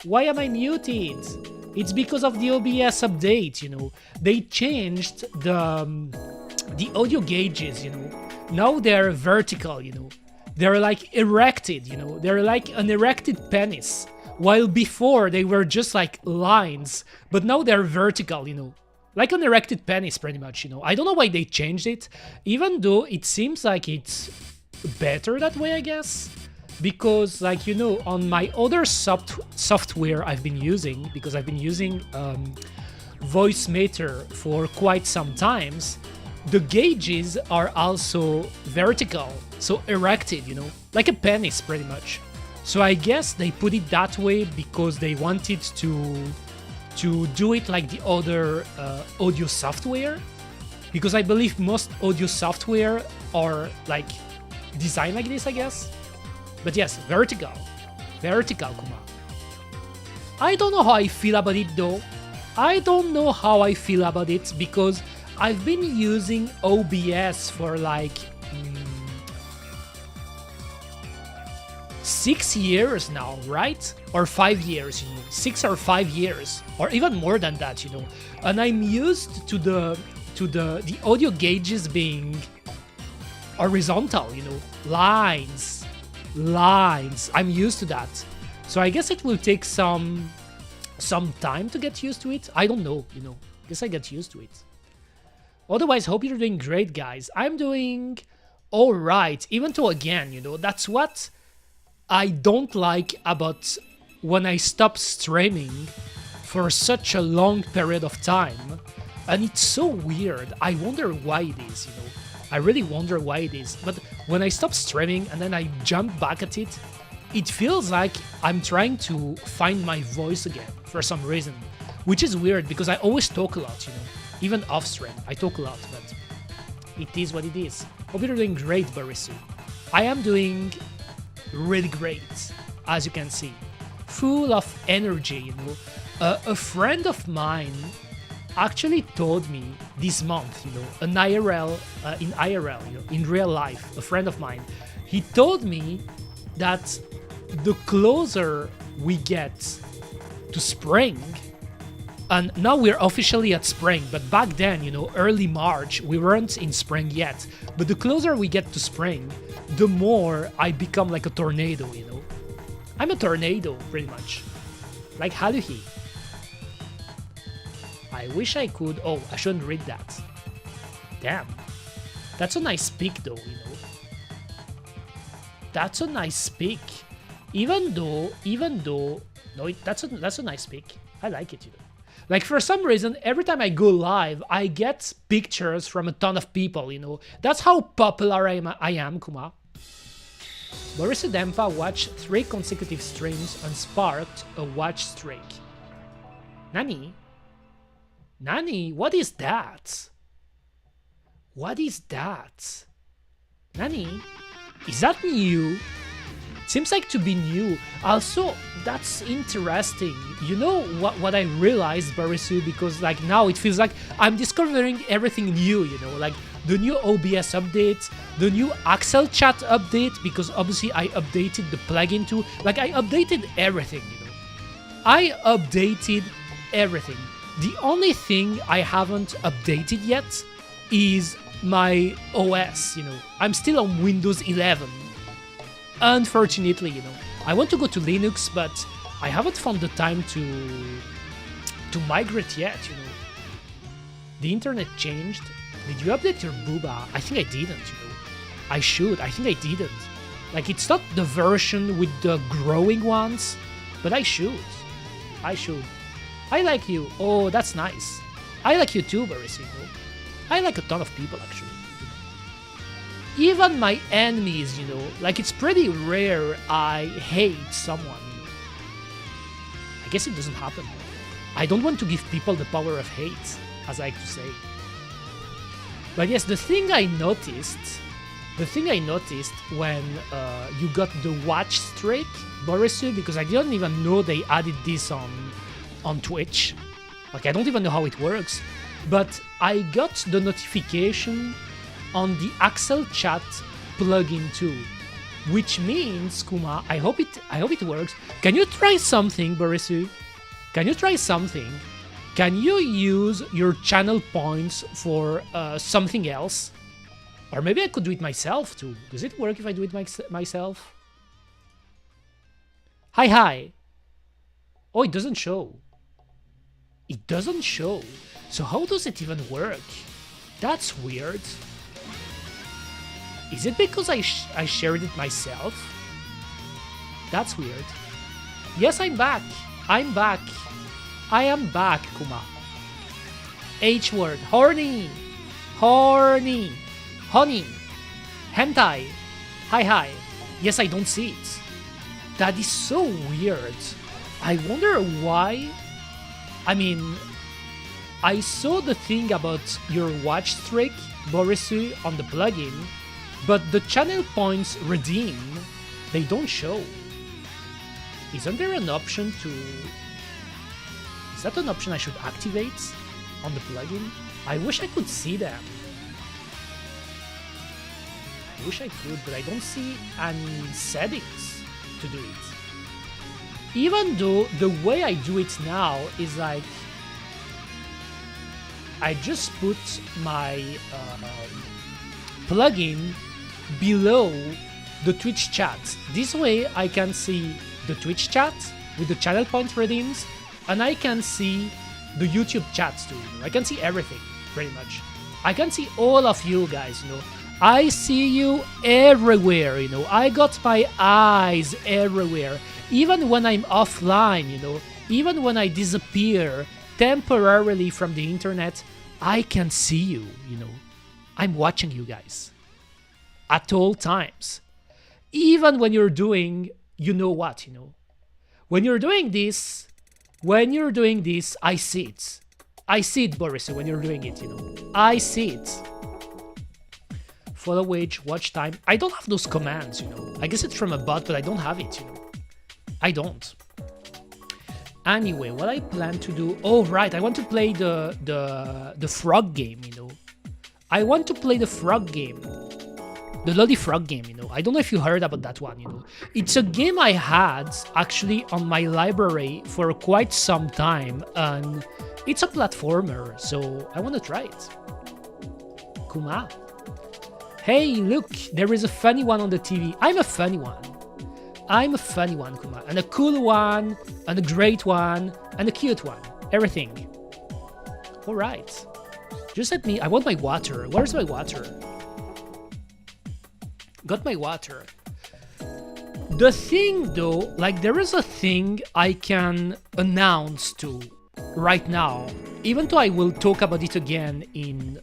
Why am I muted? It's because of the OBS update, you know. They changed the audio gauges, you know. Now they're vertical, you know. They're like erected, you know. They're like an erected penis. While before they were just like lines, but now they're vertical, you know. Like an erected penis, pretty much, you know. I don't know why they changed it, even though it seems like it's better that way, I guess. Because, like, you know, on my other software I've been using, because I've been using VoiceMater for quite some times, the gauges are also vertical, so erected, you know, like a penis, pretty much. So I guess they put it that way because they wanted to do it like the other audio software, because I believe most audio software are like designed like this, I guess. But yes, vertical, kuma. I don't know how I feel about it though. I don't know how I feel about it because I've been using OBS for like 6 years now, right? Or 5 years, you know, 6 or 5 years, or even more than that, you know. And I'm used to the audio gauges being horizontal, you know, lines. I'm used to that. So I guess it will take some time to get used to it. I don't know, you know. Guess I get used to it. Otherwise, hope you're doing great, guys. I'm doing all right, even though, again, you know, that's what I don't like about when I stop streaming for such a long period of time. And it's so weird. I wonder why it is, you know. I really wonder why it is. But when I stop streaming and then I jump back at it, it feels like I'm trying to find my voice again for some reason. Which is weird because I always talk a lot, you know. Even off stream, I talk a lot, but it is what it is. Hope you're doing great, Barisu. I am doing really great, as you can see. Full of energy, you know. A friend of mine actually told me this month, you know, in IRL, you know, in real life, a friend of mine, he told me that the closer we get to spring, and now we're officially at spring, but back then, you know, early March, we weren't in spring yet, but the closer we get to spring, the more I become like a tornado, you know. I'm a tornado, pretty much. Like Haruhi. I wish I could... Oh, I shouldn't read that. Damn. That's a nice pick, though, you know. That's a nice pick. Even though... No, that's a nice pick. I like it, you know. Like, for some reason, every time I go live, I get pictures from a ton of people, you know. That's how popular I am, Kuma. Boris Dempa watched 3 consecutive streams and sparked a watch streak. Nani? Nani? What is that? What is that? Nani? Is that new? Seems like to be new. Also, that's interesting. You know what I realized, Barisu, because like now it feels like I'm discovering everything new, you know, like the new OBS update, the new Axel chat update, because obviously I updated the plugin too. Like I updated everything, you know. I updated everything. The only thing I haven't updated yet is my OS, you know. I'm still on Windows 11. Unfortunately, you know. I want to go to Linux, but I haven't found the time to migrate yet, you know. The internet changed. Did you update your booba? I think I didn't, you know. I should. I think I didn't. Like, it's not the version with the growing ones, but I should. I should. I like you. Oh, that's nice. I like you too, Boris, you know. I like a ton of people, actually. Even my enemies, you know. Like, it's pretty rare I hate someone, you know. I guess it doesn't happen. I don't want to give people the power of hate, as I like to say. But yes, the thing I noticed when you got the watch streak, Borisu, because I didn't even know they added this on Twitch. Like, I don't even know how it works. But I got the notification on the Axel Chat plugin too. which means, Kuma, I hope it works. Can you try something, Borisu? Can you try something? Can you use your channel points for something else? Or maybe I could do it myself too. Does it work if I do it myself? Hi. Oh, it doesn't show. It doesn't show. So how does it even work? That's weird. Is it because I shared it myself? That's weird. Yes, I'm back. I'm back. I am back, Kuma. H word. Horny. Horny. Honey. Hentai. Hi. Yes, I don't see it. That is so weird. I wonder why. I mean, I saw the thing about your watch streak, Borisu, on the plugin, but the channel points redeem, they don't show. Isn't there an option to... Is that an option I should activate on the plugin? I wish I could see them. I wish I could, but I don't see any settings to do it. Even though the way I do it now is like, I just put my plugin below the Twitch chat. This way I can see the Twitch chat with the channel point redeems, and I can see the YouTube chats too. I can see everything, pretty much. I can see all of you guys, I see you everywhere, I got my eyes everywhere. Even when I'm offline, even when I disappear temporarily from the internet, I can see you, I'm watching you guys at all times. Even when you're doing, when you're doing this, I see it. I see it, Boris, when you're doing it, I see it. Follow wage, watch time. I don't have those commands, I guess it's from a bot, but I don't have it, I don't. Anyway, what I plan to do... Oh, right, I want to play the frog game, I want to play the frog game. The Lolly Frog game, I don't know if you heard about that one, It's a game I had, actually, on my library for quite some time, and it's a platformer, so I want to try it. Kuma. Hey, look, there is a funny one on the TV. I'm a funny one. I'm a funny one, Kuma. And a cool one, and a great one, and a cute one. Everything. Alright. Just let me... I want my water. Where's my water? Got my water. The thing, though, like, there is a thing I can announce to right now. Even though I will talk about it again in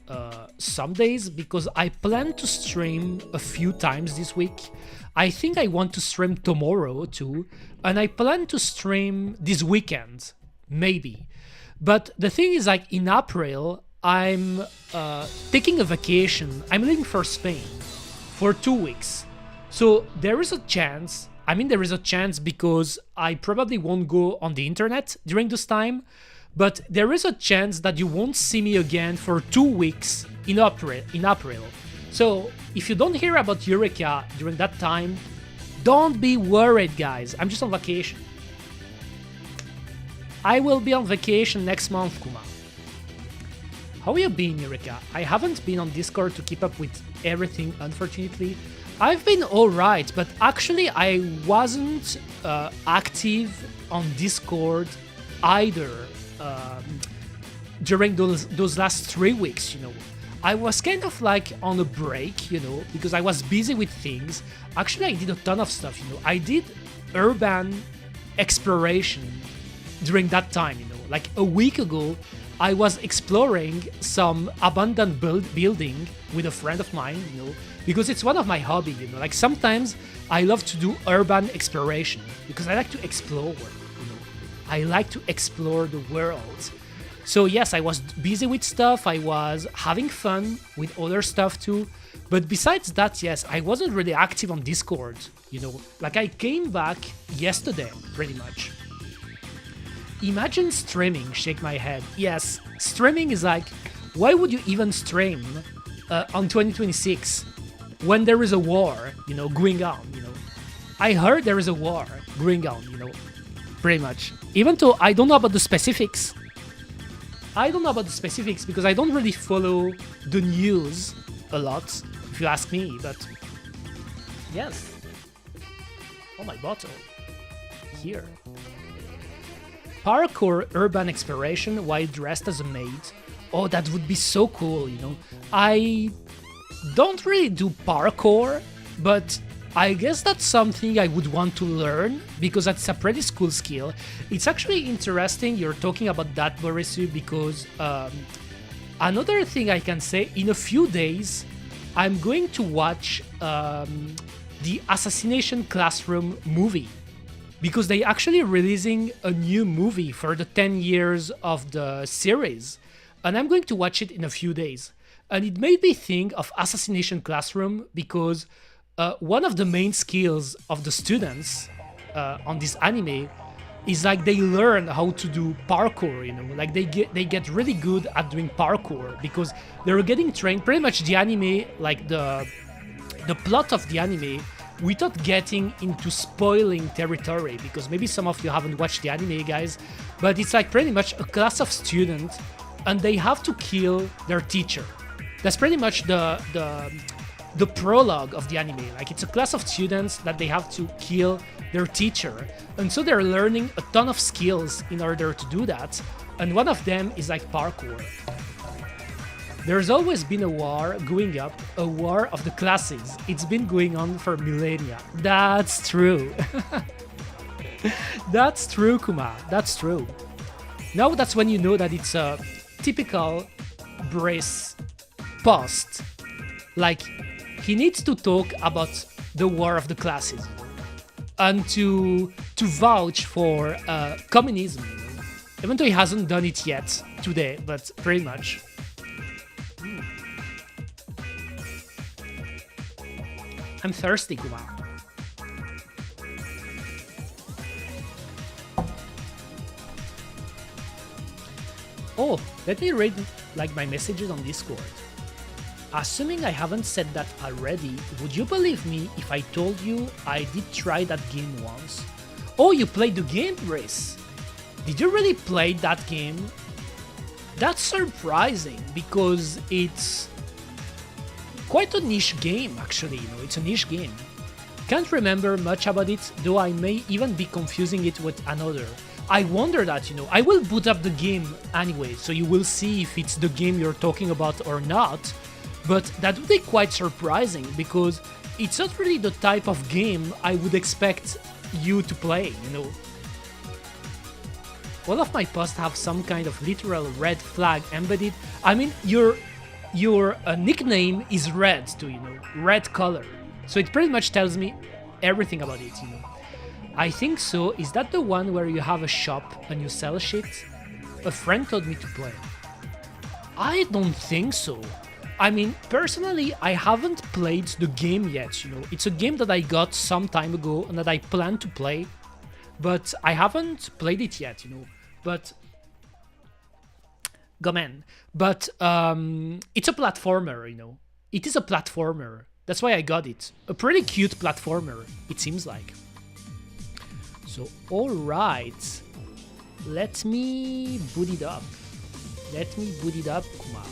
some days, because I plan to stream a few times this week. I think I want to stream tomorrow too, and I plan to stream this weekend, maybe. But the thing is, like, in April, I'm taking a vacation. I'm leaving for Spain for 2 weeks. So there is a chance, there is a chance because I probably won't go on the internet during this time, but there is a chance that you won't see me again for 2 weeks in April. So if you don't hear about Eureka during that time, don't be worried, guys. I'm just on vacation. I will be on vacation next month, Kuma. How you been, Eureka? I haven't been on Discord to keep up with everything, unfortunately. I've been alright, but actually I wasn't active on Discord either during those last 3 weeks, I was kind of like on a break, because I was busy with things. Actually, I did a ton of stuff, I did urban exploration during that time, Like a week ago, I was exploring some abandoned building with a friend of mine, because it's one of my hobbies, Like sometimes I love to do urban exploration because I like to explore, I like to explore the world. So yes, I was busy with stuff, I was having fun with other stuff too, but besides that, yes, I wasn't really active on Discord, Like I came back yesterday, pretty much. Imagine streaming, shake my head. Yes, streaming is like, why would you even stream on 2026 when there is a war, going on, I heard there is a war going on, pretty much. Even though I don't know about the specifics. I don't know about the specifics because I don't really follow the news a lot, if you ask me, but yes. Oh, my bottle. Here. Parkour urban exploration while dressed as a maid. Oh, that would be so cool, I don't really do parkour, but I guess that's something I would want to learn because that's a pretty cool skill. It's actually interesting you're talking about that, Borisu, because another thing I can say, in a few days, I'm going to watch the Assassination Classroom movie because they actually releasing a new movie for the 10 years of the series, and I'm going to watch it in a few days. And it made me think of Assassination Classroom because one of the main skills of the students on this anime is like they learn how to do parkour, like they get really good at doing parkour because they're getting trained. Pretty much the anime, like the plot of the anime, without getting into spoiling territory, because maybe some of you haven't watched the anime, guys, but it's like pretty much a class of students and they have to kill their teacher. That's pretty much the prologue of the anime. Like, it's a class of students that they have to kill their teacher, and so they're learning a ton of skills in order to do that, and one of them is like parkour. There's always been a war going up, a war of the classes. It's been going on for millennia. That's true. That's true, Kuma. That's true. Now that's when you know that it's a typical Brace post. Like, he needs to talk about the war of the classes and to vouch for communism, even though he hasn't done it yet today, but pretty much. I'm thirsty, Kuma. Oh, let me read like my messages on Discord. Assuming I haven't said that already, would you believe me if I told you I did try that game once? Oh, you played the game, Brace? Did you really play that game? That's surprising because it's quite a niche game, actually, it's a niche game. Can't remember much about it, though I may even be confusing it with another. I wonder that, I will boot up the game anyway, so you will see if it's the game you're talking about or not. But that would be quite surprising because it's not really the type of game I would expect you to play, All of my posts have some kind of literal red flag embedded. I mean, your nickname is red too, red color. So it pretty much tells me everything about it, I think so. Is that the one where you have a shop and you sell shit? A friend told me to play. I don't think so. I mean, personally, I haven't played the game yet, It's a game that I got some time ago and that I plan to play, but I haven't played it yet, But Gomen. But it's a platformer, It is a platformer. That's why I got it. A pretty cute platformer, it seems like. So, alright. Let me boot it up. Kuma,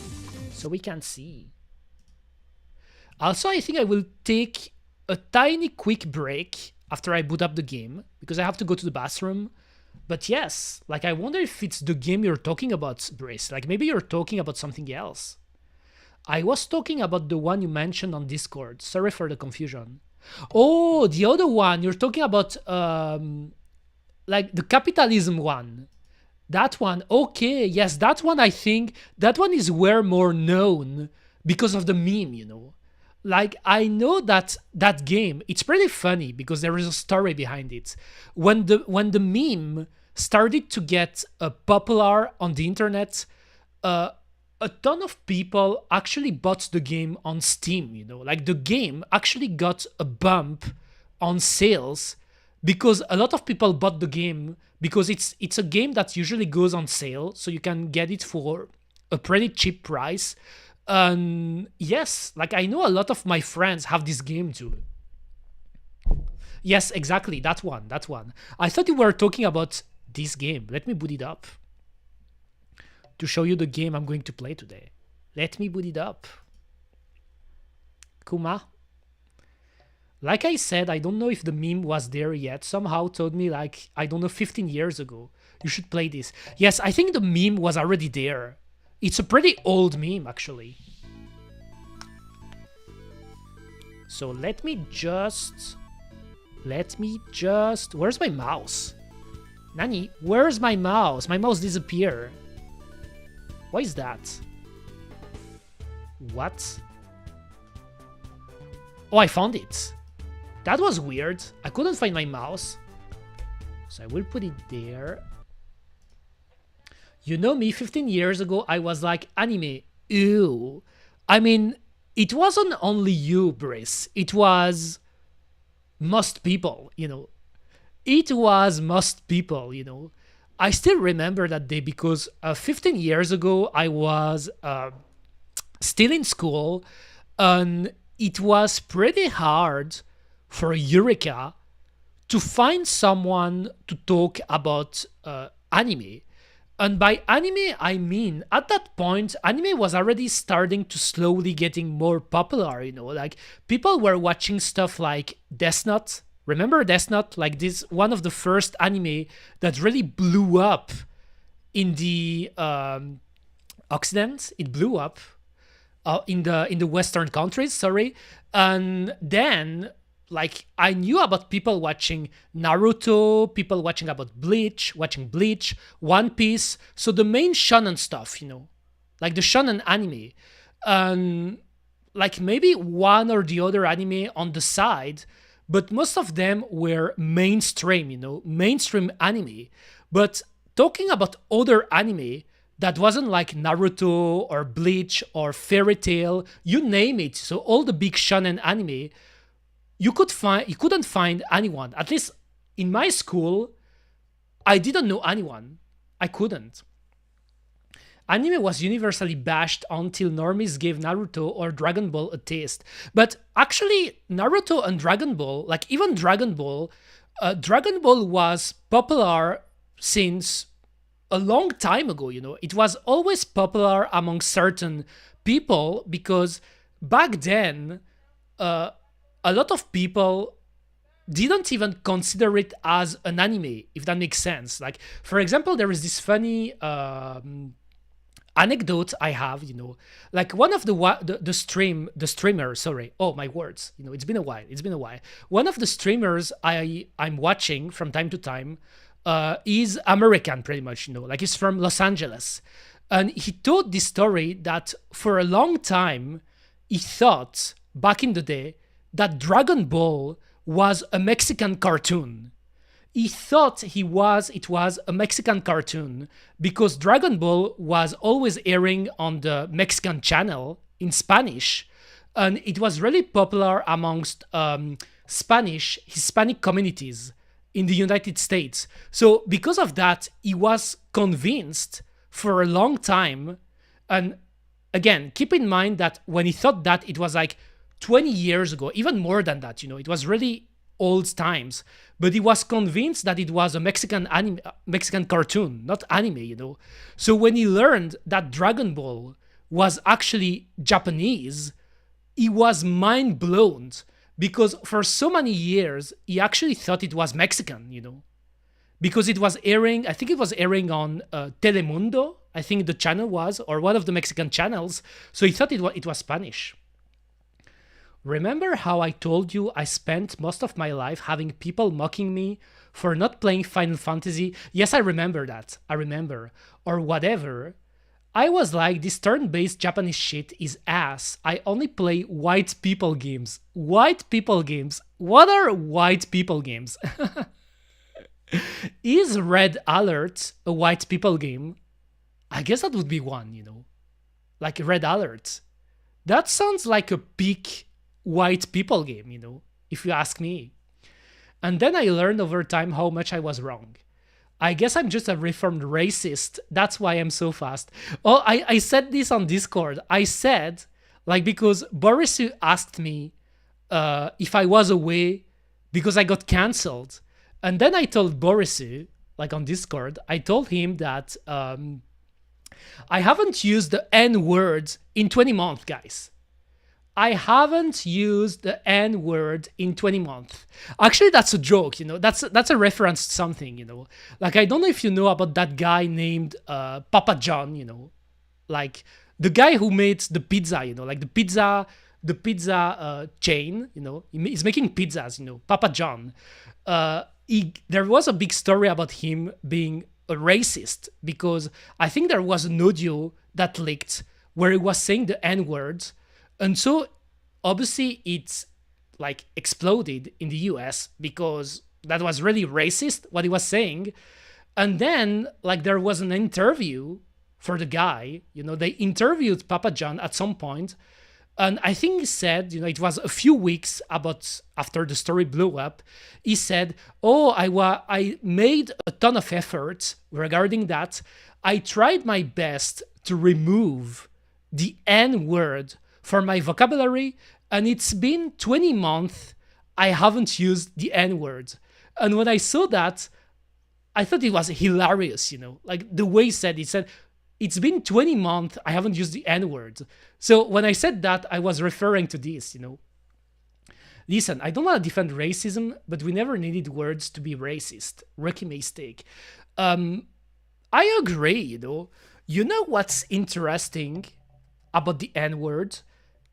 so we can see. Also, I think I will take a tiny quick break after I boot up the game, because I have to go to the bathroom. But yes, like, I wonder if it's the game you're talking about, Brace. Like, maybe you're talking about something else. I was talking about the one you mentioned on Discord. Sorry for the confusion. Oh, the other one. You're talking about, like, the capitalism one. That one. Okay, yes, that one, I think, that one is way more known because of the meme, Like, I know that game, it's pretty funny because there is a story behind it. When the meme started to get popular on the internet, a ton of people actually bought the game on Steam, Like, the game actually got a bump on sales because a lot of people bought the game because it's a game that usually goes on sale, so you can get it for a pretty cheap price. Yes, like, I know a lot of my friends have this game too. Yes, exactly. That one. That one. I thought you were talking about this game. Let me boot it up to show you the game I'm going to play today. Let me boot it up. Kuma. Like I said, I don't know if the meme was there yet. Somehow told me, like, I don't know, 15 years ago, you should play this. Yes, I think the meme was already there. It's a pretty old meme, actually. So let me just... Where's my mouse? Nani, where's my mouse? My mouse disappeared. Why is that? What? Oh, I found it. That was weird. I couldn't find my mouse. So I will put it there. You know me, 15 years ago, I was like, anime, ew. I mean, it wasn't only you, Brice. It was most people, you know. It was most people, you know. I still remember that day because 15 years ago, I was still in school, and it was pretty hard for Eureka to find someone to talk about anime. And by anime, I mean, at that point, anime was already starting to slowly getting more popular, you know, like people were watching stuff like Death Note. Remember Death Note? Like this, one of the first anime that really blew up in the Occident. It blew up in the Western countries, sorry. And then, like, I knew about people watching Naruto, people watching about Bleach, One Piece. So the main shonen stuff, you know, like the shonen anime. And like maybe one or the other anime on the side, but most of them were mainstream, you know, mainstream anime. But talking about other anime that wasn't like Naruto or Bleach or Fairy Tail, you name it. So all the big shonen anime, you couldn't find anyone. At least in my school, I didn't know anyone. I couldn't. Anime was universally bashed until normies gave Naruto or Dragon Ball a taste. But actually, Naruto and Dragon Ball, like even Dragon Ball was popular since a long time ago, you know. It was always popular among certain people because back then, a lot of people didn't even consider it as an anime, if that makes sense. Like, for example, there is this funny anecdote I have, you know, like one of the streamer, sorry, oh my words, you know, it's been a while. One of the streamers I'm watching from time to time is American, pretty much, you know, like he's from Los Angeles, and he told this story that for a long time he thought back in the day that Dragon Ball was a Mexican cartoon. He thought it was a Mexican cartoon because Dragon Ball was always airing on the Mexican channel in Spanish, and it was really popular amongst Hispanic communities in the United States. So because of that, he was convinced for a long time. And again, keep in mind that when he thought that, it was like 20 years ago, even more than that, you know, it was really old times, but he was convinced that it was a Mexican cartoon, not anime, you know. So when he learned that Dragon Ball was actually Japanese, he was mind blown because for so many years, he actually thought it was Mexican, you know, because it was airing, I think it was airing on Telemundo, I think the channel was, or one of the Mexican channels. So he thought it was Spanish. Remember how I told you I spent most of my life having people mocking me for not playing Final Fantasy? Yes, I remember that. I remember. Or whatever. I was like, this turn-based Japanese shit is ass. I only play white people games. White people games? What are white people games? Is Red Alert a white people game? I guess that would be one, you know. Like Red Alert. That sounds like a peak white people game, you know, if you ask me. And then I learned over time how much I was wrong. I guess I'm just a reformed racist. That's why I'm so fast. Oh, I said this on Discord. I said, like, because Boris asked me if I was away because I got canceled. And then I told Borisy, like on Discord, I told him that I haven't used the N word in 20 months, guys. I haven't used the N word in 20 months. Actually, that's a joke, you know. That's a reference to something, you know. Like, I don't know if you know about that guy named Papa John, you know. Like, the guy who made the pizza, you know, like the pizza chain, you know. He's making pizzas, you know, Papa John. There was a big story about him being a racist because I think there was an audio that leaked where he was saying the N word. And so obviously it's like exploded in the US because that was really racist what he was saying. And then like there was an interview for the guy, you know, they interviewed Papa John at some point. And I think he said, you know, it was a few weeks after the story blew up. He said, "Oh, I made a ton of effort regarding that. I tried my best to remove the N word from my vocabulary, and it's been 20 months I haven't used the N word." And when I saw that, I thought it was hilarious, you know, like the way he said, "It's been 20 months I haven't used the N word." So when I said that, I was referring to this, you know. Listen, I don't want to defend racism, but we never needed words to be racist. Rookie mistake. I agree, you know. You know what's interesting about the N word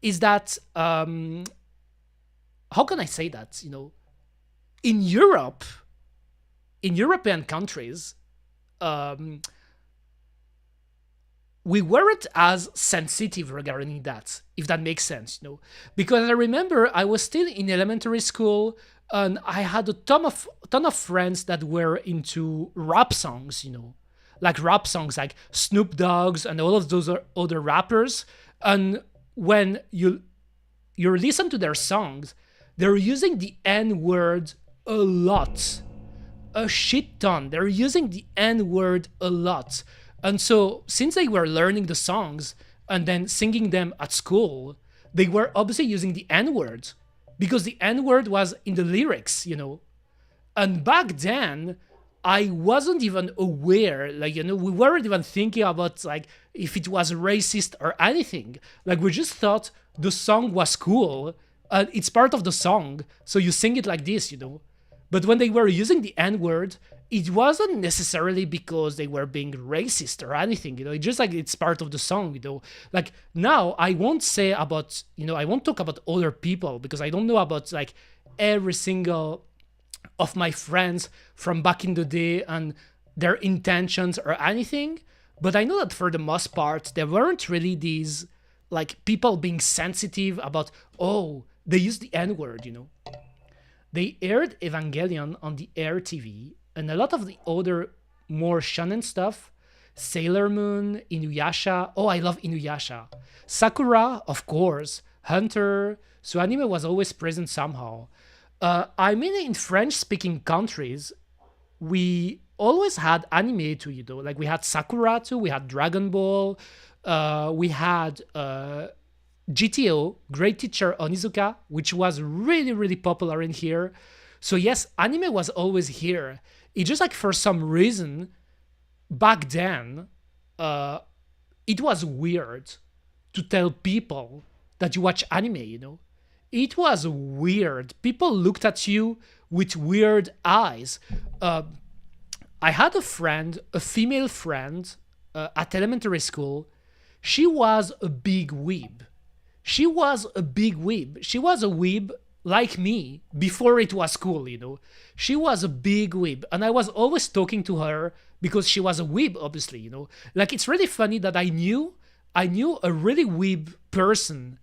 is that, how can I say that, you know, in Europe, in European countries, we weren't as sensitive regarding that, if that makes sense, you know. Because I remember I was still in elementary school and I had a ton of friends that were into rap songs, you know, like rap songs like Snoop Dogg's and all of those other rappers. And when you listen to their songs, they're using the N word a lot, a shit ton. They're using the N word a lot. And so since they were learning the songs and then singing them at school, they were obviously using the N-word because the N-word was in the lyrics, you know. And back then, I wasn't even aware, like, you know, we weren't even thinking about, like, if it was racist or anything. Like, we just thought the song was cool and it's part of the song, so you sing it like this, you know. But when they were using the N-word, it wasn't necessarily because they were being racist or anything, you know, it's just like it's part of the song, you know. Like now I won't say about, you know, I won't talk about other people because I don't know about like every single of my friends from back in the day and their intentions or anything. But I know that for the most part, there weren't really these like people being sensitive about, oh, they use the N-word, you know. They aired Evangelion on the Air TV, and a lot of the other more shonen stuff, Sailor Moon, Inuyasha. Oh, I love Inuyasha. Sakura, of course. Hunter. So anime was always present somehow. I mean, in French-speaking countries, we always had anime too, you know. Like we had Sakura too, we had Dragon Ball, we had GTO, Great Teacher Onizuka, which was really, really popular in here. So yes, anime was always here. It just like for some reason, back then, it was weird to tell people that you watch anime, you know? It was weird. People looked at you with weird eyes. I had a friend, a female friend, at elementary school. She was a big weeb. She was a weeb like me before it was cool, you know. She was a big weeb, and I was always talking to her because she was a weeb, obviously, you know. Like, it's really funny that I knew a really weeb person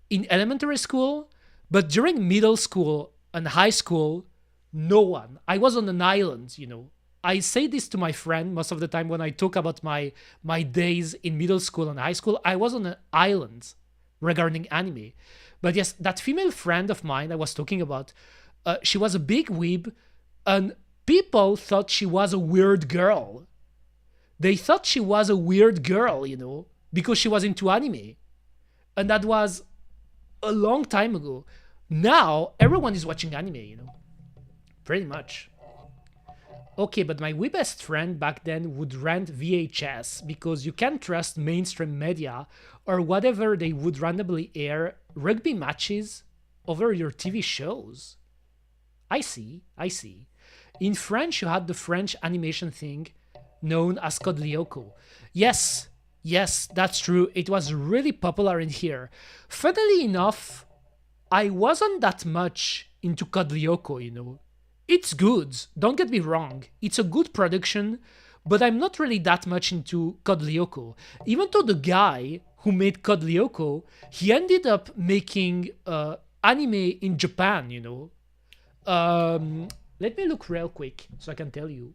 in elementary school, but during middle school and high school, no one. I was on an island, you know. I say this to my friend most of the time when I talk about my days in middle school and high school. I was on an island regarding anime. But yes, that female friend of mine I was talking about, she was a big weeb, and people thought she was a weird girl. They thought she was a weird girl, you know, because she was into anime. And that was a long time ago. Now, everyone is watching anime, you know. pretty much. Okay, but my wee best friend back then would rent VHS because you can't trust mainstream media or whatever they would randomly air rugby matches over your TV shows. I see. In French, you had the French animation thing known as Code Lyoko. Yes, that's true. It was really popular in here. Funnily enough, I wasn't that much into Code Lyoko, you know. It's good, don't get me wrong. It's a good production, but I'm not really that much into Code Lyoko. Even though the guy who made Code Lyoko, he ended up making anime in Japan, you know. Let me look real quick so I can tell you,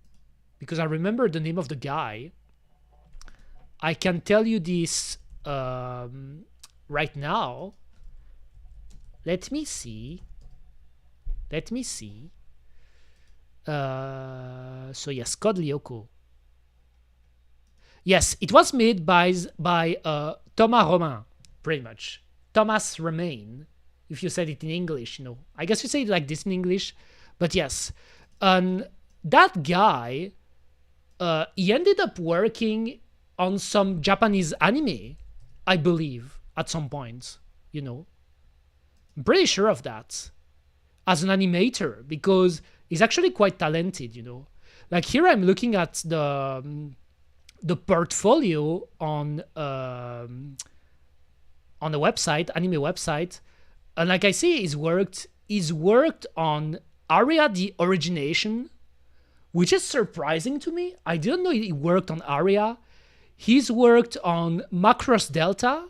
because I remember the name of the guy. I can tell you this right now. Let me see. So yes, Code Lyoko. Yes, it was made by Thomas Romain, pretty much. Thomas Romain, if you said it in English, you know. I guess you say it like this in English, but yes. And that guy, he ended up working on some Japanese anime, I believe, at some point, you know. I'm pretty sure of that. As an animator, because he's actually quite talented, you know. Like here I'm looking at the portfolio on a website, anime website, and like I see he's worked on Aria the Origination, which is surprising to me. I didn't know he worked on Aria. He's worked on Macross Delta.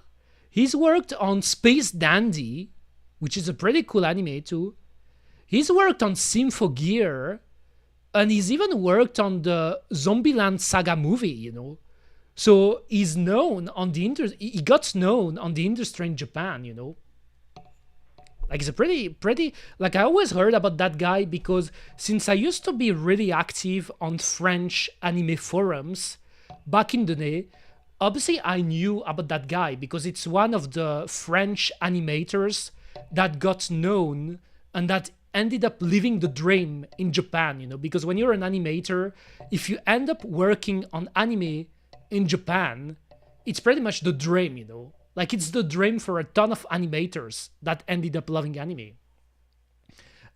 He's worked on Space Dandy, which is a pretty cool anime too. He's worked on Symphogear, and he's even worked on the Zombieland Saga movie, you know. So he's known on the he got known on the industry in Japan, you know. Like it's a pretty, like I always heard about that guy because since I used to be really active on French anime forums back in the day, obviously I knew about that guy because it's one of the French animators that got known and that ended up living the dream in Japan, you know, because when you're an animator, if you end up working on anime in Japan, it's pretty much the dream, you know. Like it's the dream for a ton of animators that ended up loving anime.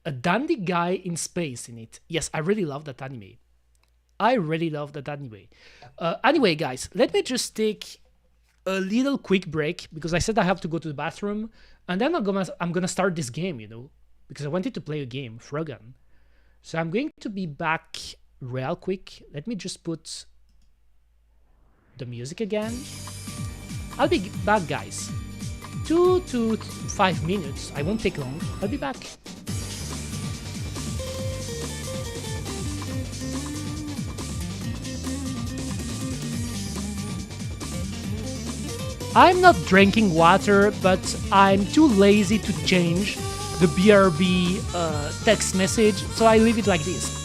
A dandy guy in space in it. Yes, I really love that anime. Anyway, guys, let me just take a little quick break because I said I have to go to the bathroom, and then I'm gonna start this game, you know, because I wanted to play a game, Frogun. So I'm going to be back real quick. Let me just put the music again. I'll be back, guys. 2 to 5 minutes. I won't take long. I'll be back. I'm not drinking water, but I'm too lazy to change the BRB text message, so I leave it like this.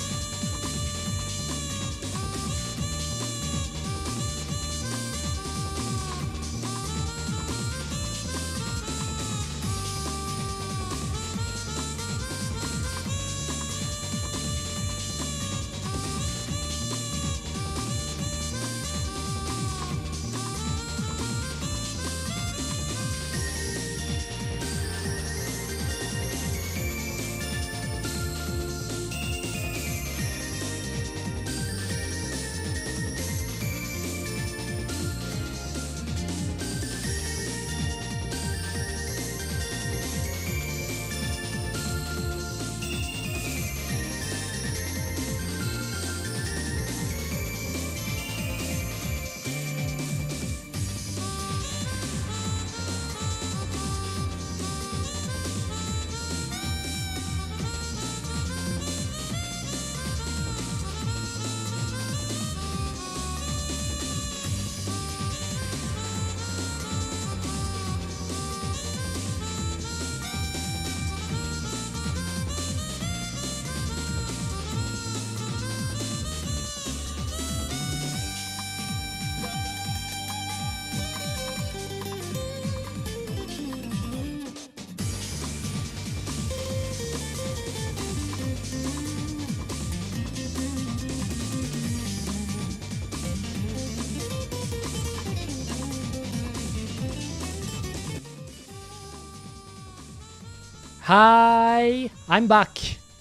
Hi, I'm back.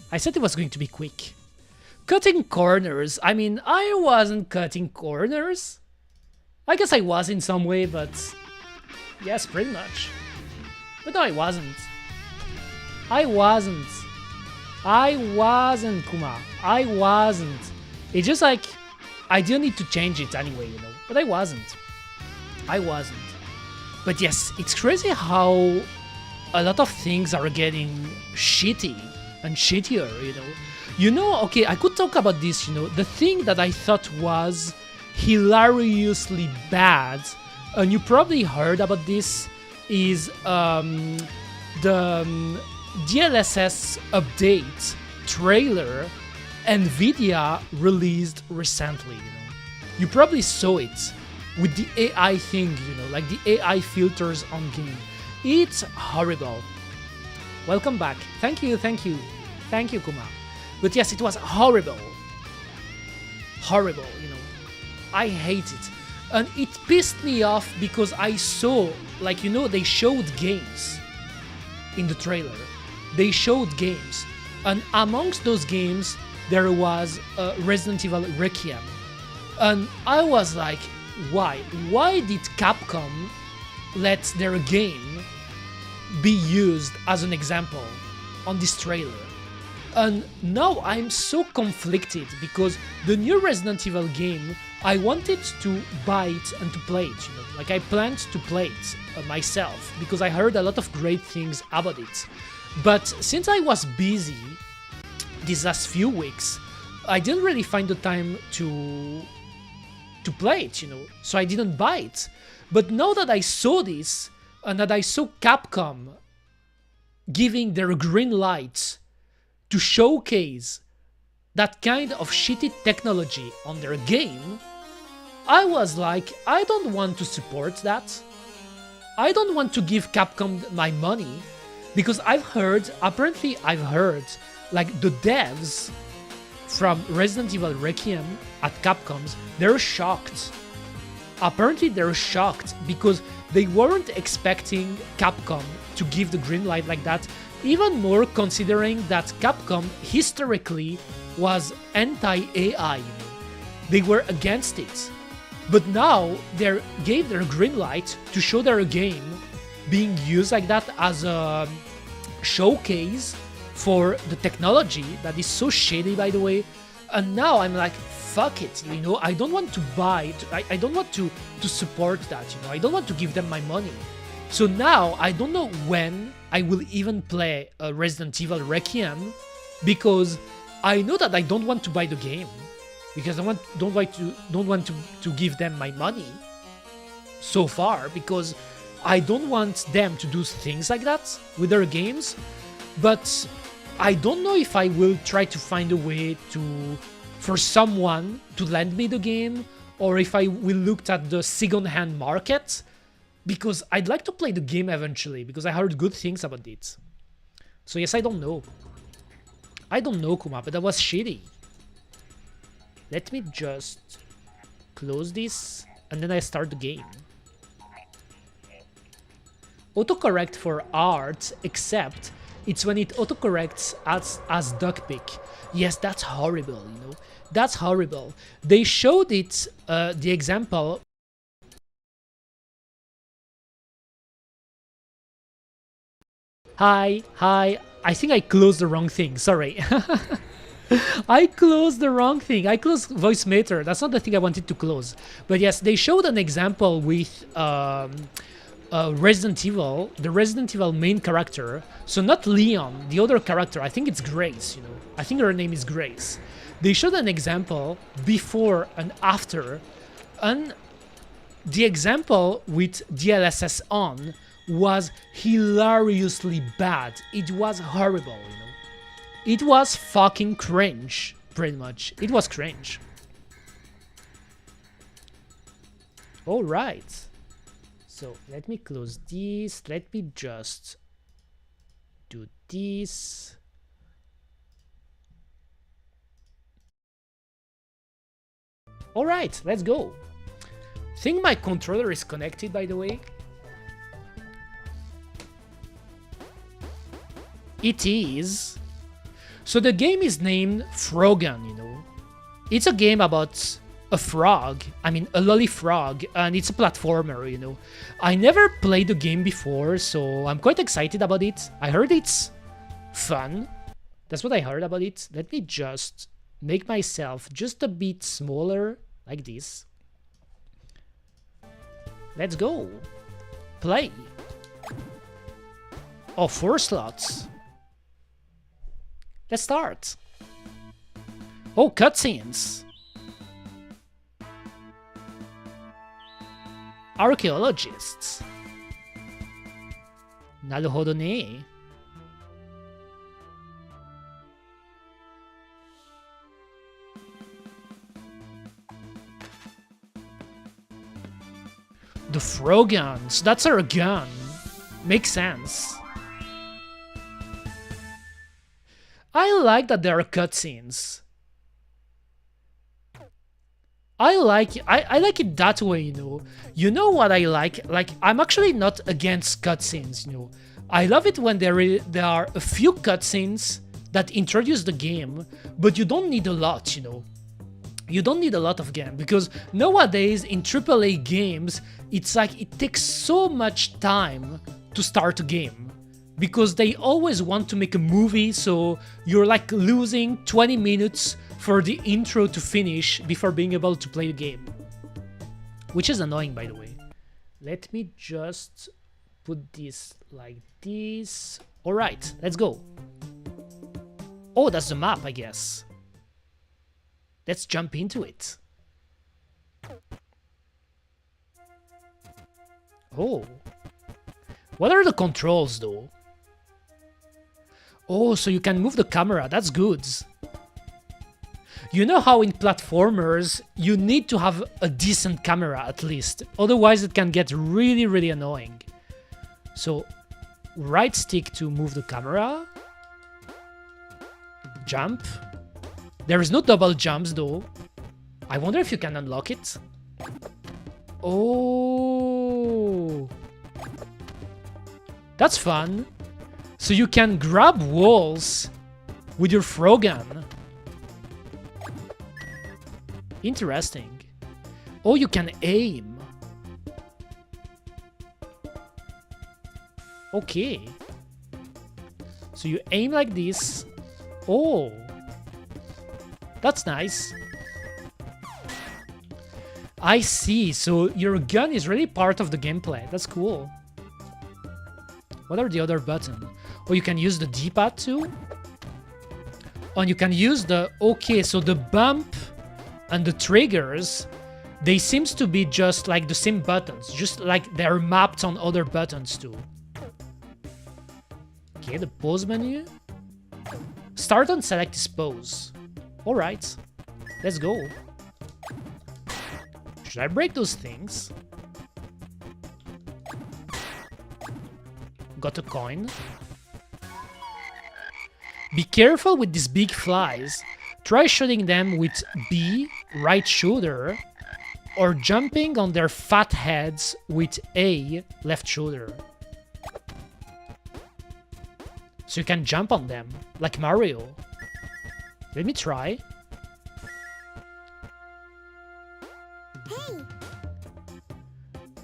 I said it was going to be quick. Cutting corners. I mean, I wasn't cutting corners. I guess I was in some way, but yes, pretty much. But no, I wasn't. I wasn't, Kuma. I wasn't. It's just like, I didn't need to change it anyway, you know. But I wasn't. But yes, it's crazy how a lot of things are getting shitty and shittier, you know. You know, okay, I could talk about this, you know. The thing that I thought was hilariously bad, and you probably heard about this, is the DLSS update trailer NVIDIA released recently, you know. You probably saw it with the AI thing, you know, like the AI filters on game. It's horrible. Welcome back. Thank you, Kuma. But yes, it was horrible. Horrible, you know. I hate it. And it pissed me off because I saw, like, you know, they showed games in the trailer. They showed games. And amongst those games, there was Resident Evil Requiem. And I was like, why? Why did Capcom let their game be used as an example on this trailer? And now I'm so conflicted because the new Resident Evil game, I wanted to buy it and to play it, you know, like I planned to play it myself because I heard a lot of great things about it. But since I was busy these last few weeks, I didn't really find the time to play it, you know, so I didn't buy it. But now that I saw this and that I saw Capcom giving their green light to showcase that kind of shitty technology on their game, I was like, I don't want to support that. I don't want to give Capcom my money because apparently I've heard, like the devs from Resident Evil Requiem at Capcom's, they're shocked. Apparently they're shocked because they weren't expecting Capcom to give the green light like that, even more considering that Capcom historically was anti-AI. They were against it. But now they gave their green light to show their game being used like that as a showcase for the technology that is so shady, by the way. And now I'm like, fuck it, you know, I don't want to buy, I don't want to support that, you know, I don't want to give them my money. So now I don't know when I will even play Resident Evil Requiem because I know that I don't want to buy the game because I don't want to give them my money so far because I don't want them to do things like that with their games. But I don't know if I will try to find a way for someone to lend me the game or if I will look at the second-hand market because I'd like to play the game eventually because I heard good things about it. So yes, I don't know. I don't know, Kuma, but that was shitty. Let me just close this and then I start the game. Autocorrect for art, except it's when it autocorrects as duckpick. Yes, that's horrible, you know. That's horrible. They showed it, the example. Hi. I think I closed the wrong thing, sorry. I closed the wrong thing. I closed voice meter. That's not the thing I wanted to close. But yes, they showed an example with Resident Evil, the Resident Evil main character. So not Leon, the other character. I think it's Grace, you know. I think her name is Grace. They showed an example before and after. And the example with DLSS on was hilariously bad. It was horrible, you know. It was fucking cringe, pretty much. It was cringe. All right. So let me close this. Let me just do this. All right, let's go. I think my controller is connected, by the way. It is. So the game is named Frogun, you know. It's a game about a frog, I mean a lolly frog, and it's a platformer, you know. I never played the game before, so I'm quite excited about it. I heard it's fun. That's what I heard about it. Let me just make myself just a bit smaller, like this. Let's go. Play. Oh, 4 slots. Let's start. Oh, cutscenes. Archaeologists. なるほどね。The Frogans. That's our gun. Makes sense. I like that there are cutscenes. I like it that way, you know. You know what I like? Like, I'm actually not against cutscenes, you know. I love it when there are a few cutscenes that introduce the game, but you don't need a lot, you know. You don't need a lot of game, because nowadays in AAA games, it's like it takes so much time to start a game. Because they always want to make a movie, so you're like losing 20 minutes for the intro to finish before being able to play the game. Which is annoying, by the way. Let me just put this like this. Alright, let's go. Oh, that's the map, I guess. Let's jump into it. Oh. What are the controls, though? Oh, so you can move the camera. That's good. You know how in platformers, you need to have a decent camera at least. Otherwise, it can get really, really annoying. So, right stick to move the camera. Jump. There is no double jumps, though. I wonder if you can unlock it. Oh. That's fun. So you can grab walls with your Frogun. Interesting. Oh, you can aim. Okay. So you aim like this. Oh. That's nice. I see. So your gun is really part of the gameplay. That's cool. What are the other buttons? Oh, you can use the D-pad too? Oh, and you can use the... Okay, so the bump and the triggers, they seems to be just like the same buttons. Just like they're mapped on other buttons too. Okay, the pose menu. Start and select this pose. Alright, let's go. Should I break those things? Got a coin. Be careful with these big flies. Try shooting them with B, right shoulder, or jumping on their fat heads with A, left shoulder. So you can jump on them, like Mario. Let me try. Hey.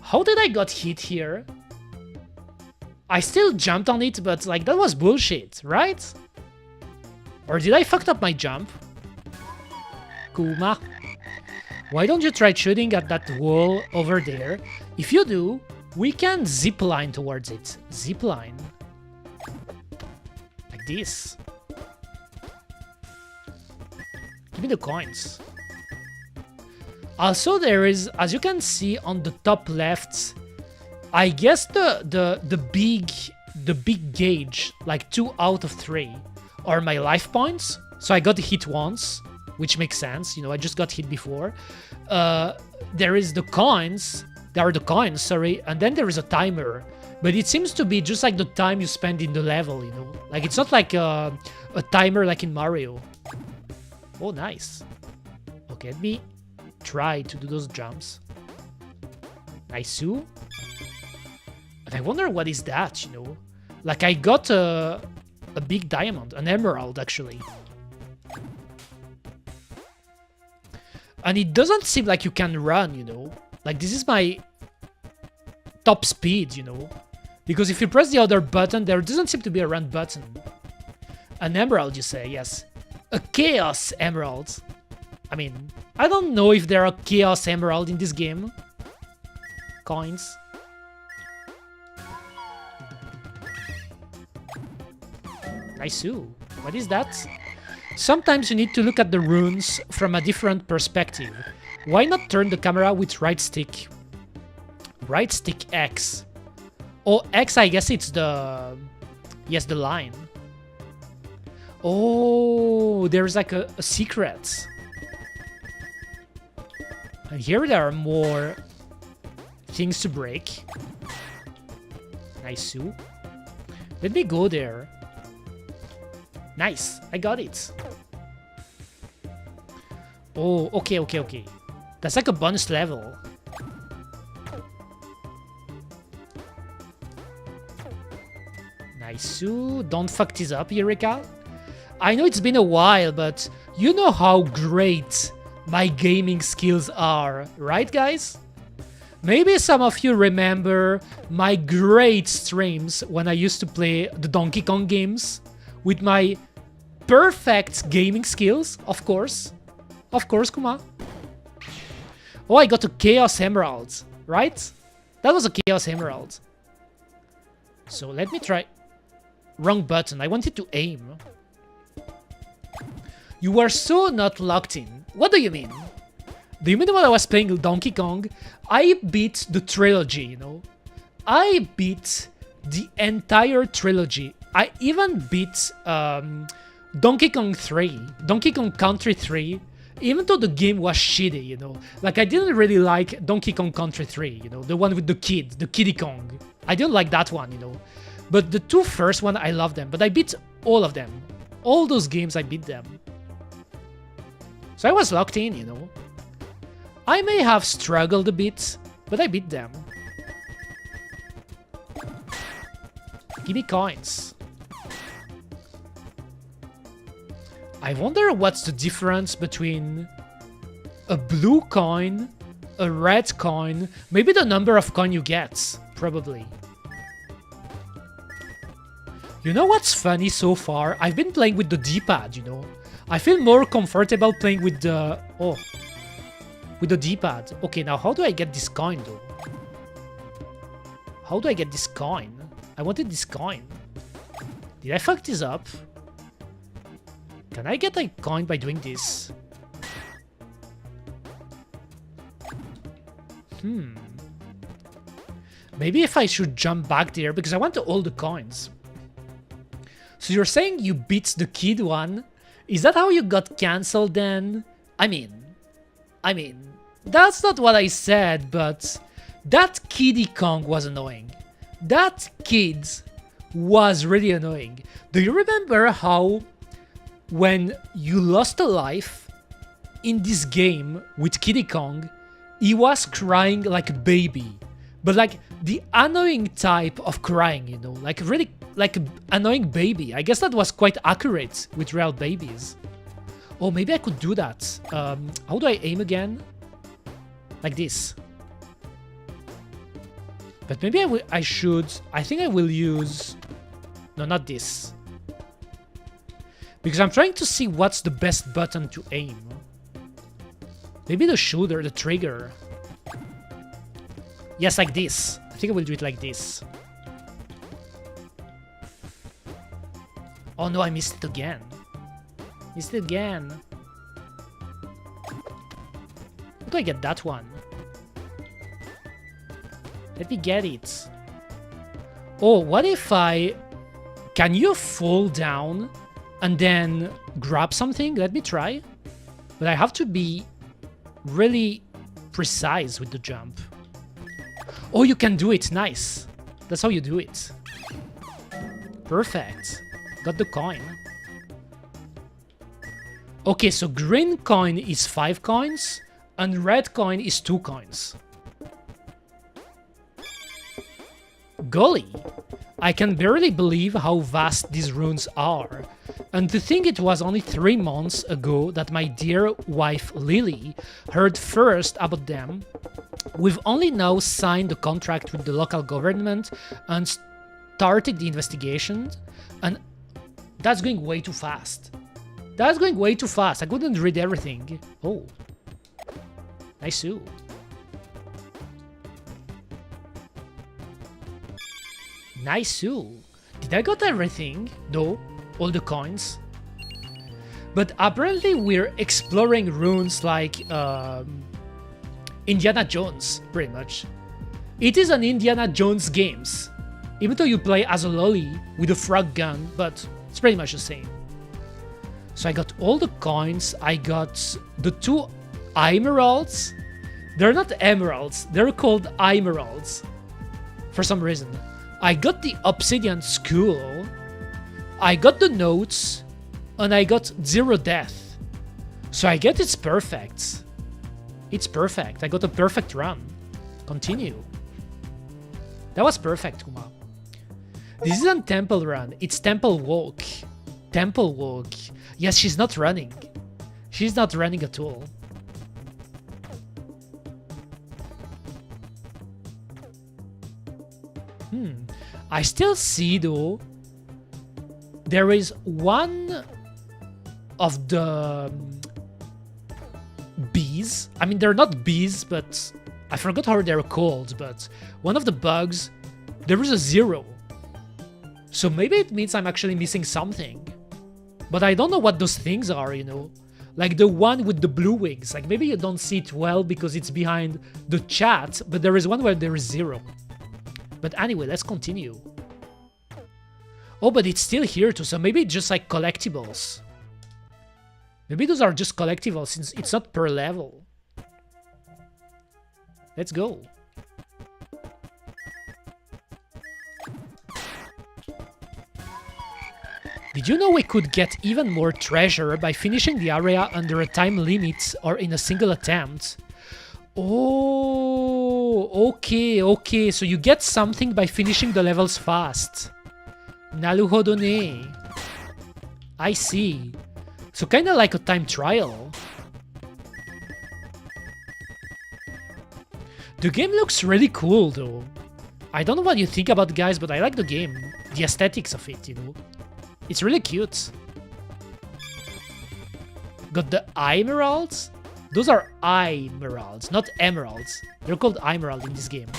How did I got hit here? I still jumped on it, but like that was bullshit, right? Or did I fucked up my jump? Kuma. Why don't you try shooting at that wall over there? If you do, we can zipline towards it. Zipline. Like this. Give me the coins. Also, there is, as you can see on the top left, I guess the big gauge, like 2 out of 3, are my life points. So I got hit once, which makes sense. You know, I just got hit before. There is the coins. There are the coins, sorry. And then there is a timer. But it seems to be just like the time you spend in the level, you know. Like, it's not like a timer like in Mario. Oh, nice. Okay, let me try to do those jumps. Nice. And I wonder what is that, you know. Like, I got a a big diamond, an emerald actually. And it doesn't seem like you can run, you know. Like this is my top speed, you know. Because if you press the other button, there doesn't seem to be a run button. An emerald, you say, yes. A chaos emerald. I mean, I don't know if there are chaos emerald in this game. Coins. Nice. What is that? Sometimes you need to look at the runes from a different perspective. Why not turn the camera with right stick? Right stick X. Oh, X, I guess it's the... Yes, the line. Oh, there's like a secret. And here there are more things to break. Nice. Let me go there. Nice, I got it. Oh, okay. That's like a bonus level. Nice. Don't fuck this up, Eureka. I know it's been a while, but you know how great my gaming skills are, right guys? Maybe some of you remember my great streams when I used to play the Donkey Kong games with my perfect gaming skills, of course. Of course, Kuma. Oh, I got a Chaos Emerald, right? That was a Chaos Emerald. So let me try. Wrong button. I wanted to aim. You are so not locked in. What do you mean? Do you mean when I was playing Donkey Kong? I beat the trilogy, you know? I beat the entire trilogy. I even beat Donkey Kong 3, Donkey Kong Country 3, even though the game was shitty, you know? Like, I didn't really like Donkey Kong Country 3, you know? The one with the kid, the Kiddy Kong. I didn't like that one, you know? But the two first one, I love them. But I beat all of them. All those games, I beat them. So I was locked in, you know? I may have struggled a bit, but I beat them. Give me coins. I wonder what's the difference between a blue coin, a red coin, maybe the number of coin you get, probably. You know what's funny so far? I've been playing with the D-pad, you know? I feel more comfortable playing with the... Oh. With the D-pad. Okay, now how do I get this coin, though? How do I get this coin? I wanted this coin. Did I fuck this up? Can I get a coin by doing this? Maybe if I should jump back there, because I want all the coins. So you're saying you beat the kid one? Is that how you got cancelled then? I mean, that's not what I said, but that Kiddy Kong was annoying. That kid was really annoying. Do you remember how when you lost a life in this game with Kiddy Kong, he was crying like a baby, but like the annoying type of crying, you know, like really like an annoying baby. I guess that was quite accurate with real babies. Oh, maybe I could do that. How do I aim again? Like this. But maybe I should... I think I will use... No, not this. Because I'm trying to see what's the best button to aim. Maybe the shoulder, the trigger. Yes, like this. I think I will do it like this. Oh no, I missed it again. Missed it again. How do I get that one? Let me get it. Oh, what if I... Can you fall down and then grab something? Let me try. But I have to be really precise with the jump. Oh, you can do it. Nice. That's how you do it. Perfect. Got the coin. Okay, so green coin is 5 coins and red coin is 2 coins. Golly. I can barely believe how vast these runes are. And to think it was only 3 months ago that my dear wife Lily heard first about them. We've only now signed the contract with the local government and started the investigation, and that's going way too fast. That's going way too fast. I couldn't read everything. Oh. Nice too. Nice too. Did I got everything? No. All the coins. But apparently we're exploring runes like Indiana Jones, pretty much. It is an Indiana Jones games. Even though you play as a lolly with a frog gun, but it's pretty much the same. So I got all the coins. I got the 2 emeralds. They're not emeralds. They're called emeralds. For some reason. I got the obsidian skull. I got the notes. And I got 0 death. So I get it's perfect. It's perfect. I got a perfect run. Continue. That was perfect, Kuma. This isn't Temple Run. It's Temple Walk. Temple Walk. Yes, she's not running. She's not running at all. I still see, though, there is one of the bees. I mean, they're not bees, but I forgot how they're called, but one of the bugs, there is a 0. So maybe it means I'm actually missing something. But I don't know what those things are, you know? Like the one with the blue wings. Like maybe you don't see it well because it's behind the chat, but there is one where there is 0. But anyway, let's continue. Oh, but it's still here too, so maybe it's just like collectibles. Maybe those are just collectibles since it's not per level. Let's go. Did you know we could get even more treasure by finishing the area under a time limit or in a single attempt? Oh, okay. So you get something by finishing the levels fast. Naruhodo ne. I see. So kinda like a time trial. The game looks really cool though. I don't know what you think about, guys, but I like the game. The aesthetics of it, you know. It's really cute. Got the emeralds? Those are emeralds, not emeralds. They're called emerald in this game.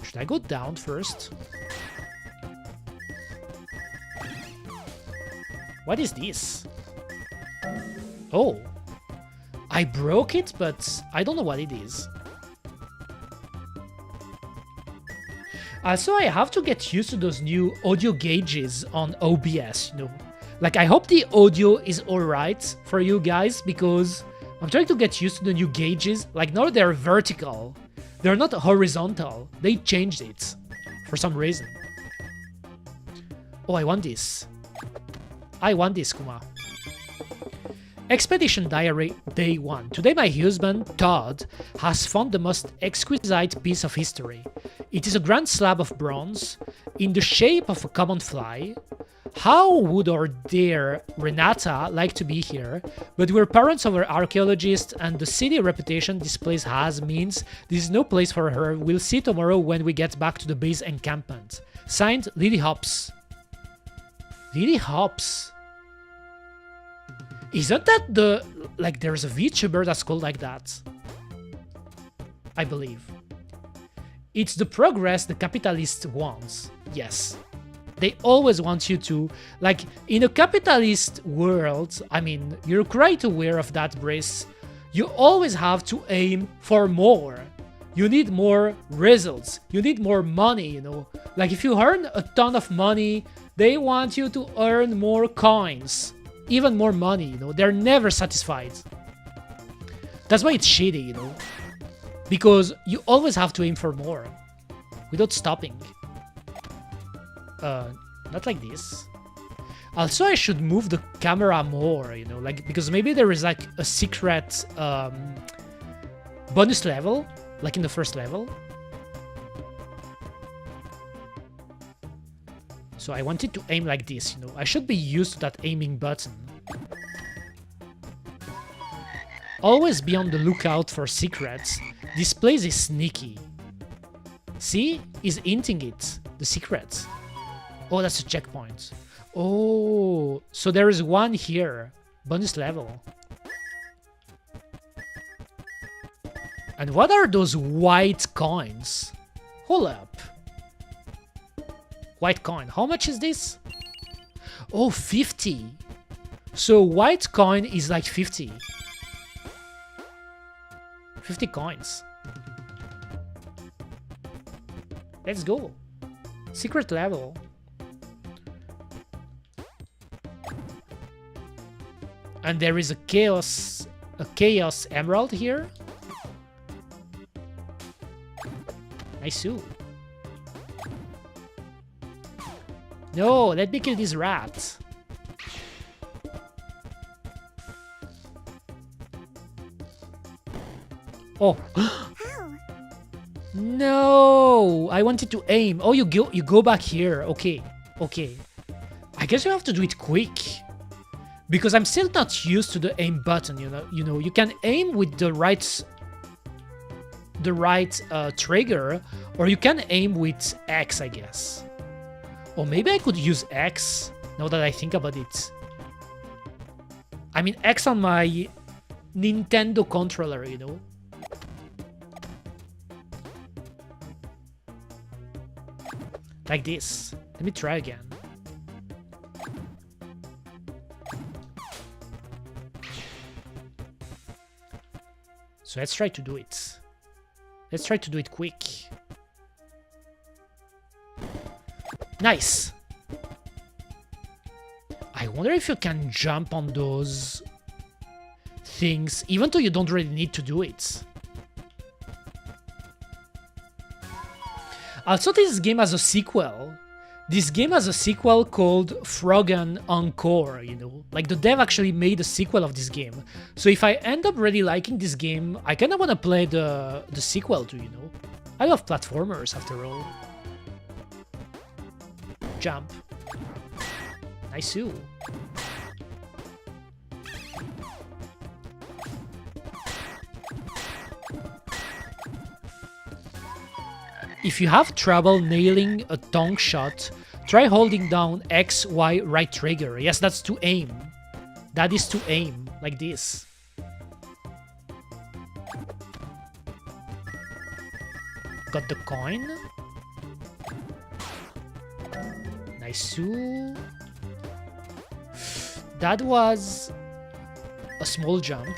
Should I go down first? What is this? Oh. I broke it, but I don't know what it is. So I have to get used to those new audio gauges on OBS, you know. Like, I hope the audio is alright for you guys, because I'm trying to get used to the new gauges. Like, now they're vertical. They're not horizontal. They changed it for some reason. Oh, I want this. I want this, Kuma. Expedition Diary Day 1. Today my husband, Todd, has found the most exquisite piece of history. It is a grand slab of bronze, in the shape of a common fly. How would our dear Renata like to be here? But we're parents of our archaeologist, and the city reputation this place has means this is no place for her. We'll see tomorrow when we get back to the base encampment. Signed, Lily Hops. Lily Hops. Isn't that the... like, there's a VTuber that's called like that. I believe. It's the progress the capitalist wants. Yes. They always want you to... like, in a capitalist world, I mean, you're quite aware of that, Brice. You always have to aim for more. You need more results. You need more money, you know. Like, if you earn a ton of money, they want you to earn more coins. Even more money, you know. They're never satisfied. That's why it's shitty, you know. Because you always have to aim for more. Without stopping. Not like this. Also, I should move the camera more, you know, like, because maybe there is like a secret bonus level, like in the first level. So I wanted to aim like this, you know. I should be used to that aiming button. Always be on the lookout for secrets. This place is sneaky. See? He's hinting it. The secrets. Oh, that's a checkpoint. Oh, so there is one here. Bonus level. And what are those white coins? Hold up. White coin. How much is this? Oh, 50. So white coin is like 50. 50 coins. Let's go. Secret level. And there is a chaos emerald here. Nice too. No, let me kill this rat. Oh. No, I wanted to aim. Oh, you go back here. Okay, okay. I guess you have to do it quick, because I'm still not used to the aim button. You know, you can aim with the right trigger, or you can aim with X, I guess. Or maybe I could use X, now that I think about it. I mean, X on my Nintendo controller, you know? Like this. Let me try again. So let's try to do it. Let's try to do it quick. Nice! I wonder if you can jump on those things, even though you don't really need to do it. Also, this game has a sequel. This game has a sequel called Frogun Encore, you know? Like, the dev actually made a sequel of this game. So if I end up really liking this game, I kinda wanna play the sequel too, you know? I love platformers, after all. Jump. Nice too. If you have trouble nailing a tongue shot, try holding down X, Y, right trigger. Yes, that's to aim. That is to aim, like this. Got the coin. Nice too. That was a small jump.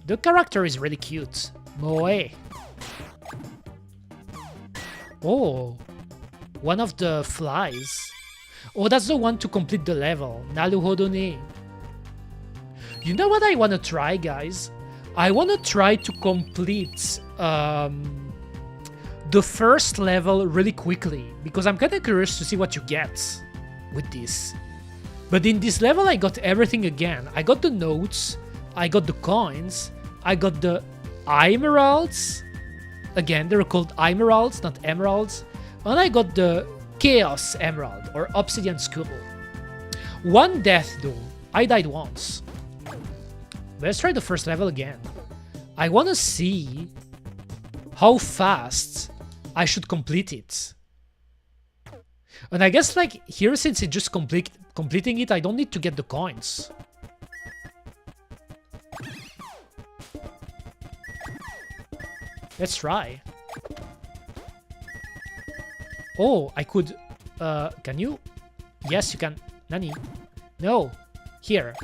The character is really cute. Moe. Oh, one of the flies. Oh, that's the one to complete the level. Naruhodo ne. You know what I want to try, guys? I want to try to complete the first level really quickly, because I'm kind of curious to see what you get with this. But in this level, I got everything again. I got the notes, I got the coins, I got the emeralds. Again, they're called emeralds, not emeralds. And I got the chaos emerald, or obsidian skull. One death though. I died once. Let's try the first level again. I want to see how fast I should complete it. And I guess, like, here, since it's just completing it, I don't need to get the coins. Let's try. Oh, I could... can you? Yes, you can. Nani? No. Here.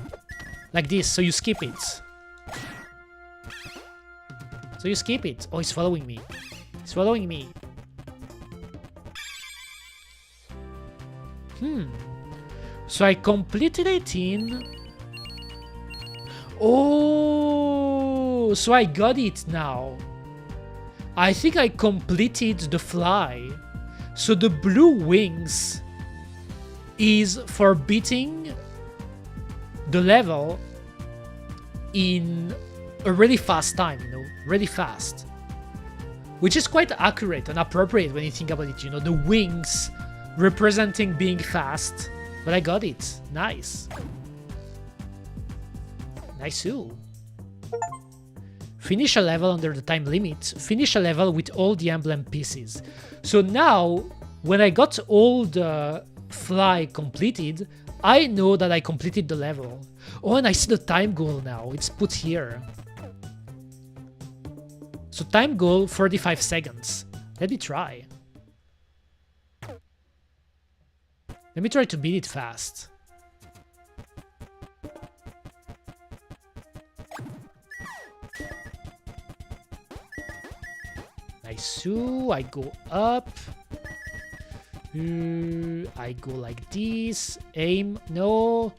Like this, so you skip it. So you skip it. Oh, he's following me. He's following me. So I completed it in... Oh, so I got it now. I think I completed the fly. So the blue wings is for beating the level in a really fast time, you know, really fast. Which is quite accurate and appropriate when you think about it, you know, the wings representing being fast. But I got it. Nice. Nice-oo. Finish a level under the time limit. Finish a level with all the emblem pieces. So now, when I got all the fly completed, I know that I completed the level. Oh, and I see the time goal now. It's put here. So time goal, 45 seconds. Let me try. Let me try to beat it fast. Nice-oo. I go up. I go like this. Aim. No.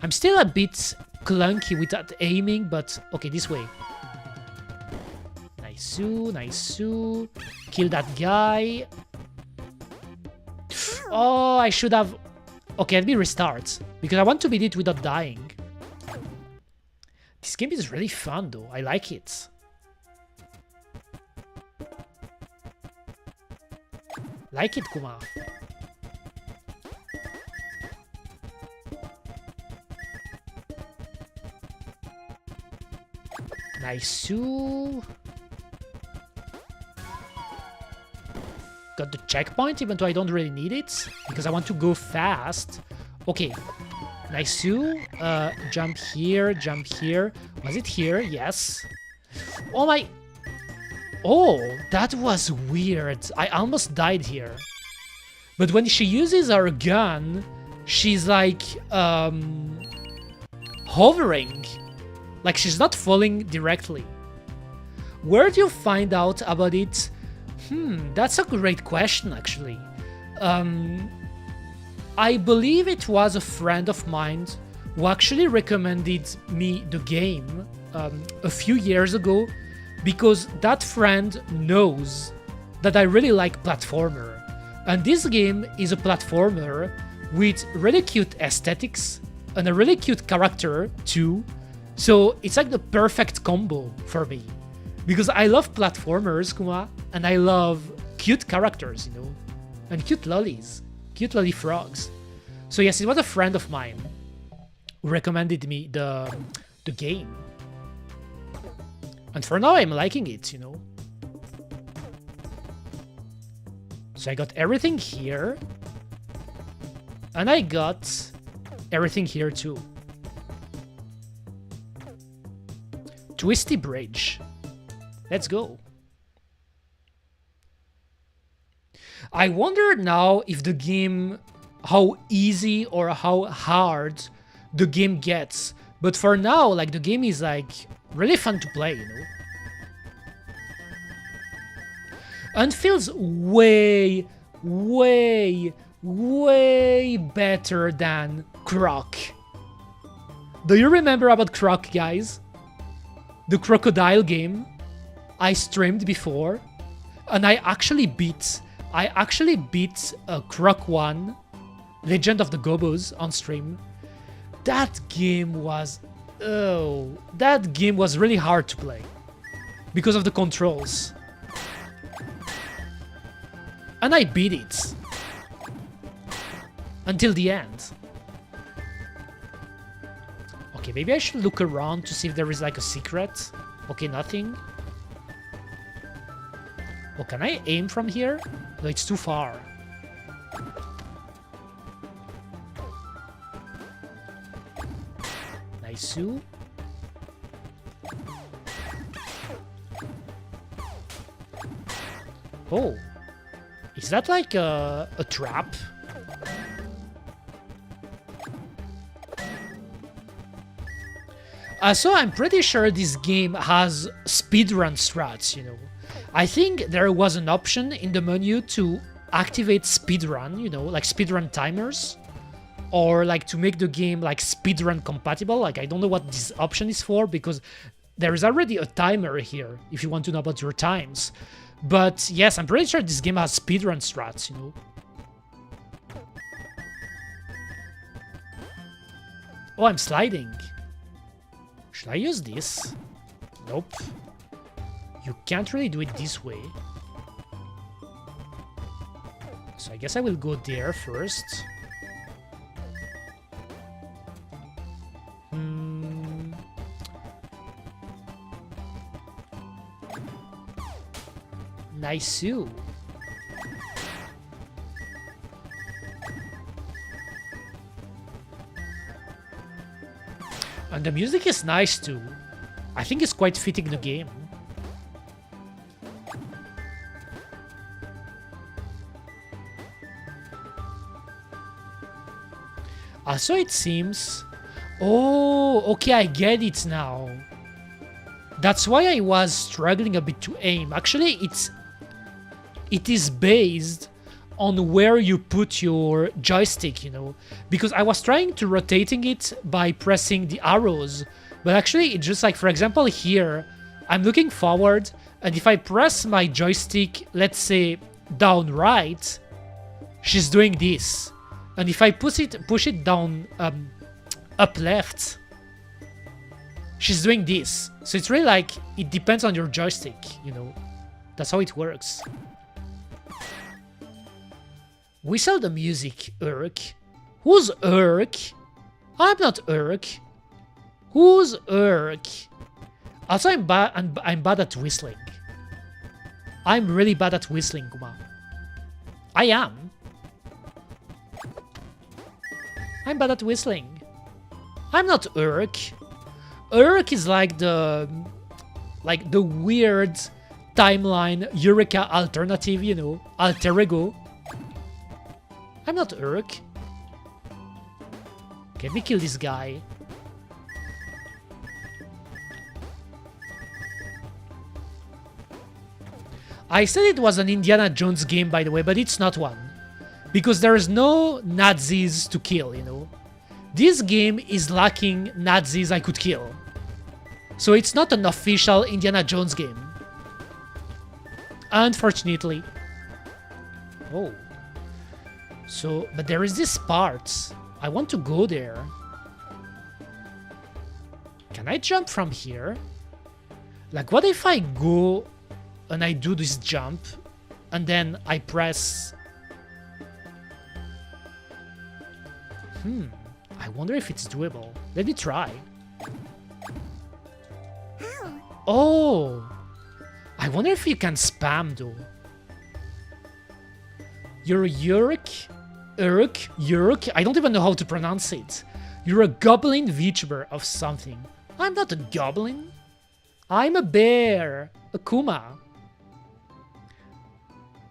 I'm still a bit clunky with that aiming, but okay, this way. Nice-oo. Nice-oo. Kill that guy. Oh, I should have... Okay, let me restart. Because I want to beat it without dying. This game is really fun, though. I like it. Like it, Kuma. Nice-oo. Got the checkpoint, even though I don't really need it, because I want to go fast. Okay. Nice-oo. Jump here, jump here. Was it here? Yes. Oh my... Oh, that was weird. I almost died here. But when she uses her gun, she's like, hovering. Like she's not falling directly. Where do you find out about it? That's a great question, actually. I believe it was a friend of mine who actually recommended me the game a few years ago, because that friend knows that I really like platformer. And this game is a platformer with really cute aesthetics and a really cute character too. So it's like the perfect combo for me. Because I love platformers, Kuma, and I love cute characters, you know, and cute lollies, cute lolly frogs. So yes, it was a friend of mine who recommended me the game. And for now, I'm liking it, you know. So I got everything here. And I got everything here too. Twisty Bridge. Let's go. I wonder now if the game, how easy or how hard the game gets. But for now, like, the game is like really fun to play, you know. And feels way, way, way better than Croc. Do you remember about Croc, guys? The crocodile game I streamed before, and I actually beat Croc 1, Legend of the Gobos, on stream. That game was, that game was really hard to play because of the controls. And I beat it until the end. Okay, maybe I should look around to see if there is like a secret. Okay, nothing. Oh, can I aim from here? No, it's too far. Nice-oo. Oh. Is that like a trap? So I'm pretty sure this game has speedrun strats, you know. I think there was an option in the menu to activate speedrun, you know, like speedrun timers, or like to make the game like speedrun compatible. Like, I don't know what this option is for, because there is already a timer here if you want to know about your times. But yes, I'm pretty sure this game has speedrun strats, you know. Oh, I'm sliding. Should I use this? Nope. You can't really do it this way. So I guess I will go there first. Nice. And the music is nice too. I think it's quite fitting the game. Also, it seems... Oh, okay, I get it now. That's why I was struggling a bit to aim. Actually, it is based on where you put your joystick, you know, because I was trying to rotating it by pressing the arrows, but actually it's just like, for example, here I'm looking forward, and if I press my joystick, let's say down right, she's doing this, and if I push it down up left, she's doing this. So it's really like, it depends on your joystick, you know, that's how it works. Whistle the music, Urk. Who's Urk? I'm not Urk. Who's Urk? Also, I'm bad at whistling. I'm really bad at whistling, Kuma. I am. I'm bad at whistling. I'm not Urk. Urk is like the weird timeline Eureka alternative, you know, alter ego. I'm not Urk. Let me kill this guy. I said it was an Indiana Jones game, by the way, but it's not one. Because there's no Nazis to kill, you know. This game is lacking Nazis I could kill. So it's not an official Indiana Jones game. Unfortunately. Oh. So, but there is this part. I want to go there. Can I jump from here? Like, what if I go and I do this jump and then I press... I wonder if it's doable. Let me try. Oh! I wonder if you can spam though. You're Eureka? Urk? I don't even know how to pronounce it. You're a goblin VTuber of something. I'm not a goblin. I'm a bear. A kuma.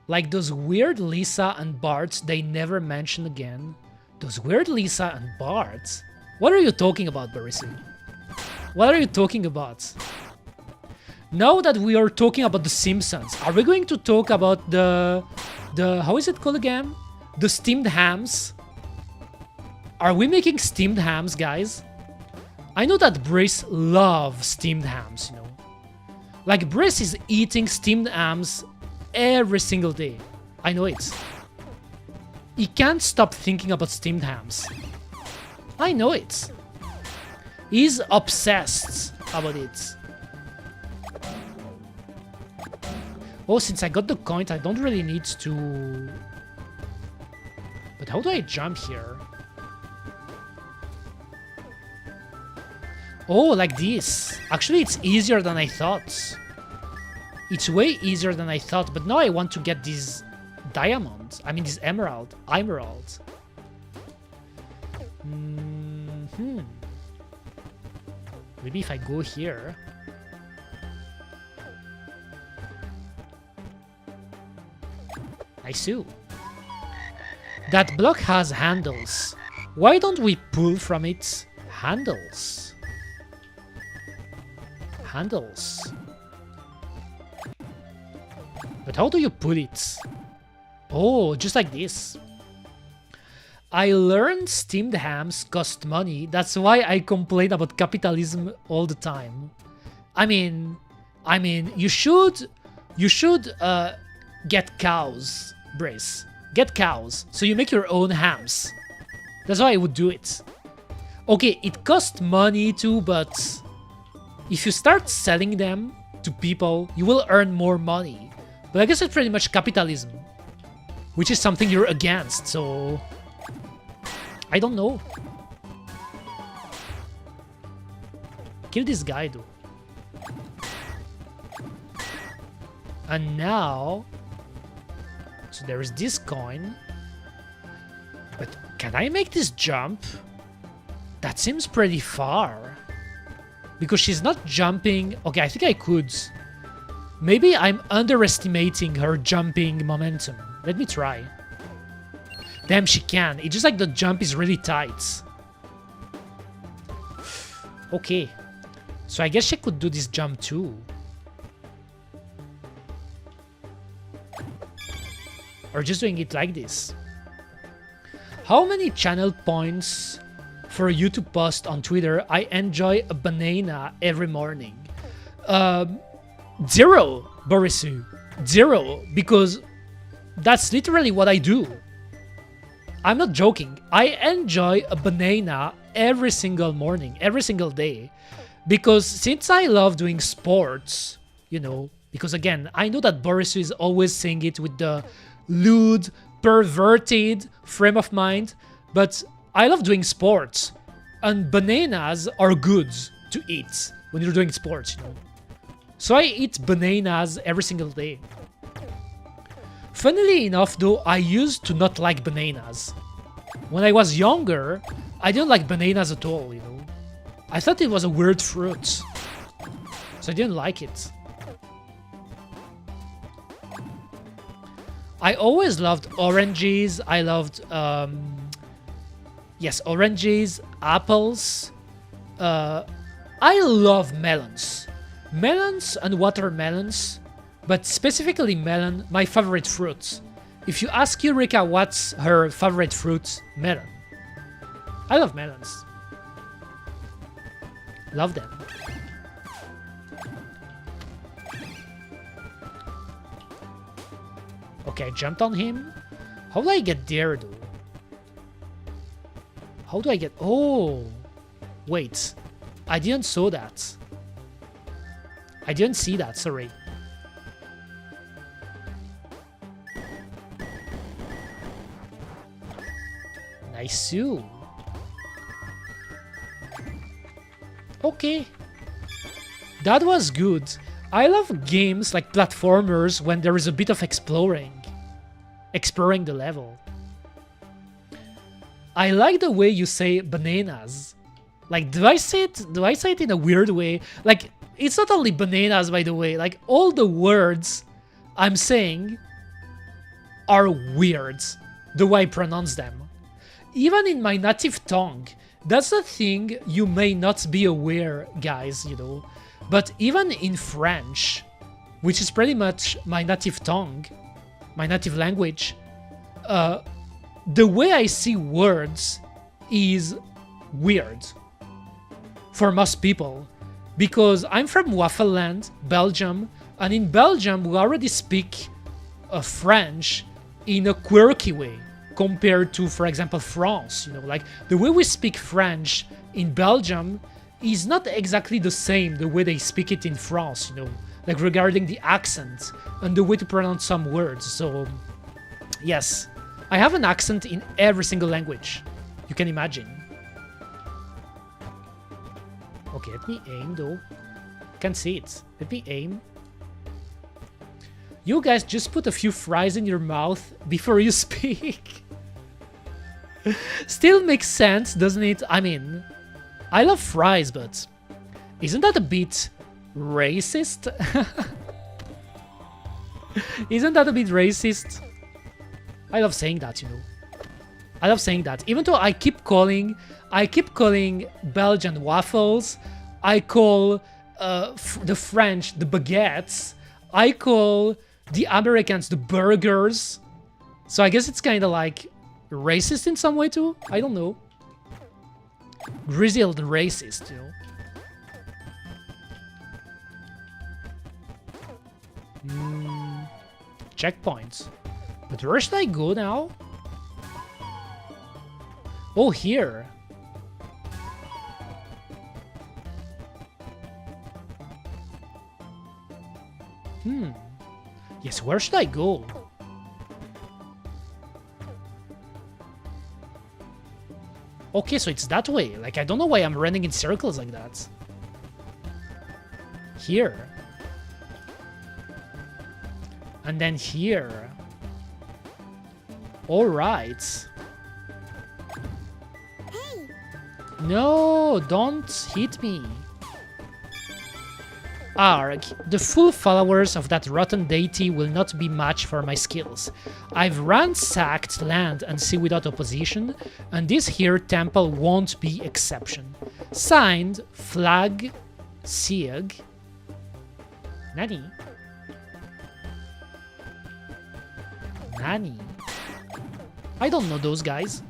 Like those weird Lisa and Barts they never mention again. Those weird Lisa and Barts? What are you talking about, Barisi? What are you talking about? Now that we are talking about The Simpsons, are we going to talk about the how is it called again? The steamed hams? Are we making steamed hams, guys? I know that Brice loves steamed hams, you know. Like, Brice is eating steamed hams every single day. I know it. He can't stop thinking about steamed hams. I know it. He's obsessed about it. Oh, since I got the coin, I don't really need to... But how do I jump here? Oh, like this. Actually, it's easier than I thought. It's way easier than I thought, but now I want to get this diamond. I mean, this emerald. Maybe if I go here... I see. That block has handles. Why don't we pull from it? Handles. But how do you pull it? Oh, just like this. I learned steamed hams cost money. That's why I complain about capitalism all the time. I mean, you should get cows, Brace. Get cows, so you make your own hams. That's why I would do it. Okay, it costs money too, but if you start selling them to people, you will earn more money. But I guess it's pretty much capitalism, which is something you're against, so I don't know. Kill this guy, though. And now, so there is this coin. But can I make this jump? That seems pretty far. Because she's not jumping. Okay, I think I could. Maybe I'm underestimating her jumping momentum. Let me try. Damn, she can. It's just like the jump is really tight. Okay. So I guess she could do this jump too. Or just doing it like this. How many channel points for you to post on Twitter? I enjoy a banana every morning. 0, Borisu. 0, because that's literally what I do. I'm not joking. I enjoy a banana every single morning, every single day. Because since I love doing sports, you know, because again, I know that Borisu is always saying it with the lewd, perverted frame of mind, but I love doing sports. And bananas are good to eat when you're doing sports, you know. So I eat bananas every single day. Funnily enough, though, I used to not like bananas. When I was younger, I didn't like bananas at all, you know. I thought it was a weird fruit, so I didn't like it. I always loved oranges. I loved, yes, oranges, apples. I love melons. Melons and watermelons, but specifically melon, my favorite fruit. If you ask Eureka what's her favorite fruit, melon. I love melons. Love them. Okay, I jumped on him. How do I get there, though? How do I get... Oh! Wait. I didn't saw that. I didn't see that, sorry. Nice you. Okay. That was good. I love games like platformers when there is a bit of exploring the level. I like the way you say bananas. Like, do I say it in a weird way? Like, it's not only bananas, by the way. Like, all the words I'm saying are weird, the way I pronounce them. Even in my native tongue. That's the thing you may not be aware, guys, you know. But even in French, which is pretty much my native tongue, my native language, the way I see words is weird for most people. Because I'm from Waffle Land, Belgium, and in Belgium we already speak French in a quirky way compared to, for example, France. You know, like the way we speak French in Belgium is not exactly the same the way they speak it in France, you know, like regarding the accent and the way to pronounce some words. So, yes, I have an accent in every single language you can imagine. Okay, let me aim though. Can't see it. Let me aim. You guys just put a few fries in your mouth before you speak. Still makes sense, doesn't it? I mean, I love fries, but isn't that a bit racist? Isn't that a bit racist? I love saying that, you know. I love saying that. Even though I keep calling Belgian waffles, I call the French the baguettes, I call the Americans the burgers. So I guess it's kind of like racist in some way too. I don't know. Grizzled racist, you know. Checkpoints. But where should I go now? Oh, here. where should I go? Okay, so it's that way. Like, I don't know why I'm running in circles like that. Here. And then here. Alright. Hey. No, don't hit me. Arg, the full followers of that rotten deity will not be much for my skills. I've ransacked land and sea without opposition, and this here temple won't be exception. Signed, Flag Sieg. Nani? Nani? I don't know those guys.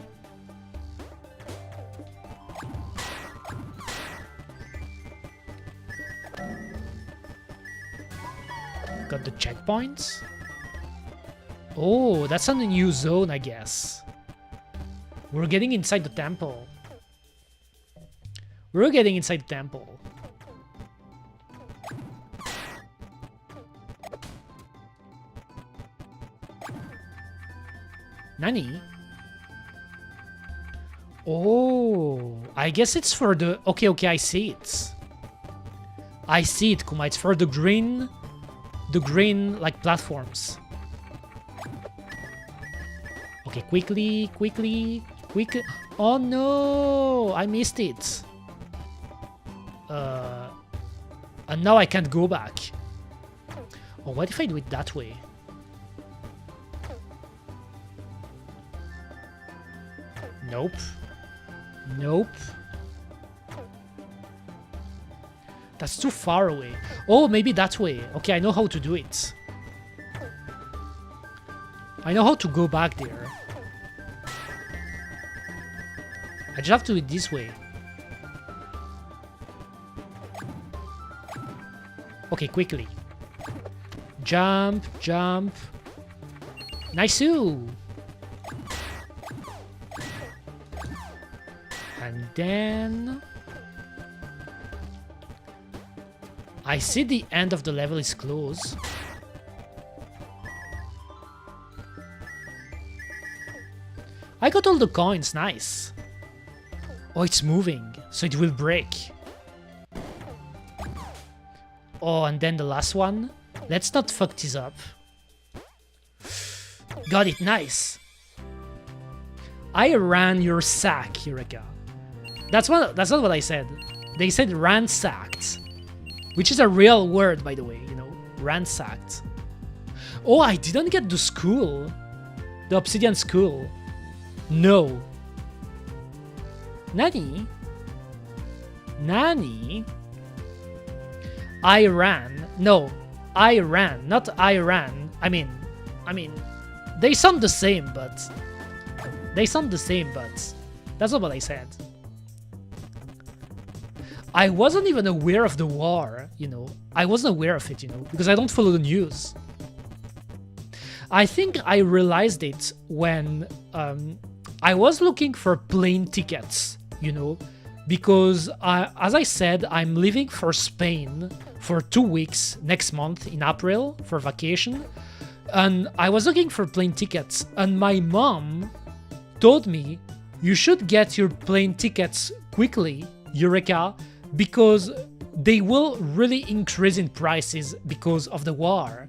Got the checkpoints. Oh, that's on a new zone, I guess. We're getting inside the temple. We're getting inside the temple. Nani? Oh, I guess it's for the... Okay, okay, I see it. I see it, Kuma. It's for the green, like, platforms. Okay, quickly. Oh no, I missed it. And now I can't go back. Oh, what if I do it that way? Nope. Nope. That's too far away. Oh, maybe that way. Okay, I know how to do it. I know how to go back there. I just have to do it this way. Okay, quickly. Jump, jump. Nice-oo! And then... I see the end of the level is close. I got all the coins, nice. Oh, it's moving, so it will break. Oh, and then the last one. Let's not fuck this up. Got it, nice. I ran your sack, Eureka. That's not what I said. They said ransacked. Which is a real word, by the way, you know. Ransacked. Oh, I didn't get the school. The obsidian school. No. Nani? Nani? I ran. No, I ran, not I ran. I mean, they sound the same, but... They sound the same, but... That's not what I said. I wasn't even aware of the war, you know. I wasn't aware of it, you know, because I don't follow the news. I think I realized it when I was looking for plane tickets, you know, because as I said, I'm leaving for Spain for 2 weeks next month in April for vacation, and I was looking for plane tickets, and my mom told me, you should get your plane tickets quickly, Eureka, because they will really increase in prices because of the war.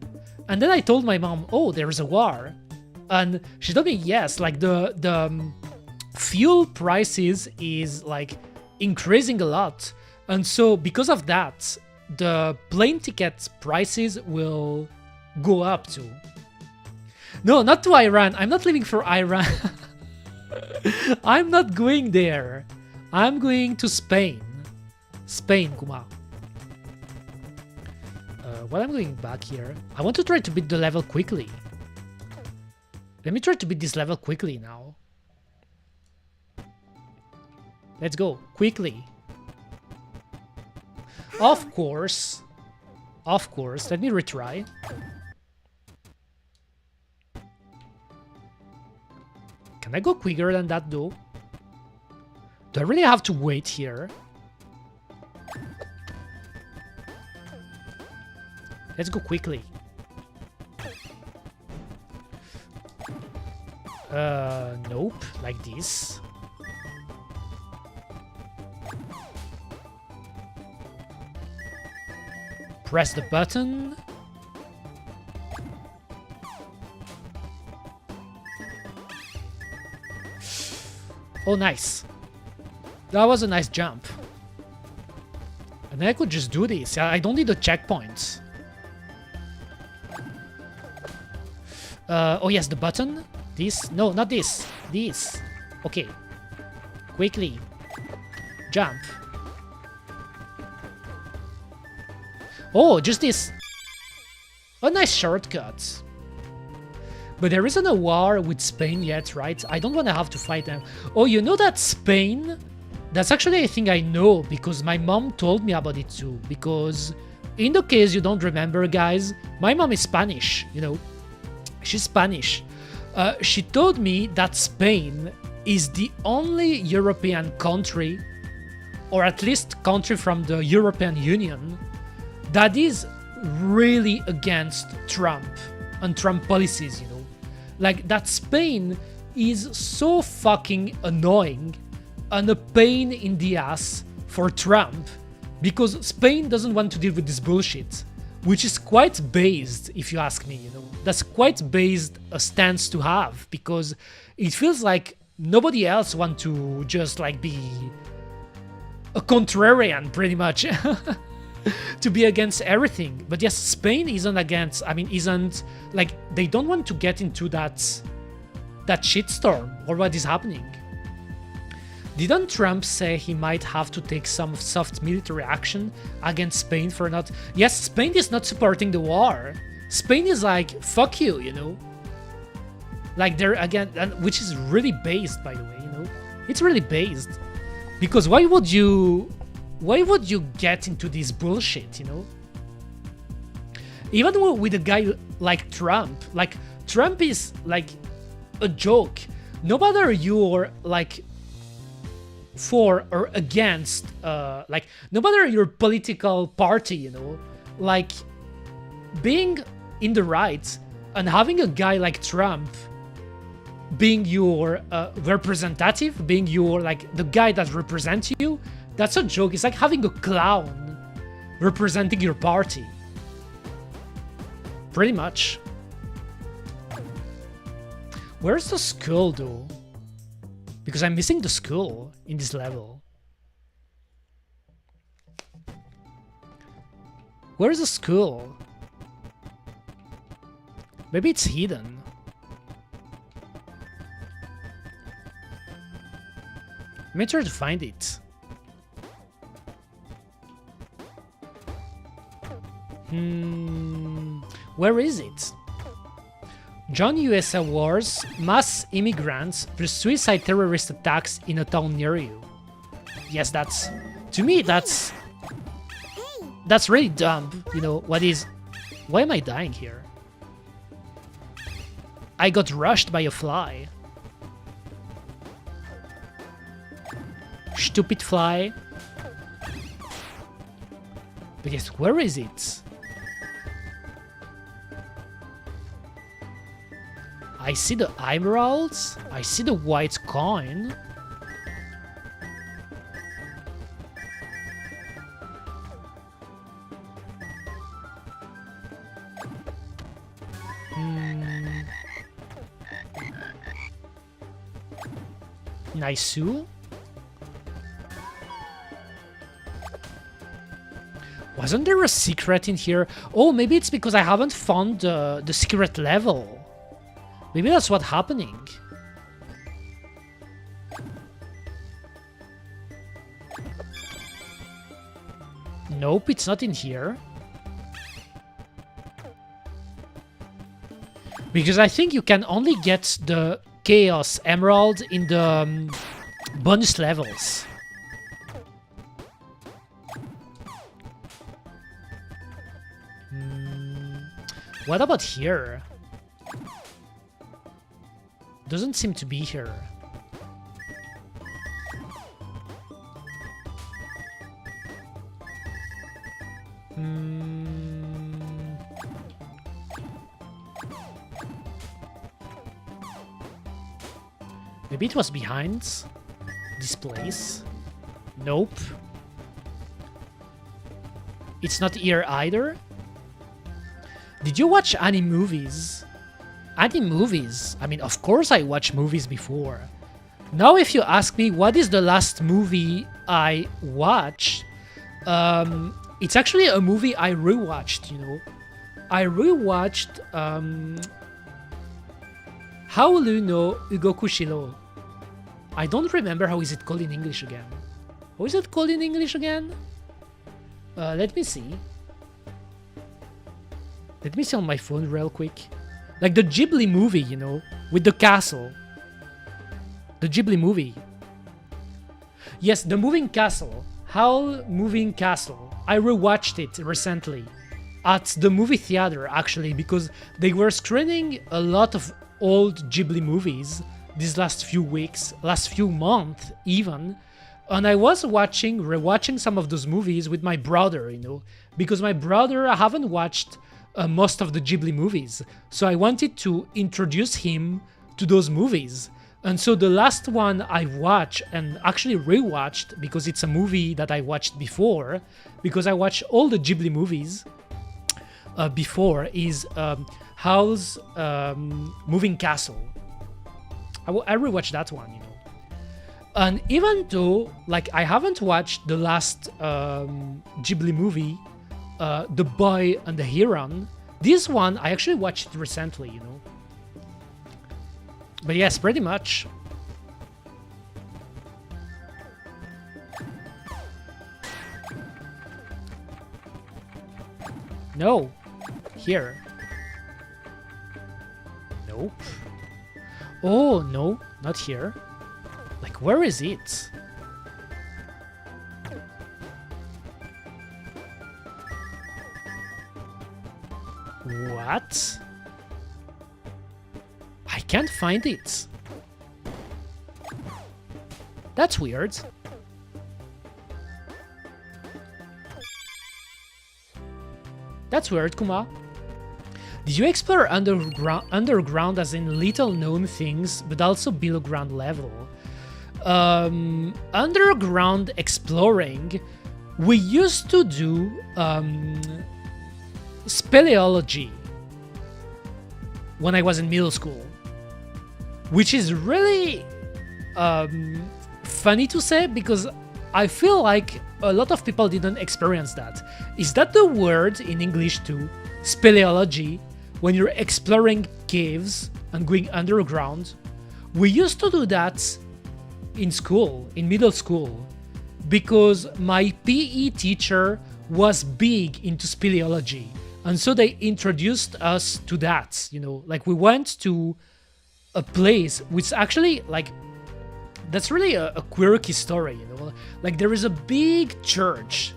And then I told my mom, oh, there's a war. And she told me, yes, like the fuel prices is like increasing a lot. And so because of that, the plane ticket prices will go up too. No, not to Iran. I'm not leaving for Iran. I'm not going there. I'm going to Spain. Spain, Kuma. While I'm going back here, I want to try to beat the level quickly. Let me try to beat this level quickly now. Let's go, quickly. Of course. Of course, let me retry. Can I go quicker than that though? Do I really have to wait here? Let's go quickly. Nope, like this. Press the button. Oh, nice. That was a nice jump. And then I could just do this. I don't need a checkpoint. Oh yes, the button. This? No, not this. This. Okay. Quickly. Jump. Oh, just this. A nice shortcut. But there isn't a war with Spain yet, right? I don't want to have to fight them. Oh, you know that Spain? That's actually a thing I know because my mom told me about it too. Because in the case you don't remember, guys, my mom is Spanish, you know. She's Spanish. She told me that Spain is the only European country, or at least country from the European Union, that is really against Trump and Trump policies, you know. Like, that Spain is so fucking annoying and a pain in the ass for Trump because Spain doesn't want to deal with this bullshit, which is quite based, if you ask me, you know. That's quite based a stance to have because it feels like nobody else want to just like be a contrarian pretty much to be against everything. But yes, Spain isn't against, I mean, isn't like, they don't want to get into that shitstorm or what is happening. Didn't Trump say he might have to take some soft military action against Spain for not... Yes, Spain is not supporting the war. Spain is like, fuck you, you know? Like, they're again, and which is really based, by the way, you know? It's really based. Because why would you get into this bullshit, you know? Even with a guy like Trump is like a joke. No matter you're like for or against, like no matter your political party, you know, like being in the right and having a guy like Trump being your representative, being your like the guy that represents you, that's a joke. It's like having a clown representing your party. Pretty much. Where's the skull though? Because I'm missing the skull in this level. Where's the skull? Maybe it's hidden. Let me try to find it. Where is it? Join US wars, mass immigrants, plus suicide terrorist attacks in a town near you. Yes, that's... To me, that's really dumb. You know, why am I dying here? I got rushed by a fly. Stupid fly. But yes, where is it? I see the emeralds. I see the white coin. Nice. Wasn't there a secret in here? Oh, maybe it's because I haven't found the secret level. Maybe that's what's happening. Nope, it's not in here. Because I think you can only get the Chaos Emerald in the bonus levels. What about here? Doesn't seem to be here. Maybe it was behind this place. Nope. It's not here either. Did you watch any movies? Any movies? I mean, of course I watched movies before. Now if you ask me what is the last movie I watched, it's actually a movie I rewatched, you know. I rewatched Haulu no Ugoku Shiro. I don't remember how is it called in English again. How is it called in English again? Let me see. Let me see on my phone real quick. Like the Ghibli movie, you know, with the castle. The Ghibli movie. Yes, the Moving Castle. Howl Moving Castle. I rewatched it recently at the movie theater, actually, because they were screening a lot of old Ghibli movies these last few weeks, last few months even. And I was rewatching some of those movies with my brother, you know, because my brother haven't watched most of the Ghibli movies. So I wanted to introduce him to those movies. And so the last one I watched and actually rewatched, because it's a movie that I watched before, because I watched all the Ghibli movies before, is Howl's Moving Castle. I rewatched that one, you know. And even though, like, I haven't watched the last Ghibli movie, The Boy and the Heron, this one I actually watched recently, you know. But yes, pretty much. No. Here. Nope. Oh, no, not here. Like, where is it? What? I can't find it. That's weird. That's weird, Kuma. Did you explore underground as in little known things, but also below ground level? Underground exploring, we used to do speleology when I was in middle school, which is really funny to say because I feel like a lot of people didn't experience that. Is that the word in English too? Speleology, when you're exploring caves and going underground. We used to do that in school, in middle school, because my PE teacher was big into speleology. And so they introduced us to that, you know, like we went to a place which actually, like, that's really a quirky story, you know, like there is a big church.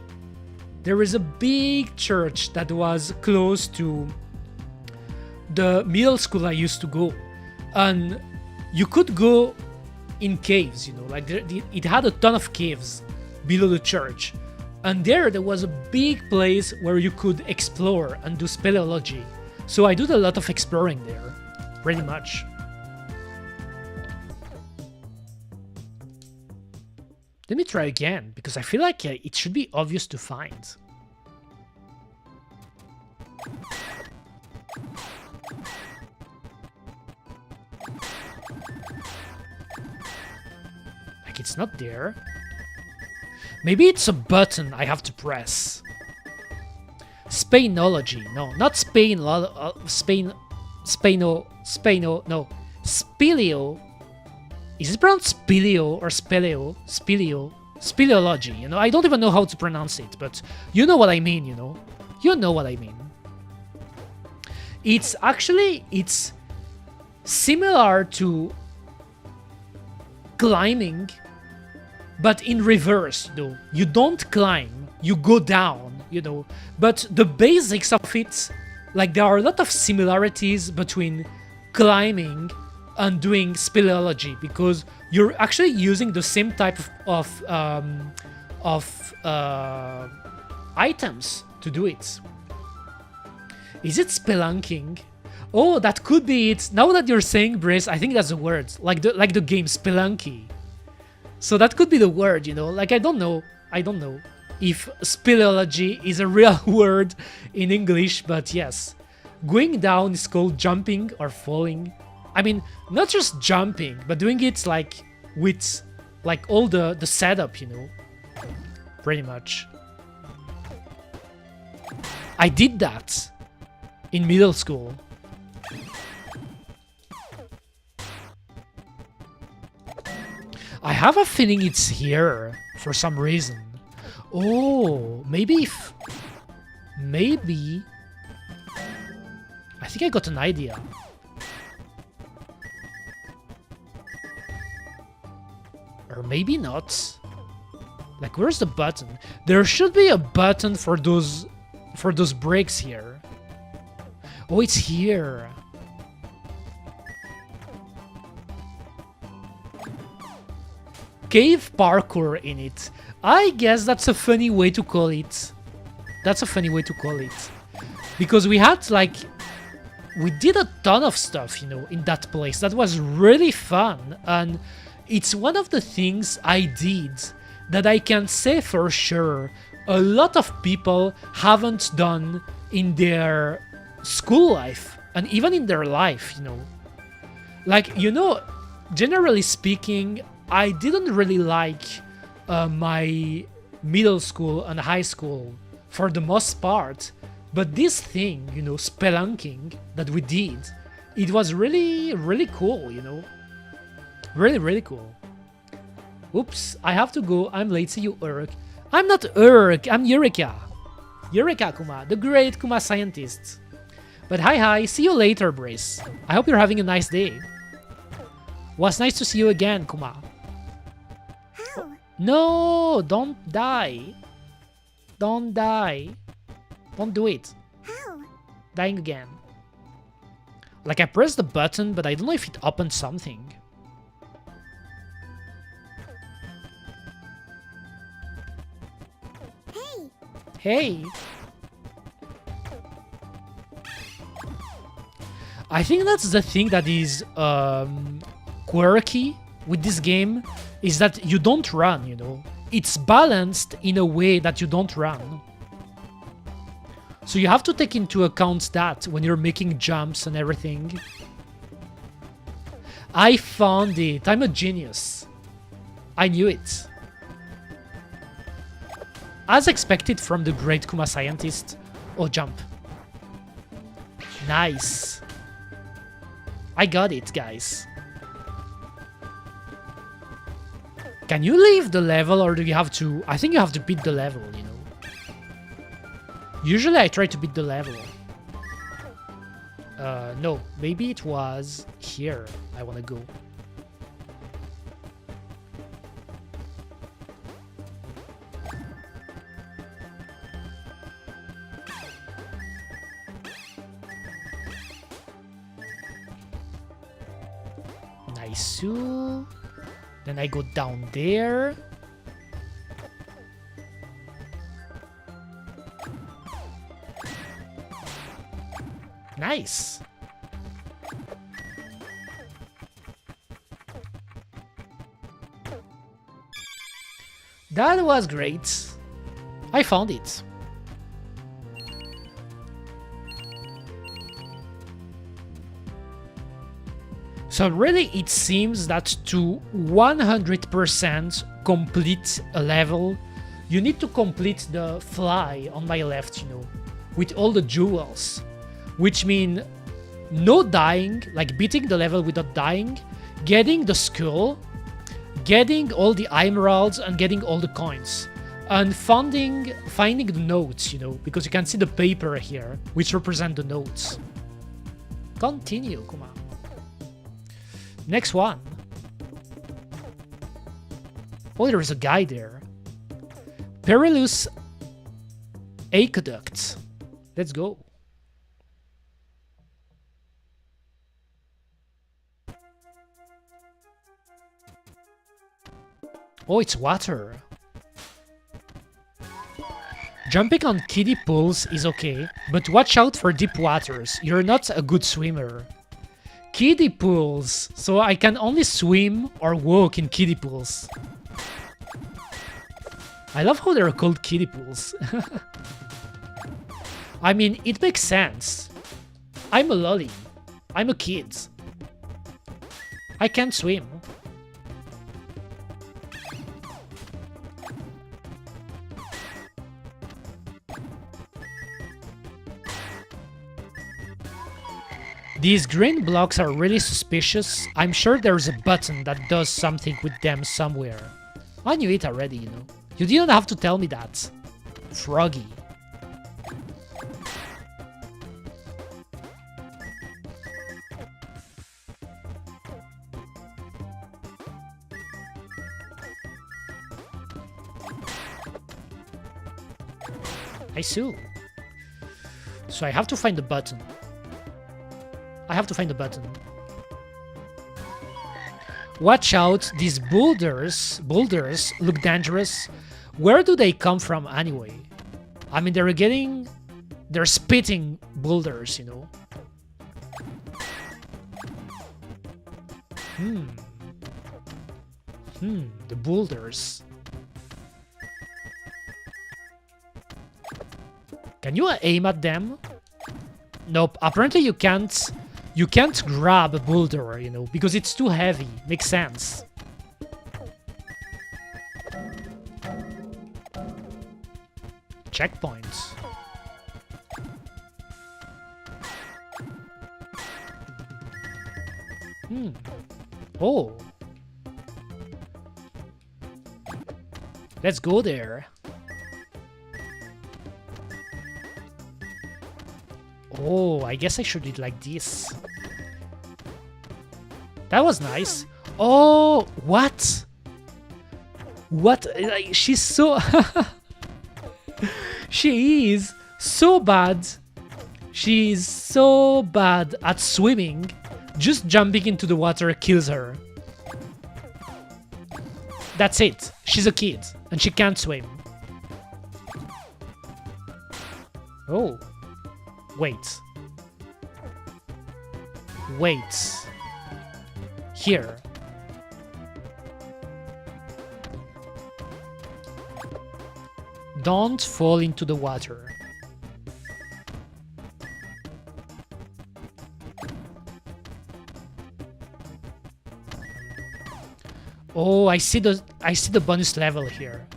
There is a big church that was close to the middle school I used to go. And you could go in caves, you know, like it had a ton of caves below the church. And there was a big place where you could explore and do speleology. So I did a lot of exploring there, pretty much. Let me try again, because I feel like it should be obvious to find. Like it's not there. Maybe it's a button I have to press. Spainology. No, not Spain. Spaino. No. Speleo. Is it pronounced speleo or speleo? Speleo. Speleology. You know, I don't even know how to pronounce it, but you know what I mean, you know? You know what I mean. It's similar to climbing, but in reverse, though. You don't climb, you go down, you know. But the basics of it, like there are a lot of similarities between climbing and doing speleology, because you're actually using the same type of items to do it. Is it spelunking? Oh, that could be it. Now that you're saying Brace, I think that's the word. Like the game Spelunky. So that could be the word, you know? Like, I don't know if speleology is a real word in English, but yes. Going down is called jumping or falling. I mean, not just jumping, but doing it like with like all the setup, you know? Pretty much. I did that in middle school. I have a feeling it's here for some reason. Oh, maybe I think I got an idea. Or maybe not. Like, where's the button? There should be a button for those breaks here. Oh, it's here. Cave parkour in it. I guess that's a funny way to call it. That's a funny way to call it. Because we had, like... We did a ton of stuff, you know, in that place. That was really fun. And it's one of the things I did that I can say for sure a lot of people haven't done in their school life. And even in their life, you know. Like, you know, generally speaking... I didn't really like my middle school and high school for the most part, but this thing, you know, spelunking that we did, it was really, really cool, you know? Really, really cool. Oops, I have to go. I'm late. See you, Urk. I'm not Urk, I'm Eureka. Eureka Kuma, the great Kuma scientist. But hi, see you later, Brace. I hope you're having a nice day. Was nice to see you again, Kuma. No, don't die. Don't die. Don't do it. How? Dying again. Like, I pressed the button, but I don't know if it opened something. Hey. Hey. I think that's the thing that is quirky with this game, is that you don't run, you know? It's balanced in a way that you don't run. So you have to take into account that when you're making jumps and everything. I found it. I'm a genius. I knew it. As expected from the great Kuma scientist. Oh, jump. Nice. I got it, guys. Can you leave the level, or do you have to... I think you have to beat the level, you know. Usually I try to beat the level. No, maybe it was here I want to go. Nice. Then I go down there. Nice. That was great. I found it. So really, it seems that to 100% complete a level, you need to complete the fly on my left, you know, with all the jewels. Which mean no dying, like beating the level without dying, getting the skull, getting all the emeralds, and getting all the coins. And finding the notes, you know, because you can see the paper here, which represent the notes. Continue, Kuma. Next one. Oh, there is a guy there. Perilous Aqueduct. Let's go. Oh, it's water. Jumping on kiddie pools is okay, but watch out for deep waters. You're not a good swimmer. Kiddie pools. So I can only swim or walk in kiddie pools. I love how they're called kiddie pools. I mean, it makes sense. I'm a lolly. I'm a kid. I can't swim. These green blocks are really suspicious. I'm sure there's a button that does something with them somewhere. I knew it already, you know. You didn't have to tell me that. Froggy. I see. So I have to find the button. I have to find the button. Watch out, these boulders look dangerous. Where do they come from anyway? I mean, they're spitting boulders, you know. The boulders. Can you aim at them? Nope, apparently you can't. You can't grab a boulder, you know, because it's too heavy. Makes sense. Checkpoints. Oh. Let's go there. Oh, I guess I should do it like this. That was nice. Oh, what? What? She's so... She is so bad. She is so bad at swimming. Just jumping into the water kills her. That's it. She's a kid and she can't swim. Oh. Wait. Wait. Here. Don't fall into the water. Oh, I see the bonus level here.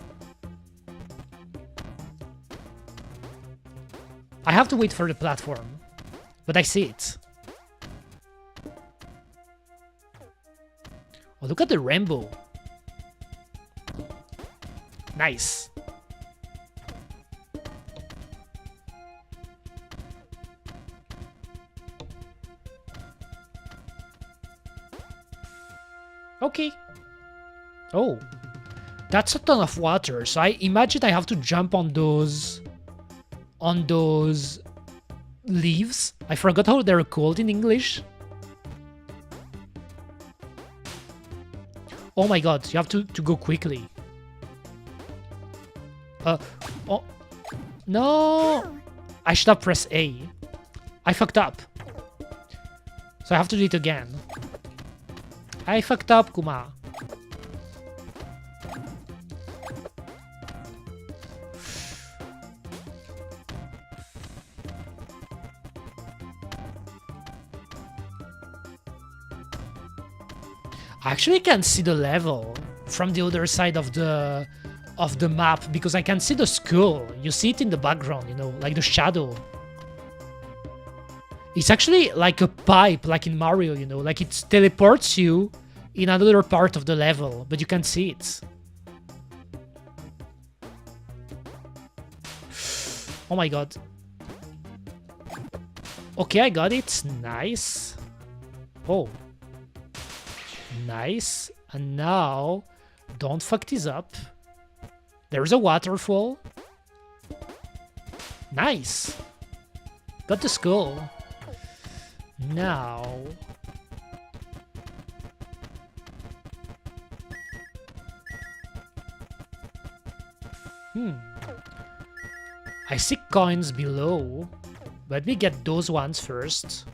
I have to wait for the platform, but I see it. Oh, look at the rainbow. Nice. Okay. Oh, that's a ton of water. So I imagine I have to jump on those leaves. I forgot how they're called in English. Oh my god, you have to go quickly. Oh, no! I should have pressed A. I fucked up. So I have to do it again. I fucked up, Kuma. I actually can see the level from the other side of the map because I can see the skull. You see it in the background, you know, like the shadow. It's actually like a pipe, like in Mario, you know, like it teleports you in another part of the level, but you can't see it. Oh my god. Okay, I got it. Nice. Oh. Nice. And now, don't fuck this up. There's a waterfall. Nice. Got the skull. Now... I see coins below. Let me get those ones first.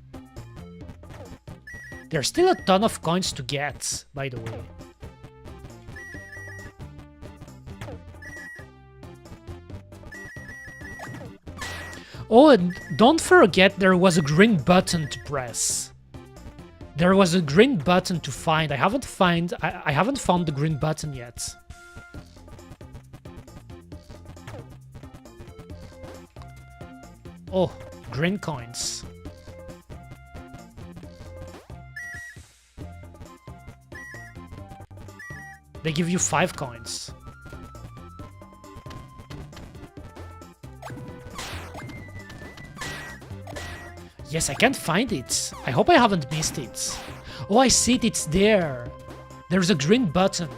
There's still a ton of coins to get, by the way. Oh, and don't forget there was a green button to press. There was a green button to find. I haven't found the green button yet. Oh, green coins. They give you 5 coins. Yes, I can't find it. I hope I haven't missed it. Oh, I see it. It's there. There's a green button.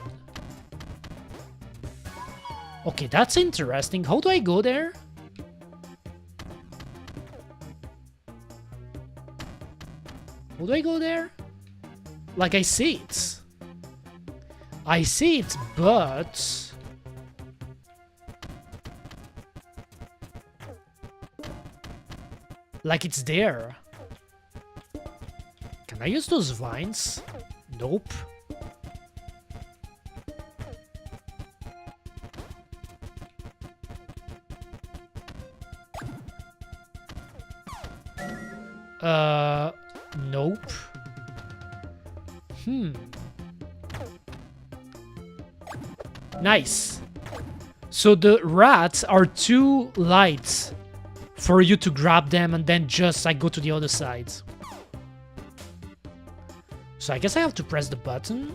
Okay, that's interesting. How do I go there? How do I go there? Like, I see it. I see it, but... like it's there. Can I use those vines? Nope. Nope. Nice. So the rats are too light for you to grab them and then just like go to the other side. So I guess I have to press the button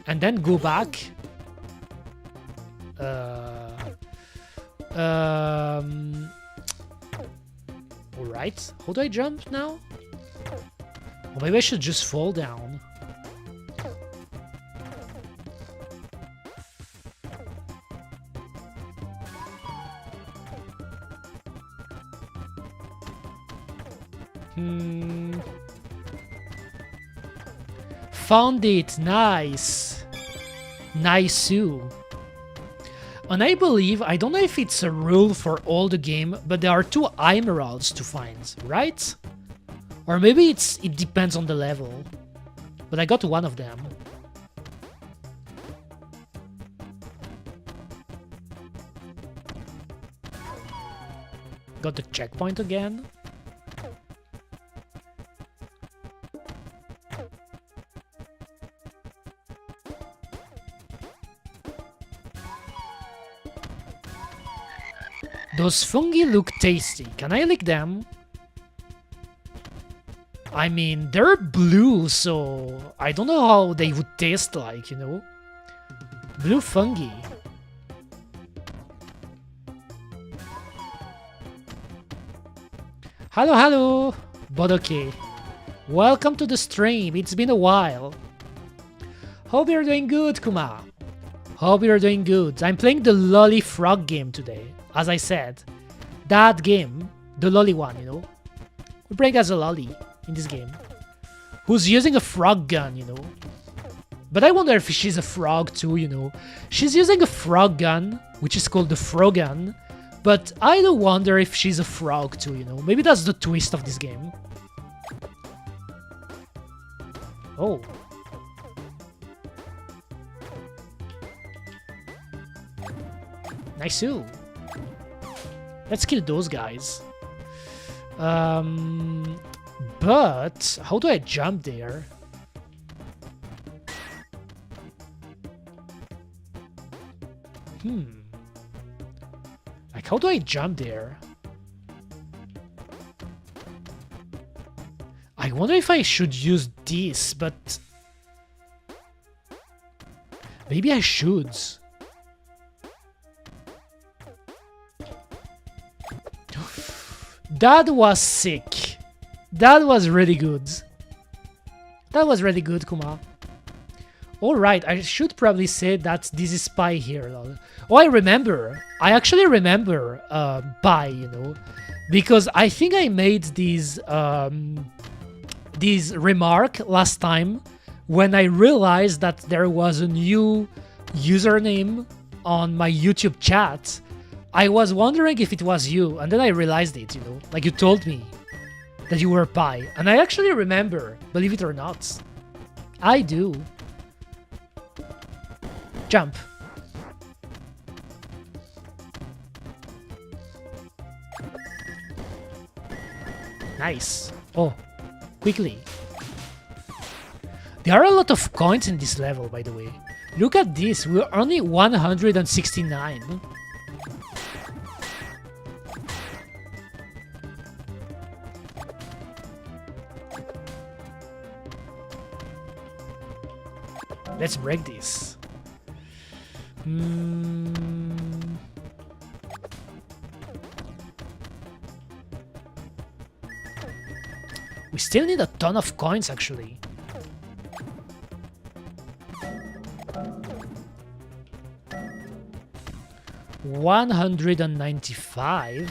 and then go back. Alright, how do I jump now? Or maybe I should just fall down. Found it! Nice! Nice-oo. And I believe, I don't know if it's a rule for all the game, but there are 2 emeralds to find, right? Or maybe it depends on the level. But I got 1 of them. Got the checkpoint again. Those fungi look tasty. Can I lick them? I mean, they're blue, so I don't know how they would taste like, you know? Blue fungi. Hello, hello! But okay. Welcome to the stream. It's been a while. Hope you're doing good, Kuma. Hope you're doing good. I'm playing the Lolly Frog game today. As I said, that game, the lolly one, you know, we're playing as a lolly in this game, who's using a frog gun, you know. But I wonder if she's a frog too, you know. She's using a frog gun, which is called the Frogun, but I do wonder if she's a frog too, you know. Maybe that's the twist of this game. Oh. Nice-oo. Let's kill those guys. But how do I jump there? Like, how do I jump there? I wonder if I should use this, but maybe I should. That was sick. That was really good. That was really good, Kuma. Alright, I should probably say that this is Pi here. Oh, I remember. I actually remember Pi, you know. Because I think I made this remark last time when I realized that there was a new username on my YouTube chat. I was wondering if it was you, and then I realized it, you know, like you told me that you were Pi, and I actually remember, believe it or not. I do. Jump. Nice. Oh, quickly. There are a lot of coins in this level, by the way. Look at this, we're only 169. Let's break this. We still need a ton of coins, actually. $195.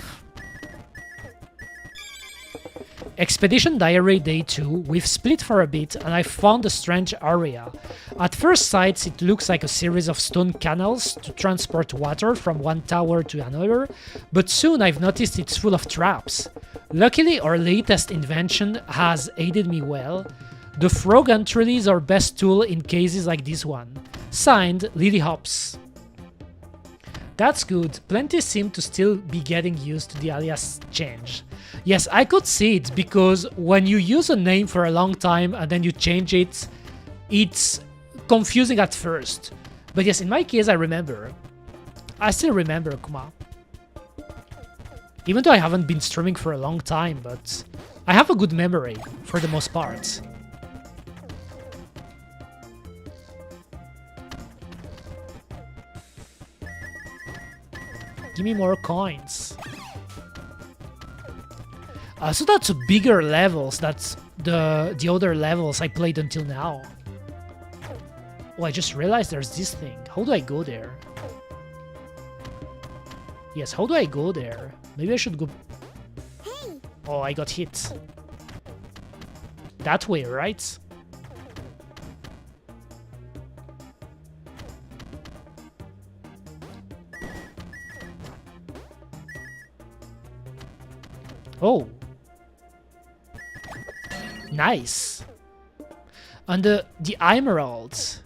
Expedition Diary Day 2, we've split for a bit and I found a strange area. At first sight, it looks like a series of stone canals to transport water from one tower to another, but soon I've noticed it's full of traps. Luckily, our latest invention has aided me well. The Frogun truly is our best tool in cases like this one. Signed, Lily Hops. That's good, plenty seem to still be getting used to the alias change. Yes, I could see it, because when you use a name for a long time and then you change it, it's confusing at first. But yes, in my case, I remember. I still remember Kuma. Even though I haven't been streaming for a long time, but I have a good memory, for the most part. Give me more coins. So that's bigger levels. That's the other levels I played until now. Oh, I just realized there's this thing. How do I go there? Yes, how do I go there? Maybe I should go... Oh, I got hit. That way, right? Oh. Nice. And the emeralds.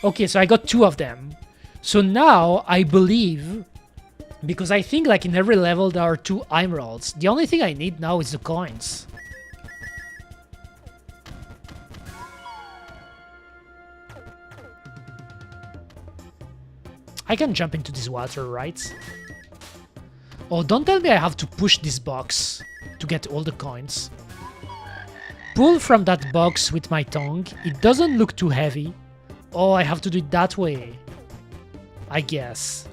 Okay, so I got 2 of them. So now I believe, because I think like in every level there are 2 emeralds. The only thing I need now is the coins. I can jump into this water, right? Oh, don't tell me I have to push this box to get all the coins. Pull from that box with my tongue. It doesn't look too heavy. Oh, I have to do it that way. I guess.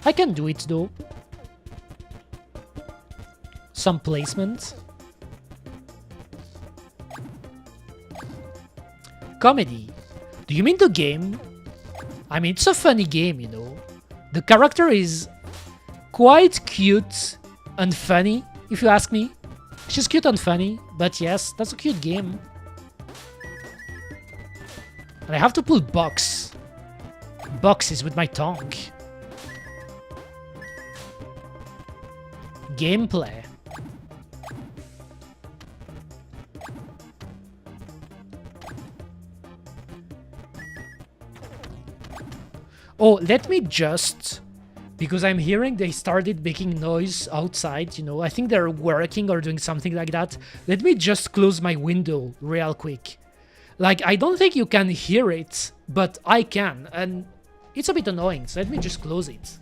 I can do it though. Some placement. Comedy. Do you mean the game? I mean, it's a funny game, you know. The character is quite cute and funny, if you ask me. She's cute and funny, but yes, that's a cute game. And I have to pull boxes with my tongue. Gameplay. Oh, let me just, because I'm hearing they started making noise outside, you know, I think they're working or doing something like that. Let me just close my window real quick. Like, I don't think you can hear it, but I can, and it's a bit annoying, so let me just close it.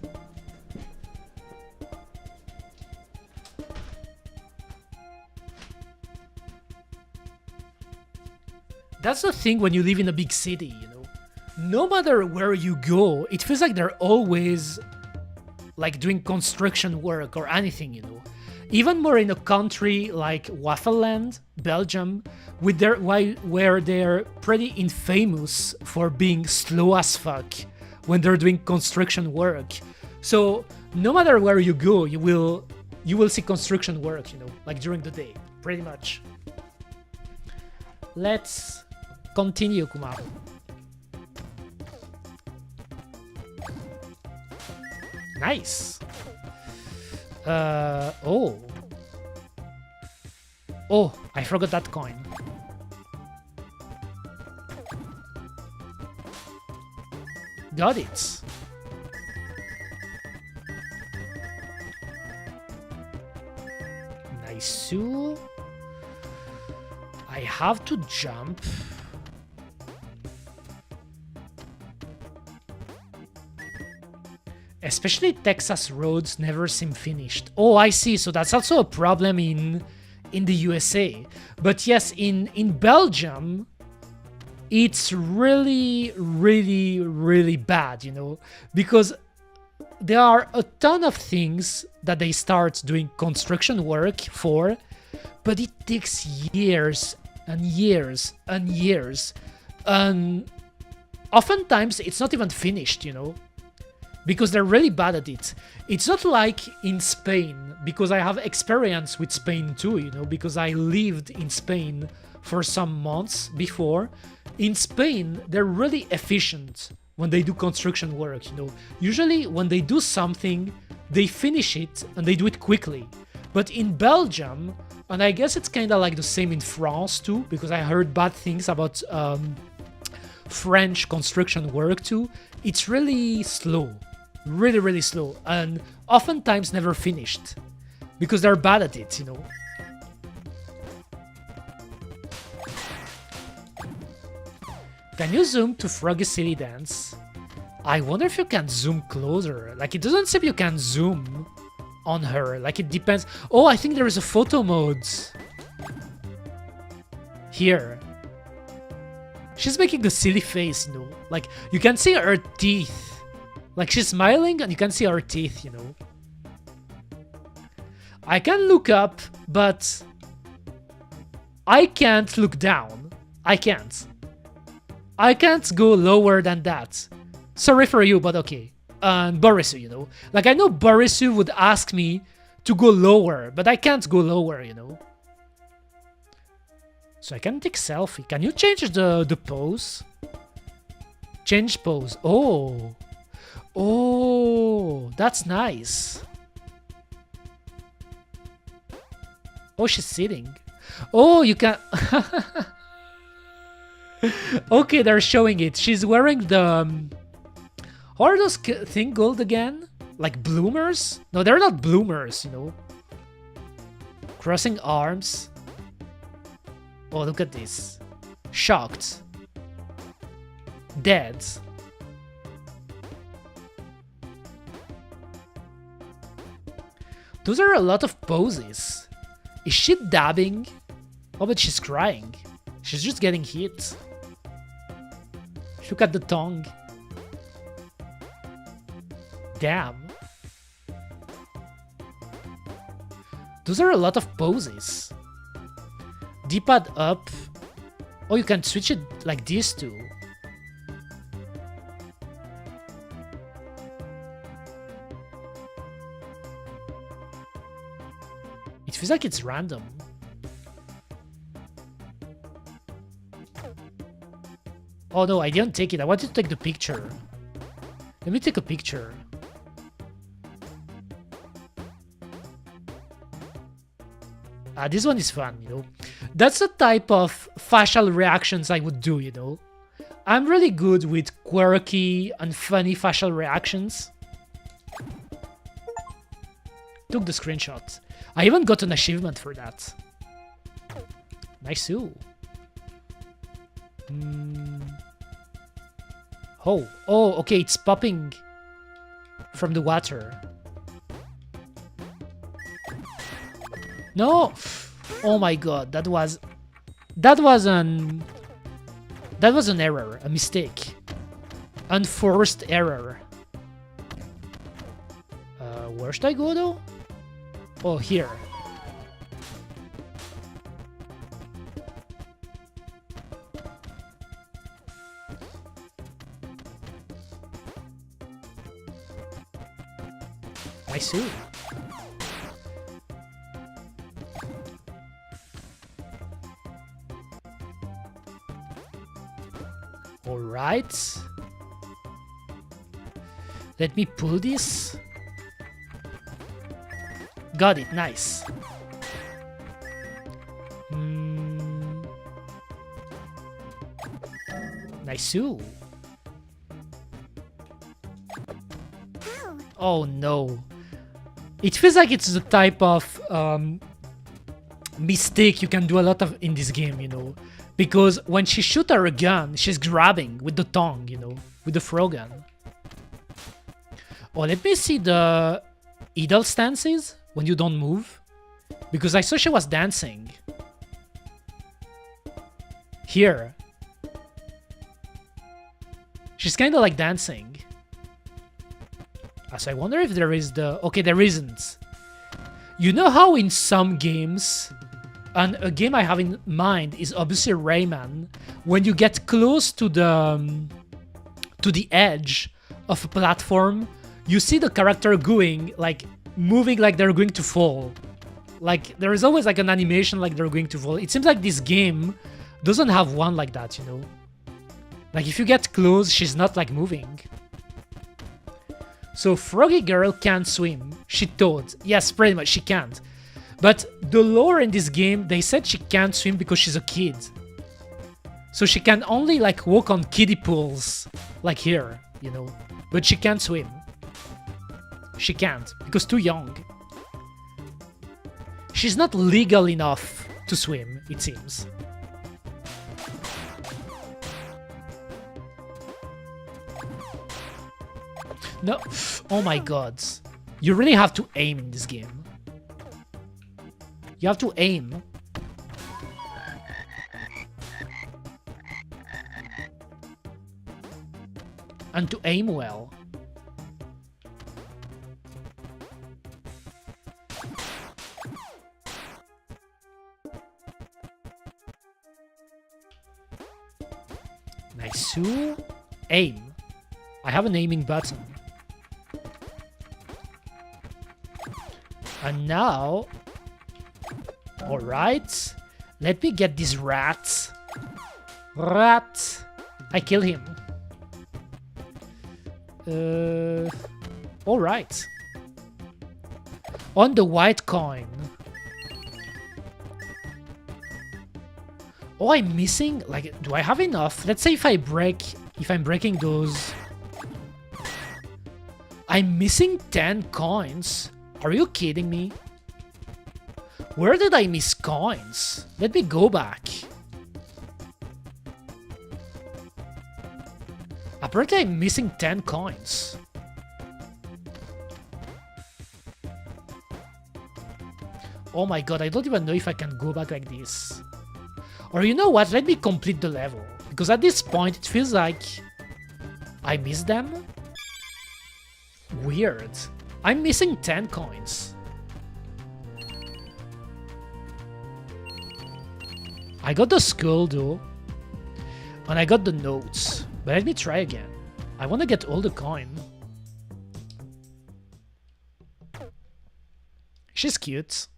That's the thing when you live in a big city, you know. No matter where you go, it feels like they're always like doing construction work or anything, you know. Even more in a country like Waffleland, Belgium, with their where they're pretty infamous for being slow as fuck when they're doing construction work. So no matter where you go, you will see construction work, you know, like during the day, pretty much. Let's continue, Kuma. Nice. Oh. Oh, I forgot that coin. Got it. Nice. I have to jump. Especially Texas roads never seem finished. Oh, I see. So that's also a problem in the USA. But yes, in Belgium, it's really, really, really bad, you know, because there are a ton of things that they start doing construction work for, but it takes years and years and years. And oftentimes it's not even finished, you know, because they're really bad at it. It's not like in Spain, because I have experience with Spain too, you know, because I lived in Spain for some months before. In Spain, they're really efficient when they do construction work, you know. Usually when they do something, they finish it and they do it quickly. But in Belgium, and I guess it's kind of like the same in France too, because I heard bad things about French construction work too, it's really slow. Really, really slow, and oftentimes never finished, because they're bad at it, you know. Can you zoom to Froggy City Dance? I wonder if you can zoom closer. Like, it doesn't seem you can zoom on her. Like, it depends. Oh, I think there is a photo mode. Here. She's making a silly face, you know. Like, you can see her teeth. Like, she's smiling and you can see her teeth, you know. I can look up, but I can't look down. I can't. I can't go lower than that. Sorry for you, but okay. And Borisu, you know. Like, I know Borisu would ask me to go lower, but I can't go lower, you know. So I can take selfie. Can you change the pose? Change pose. Oh. Oh, that's nice. Oh, she's sitting. Oh, you can... Okay, they're showing it. She's wearing the... How are those thing called again? Like bloomers? No, they're not bloomers, you know. Crossing arms. Oh, look at this. Shocked. Dead. Those are a lot of poses. Is she dabbing? Oh, but she's crying. She's just getting hit. Look at the tongue. Damn. Those are a lot of poses. D-pad up. Oh, you can switch it like this too. It feels like it's random. Oh no, I didn't take it. I wanted to take the picture. Let me take a picture. This one is fun, you know. That's the type of facial reactions I would do, you know. I'm really good with quirky and funny facial reactions. Took the screenshot. I even got an achievement for that. Nice too. Oh, okay, it's popping from the water. No! Oh my god, that was an error, a mistake. Unforced error. Where should I go though? Oh, here. I see. All right. Let me pull this. Got it. Nice. Nice too. Oh no. It feels like it's the type of mistake you can do a lot of in this game, you know. Because when she shoots her gun, she's grabbing with the tongue, you know, with the Frogun. Oh, let me see the idle stances when you don't move. Because I saw she was dancing. Here. She's kind of like dancing. So I wonder if there is the... Okay, there isn't. You know how in some games, and a game I have in mind is obviously Rayman, when you get close to the edge of a platform, you see the character going, like, moving like they're going to fall. Like, there is always like an animation like they're going to fall. It seems like this game doesn't have one like that, you know? Like, if you get close, she's not, like, moving. So, Froggy Girl can't swim. She thought. Yes, pretty much, she can't. But the lore in this game, they said she can't swim because she's a kid. So she can only, like, walk on kiddie pools. Like here, you know. But she can't swim. She can't, because too young. She's not legal enough to swim, it seems. No. Oh my god. You really have to aim in this game. You have to aim. And to aim well. Nice. So, aim. I have an aiming button. And now... Alright. Let me get this rat. Rat. I kill him. Alright. On the white coin. Oh, I'm missing... Like, do I have enough? Let's say if I'm breaking those... I'm missing 10 coins. Are you kidding me? Where did I miss coins? Let me go back. Apparently I'm missing 10 coins. Oh my god, I don't even know if I can go back like this. Or you know what, let me complete the level. Because at this point it feels like I missed them. Weird. I'm missing 10 coins. I got the skull though. And I got the notes. But let me try again. I want to get all the coin. She's cute.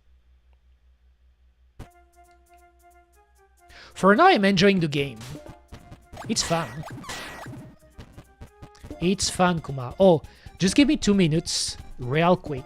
For now, I'm enjoying the game. It's fun. It's fun, Kuma. Oh, just give me 2 minutes, real quick.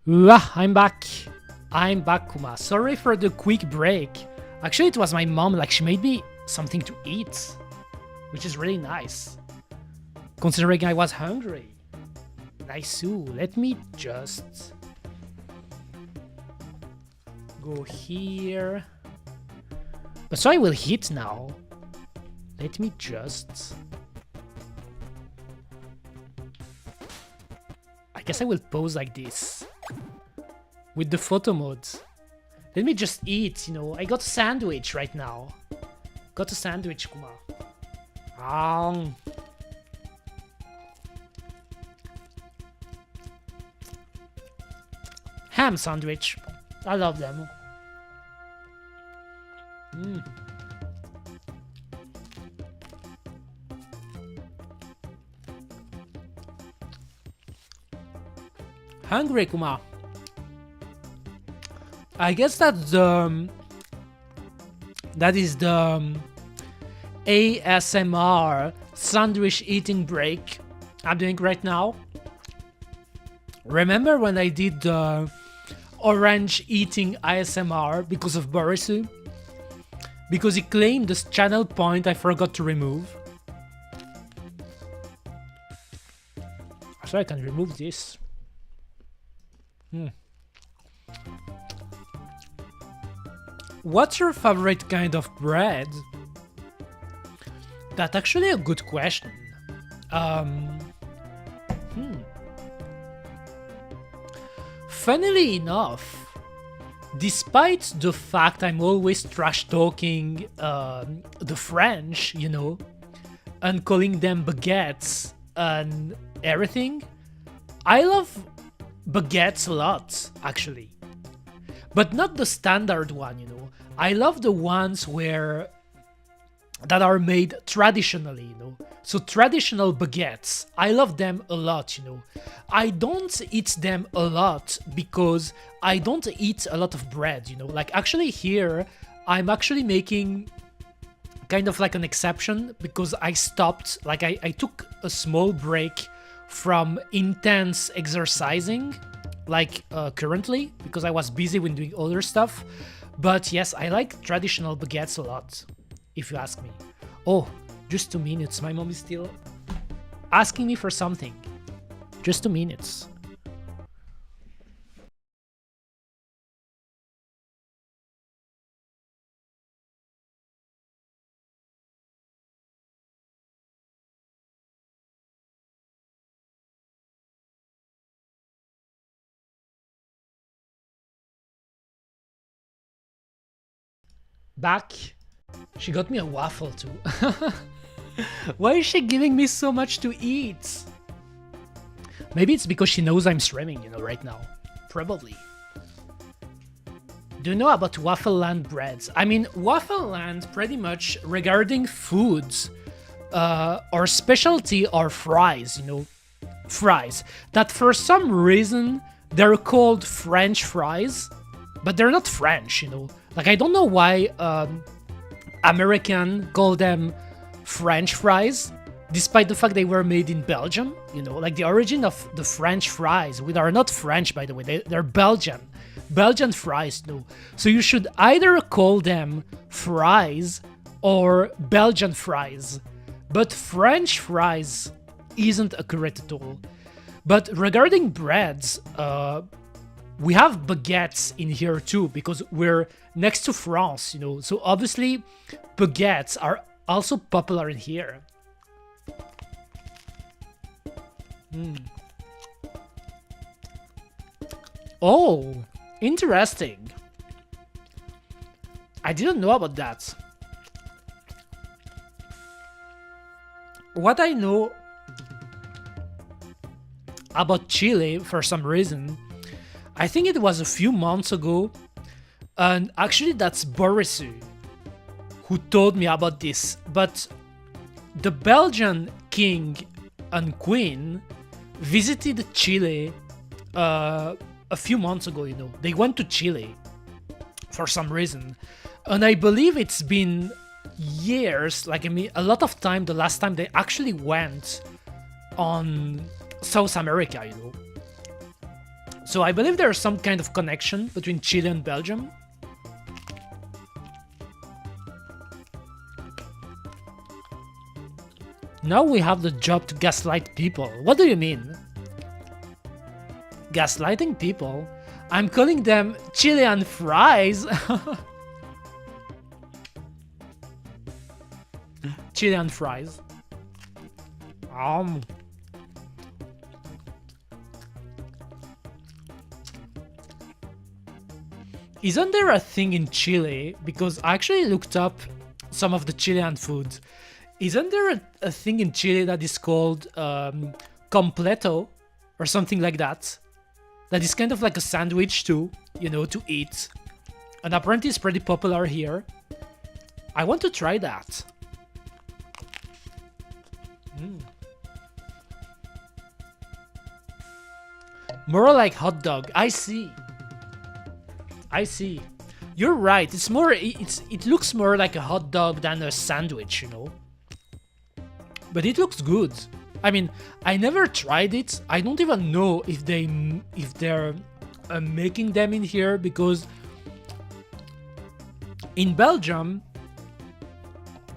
I'm back. I'm back, Kuma. Sorry for the quick break. Actually, it was my mom, like she made me something to eat, which is really nice, considering I was hungry. Nice. Let me just go here. But so I will hit now. Let me just... I guess I will pose like this with the photo mode. Let me just eat, you know. I got a sandwich right now. Got a sandwich, Kuma. Ham sandwich. I love them. Hungry, Kuma. I guess that's that is the ASMR sandwich eating break I'm doing right now. Remember when I did the orange eating ASMR because of Borisu? Because he claimed this channel point I forgot to remove. So I can remove this. What's your favorite kind of bread? That's actually a good question. Funnily enough, despite the fact I'm always trash talking the French, you know, and calling them baguettes and everything, I love baguettes a lot, actually. But not the standard one, you know. I love the ones that are made traditionally, you know. So traditional baguettes, I love them a lot, you know. I don't eat them a lot because I don't eat a lot of bread, you know. Like actually here, I'm actually making kind of like an exception because I stopped, like I took a small break from intense exercising, like currently, because I was busy with doing other stuff. But yes, I like traditional baguettes a lot, if you ask me. Oh, just 2 minutes. My mom is still asking me for something. Just 2 minutes. Back. She got me a waffle too. Why is she giving me so much to eat? Maybe it's because she knows I'm streaming, you know, right now. Probably. Do you know about Waffle Land breads? I mean, Waffle Land pretty much regarding foods or specialty or fries, you know, fries. That for some reason they're called French fries, but they're not French, you know. Like, I don't know why American call them French fries, despite the fact they were made in Belgium, you know, like the origin of the French fries, which are not French, by the way, they're Belgian fries, no. So you should either call them fries or Belgian fries, but French fries isn't accurate at all. But regarding breads, we have baguettes in here too, because we're next to France, you know, so obviously baguettes are also popular in here. Oh, interesting. I didn't know about that. What I know about Chile, for some reason, I think it was a few months ago, and actually that's Borisu who told me about this, but the Belgian king and queen visited Chile a few months ago, you know. They went to Chile for some reason, and I believe it's been years, like I mean a lot of time, the last time they actually went on South America, you know. So I believe there's some kind of connection between Chile and Belgium. Now we have the job to gaslight people. What do you mean? Gaslighting people? I'm calling them Chilean fries. Chilean fries. Isn't there a thing in Chile? Because I actually looked up some of the Chilean food. Isn't there a thing in Chile that is called completo or something like that? That is kind of like a sandwich too, you know, to eat. And apparently it's pretty popular here. I want to try that. More like hot dog. I see. I see. You're right. It's more. It looks more like a hot dog than a sandwich, you know. But it looks good. I mean, I never tried it. I don't even know if they're making them in here, because in Belgium,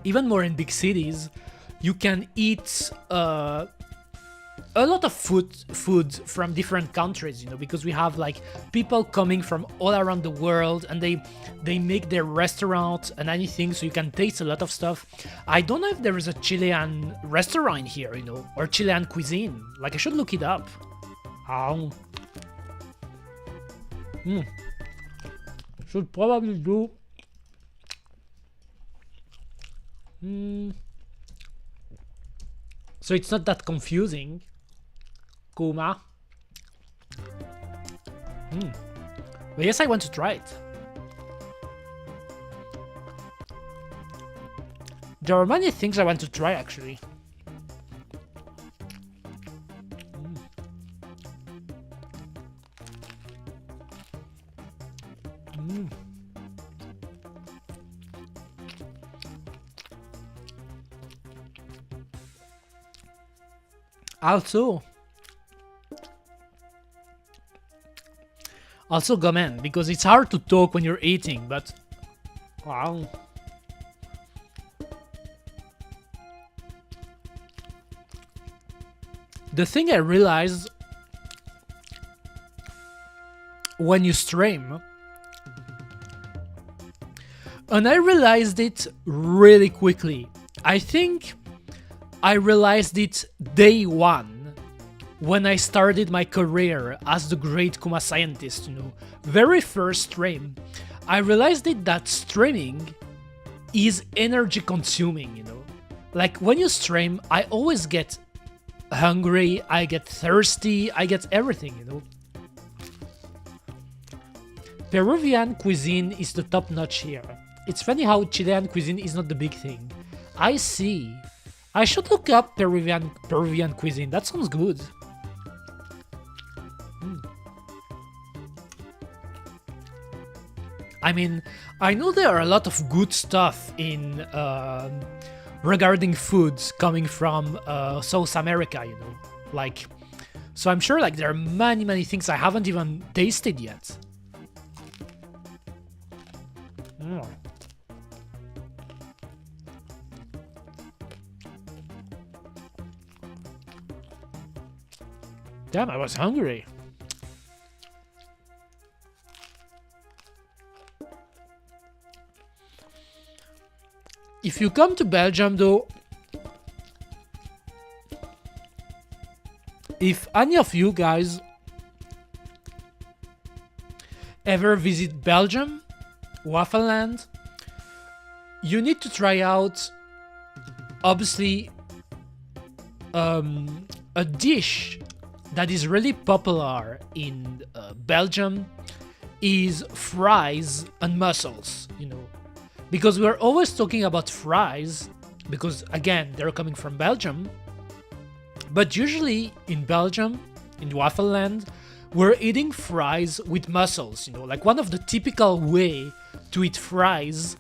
even more in big cities, you can eat a lot of food from different countries, you know, because we have like people coming from all around the world, and they make their restaurant and anything, so you can taste a lot of stuff. I don't know if there is a Chilean restaurant here, you know, or Chilean cuisine. Like, I should look it up. Should probably do. So it's not that confusing. Kuma. But yes, I want to try it. There are many things I want to try, actually. Also gomen, because it's hard to talk when you're eating, but wow. The thing I realized when you stream, and I realized it really quickly. I think I realized it day one when I started my career as the great Kuma scientist, you know. Very first stream, I realized it that streaming is energy consuming, you know. Like, when you stream, I always get hungry, I get thirsty, I get everything, you know. Peruvian cuisine is the top notch here. It's funny how Chilean cuisine is not the big thing. I see. I should look up Peruvian cuisine. That sounds good. I mean, I know there are a lot of good stuff in regarding foods coming from South America, you know, like, so I'm sure like there are many things I haven't even tasted yet. Damn, I was hungry. If you come to Belgium though, if any of you guys ever visit Belgium, Waffleland, you need to try out, obviously, a dish that is really popular in Belgium is fries and mussels, you know. Because we're always talking about fries, because again, they're coming from Belgium. But usually in Belgium, in Waffleland, we're eating fries with mussels, you know. Like, one of the typical way to eat fries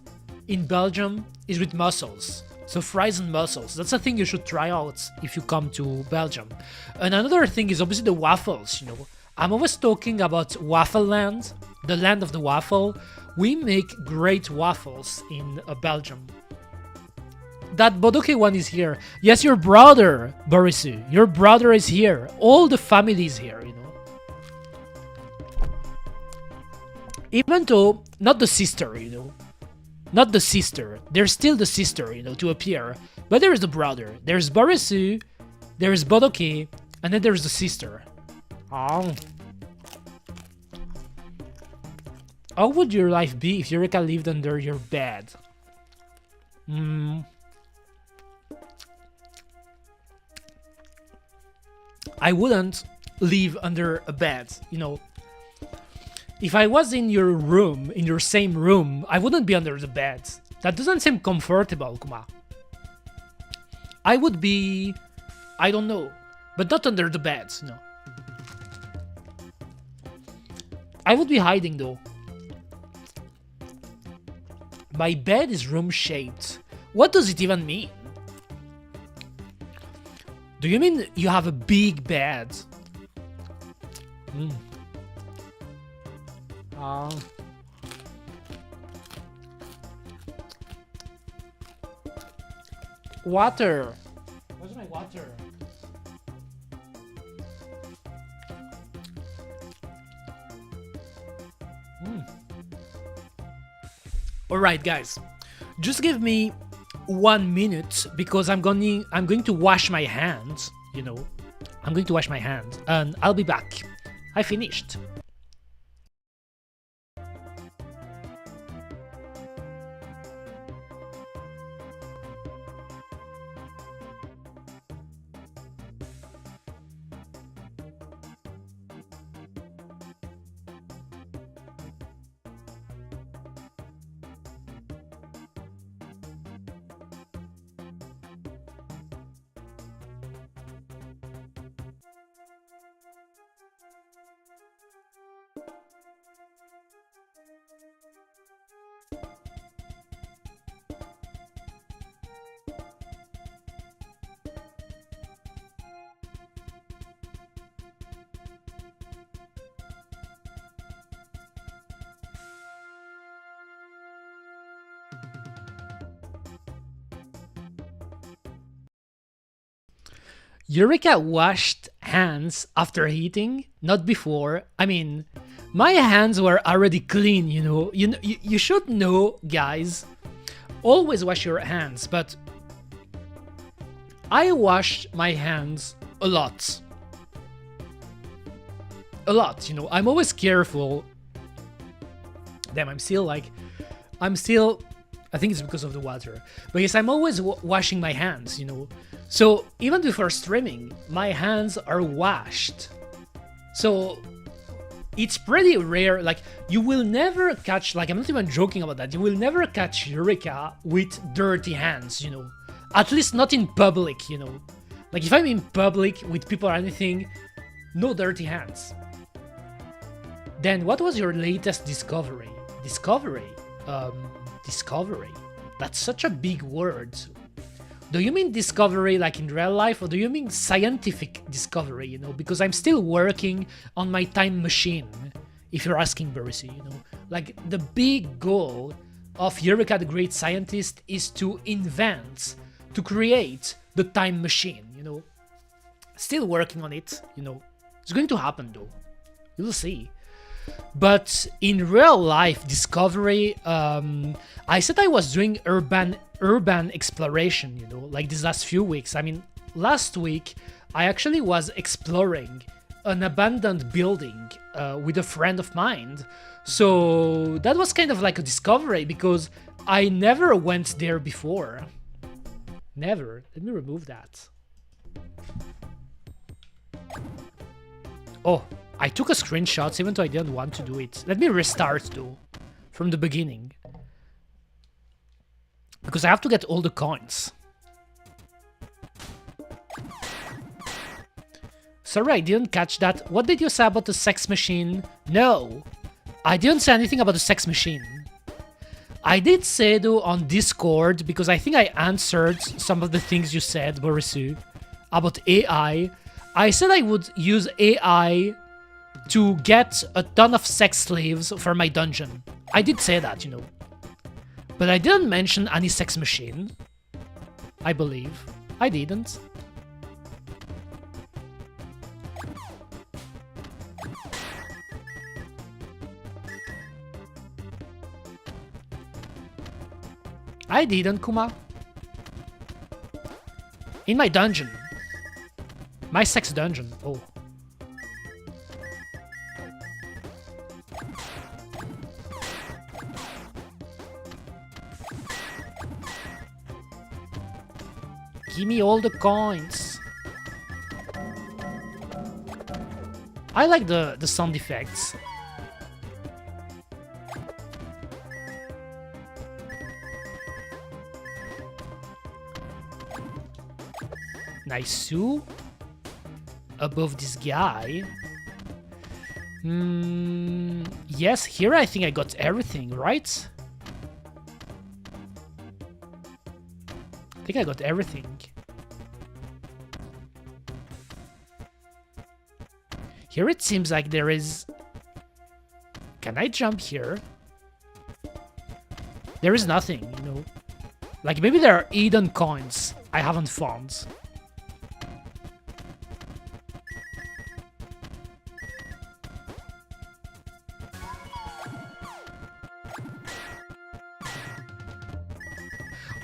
in Belgium is with mussels. So fries and mussels, that's a thing you should try out if you come to Belgium. And another thing is obviously the waffles, you know. I'm always talking about Waffle Land, the land of the waffle. We make great waffles in Belgium. That Bodoke one is here. Yes, your brother, Borisu. Your brother is here. All the family is here, you know. Even though, not the sister, you know. Not the sister. There's still the sister, you know, to appear. But there is the brother. There's Borisu, there's Bodoke, and then there's the sister. Oh. How would your life be if Eureka lived under your bed? I wouldn't live under a bed, you know. If I was in your room, in your same room, I wouldn't be under the bed. That doesn't seem comfortable, Kuma. I would be, I don't know, but not under the bed, no. I would be hiding though. My bed is room-shaped. What does it even mean? Do you mean you have a big bed? Water. Where's my water? All right, guys. Just give me 1 minute because I'm going to wash my hands, you know. I'm going to wash my hands and I'll be back. I finished. Eureka washed hands after eating, not before. I mean, my hands were already clean, you know. You should know, guys. Always wash your hands, but I wash my hands a lot. A lot, you know. I'm always careful. Damn, I think it's because of the water. But yes, I'm always washing my hands, you know. So even before streaming, my hands are washed. So it's pretty rare. Like, you will never catch, like, I'm not even joking about that. You will never catch Eureka with dirty hands, you know. At least not in public, you know. Like, if I'm in public with people or anything, no dirty hands. Then what was your latest discovery? Discovery? Discovery. That's such a big word. Do you mean discovery like in real life, or do you mean scientific discovery, you know? Because I'm still working on my time machine, if you're asking, Berisi, you know? Like, the big goal of Eureka the Great Scientist is to invent, to create the time machine, you know? Still working on it, you know? It's going to happen, though. You'll see. But in real life discovery, I said I was doing urban exploration, you know, like these last few weeks. I mean, last week I actually was exploring an abandoned building with a friend of mine. So that was kind of like a discovery because I never went there before. Never. Let me remove that. Oh, I took a screenshot even though I didn't want to do it. Let me restart though, from the beginning. Because I have to get all the coins. Sorry, I didn't catch that. What did you say about the sex machine? No, I didn't say anything about the sex machine. I did say though on Discord, because I think I answered some of the things you said, Borisu, about AI. I said I would use AI to get a ton of sex slaves for my dungeon. I did say that, you know. But I didn't mention any sex machine. I believe. I didn't. I didn't, Kuma. In my dungeon. My sex dungeon. Oh. Give me all the coins. I like the sound effects. Nice. Above this guy. Yes, here I think I got everything, right? I think I got everything. Here it seems like there is... Can I jump here? There is nothing, you know. Like maybe there are hidden coins I haven't found.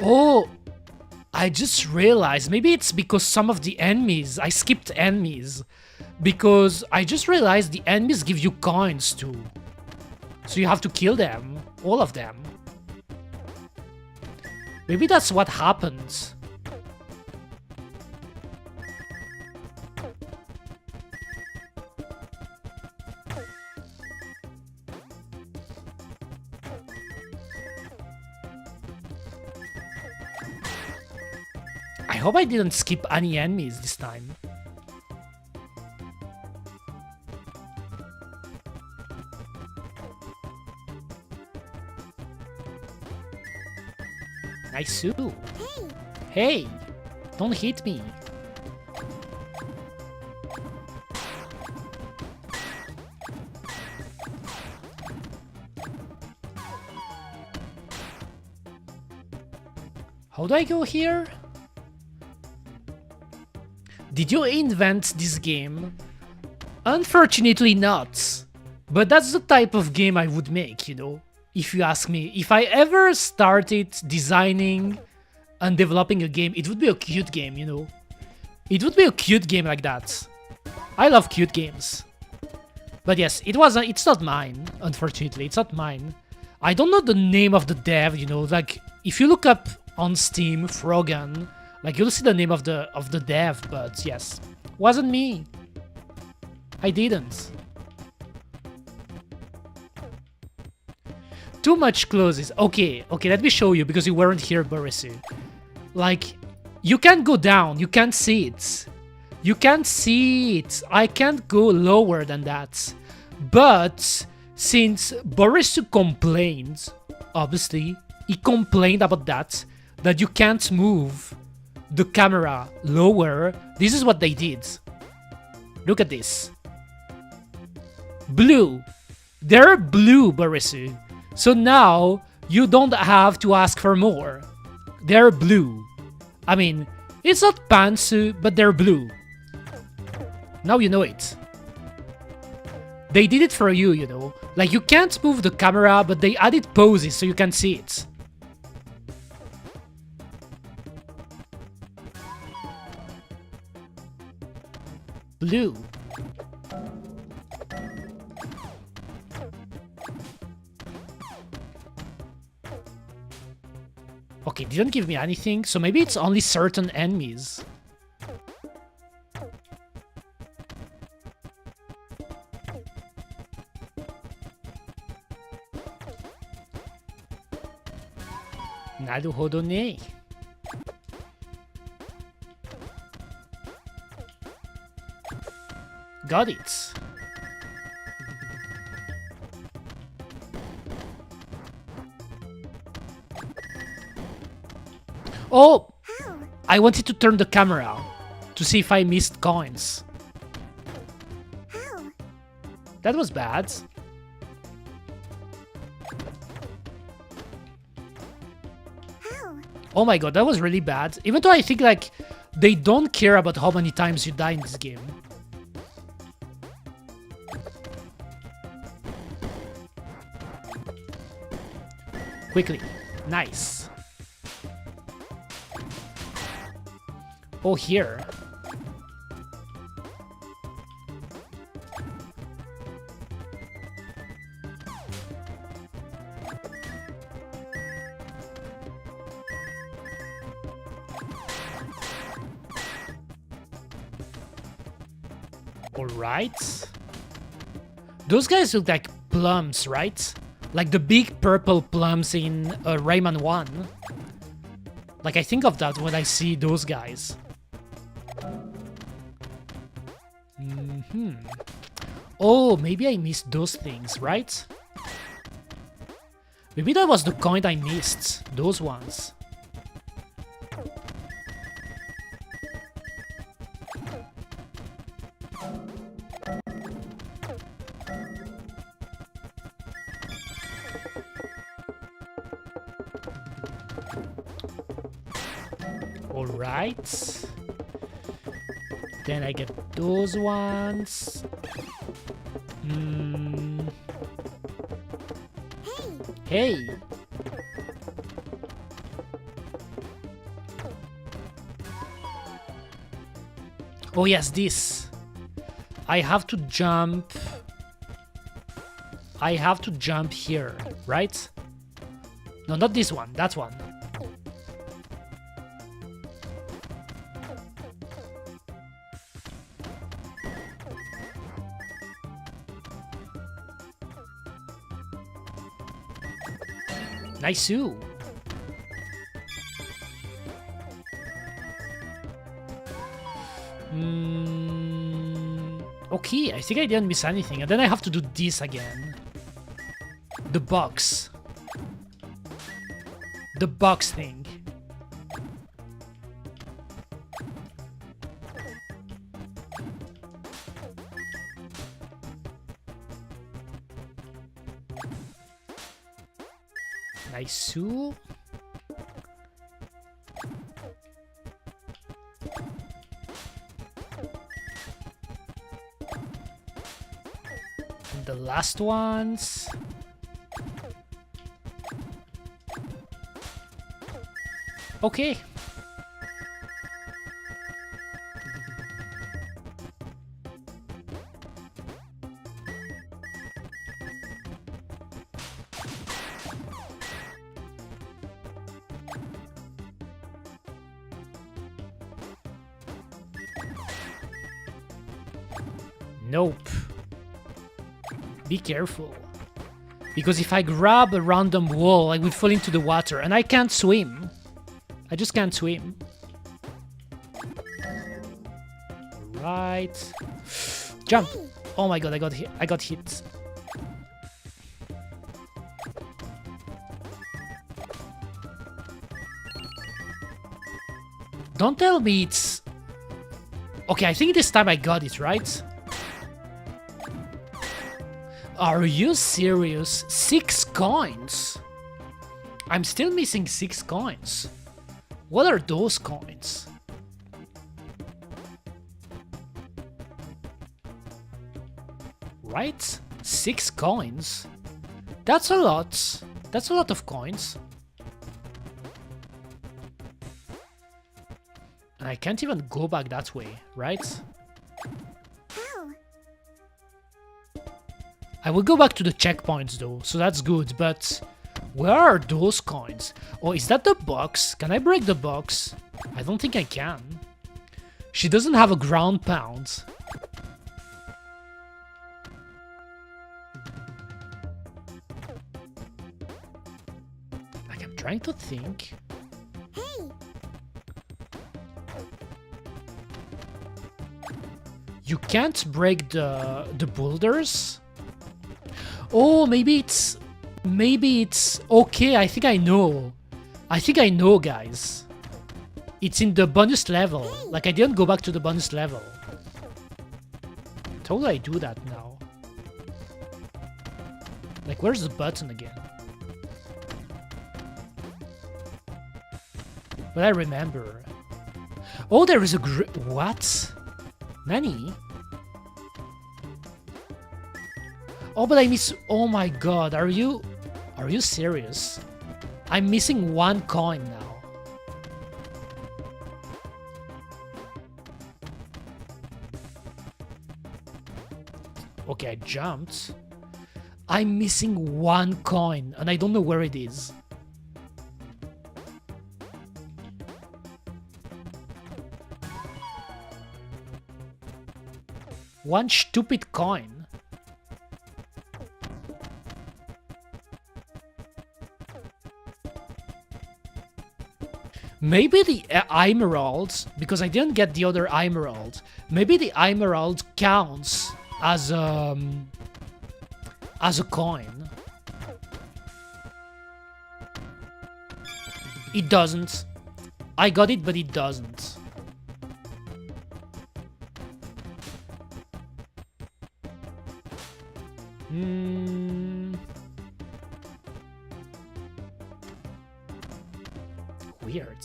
Oh, I just realized maybe it's because some of the enemies, I skipped enemies, because I just realized the enemies give you coins too. So you have to kill them, all of them. Maybe that's what happens. I hope I didn't skip any enemies this time. Nice. Hey, don't hit me. How do I go here? Did you invent this game? Unfortunately not. But that's the type of game I would make, you know? If you ask me, if I ever started designing and developing a game, it would be a cute game, you know? It would be a cute game like that. I love cute games. But yes, it's not mine, unfortunately, it's not mine. I don't know the name of the dev, you know, like, if you look up on Steam, Frogun, like, you'll see the name of the dev, but yes, wasn't me. I didn't. Too much closes. Okay, let me show you, because you weren't here, Borisu. Like, you can't go down, you can't see it. You can't see it. I can't go lower than that. But since Borisu complained, obviously, he complained about that you can't move the camera lower, this is what they did. Look at this. Blue. They're blue, Borisu. So now, you don't have to ask for more. They're blue. I mean, it's not pantsu, but they're blue. Now you know it. They did it for you, you know. Like, you can't move the camera, but they added poses so you can see it. Blue. Okay, didn't give me anything, so maybe it's only certain enemies. Naruhodo ne. Got it. Oh! I wanted to turn the camera to see if I missed coins. That was bad. Oh my god, that was really bad. Even though I think, like, they don't care about how many times you die in this game. Quickly. Nice. Oh, here. Alright. Those guys look like plums, right? Like the big purple plums in Rayman 1. Like, I think of that when I see those guys. Oh, maybe I missed those things, right? Maybe that was the coin I missed. Those ones. Alright. Then I get those ones. Hey! Oh yes, this. I have to jump. I have to jump here, right? No, not this one, that one. Nice-oo. Okay, I think I didn't miss anything. And then I have to do this again. The box. The box thing. Nice-oo. And the last ones. Okay. Nope. Be careful. Because if I grab a random wall, I will fall into the water, and I can't swim. I just can't swim. Right. Jump! Oh my god, I got hit. I got hit. Don't tell me it's... Okay, I think this time I got it, right? Are you serious? 6 coins? I'm still missing 6 coins. What are those coins? Right? 6 coins? That's a lot. That's a lot of coins. And I can't even go back that way, right? I will go back to the checkpoints though, so that's good, but where are those coins? Oh, is that the box? Can I break the box? I don't think I can. She doesn't have a ground pound. Like, I'm trying to think. Hey. You can't break the boulders? Oh, maybe it's okay. I think I know. I think I know, guys. It's in the bonus level. Like, I didn't go back to the bonus level. How do I do that now? Like, where's the button again? But I remember. Oh, there is a what? Nani? Oh, but I miss. Oh my god, are you serious? I'm missing 1 coin now. Okay, I jumped. I'm missing 1 coin, and I don't know where it is. One stupid coin. Maybe the emerald, because I didn't get the other emerald. Maybe the emerald counts as a coin. It doesn't. I got it, but it doesn't. Weird.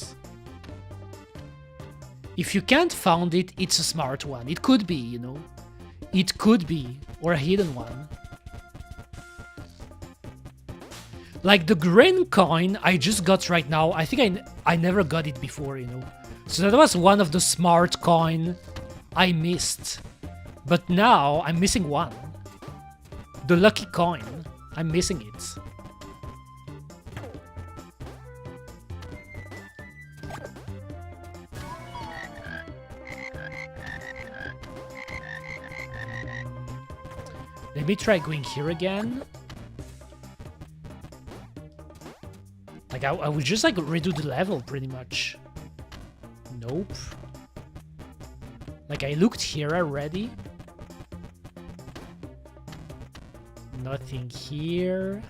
If you can't find it, it's a smart one. It could be, you know. It could be. Or a hidden one. Like the green coin I just got right now, I think I never got it before, you know. So that was one of the smart coin I missed. But now I'm missing one. The lucky coin. I'm missing it. Let me try going here again. Like, I would just, like, redo the level, pretty much. Nope. Like, I looked here already. Nothing here.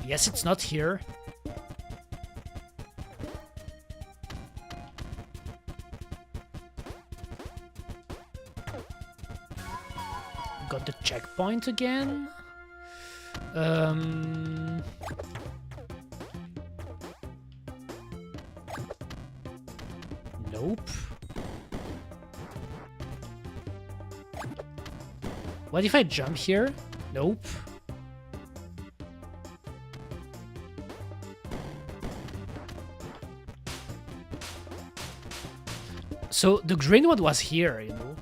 Yes, it's not here. Got the checkpoint again. Nope. What if I jump here? Nope. So the green one was here, you know.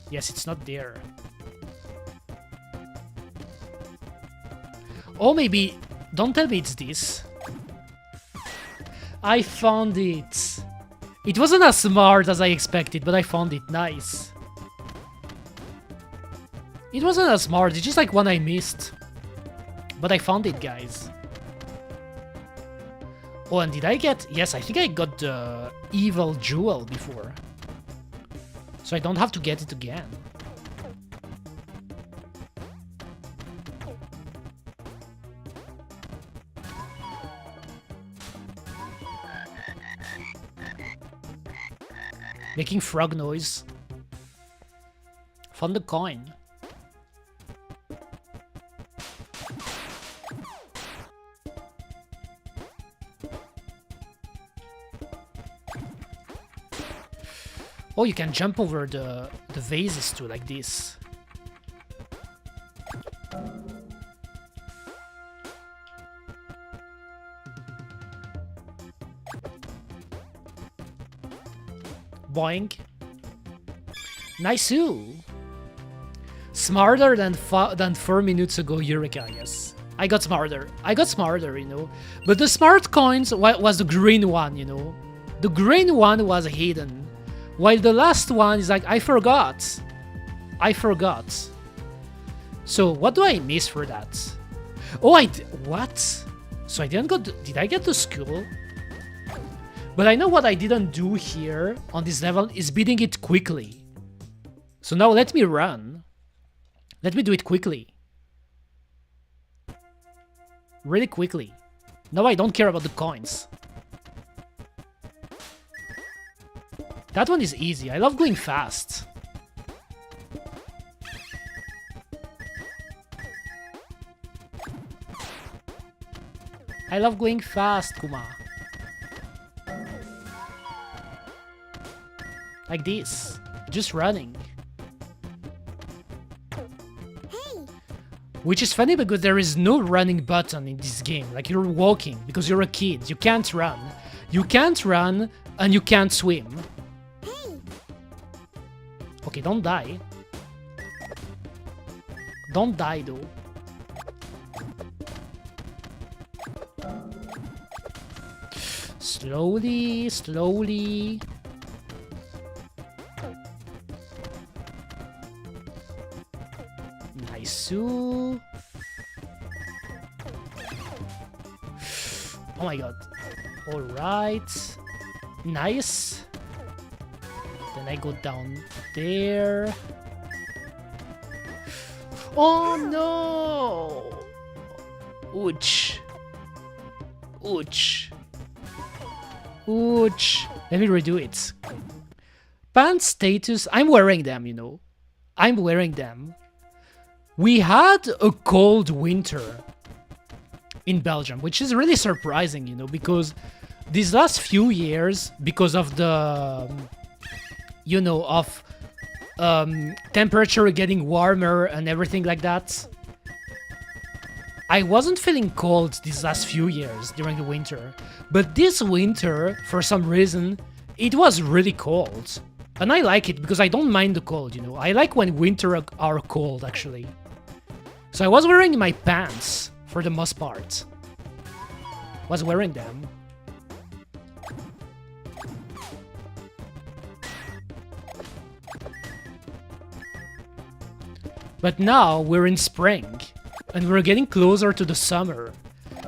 Yes, it's not there. Oh, maybe... Don't tell me it's this. I found it. It wasn't as smart as I expected, but I found it. Nice. It wasn't as smart, it's just like one I missed. But I found it, guys. Oh, and did I get... Yes, I think I got the evil jewel before. So I don't have to get it again. Making frog noise. Found the coin. Oh, you can jump over the vases too, like this. Boing. Nice-oo. Smarter than 4 minutes ago, Eureka, yes. I got smarter, you know. But the smart coins was the green one, you know. The green one was hidden. While the last one is like, I forgot. So what do I miss for that? Oh, what? So I didn't go, did I get to school? But I know what I didn't do here on this level is beating it quickly. So now let me run. Let me do it quickly. Really quickly. Now I don't care about the coins. That one is easy. I love going fast. I love going fast, Kuma. Like this. Just running. Which is funny because there is no running button in this game. Like you're walking because you're a kid. You can't run. You can't run and you can't swim. Okay, don't die. Don't die though. Slowly, slowly. Nice. Oh my god. Alright. Nice. Then I go down there. Oh no! Ouch. Ouch. Ouch. Let me redo it. Pants status. I'm wearing them, you know. I'm wearing them. We had a cold winter in Belgium, which is really surprising, you know, because these last few years, because of the, you know, of temperature getting warmer and everything like that, I wasn't feeling cold these last few years during the winter. But this winter, for some reason, it was really cold. And I like it because I don't mind the cold, you know. I like when winter are cold, actually. So I was wearing my pants for the most part. Was wearing them. But now we're in spring. And we're getting closer to the summer.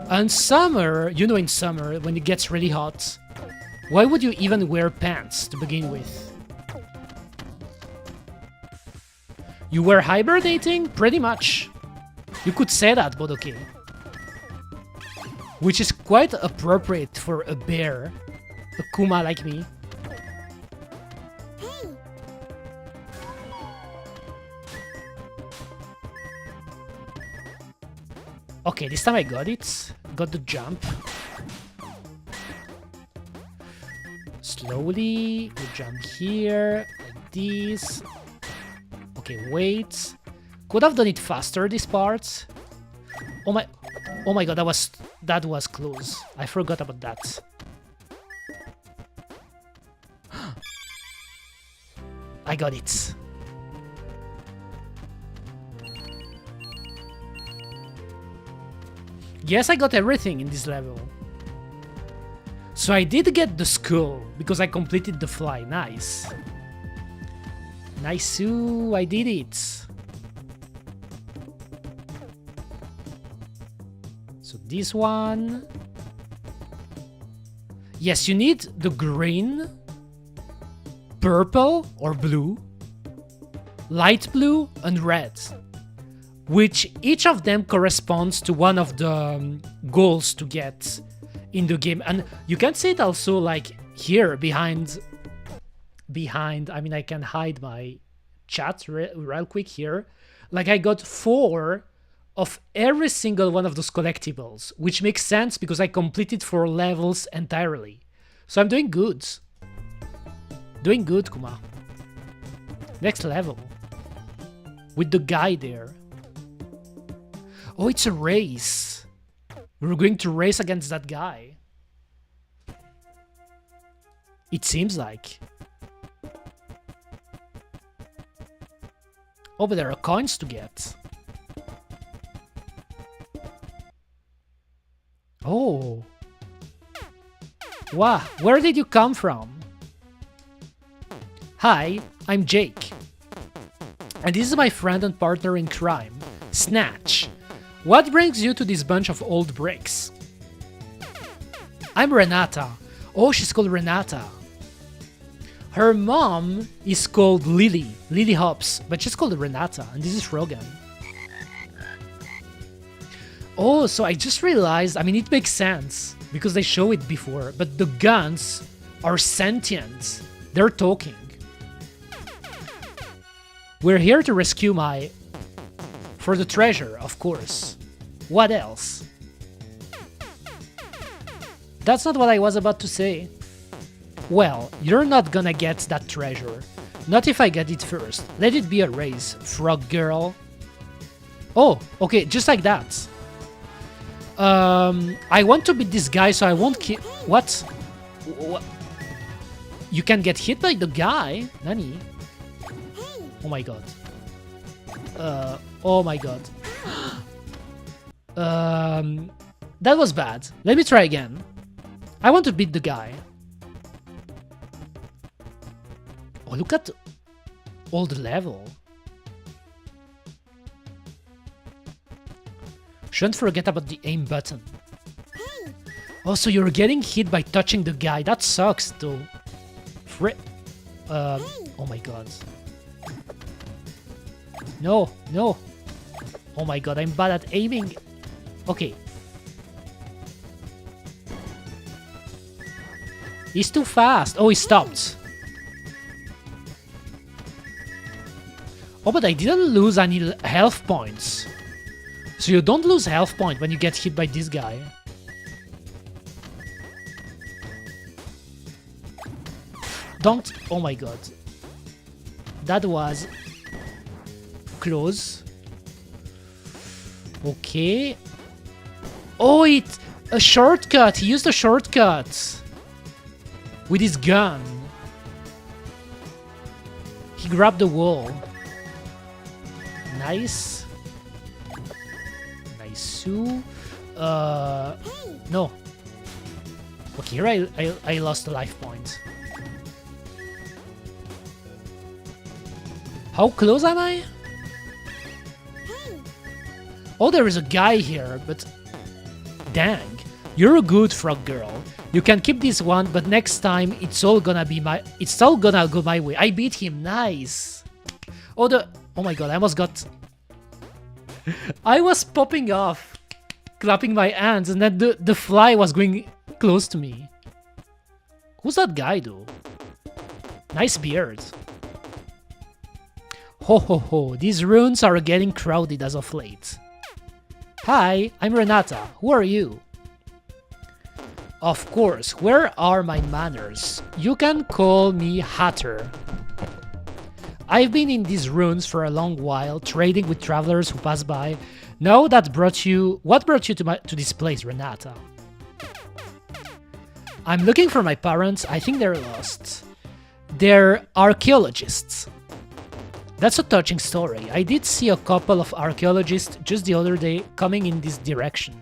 And summer, you know, in summer, when it gets really hot, why would you even wear pants to begin with? You were hibernating? Pretty much. You could say that, but okay. Which is quite appropriate for a bear, a kuma like me. Okay, this time I got it. Got the jump. Slowly, we jump here, like this. Okay, wait. Could have done it faster, this part. Oh my god, that was close. I forgot about that. I got it. Yes, I got everything in this level. So I did get the skull, because I completed the fly. Nice. Nice, ooh, I did it. So this one. Yes, you need the green, purple or blue, light blue and red. Which each of them corresponds to one of the goals to get in the game. And you can see it also like here behind, I mean, I can hide my chat real quick here. Like I got 4 of every single one of those collectibles, which makes sense because I completed 4 levels entirely. So I'm doing good. Doing good, Kuma. Next level. With the guy there. Oh, it's a race. We're going to race against that guy. It seems like. Oh, but there are coins to get. Oh. Wow, where did you come from? Hi, I'm Jake. And this is my friend and partner in crime, Snatch. What brings you to this bunch of old bricks? I'm Renata. Oh, she's called Renata. Her mom is called Lily Hops, but she's called Renata, and this is Frogun. Oh, so I just realized, I mean, it makes sense because they show it before, but the guns are sentient. They're talking. We're here to rescue my... For the treasure, of course. What else? That's not what I was about to say. Well, you're not gonna get that treasure. Not if I get it first. Let it be a race, frog girl. Oh, okay, just like that. I want to beat this guy, so I won't kill... What? What? You can get hit by the guy? Nani? Oh my god. Oh my god. That was bad. Let me try again. I want to beat the guy. Oh, look at all the level. Shouldn't forget about the aim button. Oh, so you're getting hit by touching the guy. That sucks, though. Oh my god. No, no. Oh my god, I'm bad at aiming. Okay. He's too fast. Oh, he stopped. Oh, but I didn't lose any health points. So you don't lose health point when you get hit by this guy. Don't... Oh my god. That was... close. Okay. Oh, it's a shortcut. He used a shortcut. With his gun. He grabbed the wall. Nice. Nice. No. Okay, here I lost a life point. How close am I? Oh, there is a guy here, but... Dang. You're a good frog girl. You can keep this one, but next time it's all gonna go my way. I beat him. Nice. Oh, oh my god, I almost got... I was popping off, clapping my hands, and then the fly was going close to me. Who's that guy, though? Nice beard. Ho ho ho, these rooms are getting crowded as of late. Hi, I'm Renata. Who are you? Of course, where are my manners? You can call me Hatter. I've been in these ruins for a long while, trading with travelers who pass by. Now what brought you to this place, Renata? I'm looking for my parents. I think they're lost. They're archaeologists. That's a touching story. I did see a couple of archaeologists just the other day coming in this direction.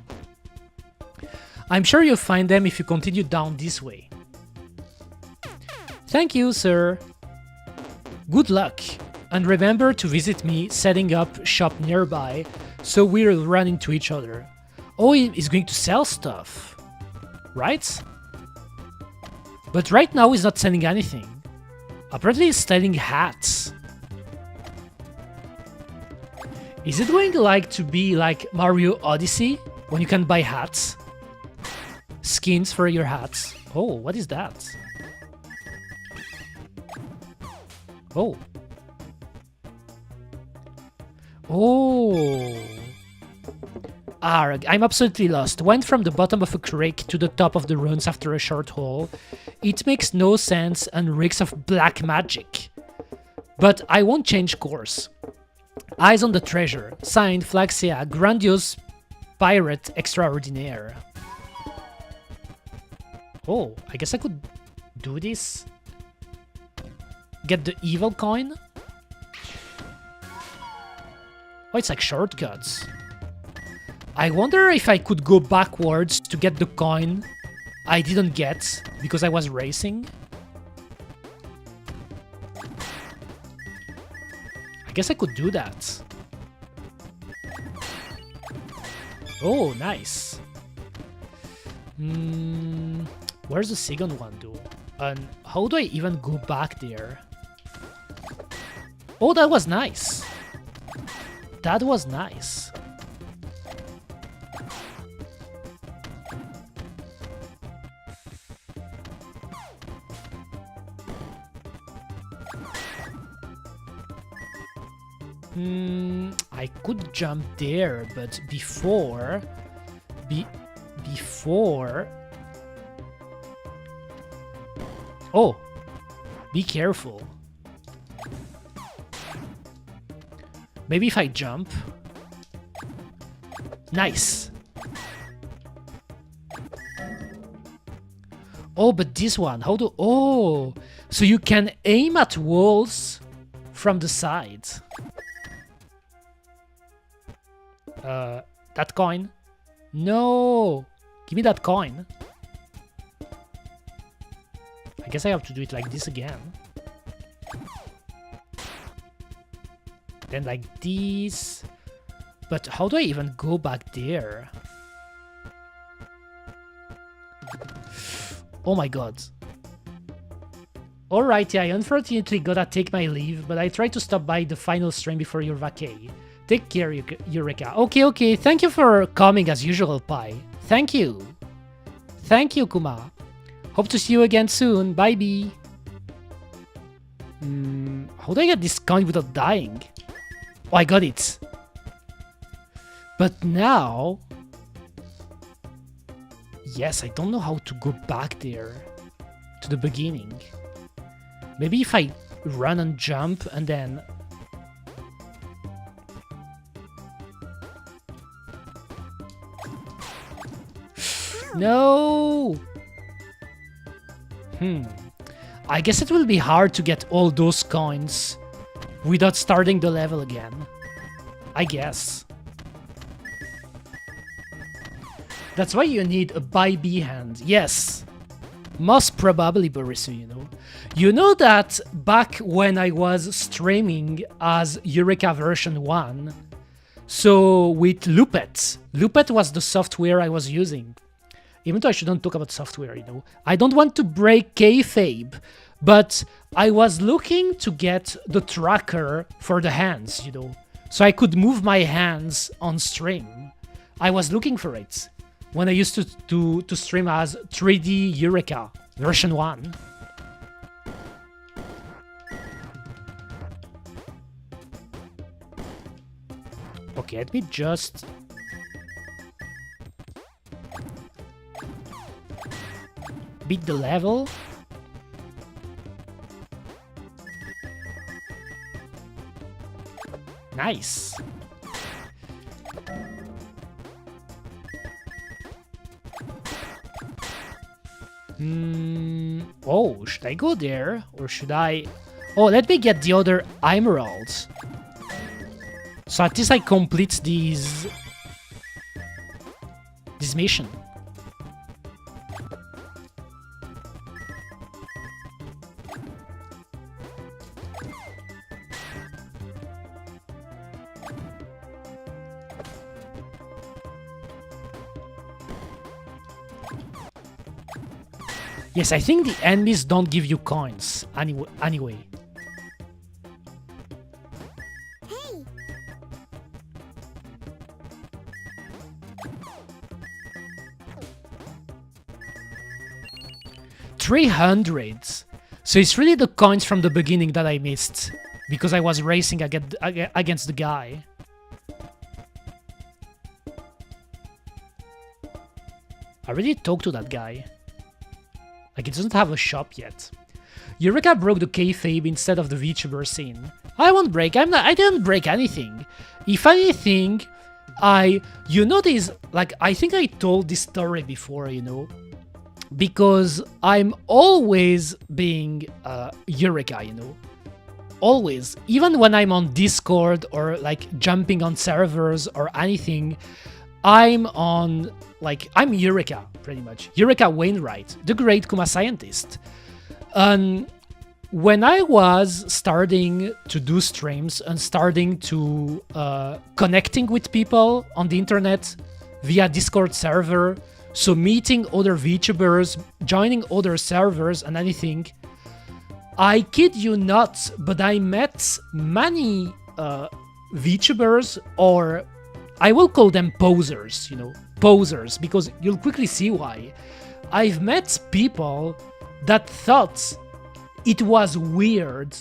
I'm sure you'll find them if you continue down this way. Thank you, sir. Good luck, and remember to visit me setting up shop nearby so we'll run into each other. Oh, he's going to sell stuff, right? But right now he's not selling anything. Apparently he's selling hats. Is it going to be like Mario Odyssey, when you can buy hats? Skins for your hats. Oh, what is that? Oh. Oh. Arg, I'm absolutely lost. Went from the bottom of a creek to the top of the ruins after a short haul. It makes no sense and reeks of black magic. But I won't change course. Eyes on the treasure. Signed, Flaxia, Grandiose Pirate Extraordinaire. Oh, I guess I could do this. Get the evil coin? Oh, it's like shortcuts. I wonder if I could go backwards to get the coin I didn't get because I was racing. I guess I could do that. Oh, nice. Where's the second one, though? And how do I even go back there? Oh, that was nice. That was nice. I could jump there, but before... Before... Oh! Be careful. Maybe if I jump... Nice! Oh, but this one, how do... Oh! So you can aim at walls from the side. That coin? No! Give me that coin. I guess I have to do it like this again. Then like this. But how do I even go back there? Oh my god. Alrighty, I unfortunately gotta take my leave, but I try to stop by the final stream before your vacay. Take care, Eureka. Okay, thank you for coming as usual, Pi. Thank you. Thank you, Kuma. Hope to see you again soon. Bye, B. How do I get this coin without dying? Oh, I got it. But now... Yes, I don't know how to go back there to the beginning. Maybe if I run and jump and then... No! I guess it will be hard to get all those coins without starting the level again. I guess. That's why you need a buy B hand. Yes. Most probably, Borisu, you know. You know that back when I was streaming as Eureka version 1, so with Loopet. Loopet was the software I was using. Even though I shouldn't talk about software, you know. I don't want to break kayfabe, but I was looking to get the tracker for the hands, you know. So I could move my hands on stream. I was looking for it when I used to stream as 3D Eureka version 1. Okay, let me just... beat the level. Nice. Oh, should I go there? Or should I... Oh, let me get the other emeralds. So at least I complete this mission. Yes, I think the enemies don't give you coins anyway. Hey. 300. So it's really the coins from the beginning that I missed because I was racing against the guy. I really talked to that guy. Like, it doesn't have a shop yet. Eureka broke the kayfabe instead of the VTuber scene. I won't break. I didn't break anything. If anything, you know this, like, I think I told this story before, you know, because I'm always being Eureka, you know, always. Even when I'm on Discord or like jumping on servers or anything, I'm on, like, I'm Eureka, pretty much. Eureka Wainwright, the great Kuma scientist. When I was starting to do streams and starting to connecting with people on the internet via Discord server, so meeting other VTubers, joining other servers and anything, I kid you not, but I met many VTubers, or I will call them posers, you know, posers, because you'll quickly see why. I've met people that thought it was weird,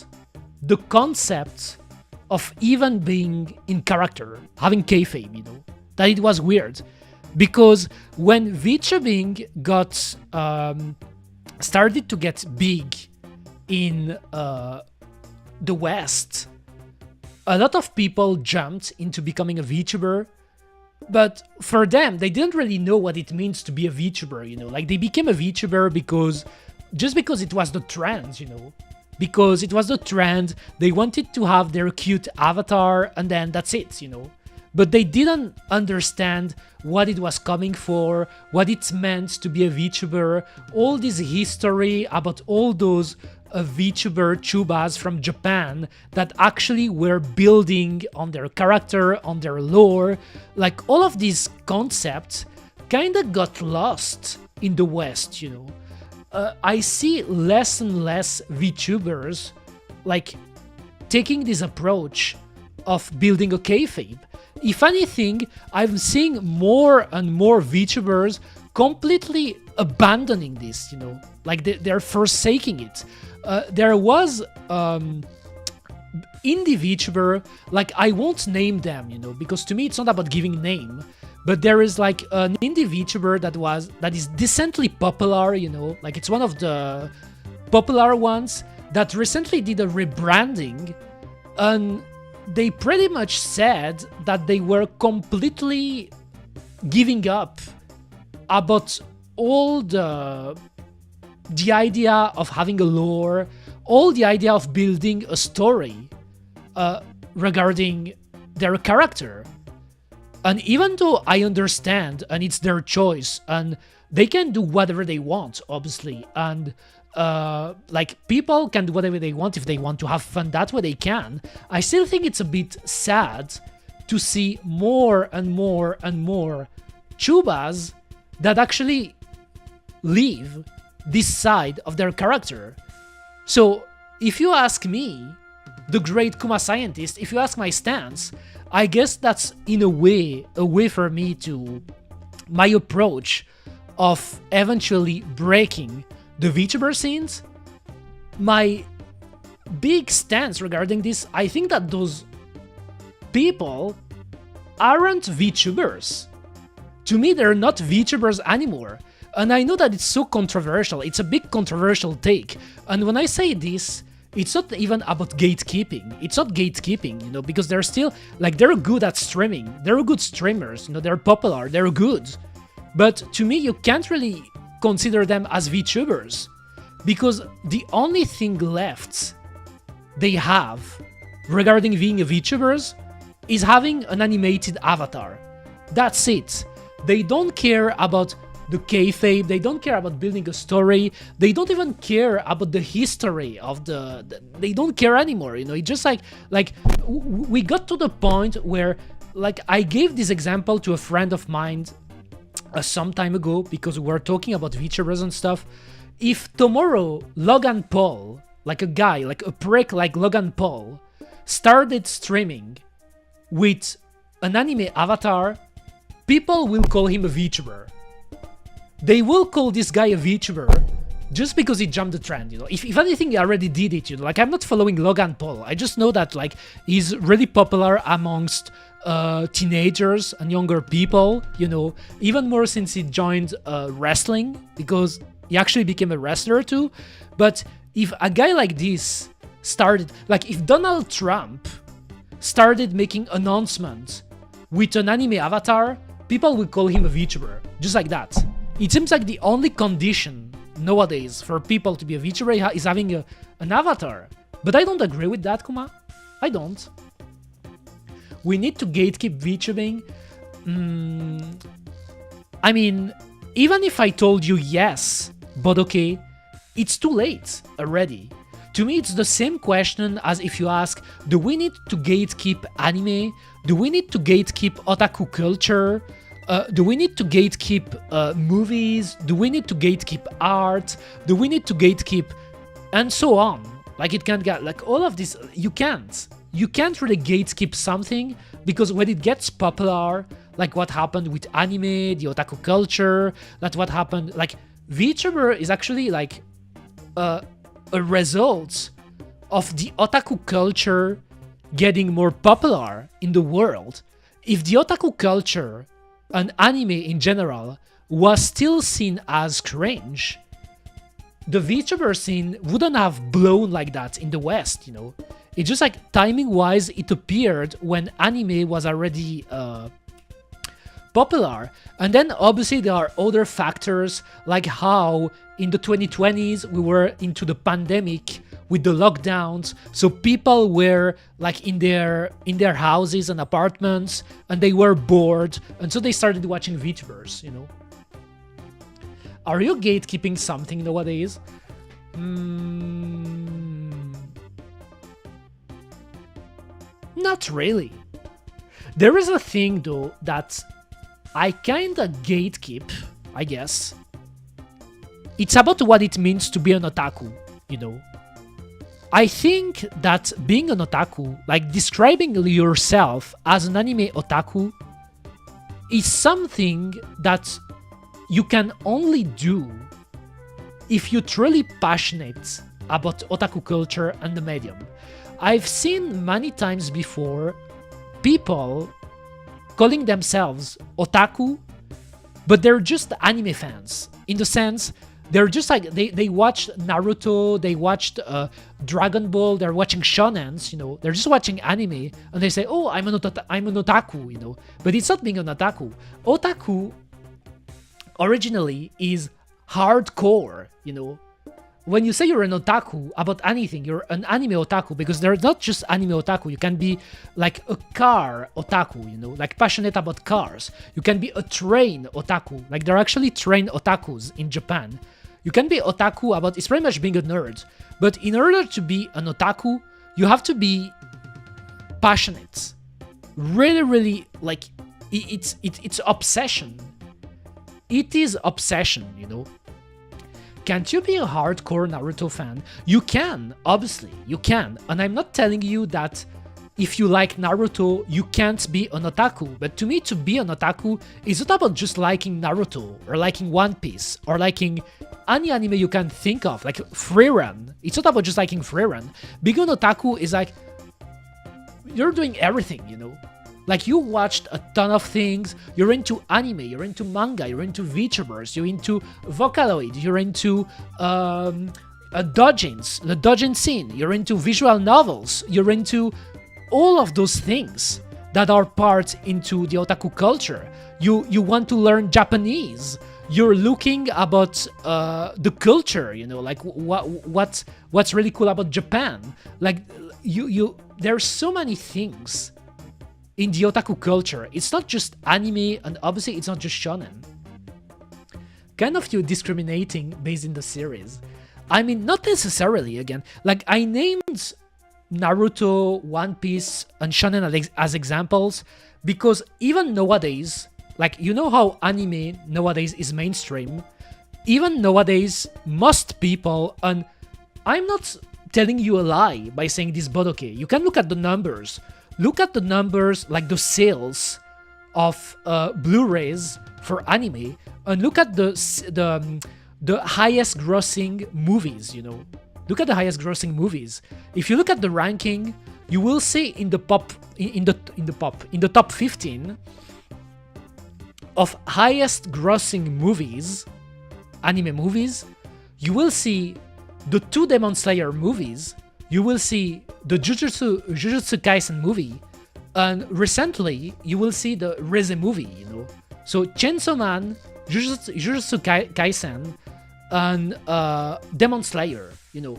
the concept of even being in character, having kayfabe, you know, that it was weird. Because when VTubing got started to get big in the West, a lot of people jumped into becoming a VTuber, but for them, they didn't really know what it means to be a VTuber, you know, like they became a VTuber because it was the trend, you know, because it was the trend, they wanted to have their cute avatar and then that's it, you know, but they didn't understand what it was coming for, what it meant to be a VTuber, all this history about all those VTuber tubas from Japan that actually were building on their character, on their lore. Like all of these concepts kind of got lost in the West, you know. I see less and less VTubers like taking this approach of building a kayfabe. If anything, I'm seeing more and more VTubers completely abandoning this, you know, like they're forsaking it. There was indie VTuber, like I won't name them, you know, because to me it's not about giving name, but there is like an indie VTuber that is decently popular, you know, like it's one of the popular ones that recently did a rebranding, and they pretty much said that they were completely giving up about all the idea of having a lore, all the idea of building a story regarding their character. And even though I understand and it's their choice and they can do whatever they want, obviously, and like people can do whatever they want if they want to have fun, that way they can, I still think it's a bit sad to see more and more and more chubas that actually leave this side of their character. So if you ask me, the great Kuma scientist, if you ask my stance, I guess that's in a way for me to my approach of eventually breaking the VTuber scenes. My big stance regarding this, I think that those people aren't VTubers. To me, they're not VTubers anymore. And I know that it's so controversial, it's a big controversial take. And when I say this, it's not even about gatekeeping. It's not gatekeeping, you know, because they're still, like, they're good at streaming. They're good streamers, you know, they're popular, they're good. But to me, you can't really consider them as VTubers, because the only thing left they have regarding being a VTubers is having an animated avatar. That's it. They don't care about the kayfabe, they don't care about building a story, they don't even care about the history of they don't care anymore, you know. It's just like we got to the point where, like, I gave this example to a friend of mine some time ago because we were talking about VTubers and stuff. If tomorrow Logan Paul, like a guy, like a prick like Logan Paul, started streaming with an anime avatar, people will call him a VTuber. They will call this guy a VTuber just because he jumped the trend, you know. If anything, he already did it, you know. Like, I'm not following Logan Paul. I just know that, like, he's really popular amongst teenagers and younger people, you know, even more since he joined wrestling, because he actually became a wrestler too. But if a guy like this started, like, if Donald Trump started making announcements with an anime avatar, people will call him a VTuber, just like that. It seems like the only condition nowadays for people to be a VTuber is having an avatar. But I don't agree with that, Kuma. I don't. We need to gatekeep VTubing. I mean, even if I told you yes, but okay, it's too late already. To me, it's the same question as if you ask, do we need to gatekeep anime? Do we need to gatekeep otaku culture? Do we need to gatekeep movies? Do we need to gatekeep art? Do we need to gatekeep, and so on? Like, it can't get, like, all of this, you can't. You can't really gatekeep something, because when it gets popular, like what happened with anime, the otaku culture, that's what happened, like, VTuber is actually like a result of the otaku culture getting more popular in the world, if the otaku culture and anime in general was still seen as cringe, the VTuber scene wouldn't have blown like that in the West, you know? It's just like timing-wise, it appeared when anime was already popular. And then obviously there are other factors, like how in the 2020s we were into the pandemic with the lockdowns, so people were like in their houses and apartments, and they were bored, and so they started watching VTubers, you know. Are you gatekeeping something nowadays? Not really. There is a thing though that I kinda gatekeep, I guess. It's about what it means to be an otaku, you know. I think that being an otaku, like describing yourself as an anime otaku, is something that you can only do if you're truly passionate about otaku culture and the medium. I've seen many times before people calling themselves otaku, but they're just anime fans, in the sense they're just like they watched Naruto, they watched Dragon Ball, they're watching shonens, you know, they're just watching anime, and they say, oh, I'm an otaku, you know, but it's not being an otaku. Otaku originally is hardcore, you know. When you say you're an otaku about anything, you're an anime otaku, because they're not just anime otaku. You can be like a car otaku, you know, like passionate about cars. You can be a train otaku, like there are actually train otakus in Japan. You can be otaku about, it's pretty much being a nerd. But in order to be an otaku, you have to be passionate. Really, really, like, it's obsession. It is obsession, you know. Can't you be a hardcore Naruto fan? You can, obviously, you can. And I'm not telling you that if you like Naruto, you can't be an otaku. But to me, to be an otaku is not about just liking Naruto, or liking One Piece, or liking any anime you can think of, like Freerun. It's not about just liking Freerun. Being an otaku is like, you're doing everything, you know? Like, you watched a ton of things, you're into anime, you're into manga, you're into VTubers, you're into Vocaloid, you're into doujins, the doujin scene, you're into visual novels, you're into all of those things that are part into the otaku culture. You want to learn Japanese, you're looking about the culture, you know, like what's really cool about Japan. Like, there's so many things in the otaku culture. It's not just anime, and obviously it's not just shonen. Kind of you discriminating based in the series. I mean, not necessarily, again. Like, I named Naruto, One Piece, and shonen as examples because even nowadays, like, you know how anime nowadays is mainstream? Even nowadays, most people, and I'm not telling you a lie by saying this, but okay, you can look at the numbers. Look at the numbers, like the sales of Blu-rays for anime, and look at the highest grossing movies, you know. Look at the highest grossing movies. If you look at the ranking, you will see in the top 15 of highest grossing movies, anime movies, you will see the 2 Demon Slayer movies, you will see the Jujutsu Kaisen movie, and recently you will see the Reze movie, you know. So Chainsaw Man, Jujutsu Kaisen, and Demon Slayer, you know.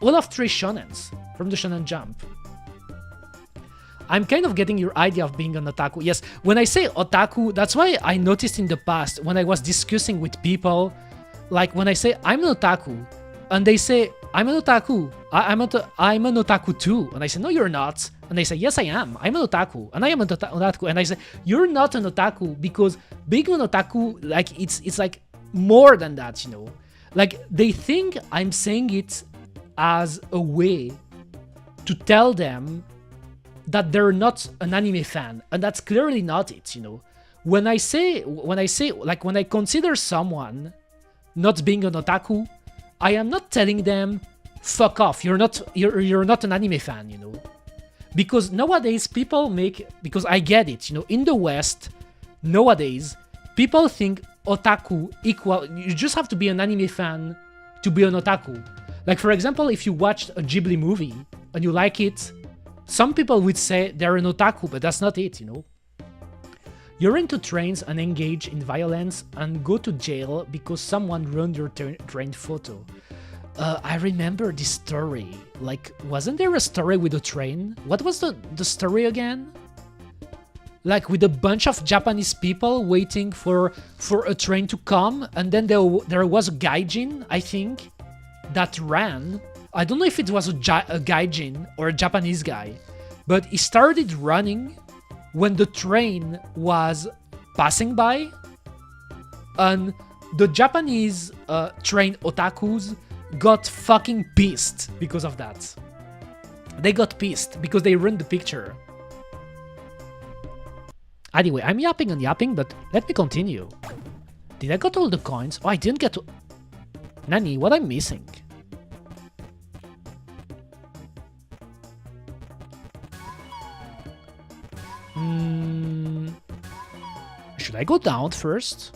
All of 3 shonens from the Shonen Jump. I'm kind of getting your idea of being an otaku. Yes, when I say otaku, that's why I noticed in the past when I was discussing with people, like when I say I'm an otaku, and they say, I'm an otaku, I'm an otaku too. And I say, no, you're not. And they say, yes, I am. I'm an otaku, and I am an otaku. And I say, you're not an otaku, because being an otaku, like, it's like more than that, you know. Like, they think I'm saying it as a way to tell them that they're not an anime fan, and that's clearly not it, you know. When I consider someone not being an otaku, I am not telling them, fuck off, you're not an anime fan, you know. Because nowadays people make, because I get it, you know, in the West, nowadays, people think otaku equal, you just have to be an anime fan to be an otaku. Like, for example, if you watched a Ghibli movie and you like it, some people would say they're an otaku, but that's not it, you know. You're into trains and engage in violence and go to jail because someone ruined your train photo. I remember this story. Like, wasn't there a story with a train? What was the story again? Like, with a bunch of Japanese people waiting for a train to come, and then there was a gaijin, I think, that ran. I don't know if it was a gaijin or a Japanese guy, but he started running when the train was passing by, and the Japanese train otakus got fucking pissed because of that. They got pissed because they ruined the picture. Anyway, I'm yapping and yapping, but let me continue. Did I got all the coins? Oh, I didn't get... Nani, what I'm missing? Should I go down first?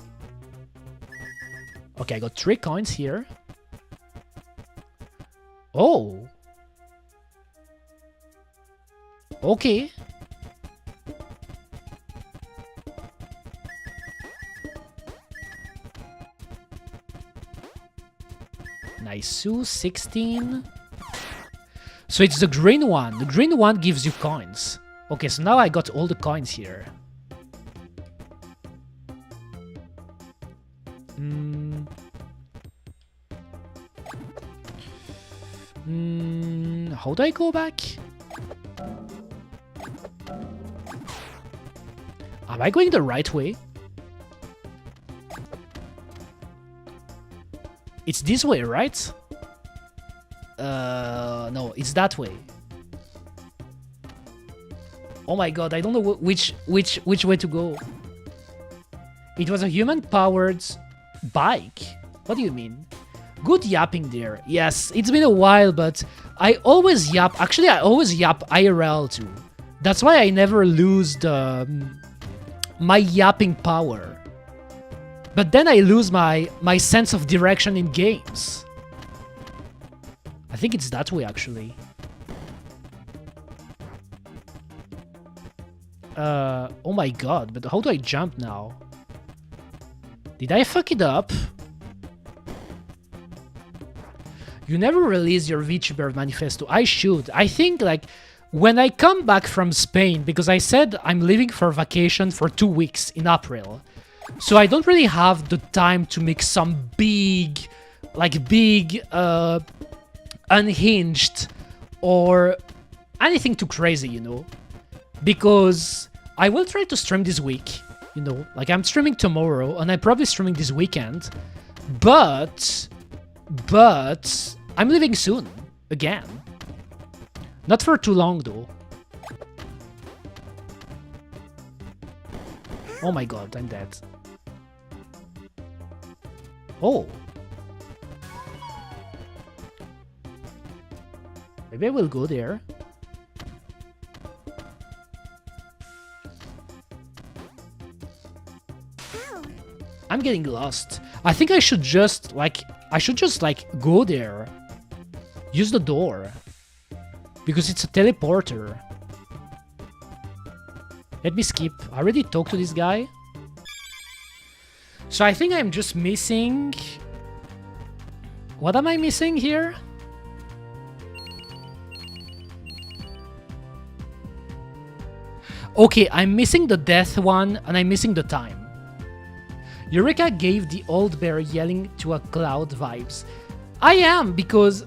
Okay, I got 3 coins here. Oh. Okay. Nice, 16. So it's the green one. The green one gives you coins. Okay, so now I got all the coins here. How do I go back? Am I going the right way? It's this way, right? No, it's that way. Oh my god, I don't know which way to go. It was a human-powered bike. What do you mean? Good yapping there. Yes, it's been a while, but I always yap. Actually, I always yap IRL too. That's why I never lose my yapping power. But then I lose my sense of direction in games. I think it's that way, actually. Oh my god, but how do I jump now? Did I fuck it up? You never release your VTuber manifesto. I should. I think, like, when I come back from Spain, because I said I'm leaving for vacation for 2 weeks in April, so I don't really have the time to make some big, unhinged or anything too crazy, you know? Because I will try to stream this week, you know? Like, I'm streaming tomorrow, and I'm probably streaming this weekend, but I'm leaving soon, again. Not for too long, though. Oh my god, I'm dead. Oh. Maybe I will go there. I'm getting lost. I think I should just, go there. Use the door. Because it's a teleporter. Let me skip. I already talked to this guy. So I think I'm just missing... What am I missing here? Okay, I'm missing the death one, and I'm missing the time. Eureka gave the old bear yelling to a cloud vibes. I am, because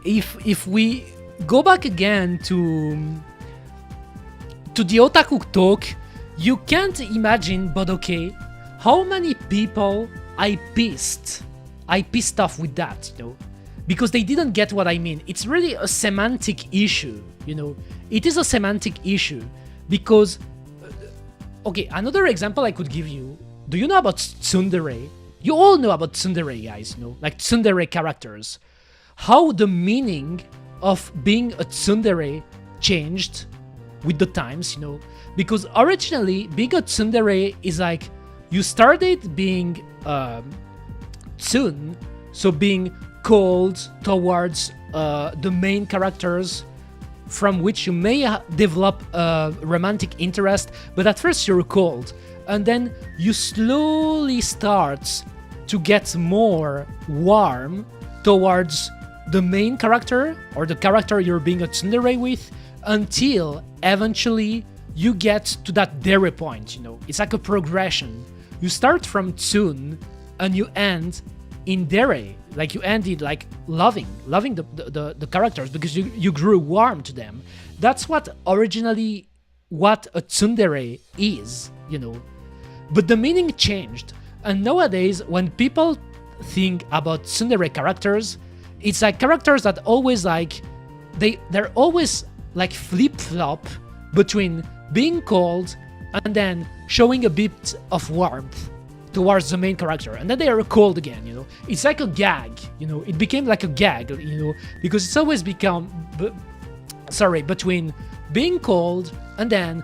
if we go back again to the otaku talk, you can't imagine, but okay, how many people I pissed off with that, you know? Because they didn't get what I mean. It's really a semantic issue, you know? It is a semantic issue because... okay, another example I could give you. Do you know about tsundere? You all know about tsundere, guys, you know? Like tsundere characters. How the meaning of being a tsundere changed with the times, you know, because originally bigot tsundere is like you started being tsun, so being cold towards the main characters from which you may develop a romantic interest, but at first you're cold, and then you slowly start to get more warm towards the main character or the character you're being a tsundere with, until eventually you get to that dere point, you know. It's like a progression. You start from tsun and you end in dere, like you ended like loving the characters because you grew warm to them. That's what originally what a tsundere is, you know. But the meaning changed, and nowadays when people think about tsundere characters, it's like characters that always like they're always like flip-flop between being cold and then showing a bit of warmth towards the main character, and then they are cold again, you know. It's like a gag, you know. It became like a gag, you know, because it's always become between being cold and then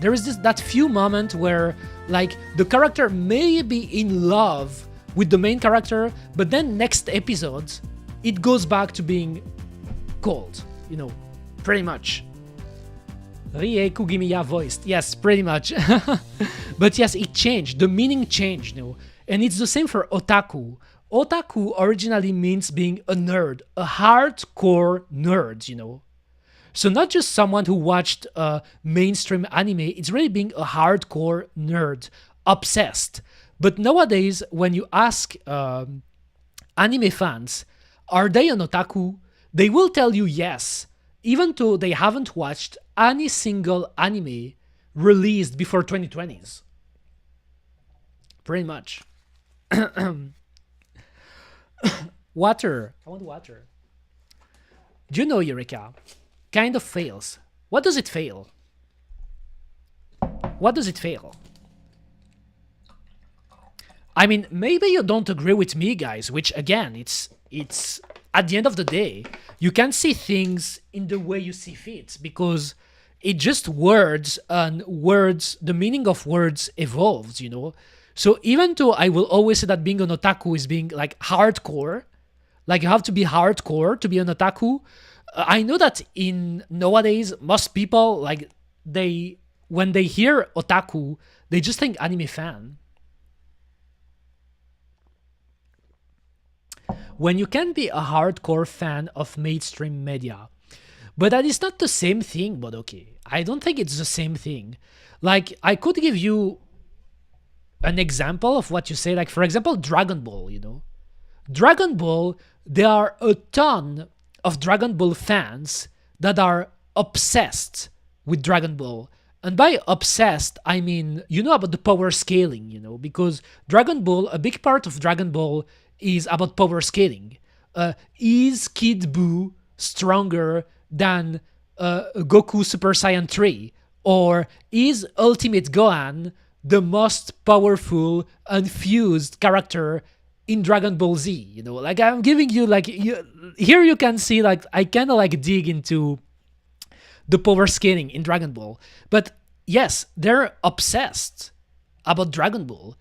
there is that few moment where like the character may be in love with the main character, but then next episode it goes back to being cold, you know, pretty much. Rie Kugimiya voiced. Yes, pretty much. But yes, it changed. The meaning changed, you know. And it's the same for otaku. Otaku originally means being a nerd, a hardcore nerd, you know. So not just someone who watched mainstream anime, it's really being a hardcore nerd, obsessed. But nowadays, when you ask anime fans, are they an otaku? They will tell you yes, even though they haven't watched any single anime released before 2020s. Pretty much. Water. I want water. Do you know Eureka? Kind of fails. What does it fail? What does it fail? I mean, maybe you don't agree with me, guys, which again, it's at the end of the day, you can see things in the way you see fit, because it just words, and words, the meaning of words evolves, you know? So even though I will always say that being an otaku is being like hardcore, like you have to be hardcore to be an otaku, I know that in nowadays, most people, like when they hear otaku, they just think anime fan. When you can be a hardcore fan of mainstream media. But that is not the same thing, but okay. I don't think it's the same thing. Like, I could give you an example of what you say. Like, for example, Dragon Ball, you know? Dragon Ball, there are a ton of Dragon Ball fans that are obsessed with Dragon Ball. And by obsessed, I mean, you know about the power scaling, you know? Because Dragon Ball, a big part of Dragon Ball is about power scaling. Is Kid Buu stronger than Goku Super Saiyan 3? Or is Ultimate Gohan the most powerful and fused character in Dragon Ball Z? You know, like I'm giving you like, here you can see like I kind of like dig into the power scaling in Dragon Ball. But yes, they're obsessed about Dragon Ball.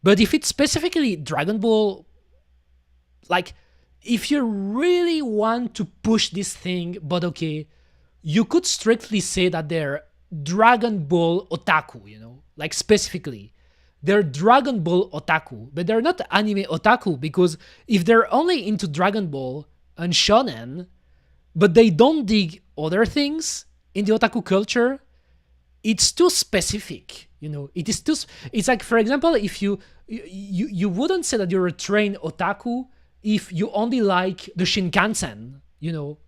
But if it's specifically Dragon Ball, like, if you really want to push this thing, but okay, you could strictly say that they're Dragon Ball otaku, you know? Like, specifically. They're Dragon Ball otaku, but they're not anime otaku, because if they're only into Dragon Ball and shonen, but they don't dig other things in the otaku culture, it's too specific, you know? It is too... It's like, for example, if you wouldn't say that you're a trained otaku if you only like the Shinkansen, you know,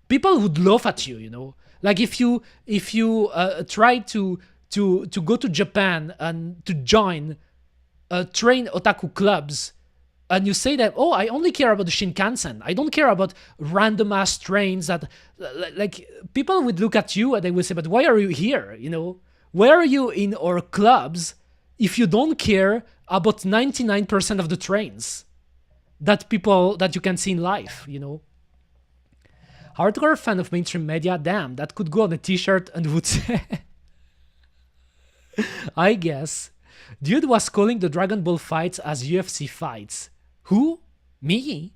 people would laugh at you, you know. Like if you try to go to Japan and to join train otaku clubs, and you say that, oh, I only care about the Shinkansen, I don't care about random ass trains that, like, people would look at you and they would say, but why are you here, you know? Why are you in our clubs if you don't care about 99% of the trains that you can see in life, you know? Hardcore fan of mainstream media, damn, that could go on a t-shirt and would say... I guess. Dude was calling the Dragon Ball fights as UFC fights. Who? Me?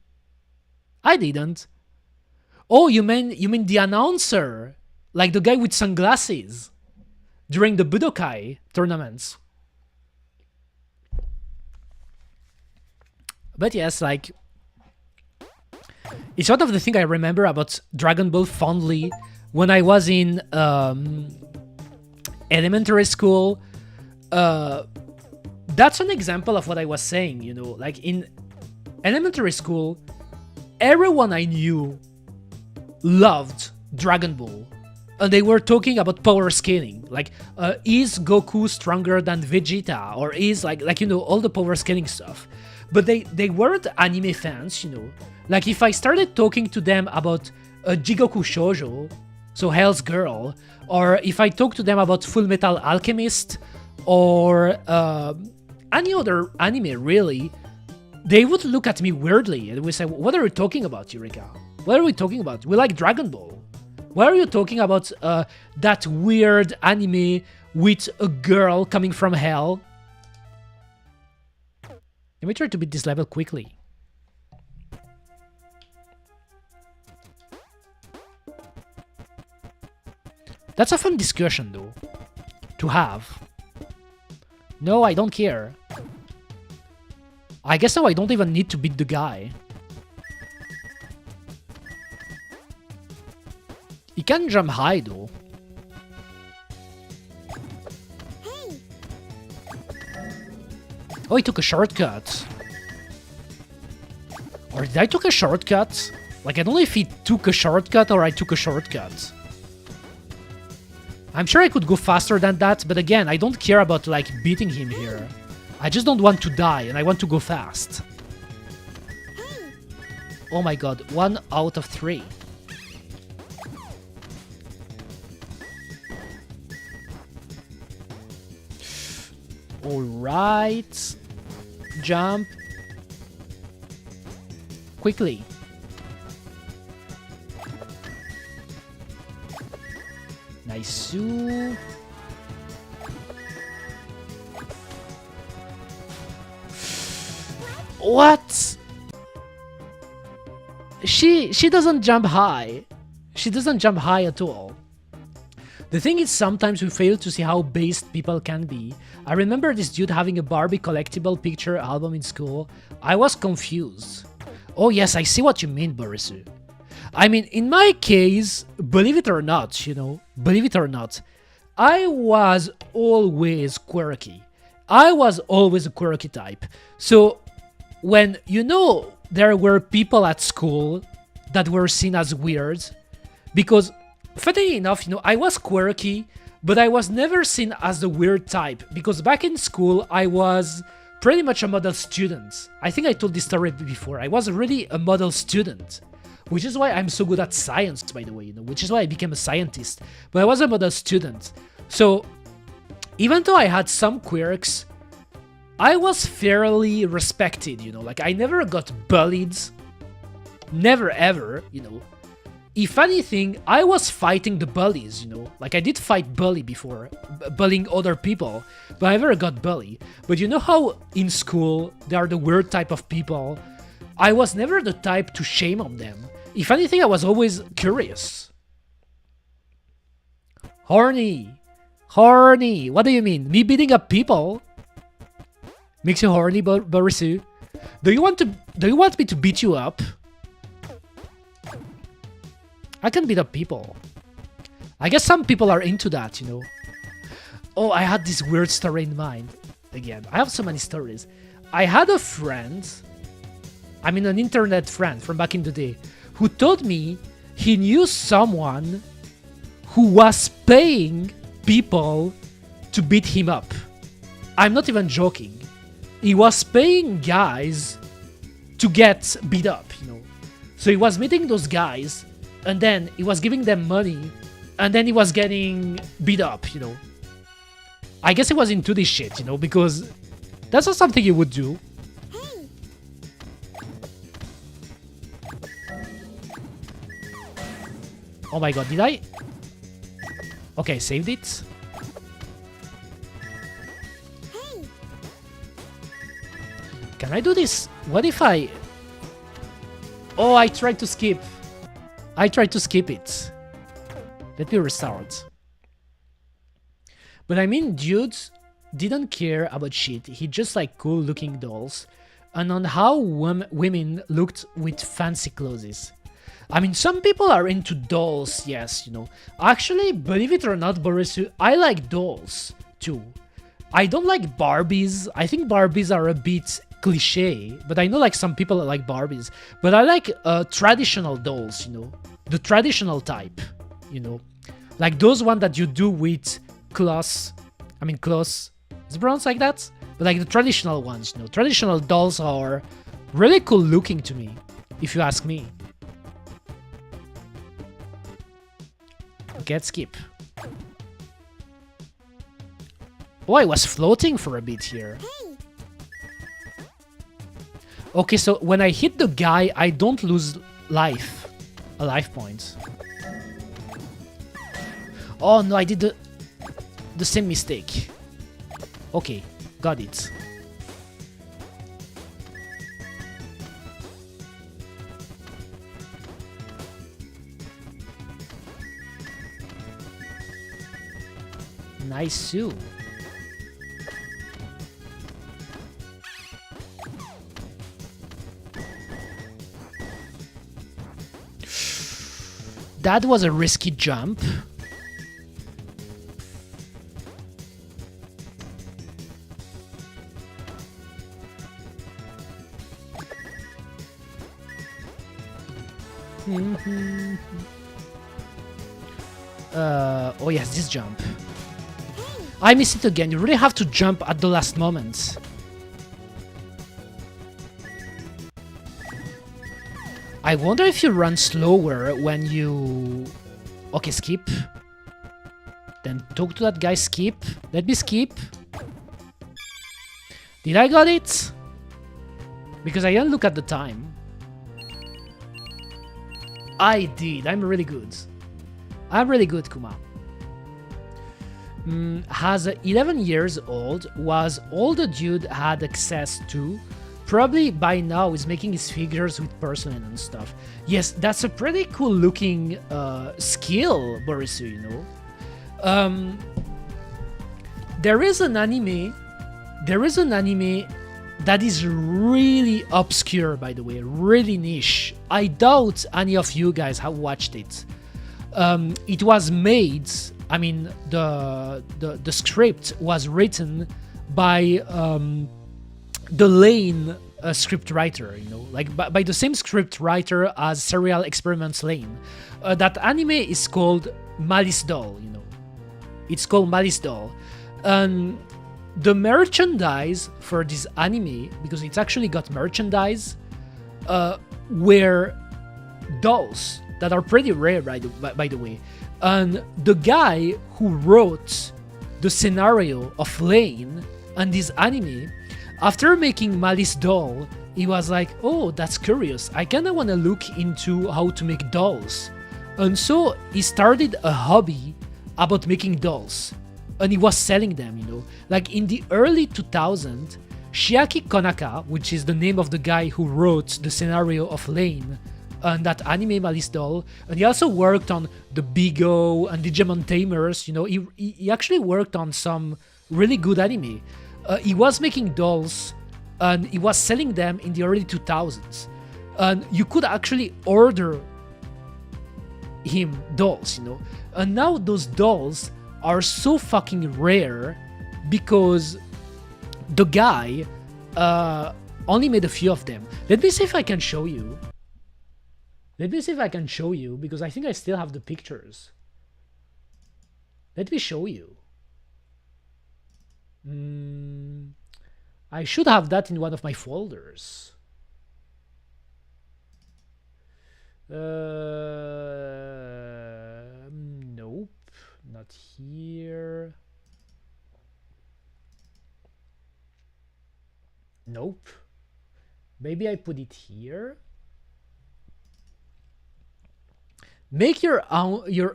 I didn't. Oh, you mean the announcer? Like the guy with sunglasses. During the Budokai tournaments. But yes, like... It's one of the things I remember about Dragon Ball fondly when I was in elementary school. That's an example of what I was saying, you know, like in elementary school, everyone I knew loved Dragon Ball. And they were talking about power scaling, like, is Goku stronger than Vegeta? Or is, like you know, all the power scaling stuff. But they weren't anime fans, you know. Like, if I started talking to them about Jigoku Shoujo, so Hell's Girl, or if I talk to them about Full Metal Alchemist, or any other anime, really, they would look at me weirdly and would say, what are you talking about, Eureka? What are we talking about? We like Dragon Ball. Why are you talking about that weird anime with a girl coming from hell? Let me try to beat this level quickly. That's a fun discussion, though, to have. No, I don't care. I guess now I don't even need to beat the guy. He can jump high, though. Hey. Oh, he took a shortcut. Or did I took a shortcut? Like, I don't know if he took a shortcut or I took a shortcut. I'm sure I could go faster than that, but again, I don't care about, like, beating him here. I just don't want to die, and I want to go fast. Hey. Oh my god, 1 out of 3. Alright. Jump. Quickly. Nice. What? She doesn't jump high. She doesn't jump high at all. The thing is, sometimes we fail to see how based people can be. I remember this dude having a Barbie collectible picture album in school. I was confused. Oh yes, I see what you mean, Borisu. I mean, in my case, believe it or not, you know, believe it or not, I was always quirky. I was always a quirky type. So, when, you know, there were people at school that were seen as weird, because, funny enough, you know, I was quirky, but I was never seen as the weird type, because back in school, I was pretty much a model student. I think I told this story before. I was really a model student. Which is why I'm so good at science, by the way, you know, which is why I became a scientist. But I was a model student. So, even though I had some quirks, I was fairly respected, you know, like I never got bullied. Never ever, you know. If anything, I was fighting the bullies, you know. Like I did fight bully before, bullying other people, but I never got bullied. But you know how in school, they are the weird type of people? I was never the type to shame on them. If anything, I was always curious. Horny. Horny. What do you mean? Me beating up people? Makes you horny, Borisu? Do you want me to beat you up? I can beat up people. I guess some people are into that, you know. Oh, I had this weird story in mind. Again, I have so many stories. I had a friend, I mean an internet friend from back in the day, who told me he knew someone who was paying people to beat him up. I'm not even joking. He was paying guys to get beat up, you know. So he was meeting those guys, and then he was giving them money, and then he was getting beat up, you know. I guess he was into this shit, you know, because that's not something you would do. Oh my god, did I? Okay, saved it. Hey. Can I do this? What if I... Oh, I tried to skip. I tried to skip it. Let me restart. But I mean, dude didn't care about shit. He just like cool looking dolls. And on how women looked with fancy clothes. I mean, some people are into dolls, yes, you know. Actually, believe it or not, Boris, I like dolls too. I don't like Barbies. I think Barbies are a bit cliche, but I know like some people like Barbies. But I like traditional dolls, you know. The traditional type, you know. Like those ones that you do with cloth. I mean, cloth. Is it pronounced like that? But like the traditional ones, you know. Traditional dolls are really cool looking to me, if you ask me. Get skip. Oh, I was floating for a bit here. Hey. Okay, so when I hit the guy, I don't lose life. A life point. Oh no, I did the same mistake. Okay, got it. Nice Sue. That was a risky jump. Oh yes, this jump. I missed it again. You really have to jump at the last moment. I wonder if you run slower when you... Okay, skip. Then talk to that guy, skip. Let me skip. Did I got it? Because I didn't look at the time. I did. I'm really good. I'm really good, Kuma. Has 11 years old, was all the dude had access to. Probably by now is making his figures with porcelain and stuff. Yes, that's a pretty cool looking skill, Borisu, you know. There is an anime that is really obscure, by the way, really niche. I doubt any of you guys have watched it. It was made, I mean, the script was written by the Lane script writer, you know, like by the same script writer as Serial Experiments Lane. That anime is called Malice Doll, you know. It's called Malice Doll. And the merchandise for this anime, because it's actually got merchandise, were dolls that are pretty rare, by the way. And the guy who wrote the scenario of Lane and this anime, after making Malice Doll, he was like, oh, that's curious. I kinda wanna look into how to make dolls. And so he started a hobby about making dolls. And he was selling them, you know. Like in the early 2000s, Shiaki Konaka, which is the name of the guy who wrote the scenario of Lane and that anime Malice Doll, and he also worked on the bigot and Digimon Tamers, you know. He actually worked on some really good anime. He was making dolls and he was selling them in the early 2000s. And you could actually order him dolls, you know. And now those dolls are so fucking rare because the guy only made a few of them. Let me see if I can show you. Let me see if I can show you, because I think I still have the pictures. Let me show you. I should have that in one of my folders. Nope, not here. Nope. Maybe I put it here. Make your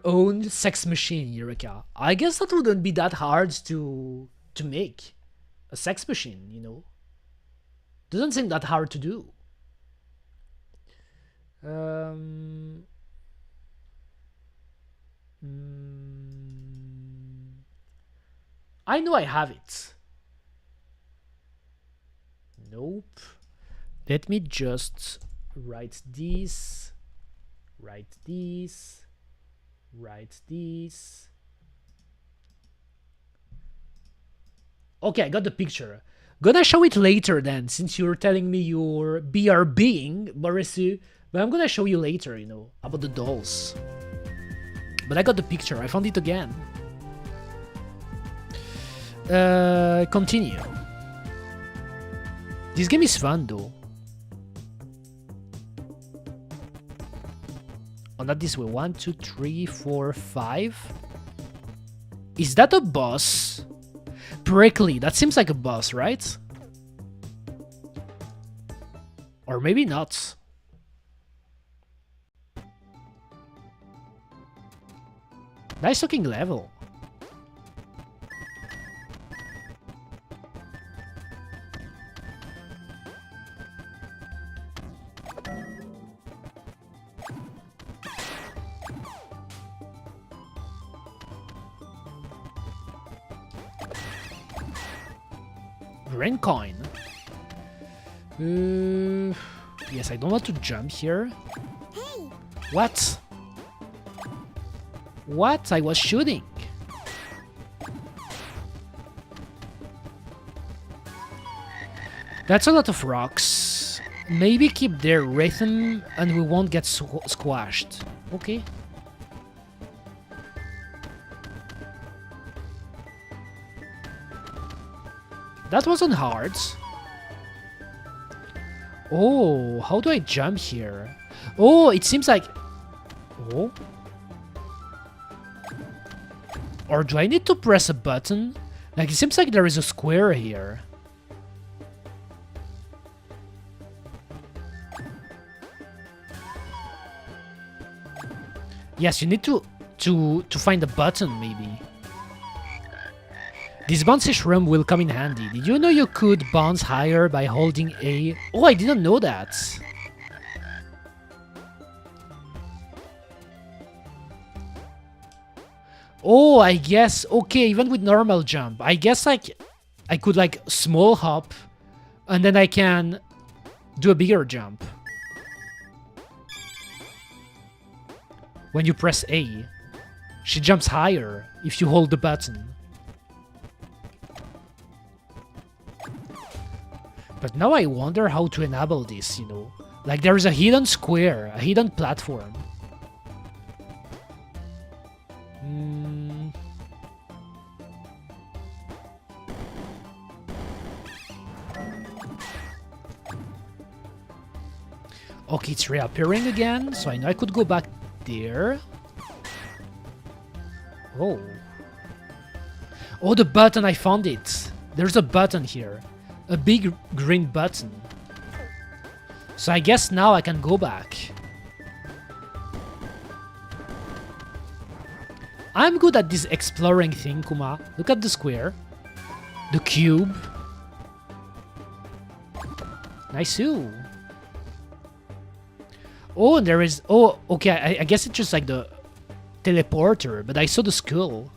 own sex machine, Eureka. I guess that wouldn't be that hard to make a sex machine, you know. Doesn't seem that hard to do. I know I have it. Nope. Let me just write this, write this, write this. Okay, I got the picture. Gonna show it later then, since you're telling me you're BRBing, Borissu. But I'm gonna show you later, you know, about the dolls. But I got the picture. I found it again. Continue. This game is fun though. Oh, not this way. 1, 2, 3, 4, 5. Is that a boss? Prickly. That seems like a boss, right? Or maybe not. Nice looking level. Green coin. Yes, I don't want to jump here. Hey, What? What? I was shooting. That's a lot of rocks. Maybe keep their rhythm and we won't get squashed. Okay. That wasn't hard. Oh, how do I jump here? Oh, it seems like... Oh. Or do I need to press a button? Like, it seems like there is a square here. Yes, you need to find a button, maybe. This bouncy shroom will come in handy. Did you know you could bounce higher by holding A? Oh, I didn't know that. Oh, I guess, okay, even with normal jump, I guess like I could like small hop and then I can do a bigger jump. When you press A, she jumps higher if you hold the button. But now I wonder how to enable this, you know? Like there is a hidden square, a hidden platform. Okay, it's reappearing again, so I know I could go back there. Oh. Oh, the button, I found it. There's a button here. A big green button. So I guess now I can go back. I'm good at this exploring thing, Kuma. Look at the square. The cube. Nice. Oh, there is... Oh, okay, I guess it's just like the teleporter, but I saw the skull.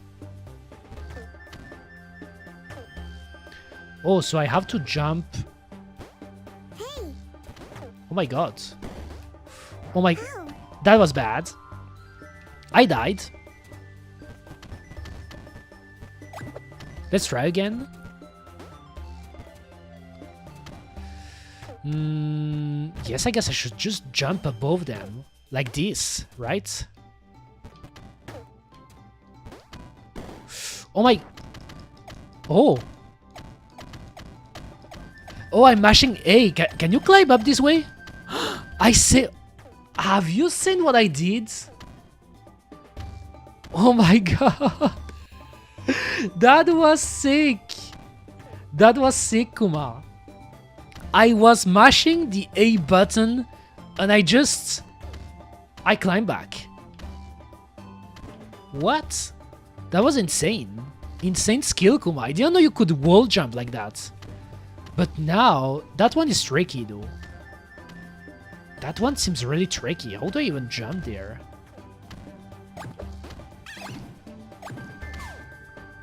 Oh, so I have to jump. hey, Oh my god. Oh my... That was bad. I died. Let's try again. Yes, I guess I should just jump above them. Like this, right? Oh my... Oh. Oh, I'm mashing A. Can you climb up this way? I say... Have you seen what I did? Oh my god. That was sick. That was sick, Kuma. I was mashing the A button and I climbed back. What? That was insane. Insane skill, Kuma. I didn't know you could wall jump like that. But now, that one is tricky though. That one seems really tricky. How do I even jump there?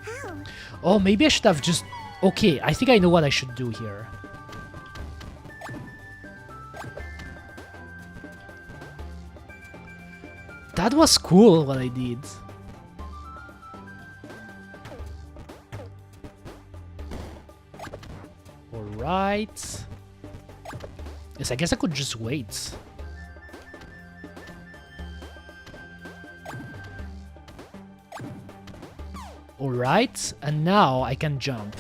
How? Oh, maybe I should have just... Okay, I think I know what I should do here. That was cool what I did. Alright. Yes, I guess I could just wait. Alright, and now I can jump.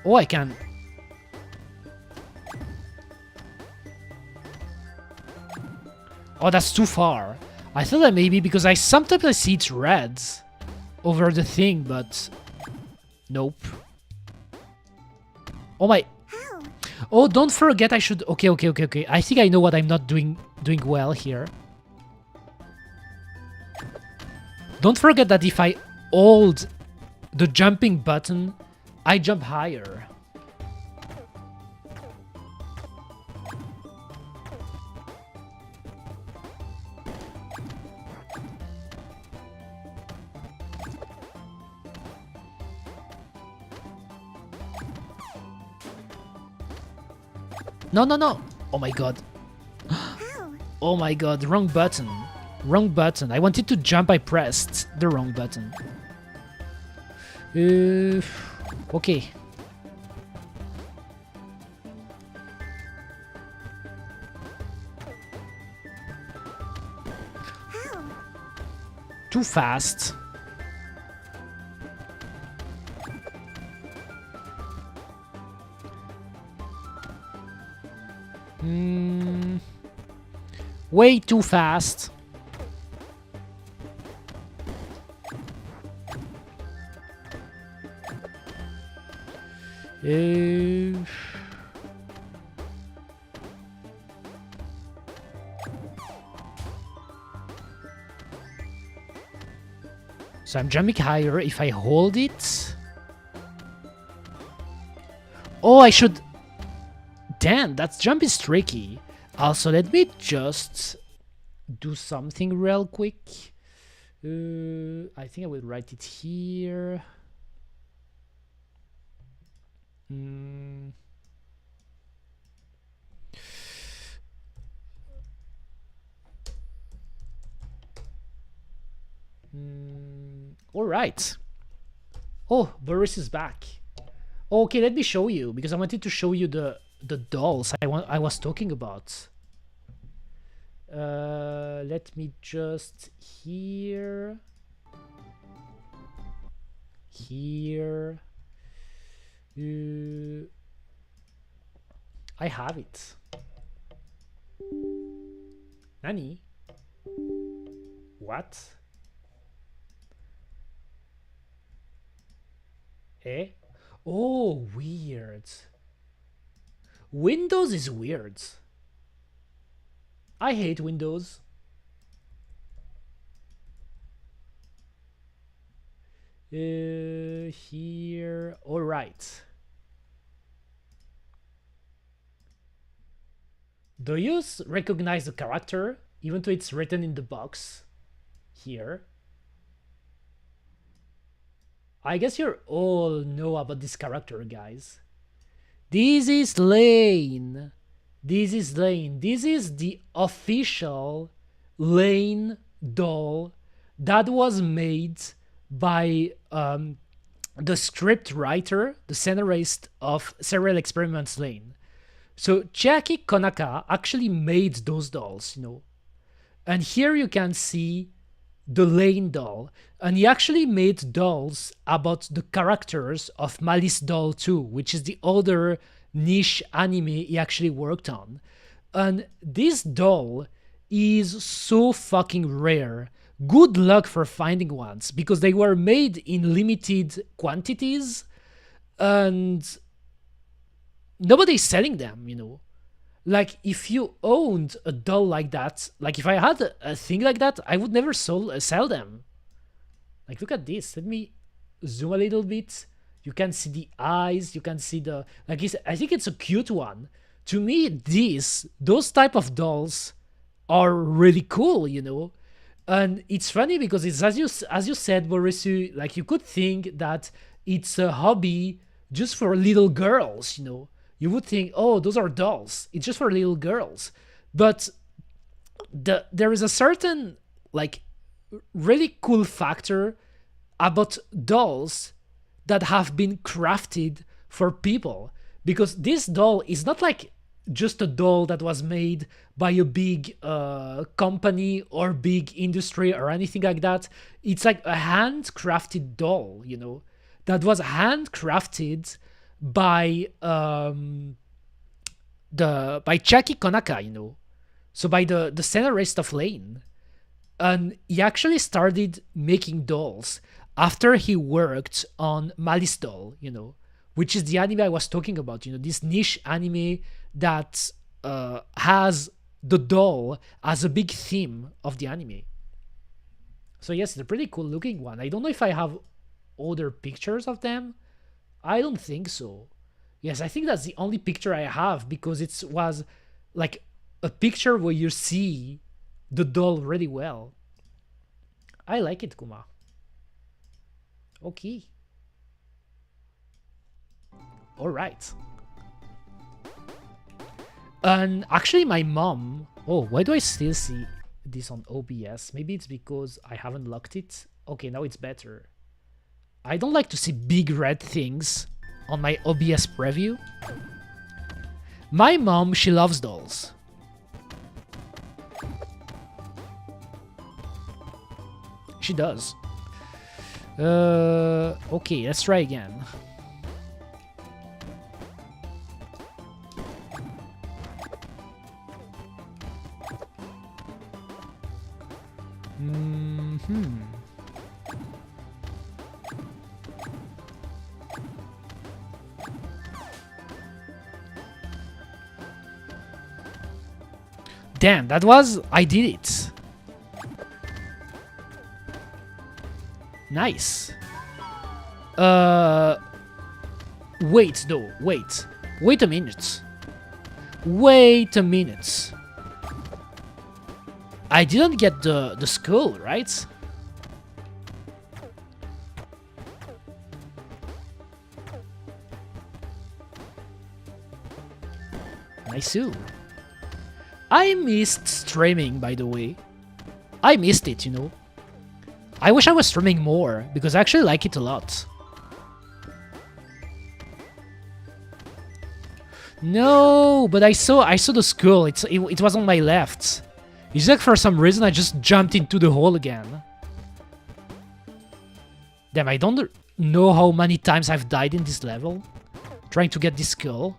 Oh, I can... Oh, that's too far. I thought that maybe because sometimes I see it's red over the thing, but nope. Oh my... How? Oh, don't forget I should... Okay. I think I know what I'm not doing well here. Don't forget that if I hold the jumping button, I jump higher. No. Oh my god. How? Oh my god, wrong button. Wrong button. I wanted to jump, I pressed the wrong button. Okay. How? Too fast. Way too fast. So I'm jumping higher if I hold it. Oh, I should... Damn, that jump is tricky. Also, let me just do something real quick. I think I will write it here. All right. Oh, Boris is back. Okay, let me show you because I wanted to show you the dolls I was talking about. Let me just here. I have it. Nani? What? Eh? Oh, weird. Windows is weird. I hate Windows. Here. All right. Do you recognize the character, even though it's written in the box here? I guess you all know about this character, guys. This is Lane. This is Lane. This is the official Lane doll that was made by the script writer, the scenarist of Serial Experiments Lane. So Chiaki Konaka actually made those dolls, you know. And here you can see the Lane doll. And he actually made dolls about the characters of Malice Doll 2, which is the other niche anime he actually worked on. And this doll is so fucking rare. Good luck for finding ones, because they were made in limited quantities and nobody's selling them, you know. Like, if you owned a doll like that, like if I had a thing like that, I would never sell them. Like, look at this. Let me zoom a little bit. You can see the eyes. You can see the, like, I think it's a cute one. To me, those type of dolls are really cool, you know? And it's funny because it's, as you said, Borissu, like, you could think that it's a hobby just for little girls, you know? You would think, oh, those are dolls. It's just for little girls. But there is a certain, like, really cool factor about dolls that have been crafted for people. Because this doll is not like just a doll that was made by a big company or big industry or anything like that. It's like a handcrafted doll, you know, that was handcrafted by Chiaki Konaka, you know, so by the scenarist of Lane. And he actually started making dolls after he worked on Malice Doll, you know, which is the anime I was talking about, you know, this niche anime that has the doll as a big theme of the anime. So yes, it's a pretty cool looking one. I don't know if I have other pictures of them. I don't think so. Yes, I think that's the only picture I have because it was like a picture where you see the doll really well. I like it, Kuma. Okay. All right. And actually my mom... Oh, why do I still see this on OBS? Maybe it's because I haven't locked it. Okay, now it's better. I don't like to see big red things on my OBS preview. My mom, she loves dolls. She does. Okay, let's try again. Damn, I did it. Nice. Wait though, wait a minute. Wait a minute. I didn't get the skull, right? Nice. I missed streaming, by the way. I missed it, you know. I wish I was streaming more, because I actually like it a lot. No, but I saw the skull. It was on my left. It's like for some reason I just jumped into the hole again. Damn, I don't know how many times I've died in this level, trying to get this skull.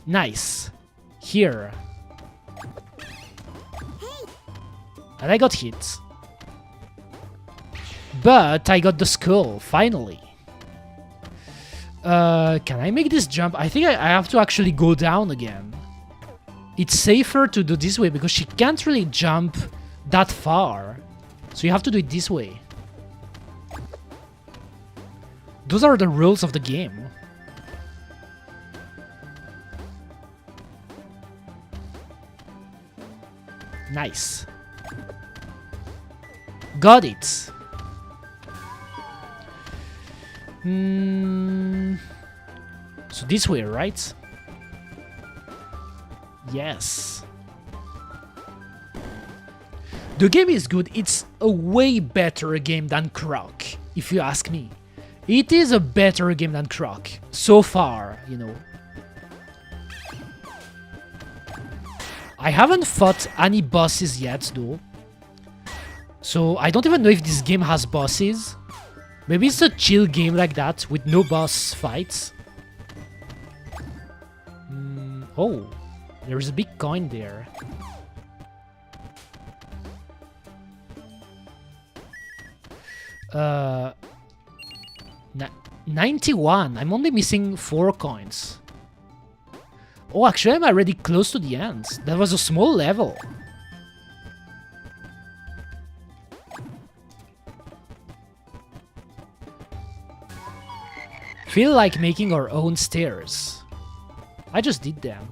Nice. Here. And I got hit. But I got the skull, finally. Can I make this jump? I think I have to actually go down again. It's safer to do this way because she can't really jump that far. So you have to do it this way. Those are the rules of the game. Nice. Got it. So this way, right? Yes. The game is good. It's a way better game than Croc, if you ask me. It is a better game than Croc, so far, you know. I haven't fought any bosses yet, though. So I don't even know if this game has bosses. Maybe it's a chill game like that, with no boss fights. Oh, there's a big coin there. Uh, 91. I'm only missing 4 coins. Oh, actually, I'm already close to the end. That was a small level. Feel like making our own stairs. I just did them.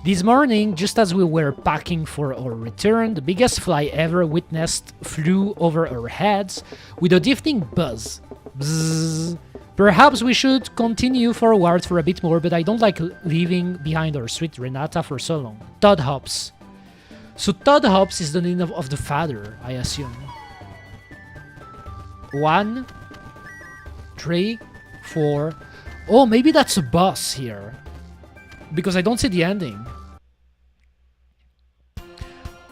This morning, just as we were packing for our return, the biggest fly ever witnessed flew over our heads with a deafening buzz. Bzzz. Perhaps we should continue forward for a bit more, but I don't like leaving behind our sweet Renata for so long. Todd Hops. So Todd Hops is the name of the father, I assume. 1, 3, 4. Oh, maybe that's a boss here. Because I don't see the ending.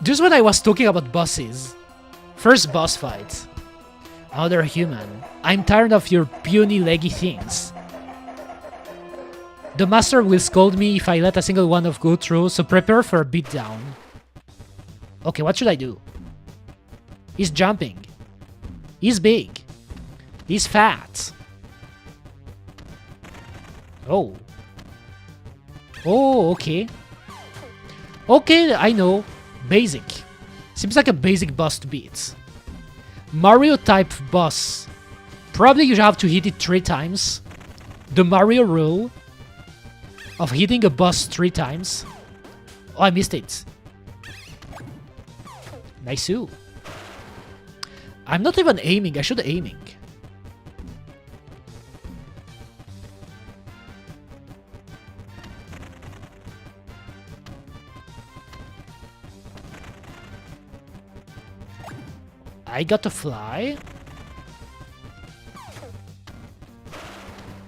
Just when I was talking about bosses. First boss fight. Another human. I'm tired of your puny leggy things. The master will scold me if I let a single one of go through, so prepare for a beatdown. Okay, what should I do? He's jumping. He's big. He's fat. Oh. Oh, okay. Okay, I know. Basic. Seems like a basic boss to beat. Mario type boss. Probably you have to hit it 3 times. The Mario rule of hitting a boss 3 times. Oh, I missed it. Nice-oo. I'm not even aiming. I should aiming. I got to fly.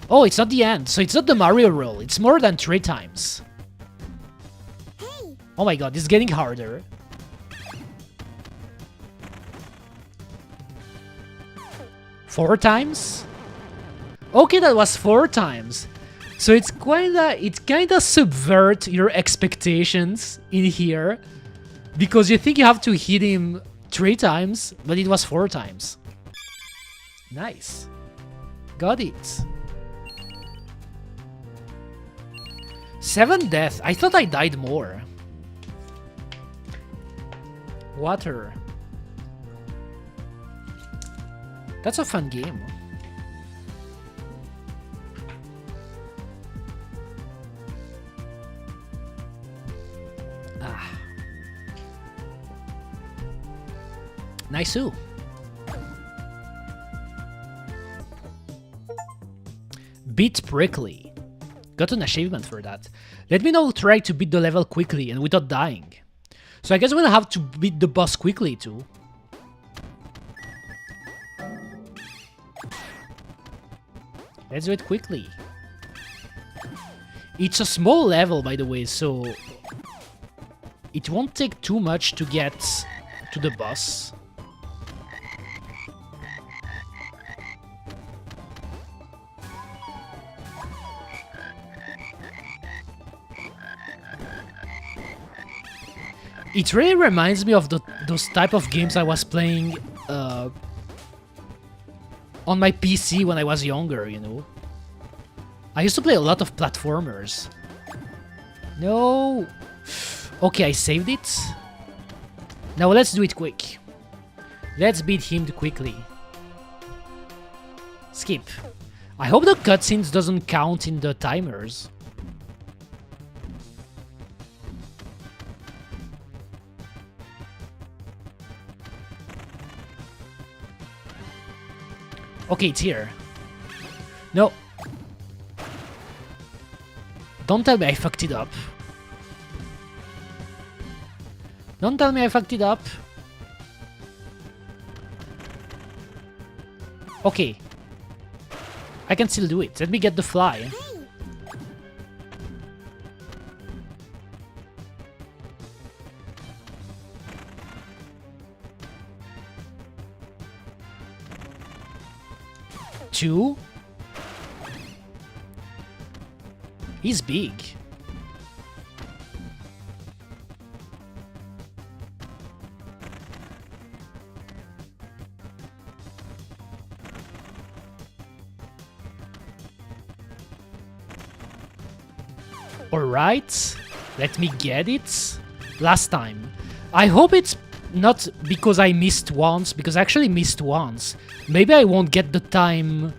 Oh, it's not the end. So it's not the Mario roll. It's more than 3 times. Hey. Oh my god, it's getting harder. Four times? Okay, that was 4 times. So it kinda subvert your expectations in here. Because you think you have to hit him 3 times, but it was 4 times. Nice. Got it. 7 death. I thought I died more. Water. That's a fun game. Ah. Nice-oo. Beat Prickly. Got an achievement for that. Let me know try to beat the level quickly and without dying. So I guess we'll have to beat the boss quickly too. Let's do it quickly. It's a small level, by the way, so it won't take too much to get to the boss. It really reminds me of those type of games I was playing on my PC when I was younger, you know. I used to play a lot of platformers. No. Okay, I saved it. Now let's do it quick. Let's beat him quickly. Skip. I hope the cutscenes doesn't count in the timers. Okay, it's here. No. Don't tell me I fucked it up. Don't tell me I fucked it up. Okay. I can still do it. Let me get the fly. Hey. 2. He's big. Alright, let me get it. Last time. I hope it's not because I missed once, because I actually missed once. Maybe I won't get the time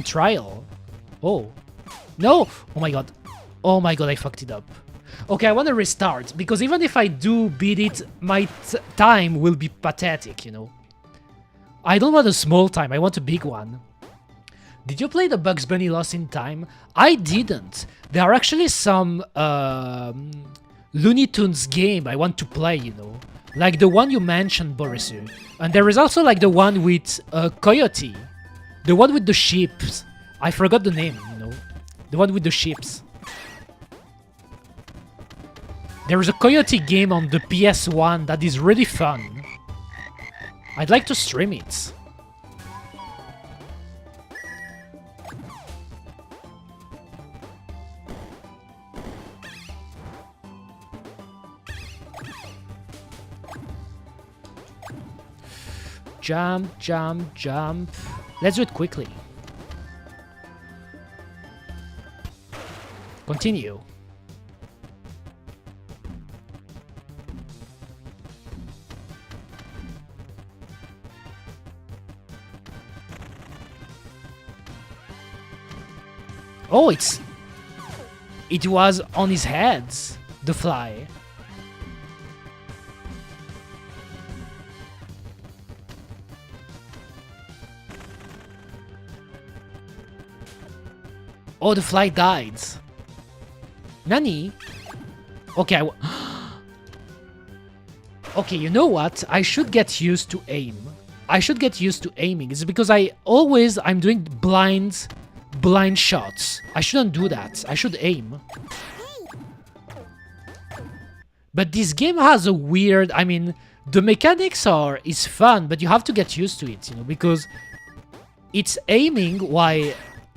trial. Oh. No! Oh my god. Oh my god, I fucked it up. Okay, I want to restart, because even if I do beat it, my time will be pathetic, you know. I don't want a small time, I want a big one. Did you play the Bugs Bunny Lost in Time? I didn't. There are actually some Looney Tunes game I want to play, you know. Like the one you mentioned, Borisu. And there is also like the one with Coyote. The one with the ships. I forgot the name, you know. The one with the ships. There is a Coyote game on the PS1 that is really fun. I'd like to stream it. Jump, jump, jump. Let's do it quickly. Continue. Oh, it was on his head, the fly. Oh, the fly died. Nani? Okay, okay, you know what? I should get used to aim. I should get used to aiming. It's because I'm doing blind shots. I shouldn't do that. I should aim. But this game has a weird, I mean, the mechanics is fun, but you have to get used to it, you know, because it's aiming while,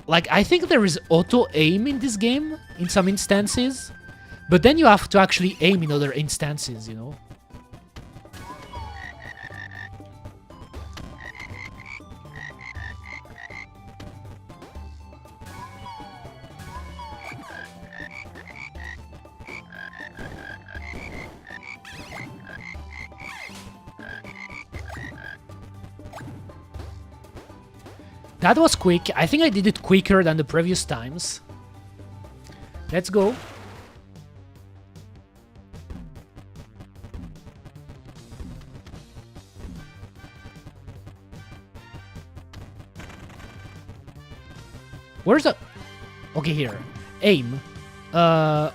like, I think there is auto aim in this game in some instances, but then you have to actually aim in other instances, you know. That was quick. I think I did it quicker than the previous times. Let's go. Where's the... Okay, here. Aim. Oh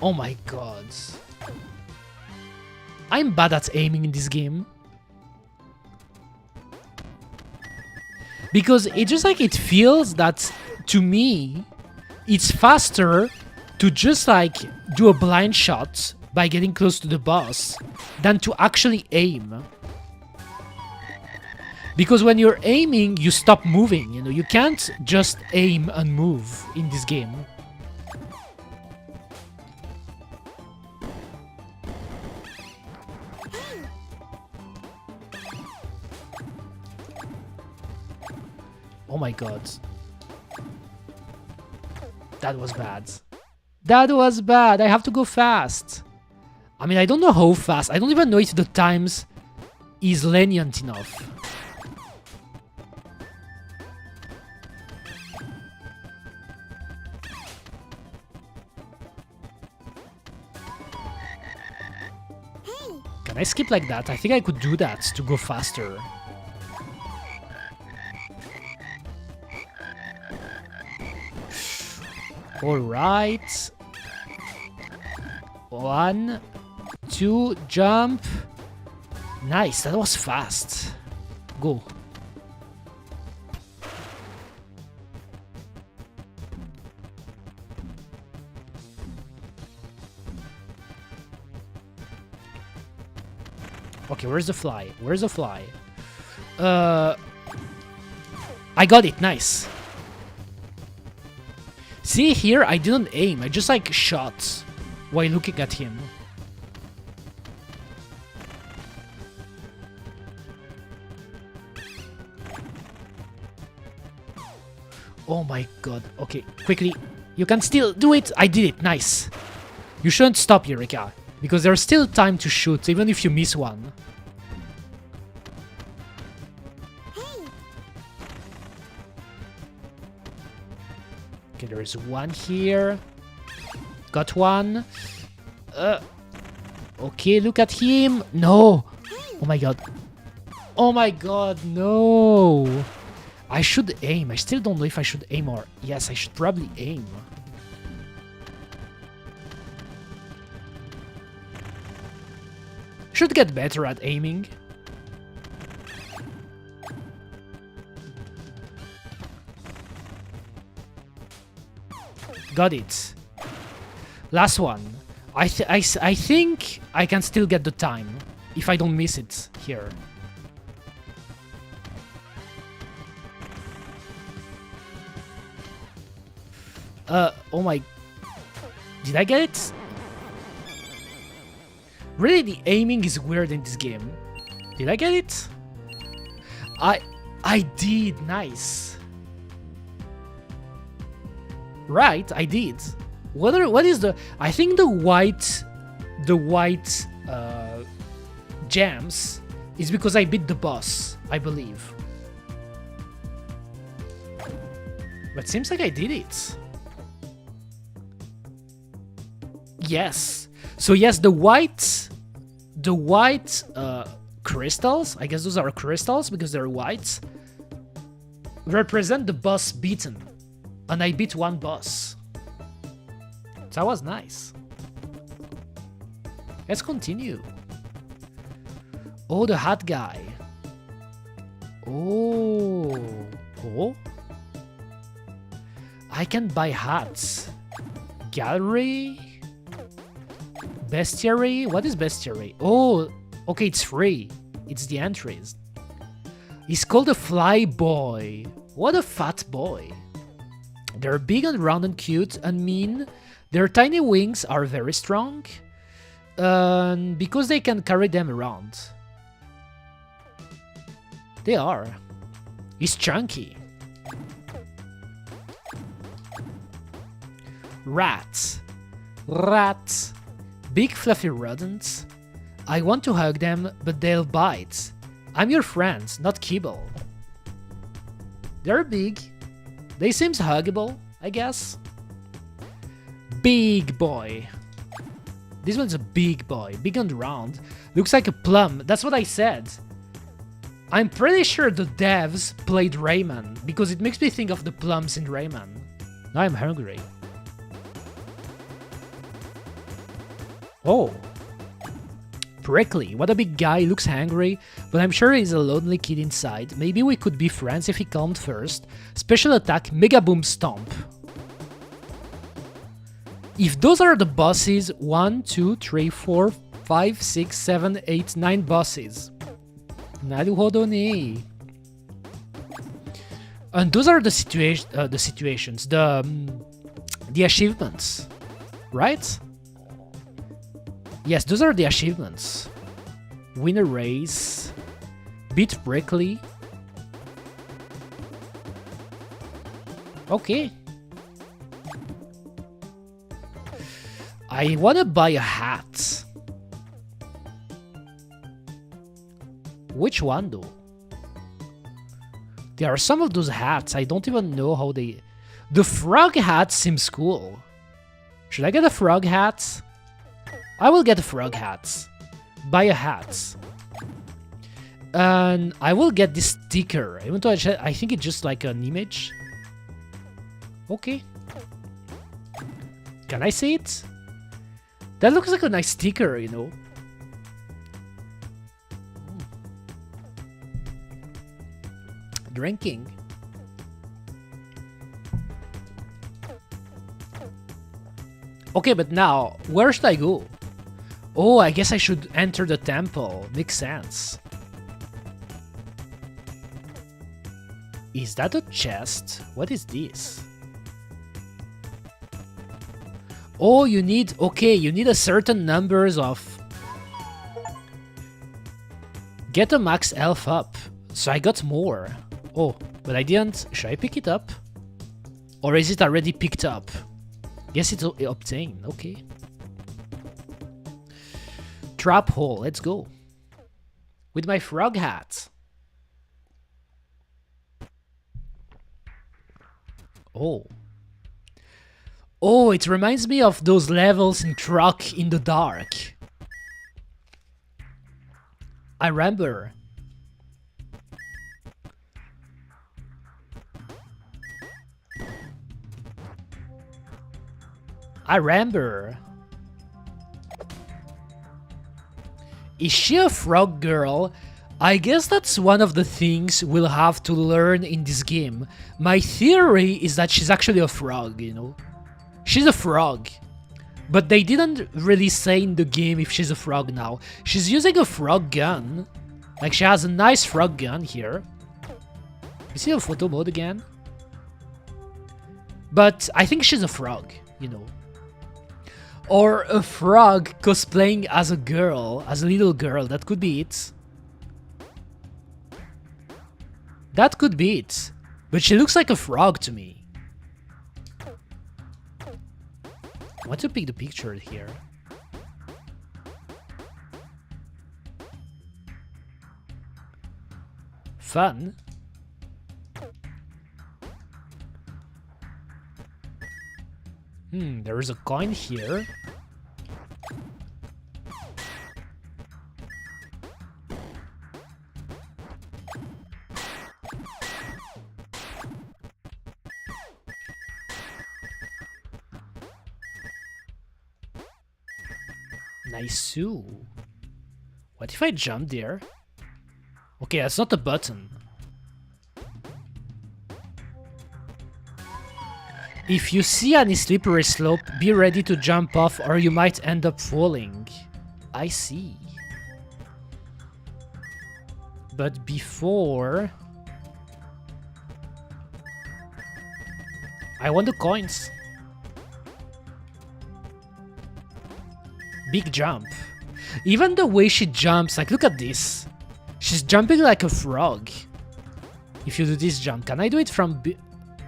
my god. I'm bad at aiming in this game. Because it just like it feels that, to me, it's faster to just like do a blind shot by getting close to the boss than to actually aim. Because when you're aiming, you stop moving, you know, you can't just aim and move in this game. Oh my god. That was bad. That was bad. I have to go fast. I mean, I don't know how fast. I don't even know if the times is lenient enough. Can I skip like that? I think I could do that to go faster. Alright. 1, 2, jump. Nice, that was fast. Go. Okay, where's the fly? Where's the fly? I got it, nice. See here, I didn't aim, I just like shot while looking at him. Oh my god, okay, quickly. You can still do it. I did it. Nice. You shouldn't stop, Eureka, because there's still time to shoot, even if you miss one. Hey. Okay, there's one here. Got one. Okay, look at him. No. Oh my god. Oh my god, no. I should aim. I still don't know if I should aim or... Yes, I should probably aim. Should get better at aiming. Got it. Last one. I think I can still get the time if I don't miss it here. Oh my... Did I get it? Really, the aiming is weird in this game. Did I get it? I did. Nice. Right, I did. What is the... I think the white gems is because I beat the boss, I believe. But seems like I did it. Yes. So yes, the white crystals, I guess those are crystals because they're white, represent the boss beaten. And I beat one boss. So that was nice. Let's continue. Oh, the hat guy. Oh. Oh. I can buy hats. Gallery. Bestiary? What is bestiary? Oh, okay, it's free. It's the entries. He's called a fly boy. What a fat boy. They're big and round and cute and mean. Their tiny wings are very strong. Because they can carry them around. They are. He's chunky. Rats. Rats. Big fluffy rodents. I want to hug them, but they'll bite. I'm your friend, not kibble. They're big. They seems huggable, I guess. Big boy. This one's a big boy, big and round. Looks like a plum, that's what I said. I'm pretty sure the devs played Rayman, because it makes me think of the plums in Rayman. Now I'm hungry. Oh. Prickly, what a big guy, looks hungry, but I'm sure he's a lonely kid inside. Maybe we could be friends if he calmed first. Special attack, Mega Boom Stomp. If those are the bosses, 1, 2, 3, 4, 5, 6, 7, 8, 9 bosses. Naruhodo ne. And those are the situations, the achievements, right? Yes, those are the achievements. Win a race, beat Prickly. Okay. I wanna buy a hat. Which one though? There are some of those hats, I don't even know how they... The frog hat seems cool. Should I get a frog hat? I will get a frog hat. Buy a hat. And I will get this sticker, even though I think it's just like an image. Okay. Can I see it? That looks like a nice sticker, you know. Drinking. Okay, but now, where should I go? Oh, I guess I should enter the temple. Makes sense. Is that a chest? What is this? Oh, you need... Okay, you need a certain numbers of... Get a max health up. So I got more. Oh, but I didn't... Should I pick it up? Or is it already picked up? Yes, it's obtained. Okay. Trap hole. Let's go. With my frog hat. Oh. Oh, it reminds me of those levels in Truck in the Dark. I remember. I remember. Is she a frog girl? I guess that's one of the things we'll have to learn in this game. My theory is that she's actually a frog, you know? She's a frog. But they didn't really say in the game if she's a frog now. She's using a frog gun. Like, she has a nice frog gun here. You see the photo mode again? But I think she's a frog, you know? Or a frog cosplaying as a girl, as a little girl. That could be it. That could be it. But she looks like a frog to me. I want to pick the picture here. Fun. There is a coin here. Nice. What if I jump there? Okay, that's not a button. If you see any slippery slope, be ready to jump off or you might end up falling. I see. But before... I want the coins. Big jump. Even the way she jumps, like, look at this. She's jumping like a frog. If you do this jump, can I do it from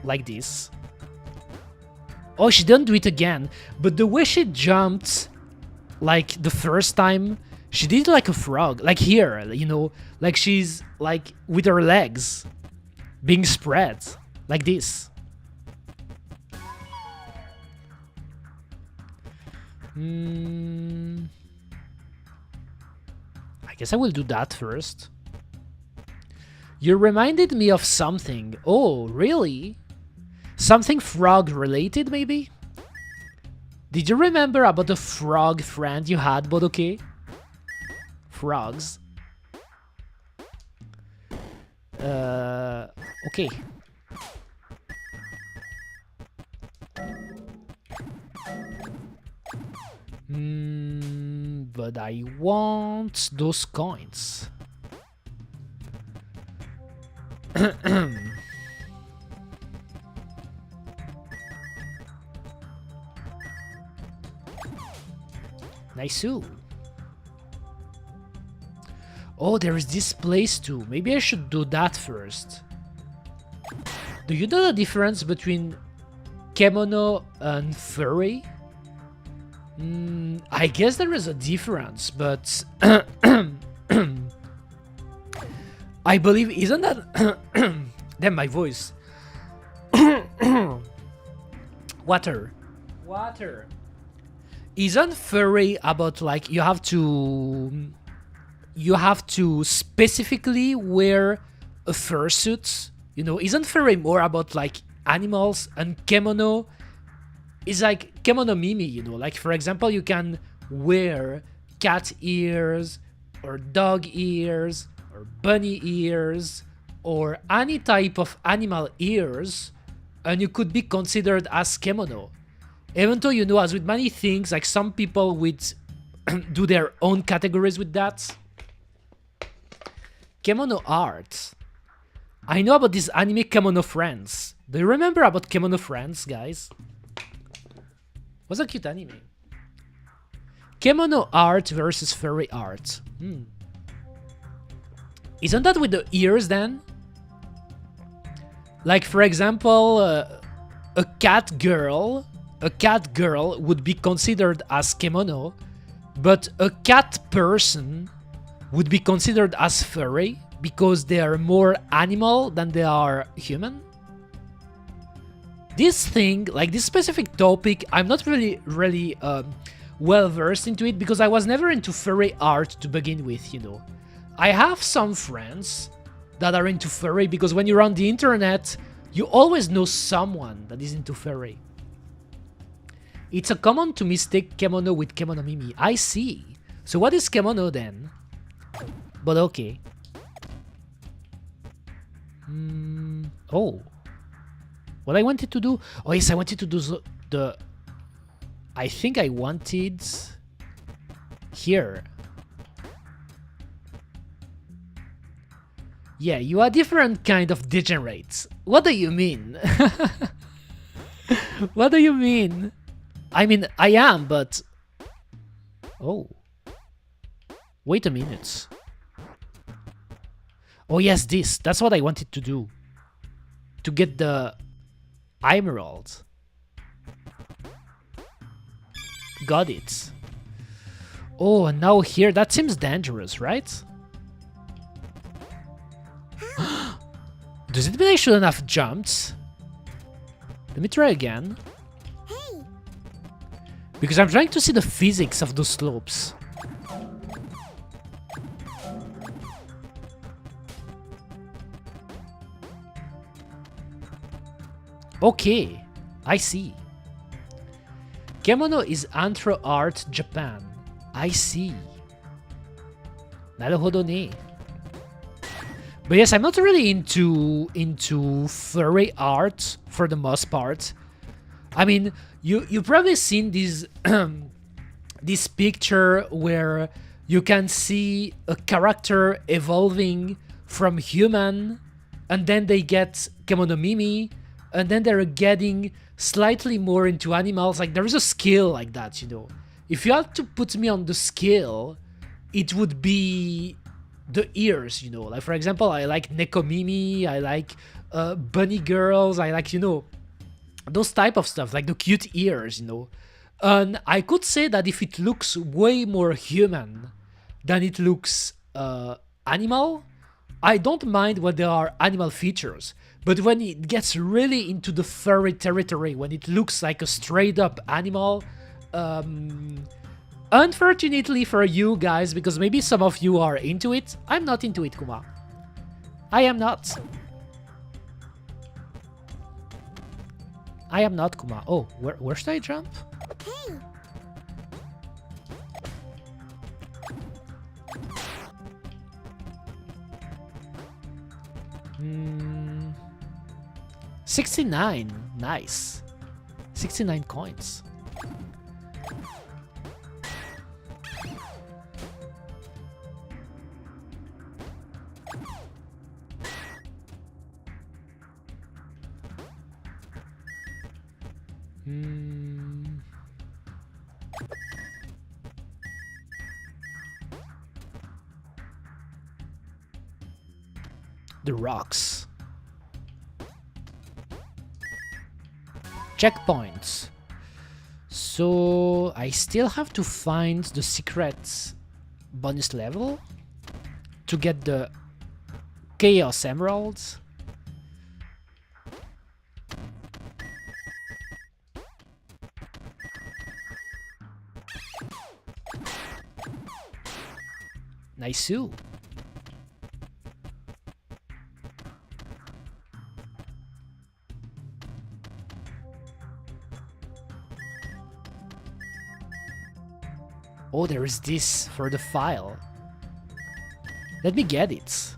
like this? Oh, she didn't do it again. But the way she jumped, like, the first time, she did it like a frog. Like here, you know, like she's, like, with her legs being spread. Like this. I guess I will do that first. You reminded me of something. Oh, really? Something frog related, maybe? Did you remember about the frog friend you had, Bodoke? Frogs. Okay. But I want those coins. Nice. Oh, there is this place too. Maybe I should do that first. Do you know the difference between kimono and furry? I guess there is a difference, but I believe, isn't that... Damn, my voice. Water. Isn't furry about, like, you have to specifically wear a fursuit? You know, isn't furry more about, like, animals, and kimono is like kimono mimi, you know, like, for example, you can wear cat ears or dog ears or bunny ears or any type of animal ears, and you could be considered as kimono. Even though, you know, as with many things, like, some people would do their own categories with that. Kimono art. I know about these anime Kimono Friends. Do you remember about Kimono Friends, guys? What's a cute anime? Kimono art versus furry art. Isn't that with the ears then? Like, for example, a cat girl a cat girl would be considered as kemono, but a cat person would be considered as furry because they are more animal than they are human. This thing, like this specific topic, I'm not really well versed into it because I was never into furry art to begin with, you know. I have some friends that are into furry because when you're on the internet, you always know someone that is into furry. It's a common to mistake kemono with kemono mimi. I see. So what is kemono then? But okay. Oh. What I wanted to do? Oh yes, I wanted to do the... I think I wanted... Here. Yeah, you are different kind of degenerates. What do you mean? What do you mean? I mean, I am, but... Oh. Wait a minute. Oh yes, this. That's what I wanted to do. To get the emerald. Got it. Oh, and now here, that seems dangerous, right? Does it mean I shouldn't have jumped? Let me try again. Hey. Because I'm trying to see the physics of those slopes. Okay, I see. Kemono is Antro Art Japan. I see. Naruhodo ne. But yes, I'm not really into furry art for the most part. I mean, you've probably seen this this picture where you can see a character evolving from human, and then they get kemono mimi, and then they're getting slightly more into animals. Like there is a scale like that, you know. If you had to put me on the scale, it would be the ears, you know. Like for example, I like nekomimi, I like bunny girls, I like, you know, those type of stuff, like the cute ears, you know. And I could say that if it looks way more human than it looks animal, I don't mind when there are animal features. But when it gets really into the furry territory, when it looks like a straight up animal, unfortunately for you guys, because maybe some of you are into it, I'm not into it, Kuma. I am not. I am not, Kuma. Oh, where should I jump? Hey. 69. Nice. 69 coins. The rocks. Checkpoints. So I still have to find the secret bonus level to get the Chaos Emeralds. Nice. Oh, there is this for the file. Let me get it.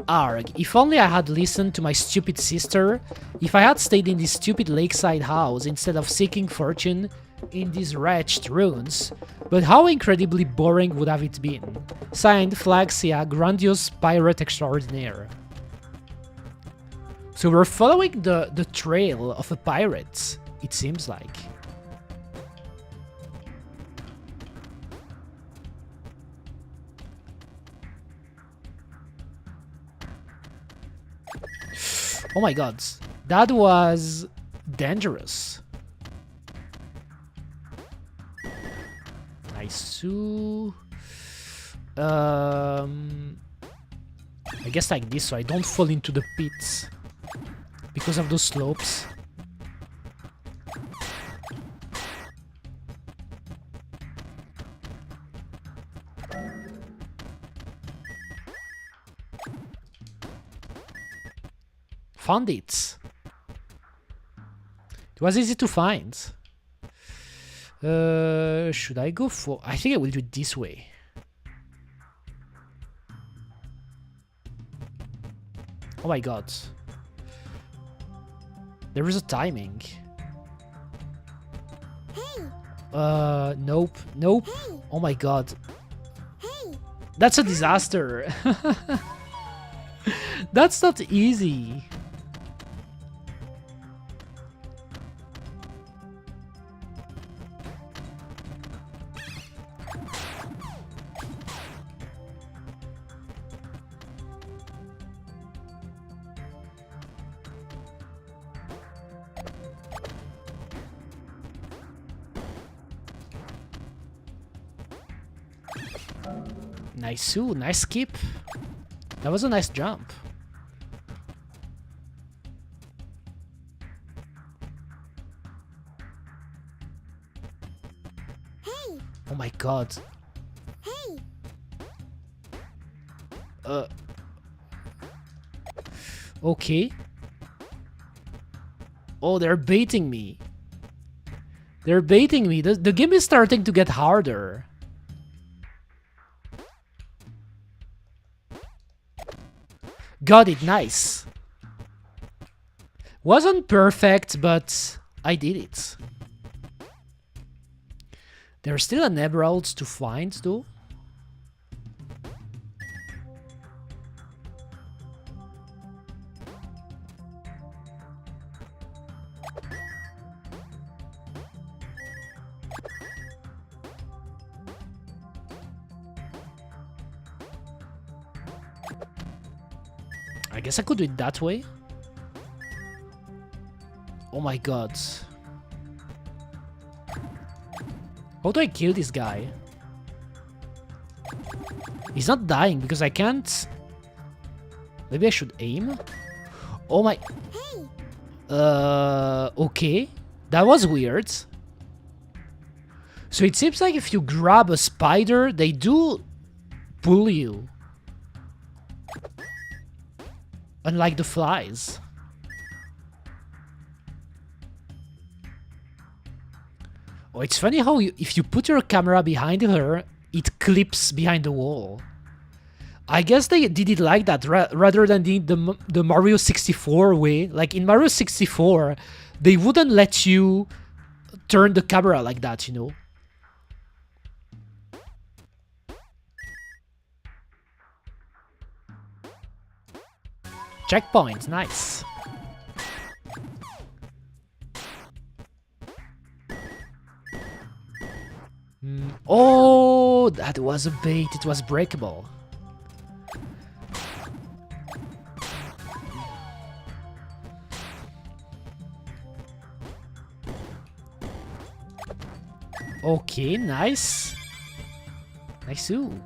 Arg, if only I had listened to my stupid sister, if I had stayed in this stupid lakeside house instead of seeking fortune in these wretched ruins, but how incredibly boring would have it been. Signed, Flaxia, Grandiose Pirate Extraordinaire. So we're following the trail of a pirate, it seems like. Oh my god, that was dangerous. Nice. I guess like this, so I don't fall into the pits because of those slopes. Found it. It was easy to find. Should I go for... I think I will do it this way. Oh my god. There is a timing. Hey. Nope. Nope. Hey. Oh my god. Hey. That's a disaster. That's not easy. Nice, nice skip. That was a nice jump. Hey. Oh my god. Hey. Okay. Oh, they're baiting me. They're baiting me. The game is starting to get harder. Got it, nice. Wasn't perfect, but I did it. There's still an emerald to find, though. I guess I could do it that way. Oh my god. How do I kill this guy? He's not dying because I can't... Maybe I should aim? Oh my... Okay. That was weird. So it seems like if you grab a spider, they do pull you. Unlike the flies. Oh, it's funny how if you put your camera behind her, it clips behind the wall. I guess they did it like that rather than the Mario 64 way. Like in Mario 64, they wouldn't let you turn the camera like that, you know. Checkpoint, nice. Oh, that was a bait. It was breakable. Okay, nice. Nice too.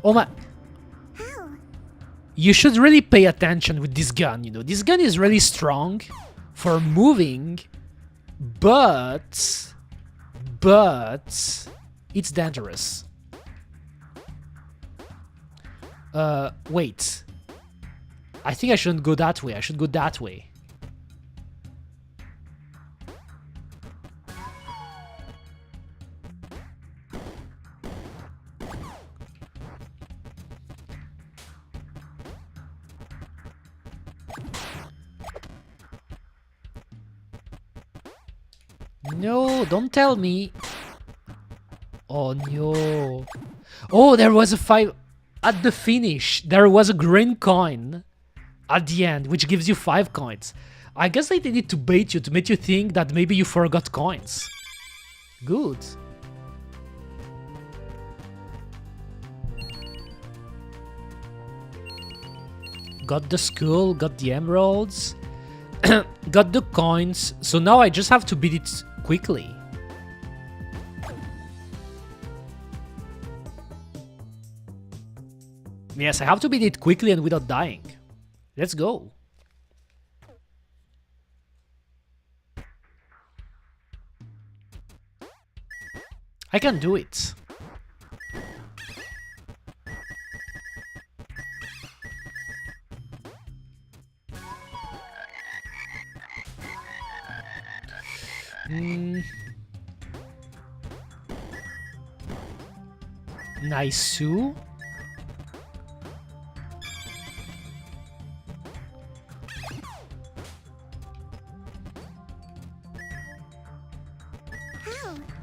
Oh my... How? You should really pay attention with this gun, you know. This gun is really strong for moving, but it's dangerous. Wait. I think I shouldn't go that way. I should go that way. No, don't tell me. Oh no. Oh, there was a 5 at the finish. There was a green coin. at the end, which gives you 5 coins. I guess they needed to bait you to make you think that maybe you forgot coins. Good. Got the skull, got the emeralds, got the coins, so now I just have to beat it quickly. Yes, I have to beat it quickly and without dying. Let's go. I can do it. Nice.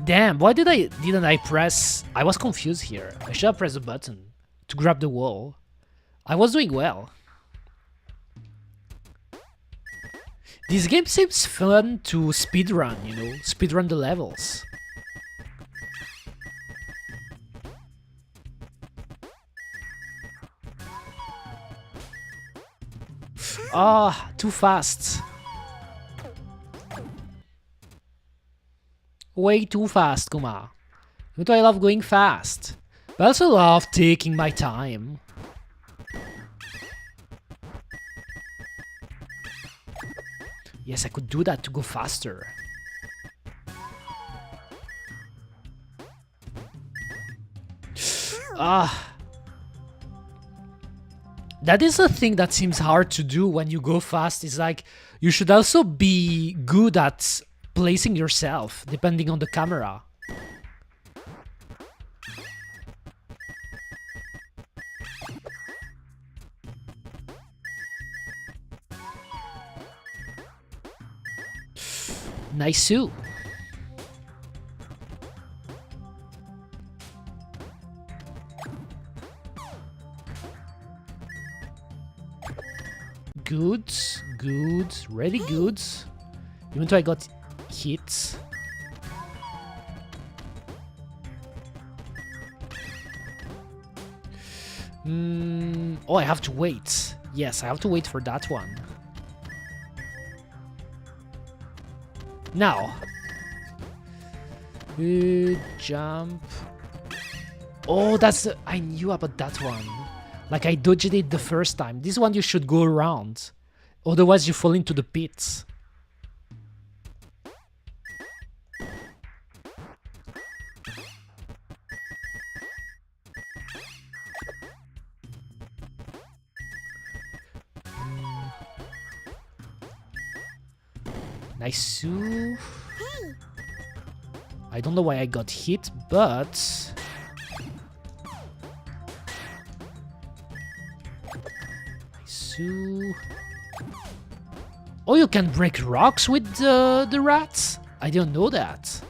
Damn, why didn't I press? I was confused here. I should have pressed the button to grab the wall. I was doing well. This game seems fun to speedrun, you know, speedrun the levels. Ah, too fast. Way too fast, Kuma. But I love going fast. But I also love taking my time. Yes, I could do that to go faster. That is a thing that seems hard to do when you go fast. It's like you should also be good at placing yourself, depending on the camera. Nice too. Good, good, really good. Even though I got hit. Oh, I have to wait. Yes, I have to wait for that one. Now. Jump. Oh, that's... I knew about that one. Like, I dodged it the first time. This one you should go around. Otherwise, you fall into the pits. Nice. I don't know why I got hit, but... Nice. Oh, you can break rocks with the rats? I didn't know that.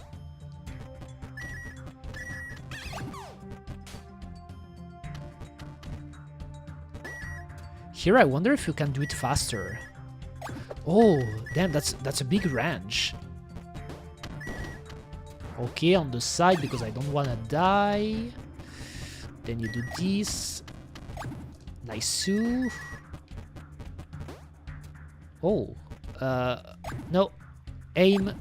Here, I wonder if you can do it faster. Oh, damn, that's a big range. Okay, on the side, because I don't want to die. Then you do this. Nice. Oh, no. Aim.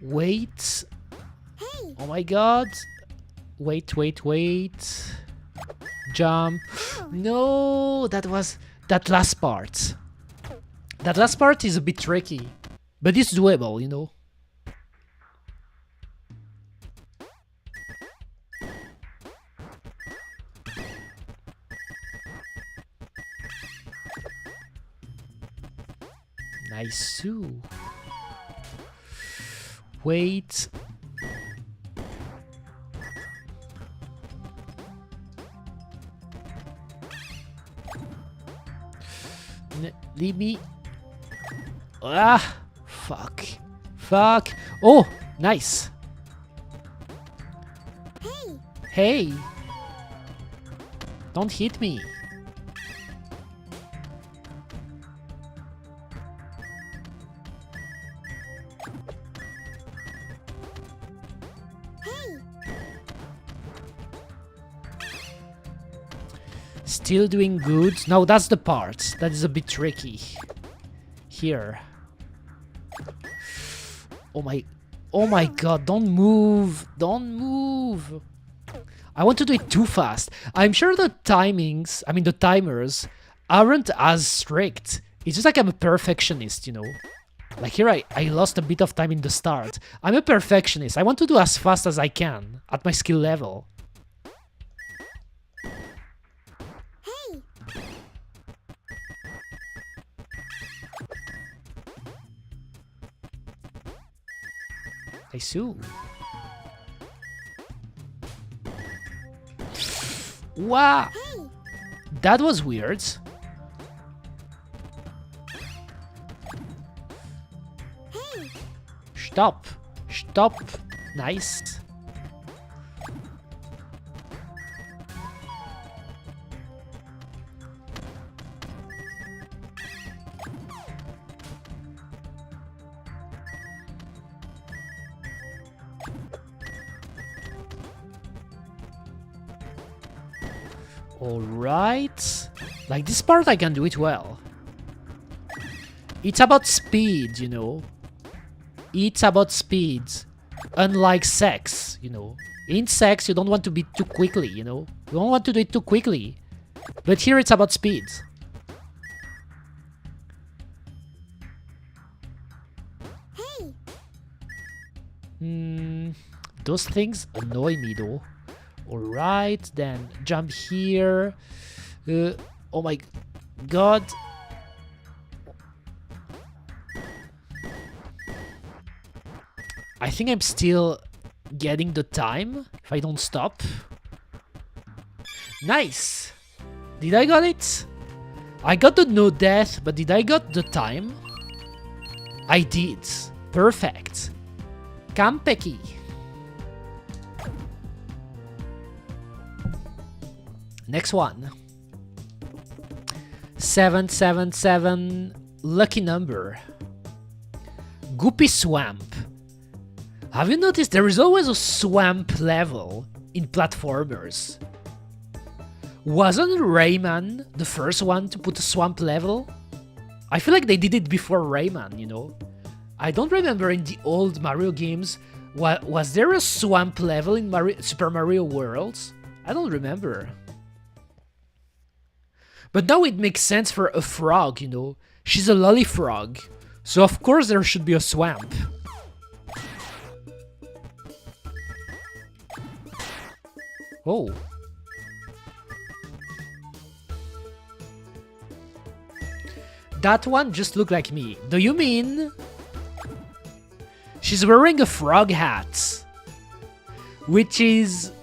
Wait. Oh my god. Wait, wait, wait. Jump. No, that last part. That last part is a bit tricky. But it's doable, you know. Nice. Wait. Leave me. Ah, fuck. Fuck. Oh, nice. Hey! Don't hit me. Still doing good? No, that's the part. That is a bit tricky. Here. Oh my god, don't move. Don't move. I want to do it too fast. I'm sure the timings, I mean the timers, aren't as strict. It's just like I'm a perfectionist, you know. Like here I lost a bit of time in the start. I'm a perfectionist. I want to do as fast as I can at my skill level. I sue. Wow! That was weird. Stop. Stop. Nice. Alright. Like this part I can do it well. It's about speed, you know. It's about speed. Unlike sex, you know. In sex you don't want to be too quickly, you know. You don't want to do it too quickly. But here it's about speed. Those things annoy me though. Alright, then jump here. Oh my god. I think I'm still getting the time if I don't stop. Nice! Did I got it? I got the no death, but did I got the time? I did. Perfect. Kampeki. Next one. 777, lucky number. Goopy Swamp. Have you noticed there is always a swamp level in platformers? Wasn't Rayman the first one to put a swamp level? I feel like they did it before Rayman, you know? I don't remember in the old Mario games, was there a swamp level in Super Mario World? I don't remember. But now it makes sense for a frog, you know? She's a lolly frog, so of course there should be a swamp. Oh. That one just looked like me. Do you mean... She's wearing a frog hat, which is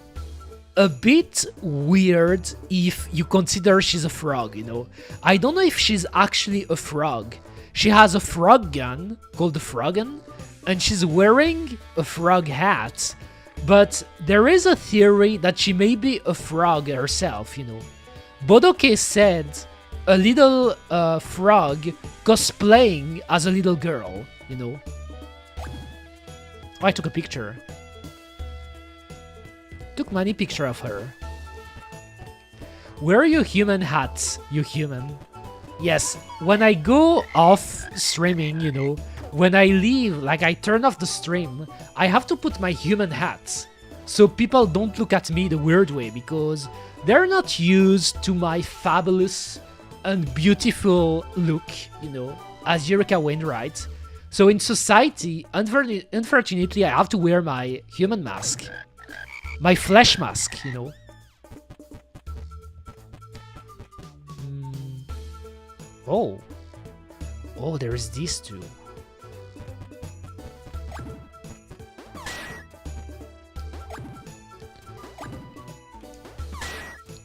a bit weird if you consider she's a frog, you know? I don't know if she's actually a frog. She has a frog gun called the Frogun, and she's wearing a frog hat, but there is a theory that she may be a frog herself, you know? Bodoke said a little frog cosplaying as a little girl, you know? Oh, I took a picture. Took many picture of her. Wear your human hats, you human. Yes, when I go off streaming, you know, when I leave, like I turn off the stream, I have to put my human hats. So people don't look at me the weird way, because they're not used to my fabulous and beautiful look, you know, as Eureka Wainwright. So in society, unfortunately, I have to wear my human mask. My flesh mask, you know. Oh. Oh, there is these two.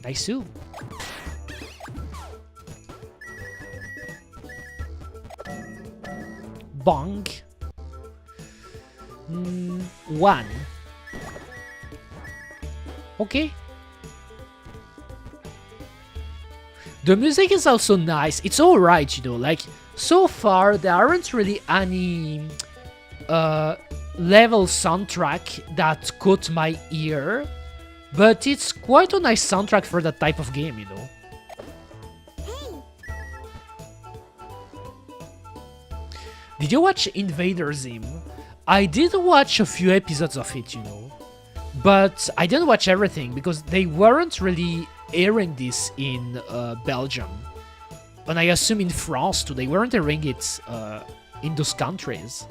Nice. Bong. 1. Okay. The music is also nice. It's alright, you know, like, so far there aren't really any level soundtrack that caught my ear, but it's quite a nice soundtrack for that type of game, you know. Did you watch Invader Zim? I did watch a few episodes of it, you know, but I didn't watch everything because they weren't really airing this in Belgium. And I assume in France too, they weren't airing it in those countries.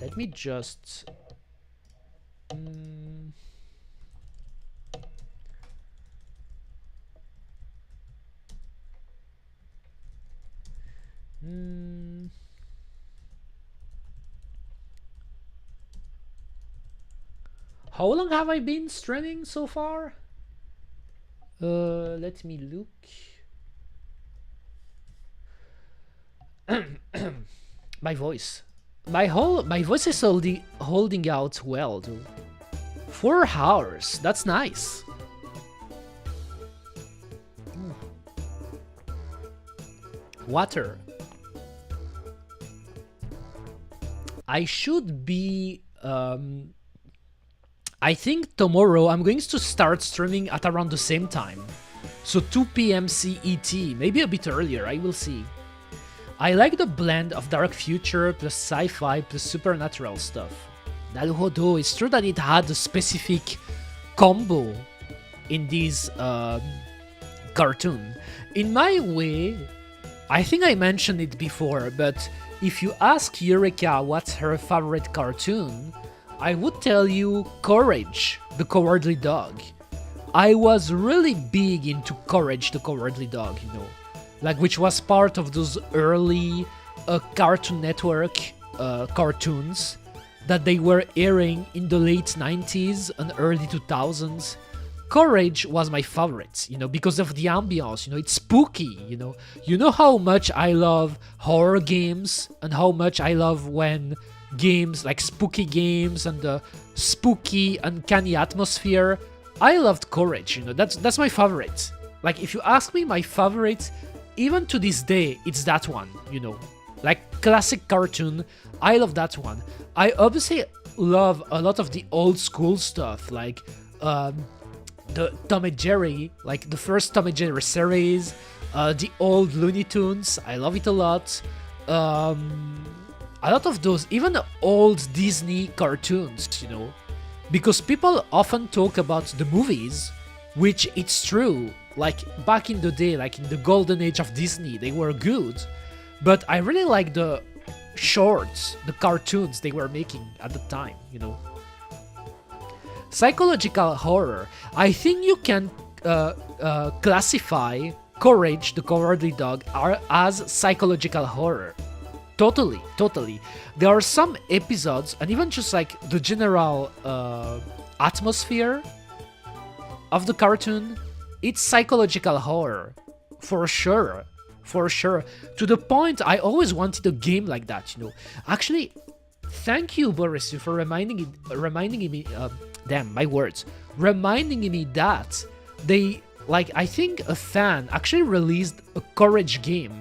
Let me just... How long have I been streaming so far? Let me look. My voice. My voice is holding out well, dude. 4 hours. That's nice. Water. I should be I think tomorrow I'm going to start streaming at around the same time. So 2 p.m. CET, maybe a bit earlier, I will see. I like the blend of dark future plus sci-fi plus supernatural stuff. Naruhodo, it's true that it had a specific combo in this cartoon. In my way, I think I mentioned it before, but if you ask Eureka what's her favorite cartoon, I would tell you Courage, the Cowardly Dog. I was really big into Courage, the Cowardly Dog, you know, like which was part of those early Cartoon Network cartoons that they were airing in the late 90s and early 2000s. Courage was my favorite, you know, because of the ambience, you know, it's spooky, you know. You know how much I love horror games and how much I love when games like spooky games and the spooky uncanny atmosphere. I loved Courage, you know, that's my favorite. Like if you ask me my favorite, even to this day, it's that one, you know, like classic cartoon. I love that one. I obviously love a lot of the old school stuff, like the Tom and Jerry, like the first Tom and Jerry series, the old Looney Tunes. I love it a lot. A lot of those, even the old Disney cartoons, you know, because people often talk about the movies, which it's true. Like back in the day, like in the golden age of Disney, they were good, but I really like the shorts, the cartoons they were making at the time, you know. Psychological horror. I think you can classify Courage, the Cowardly Dog, as psychological horror. Totally. There are some episodes, and even just like the general atmosphere of the cartoon, it's psychological horror, for sure. To the point I always wanted a game like that, you know. Actually, thank you, Boris, for reminding me. Damn, my words. Reminding me that they, like, I think a fan actually released a Courage game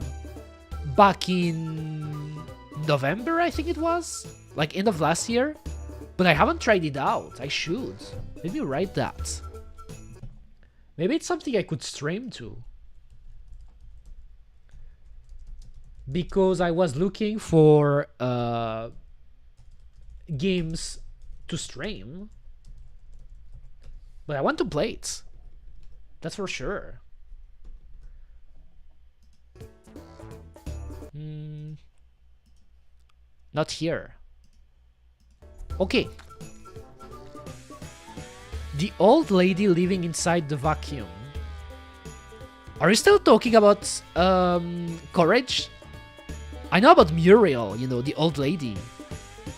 back in November, I think it was, like end of last year, but I haven't tried it out. I should. Maybe write that. Maybe it's something I could stream to. Because I was looking for games to stream, but I want to play it. That's for sure. Not here. Okay. The old lady living inside the vacuum. Are you still talking about Courage? I know about Muriel, you know, the old lady.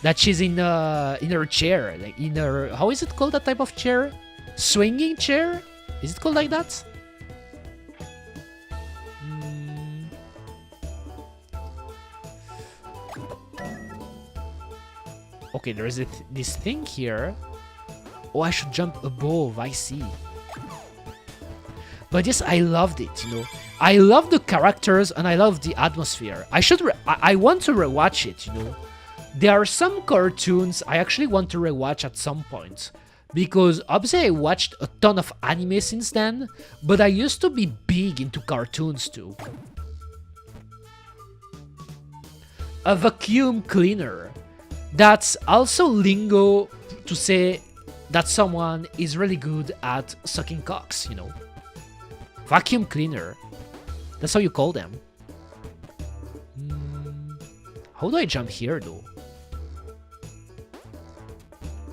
that she's in her chair, like in her, how is it called, that type of chair? Swinging chair? Is it called like that? Okay, there's this thing here. Oh, I should jump above, I see. But yes, I loved it, you know. I love the characters and I love the atmosphere. I want to rewatch it, you know. There are some cartoons I actually want to rewatch at some point. Because obviously I watched a ton of anime since then, but I used to be big into cartoons too. A vacuum cleaner. That's also lingo to say that someone is really good at sucking cocks, you know. Vacuum cleaner. That's how you call them. How do I jump here though?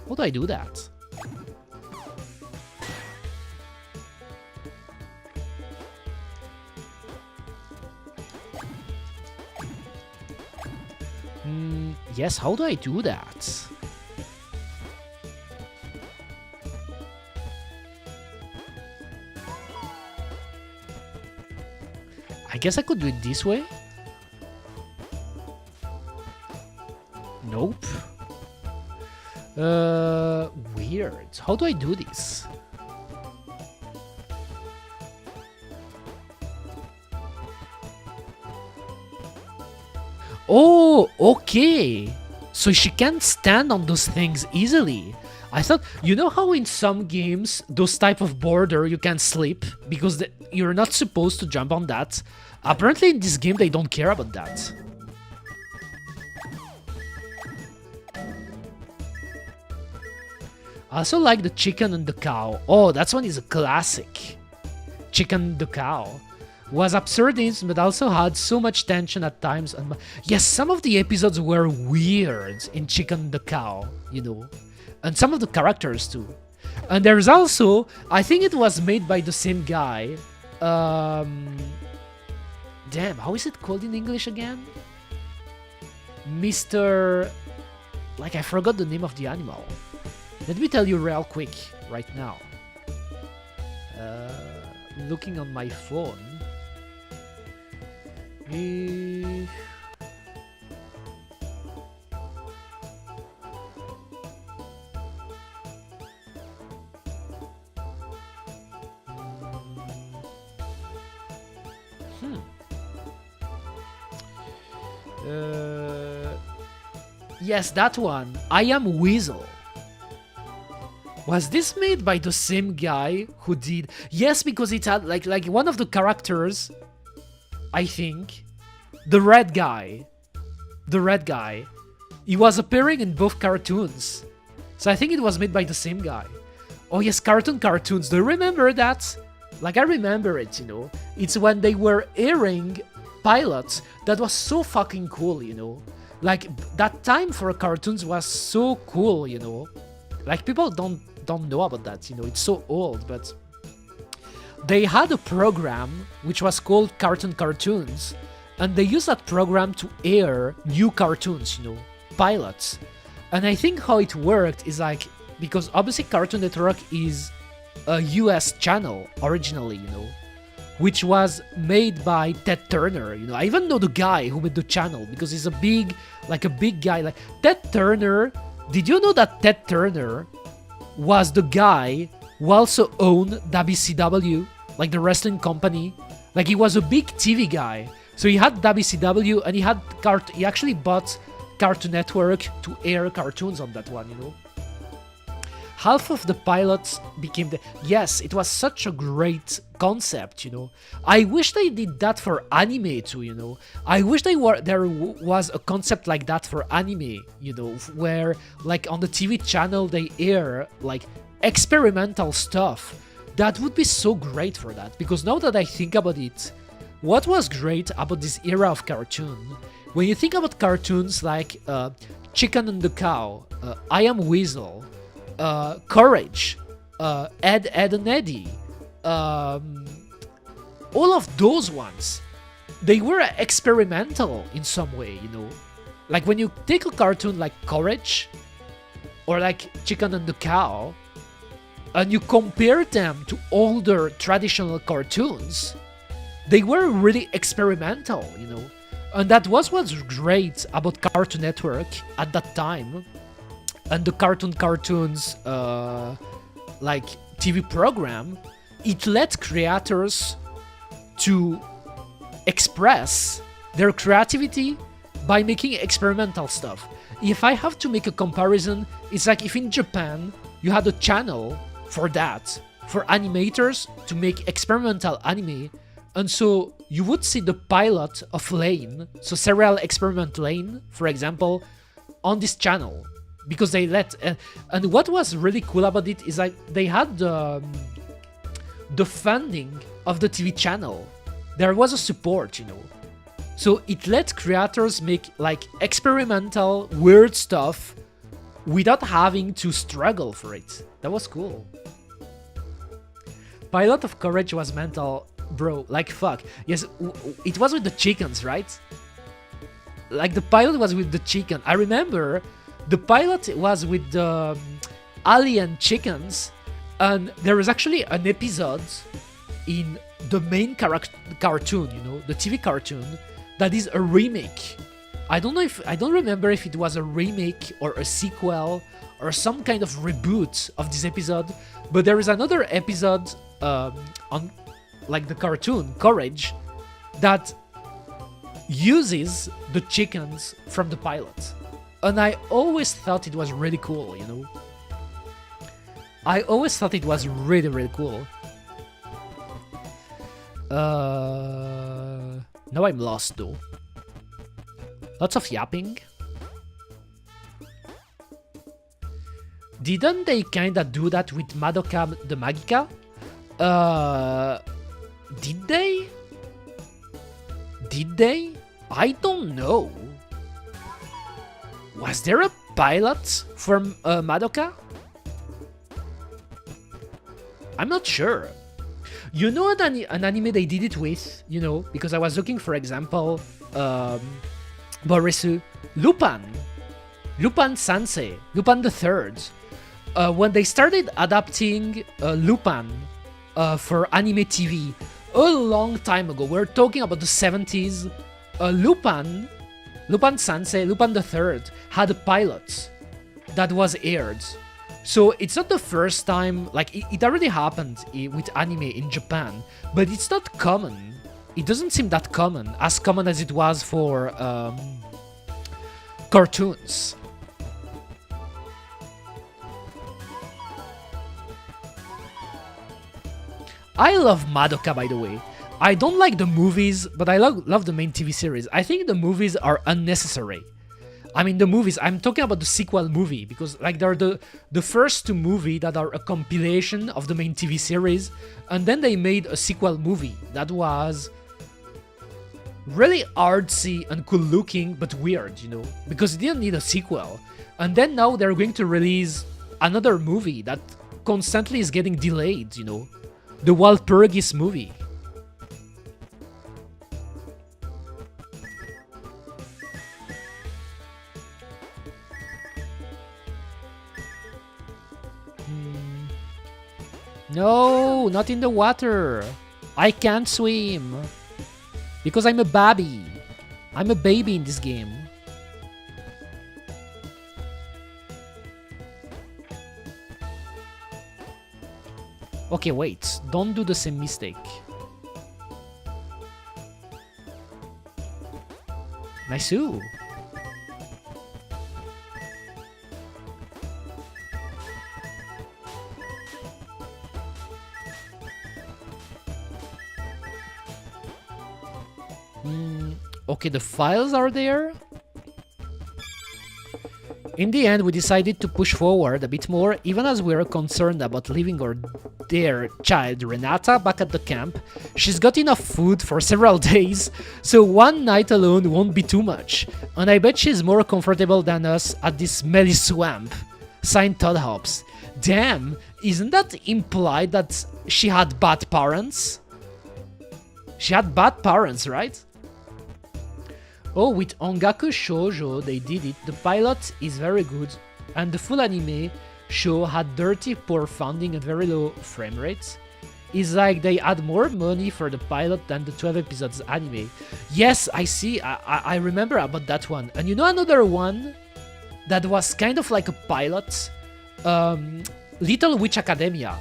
How do I do that? Yes, how do I do that? I guess I could do it this way? Nope. Weird. How do I do this? Oh, okay. So she can't stand on those things easily. I thought, you know how in some games, those type of border, you can sleep because you're not supposed to jump on that. Apparently in this game, they don't care about that. I also like the chicken and the cow. Oh, that one is a classic. Chicken and the cow. Was absurdism, but also had so much tension at times. And yes, some of the episodes were weird in Chicken and the Cow, you know. And some of the characters too. And there's also, I think it was made by the same guy. Damn, how is it called in English again? Mr. Like, I forgot the name of the animal. Let me tell you real quick, right now. Looking on my phone. Yes, that one. I Am Weasel. Was this made by the same guy who did? Yes, because it had like one of the characters, I think, the red guy, he was appearing in both cartoons. So I think it was made by the same guy. Oh yes, cartoons. Do you remember that? Like, I remember it, you know. It's when they were airing pilots that was so fucking cool, you know. Like, that time for cartoons was so cool, you know. Like, people don't know about that, you know. It's so old, but they had a program which was called Cartoons, and they used that program to air new cartoons, you know, pilots. And I think how it worked is like, because obviously Cartoon Network is a US channel originally, you know, which was made by Ted Turner, you know. I even know the guy who made the channel because he's a big guy. Like, Ted Turner, did you know that Ted Turner was the guy who also owned WCW, like the wrestling company? Like, he was a big TV guy. So he had WCW and he actually bought Cartoon Network to air cartoons on that one, you know. Half of the pilots became yes, it was such a great concept, you know. I wish they did that for anime too, you know. I wish there was a concept like that for anime, you know, where like on the TV channel they air like experimental stuff. That would be so great for that, because now that I think about it, what was great about this era of cartoon, when you think about cartoons like Chicken and the Cow, I Am Weasel, Courage, Ed, Ed and Eddie, all of those ones, they were experimental in some way, you know. Like when you take a cartoon like Courage or like Chicken and the Cow and you compare them to older traditional cartoons, they were really experimental, you know. And that was what's great about Cartoon Network at that time. And the cartoons like TV program, it let creators to express their creativity by making experimental stuff. If I have to make a comparison, it's like if in Japan you had a channel for that, for animators to make experimental anime, and so you would see the pilot of Lane, so Serial Experiment Lane, for example, on this channel, because they let, and what was really cool about it is like they had the funding of the TV channel. There was a support, you know. So it let creators make like experimental, weird stuff without having to struggle for it. That was cool. Pilot of Courage was mental, bro, like fuck. Yes, it was with the chickens, right? Like the pilot was with the chicken. I remember the pilot was with the alien chickens, and there was actually an episode in the main cartoon, you know, the TV cartoon, that is a remake. I don't remember if it was a remake or a sequel or some kind of reboot of this episode, but there is another episode on like the cartoon Courage that uses the chickens from the pilot, and I always thought it was really cool, you know. I always thought it was really, really cool. Now I'm lost though. Lots of yapping. Didn't they kinda do that with Madoka the Magica? Did they? Did they? I don't know. Was there a pilot from Madoka? I'm not sure. You know an anime they did it with, you know, because I was looking, for example, Borisu, Lupin Sensei, Lupin the Third. When they started adapting Lupin for anime TV a long time ago, we're talking about the 70s, Lupin Sensei, Lupin the Third had a pilot that was aired. So it's not the first time, like it already happened with anime in Japan, but it's not common. It doesn't seem that common, as common as it was for cartoons. I love Madoka, by the way. I don't like the movies, but I love the main TV series. I think the movies are unnecessary. I mean, the movies, I'm talking about the sequel movie, because like they're the first two movies that are a compilation of the main TV series, and then they made a sequel movie that was really artsy and cool looking, but weird, you know, because it didn't need a sequel. And then now they're going to release another movie that constantly is getting delayed, you know, the Walpurgis movie. No, not in the water. I can't swim. Because I'm a baby. I'm a baby in this game. Okay, wait. Don't do the same mistake. Nice-oo. Okay, the files are there. In the end, we decided to push forward a bit more, even as we are concerned about leaving our dear child Renata back at the camp. She's got enough food for several days, so one night alone won't be too much. And I bet she's more comfortable than us at this smelly swamp. Signed Todd Hobbs. Damn, isn't that implied that she had bad parents? She had bad parents, right? Oh, with Ongaku Shoujo, they did it. The pilot is very good, and the full anime show had dirty, poor funding and very low frame rates. It's like they had more money for the pilot than the 12 episodes anime. Yes, I see. I remember about that one. And you know another one that was kind of like a pilot? Little Witch Academia.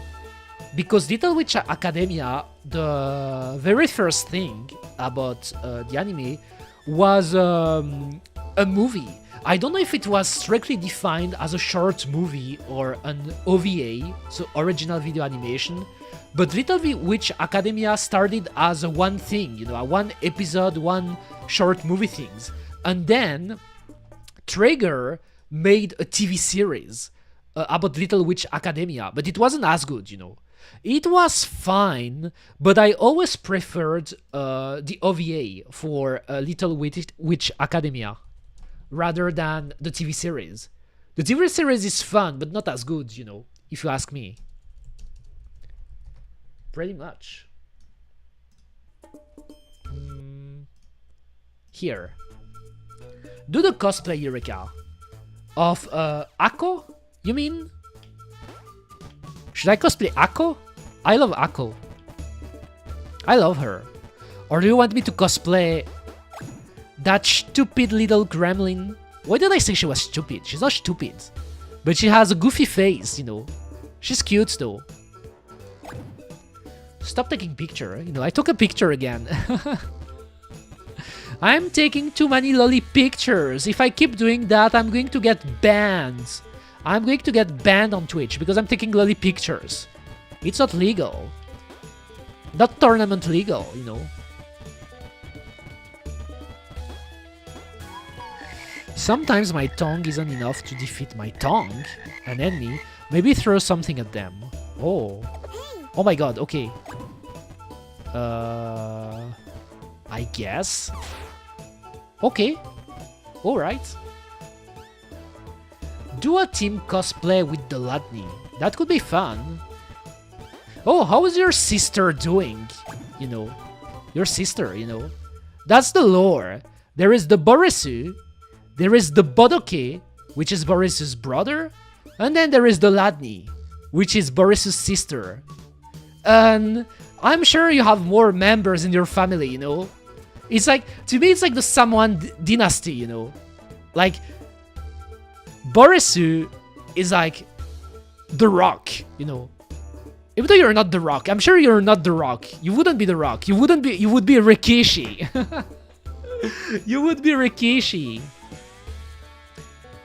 Because Little Witch Academia, the very first thing about the anime was a movie. I don't know if it was strictly defined as a short movie or an OVA, so original video animation, but Little Witch Academia started as a one thing, you know, a one episode, one short movie things. And then Traeger made a TV series about Little Witch Academia, but it wasn't as good, you know. It was fine, but I always preferred the OVA for Little Witch Academia rather than the TV series. The TV series is fun, but not as good, you know, if you ask me. Pretty much. Here. Do the cosplay, Eureka. Of Ako? You mean? Should I cosplay Ako? I love Ako. I love her. Or do you want me to cosplay that stupid little gremlin? Why did I say she was stupid? She's not stupid. But she has a goofy face, you know. She's cute though. Stop taking picture. You know, I took a picture again. I'm taking too many lolly pictures. If I keep doing that, I'm going to get banned. I'm going to get banned on Twitch because I'm taking lolly pictures. It's not legal. Not tournament legal, you know. Sometimes my tongue isn't enough to defeat my tongue, an enemy. Maybe throw something at them. Oh. Oh my god, okay. I guess. Okay. Alright. Do a team cosplay with the Ladni. That could be fun. Oh, how is your sister doing? You know. Your sister, you know. That's the lore. There is the Borisu. There is the Bodoke, which is Borisu's brother. And then there is the Ladni, which is Borisu's sister. And I'm sure you have more members in your family, you know. It's like, to me, it's like the Samoan dynasty, you know. Like, Borisu is like the Rock, you know. Even though you're not the Rock, I'm sure you're not the Rock. You wouldn't be the Rock. You would be Rikishi. You would be Rikishi.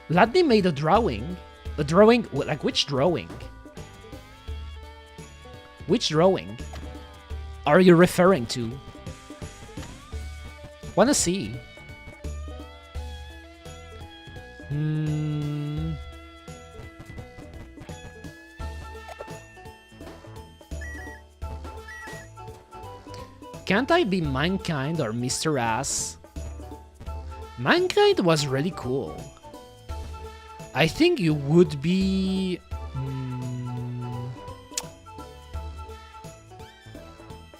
Ladni made a drawing. A drawing, like which drawing? Which drawing are you referring to? Wanna see? Can't I be Mankind or Mr. Ass? Mankind was really cool. I think you would be...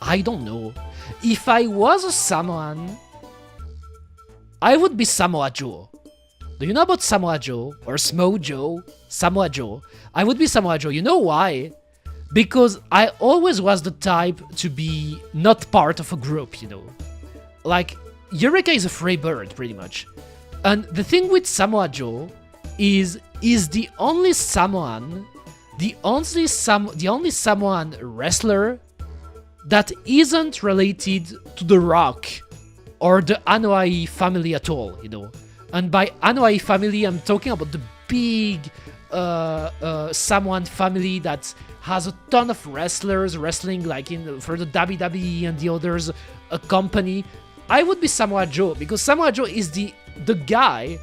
I don't know. If I was a Samoan, I would be Samoa Joe. Do you know about Samoa Joe? Or Smo Joe? Samoa Joe. I would be Samoa Joe. You know why? Because I always was the type to be not part of a group, you know. Like, Eureka is a free bird, pretty much. And the thing with Samoa Joe is the only Samoan, the only Samoan wrestler that isn't related to The Rock or the Anoa'i family at all, you know. And by Anoa'i family, I'm talking about the big Samoan family that has a ton of wrestlers wrestling like for the WWE and the others company. I would be Samoa Joe because Samoa Joe is the guy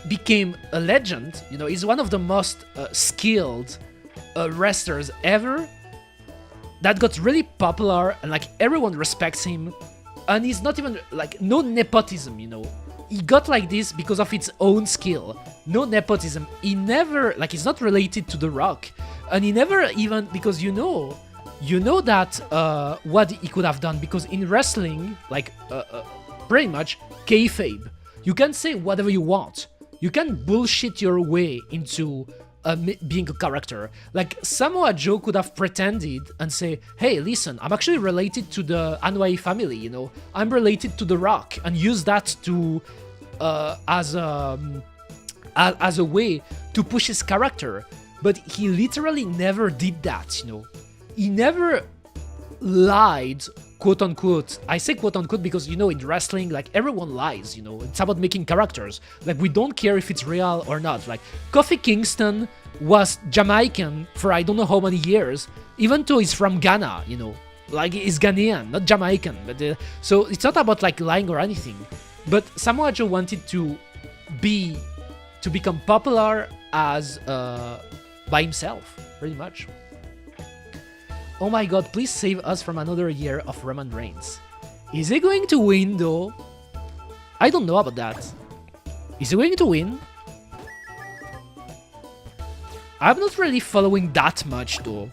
became a legend, you know. He's one of the most skilled wrestlers ever that got really popular and like everyone respects him, and he's not even like no nepotism, you know. He got like this because of its own skill. No nepotism. He never, like, he's not related to The Rock. And he never even, because you know that what he could have done, because in wrestling, like pretty much kayfabe. You can say whatever you want. You can bullshit your way into being a character. Like, Samoa Joe could have pretended and say, hey, listen, I'm actually related to the Anwai family, you know? I'm related to The Rock, and use that to as a way to push his character. But he literally never did that, you know? He never lied, quote unquote. I say quote unquote because, you know, in wrestling, like, everyone lies, you know? It's about making characters. Like, we don't care if it's real or not. Like, Kofi Kingston was Jamaican for I don't know how many years, even though he's from Ghana, you know? Like, he's Ghanaian, not Jamaican. But so it's not about, like, lying or anything. But Samoa Joe wanted to become popular as by himself, pretty much. Oh my god, please save us from another year of Roman Reigns. Is he going to win, though? I don't know about that. Is he going to win? I'm not really following that much, though.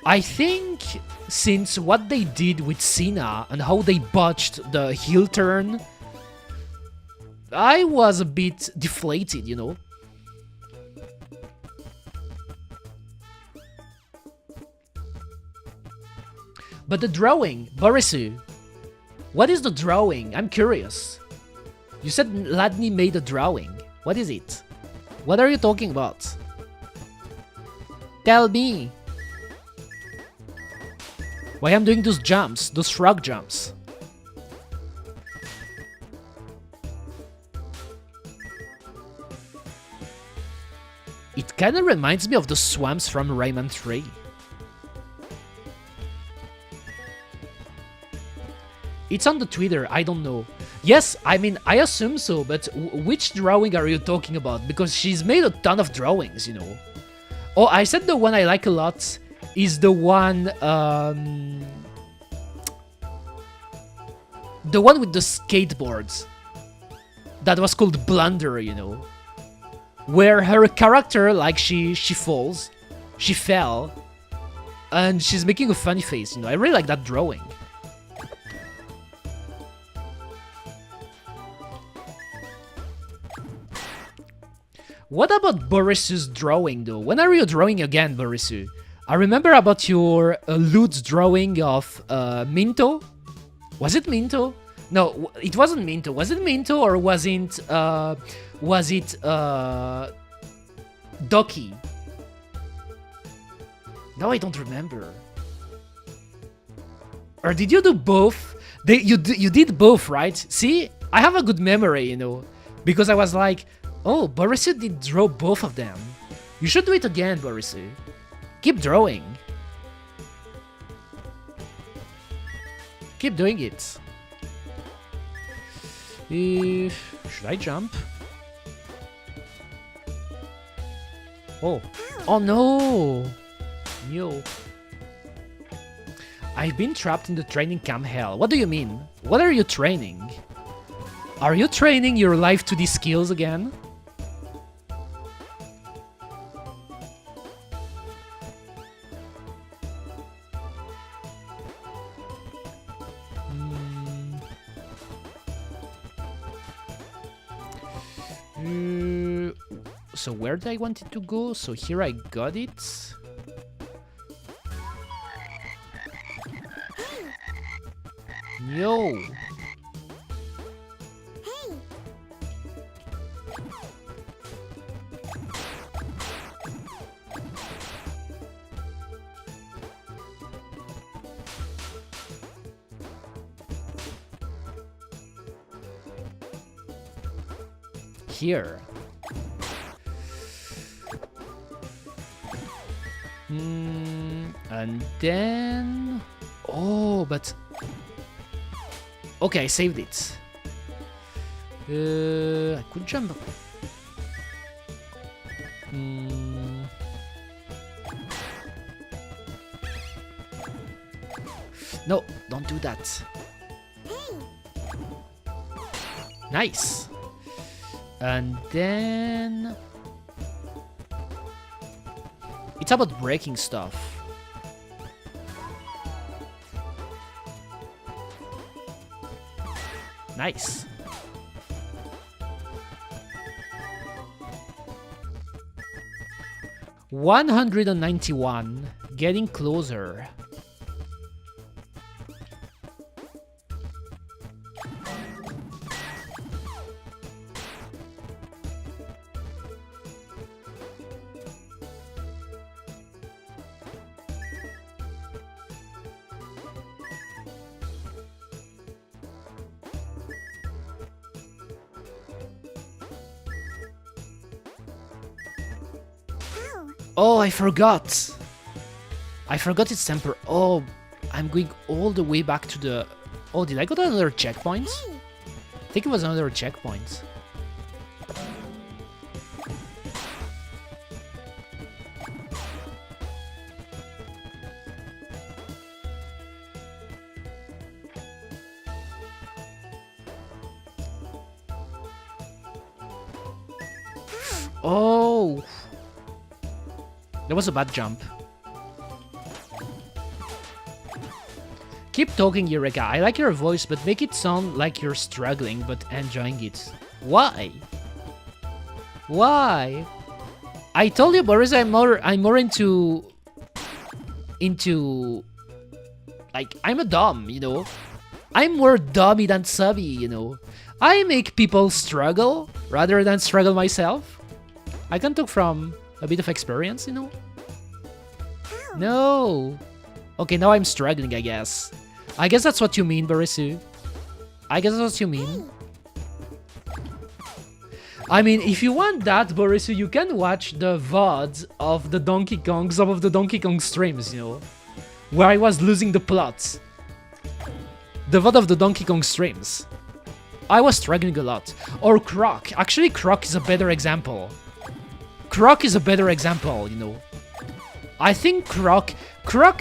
I think since what they did with Cena and how they botched the heel turn, I was a bit deflated, you know? But the drawing, Borisu, what is the drawing? I'm curious. You said Ladny made a drawing. What is it? What are you talking about? Tell me. Why I'm doing those jumps, those frog jumps? It kinda reminds me of the swamps from Rayman 3. It's on the Twitter, I don't know. Yes, I mean, I assume so, but which drawing are you talking about? Because she's made a ton of drawings, you know. Oh, I said the one I like a lot is the one with the skateboards. That was called Blunder, you know. Where her character, like, she falls, she fell, and she's making a funny face, you know. I really like that drawing. What about Borisu's drawing, though? When are you drawing again, Borisu? I remember about your lewd drawing of Minto. Was it Minto? No, it wasn't Minto. Was it Minto or was it Doki? No, I don't remember. Or did you do both? You did both, right? See, I have a good memory, you know, because I was like, oh, Borisu did draw both of them. You should do it again, Borisu. Keep drawing. Keep doing it. Should I jump? Oh. Oh no! Yo. I've been trapped in the training camp hell. What do you mean? What are you training? Are you training your life to these skills again? So where did I want it to go? So here I got it. Yo! Hey! Here. And then... Oh, but... Okay, I saved it. I could jump. No, don't do that. Nice. And then... It's about breaking stuff. Nice. $191. Getting closer. Oh, I forgot. I forgot its temper. Oh, I'm going all the way back to the... Oh, did I go to another checkpoint? Hey. I think it was another checkpoint. Oh! That was a bad jump. Keep talking, Eureka. I like your voice, but make it sound like you're struggling but enjoying it. Why? Why? I told you, Boris, I'm more into like, I'm a dom, you know. I'm more dommy than subby, you know. I make people struggle rather than struggle myself. I can talk from a bit of experience, you know. No. Okay, now I'm struggling, I guess. I guess that's what you mean, Borisu. I guess that's what you mean. I mean, if you want that, Borisu, you can watch the VODs of the Donkey Kong, some of the Donkey Kong streams, you know, where I was losing the plot. The VOD of the Donkey Kong streams. I was struggling a lot. Or Croc. Actually, Croc is a better example. Croc is a better example, you know. I think Croc,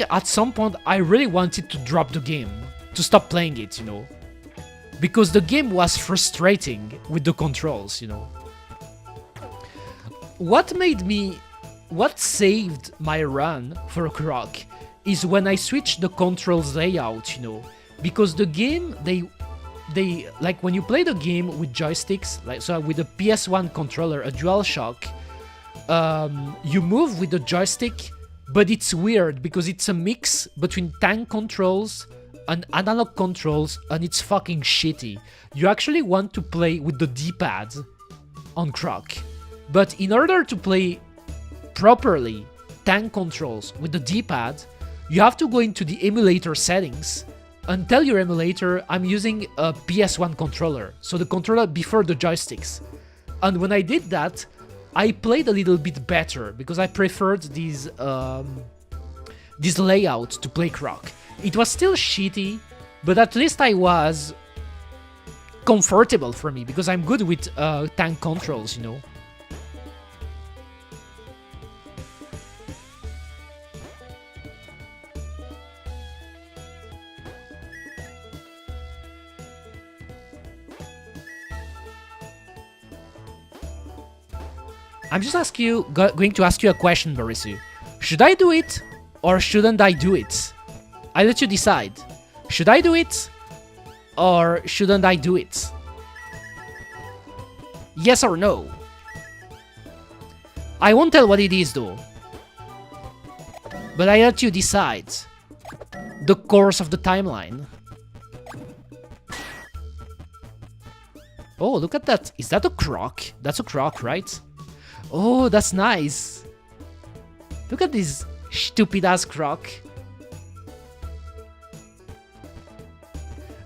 at some point, I really wanted to drop the game, to stop playing it, you know. Because the game was frustrating with the controls, you know. What saved my run for Croc is when I switched the controls layout, you know. Because the game, they like when you play the game with joysticks, like so with a PS1 controller, a DualShock, you move with the joystick, but it's weird because it's a mix between tank controls and analog controls, and it's fucking shitty. You actually want to play with the D-pad on Croc, but in order to play properly tank controls with the D-pad, you have to go into the emulator settings and tell your emulator, I'm using a PS1 controller, so the controller before the joysticks. And when I did that, I played a little bit better because I preferred this layout to play Croc. It was still shitty, but at least I was comfortable for me because I'm good with tank controls, you know. I'm just going to ask you a question, Borisu. Should I do it or shouldn't I do it? I let you decide. Should I do it or shouldn't I do it? Yes or no? I won't tell what it is though. But I let you decide the course of the timeline. Oh, look at that. Is that a Croc? That's a Croc, right? Oh, that's nice. Look at this stupid-ass Croc.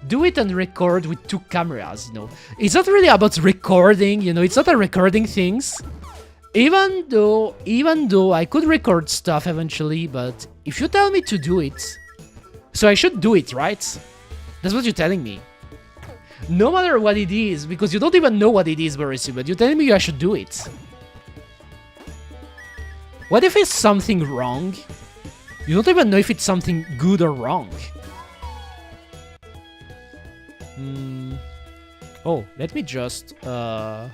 Do it and record with 2 cameras, you know. It's not really about recording, you know. It's not a recording things. Even though I could record stuff eventually, but if you tell me to do it, so I should do it, right? That's what you're telling me. No matter what it is, because you don't even know what it is, Borisu, but you're telling me I should do it. What if it's something wrong? You don't even know if it's something good or wrong. Oh, let me just... Oh.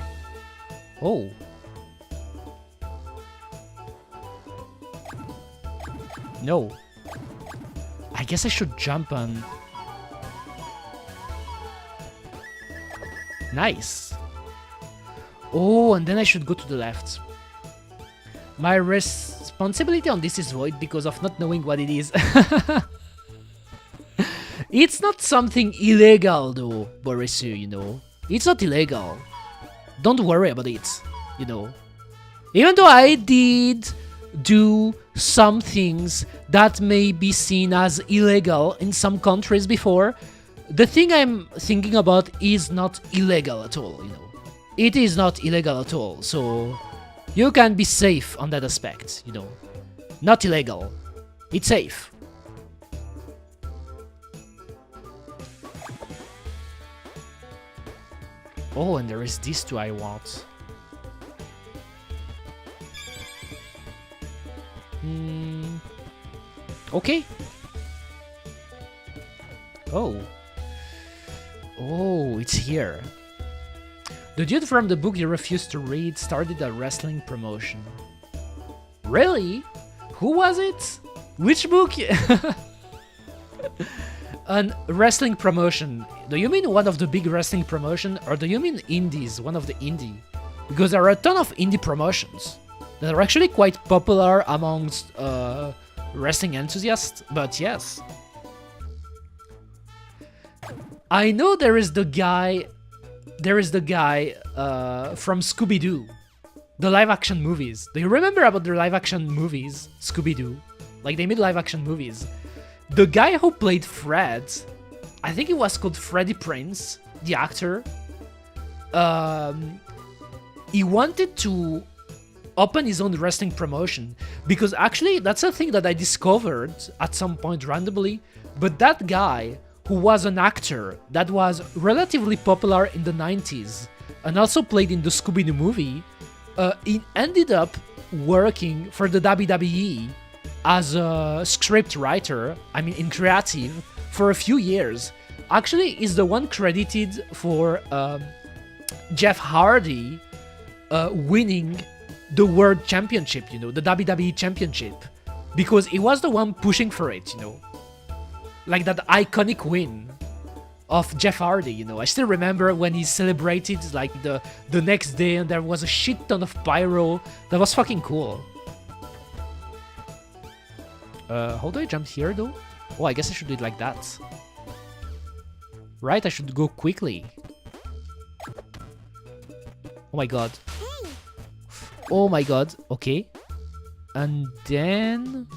No. I guess I should jump on... Nice. Oh, and then I should go to the left. My responsibility on this is void because of not knowing what it is. It's not something illegal though, Borisu, you know. It's not illegal. Don't worry about it, you know. Even though I did do some things that may be seen as illegal in some countries before, the thing I'm thinking about is not illegal at all, you know. It is not illegal at all, so you can be safe on that aspect, you know. Not illegal. It's safe. Oh, and there is this too I want. Okay. Oh. Oh, it's here. The dude from the book you refused to read started a wrestling promotion. Really? Who was it? Which book? An wrestling promotion. Do you mean one of the big wrestling promotion, or do you mean indies, one of the indie? Because there are a ton of indie promotions that are actually quite popular amongst wrestling enthusiasts, but yes. I know there is the guy from Scooby-Doo, the live-action movies. Do you remember about the live-action movies, Scooby-Doo? Like, they made live-action movies. The guy who played Fred, I think he was called Freddie Prinze, the actor. He wanted to open his own wrestling promotion, because actually that's a thing that I discovered at some point randomly. But that guy, who was an actor that was relatively popular in the 90s and also played in the Scooby-Doo movie, he ended up working for the WWE as a script writer, I mean in creative, for a few years. Actually, he's the one credited for Jeff Hardy winning the World Championship, you know, the WWE Championship, because he was the one pushing for it, you know. Like that iconic win of Jeff Hardy, you know. I still remember when he celebrated like the next day and there was a shit ton of pyro. That was fucking cool. How do I jump here though? Oh, I guess I should do it like that. Right, I should go quickly. Oh my god. Oh my god, okay. And then...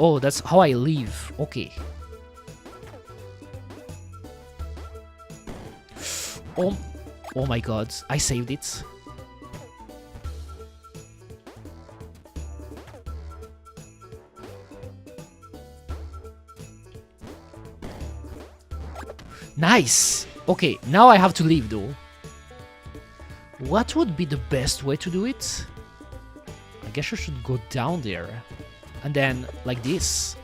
Oh, that's how I leave. Okay. Oh my god, I saved it. Nice! Okay, now I have to leave though. What would be the best way to do it? I guess I should go down there. And then, like this.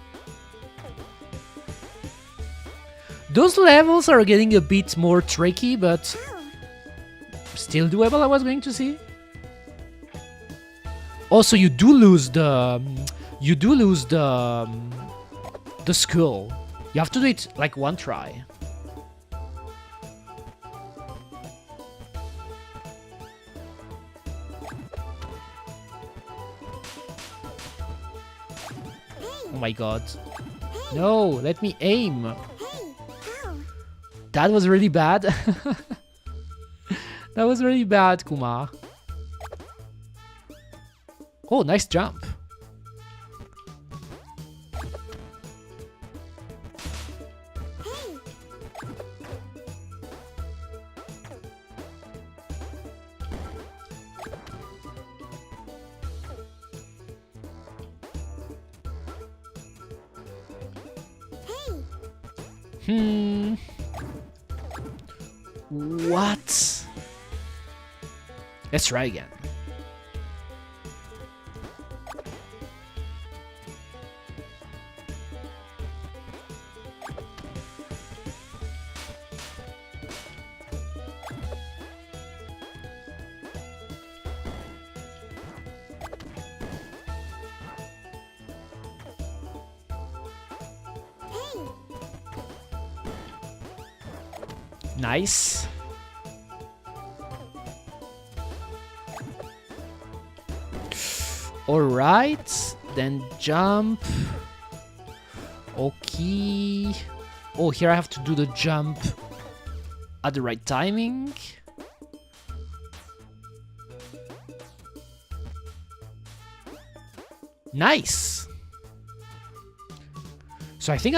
Those levels are getting a bit more tricky, but still doable, I was going to say. Also, you do lose the skull. You have to do it like one try. Oh my god. No, let me aim. That was really bad. That was really bad, Kuma. Oh, nice jump. What? Let's try again. Nice. Alright. Then jump. Okay. Oh, here I have to do the jump at the right timing. Nice. So I think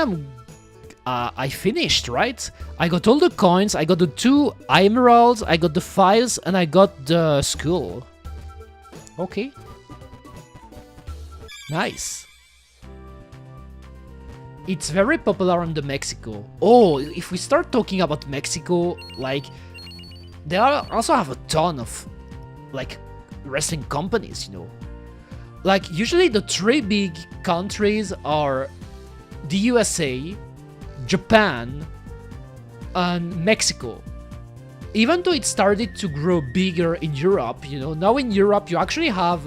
I finished, right? I got all the coins, I got the 2 emeralds, I got the files, and I got the skull. Okay. Nice. It's very popular in the Mexico. Oh, if we start talking about Mexico, like, they also have a ton of, like, wrestling companies, you know. Like, usually the 3 big countries are the USA, Japan, and Mexico. Even though it started to grow bigger in Europe, you know, now in Europe you actually have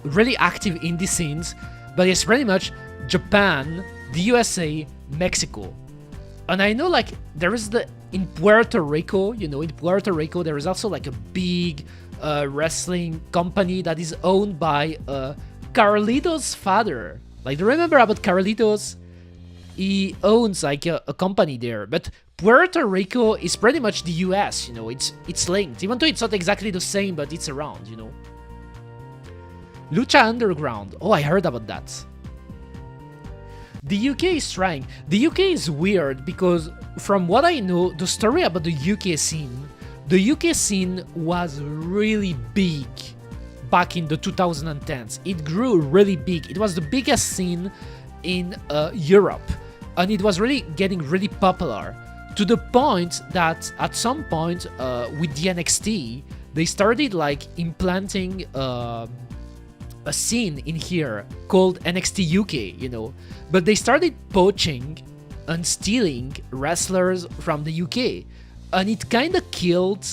really active indie scenes, but it's pretty much Japan, the USA, Mexico. And I know, like, there is in Puerto Rico, you know, in Puerto Rico there is also like a big wrestling company that is owned by Carlito's father. Like, do you remember about Carlitos? He owns like a company there, but Puerto Rico is pretty much the US, you know, it's linked, even though it's not exactly the same, but it's around, you know. Lucha Underground. Oh, I heard about that. The UK is trying. The UK is weird because, from what I know, the story about the UK scene was really big back in the 2010s. It grew really big. It was the biggest scene in Europe, and it was really getting really popular, to the point that at some point with the NXT, they started like implanting a scene in here called NXT UK, you know, but they started poaching and stealing wrestlers from the UK, and it kind of killed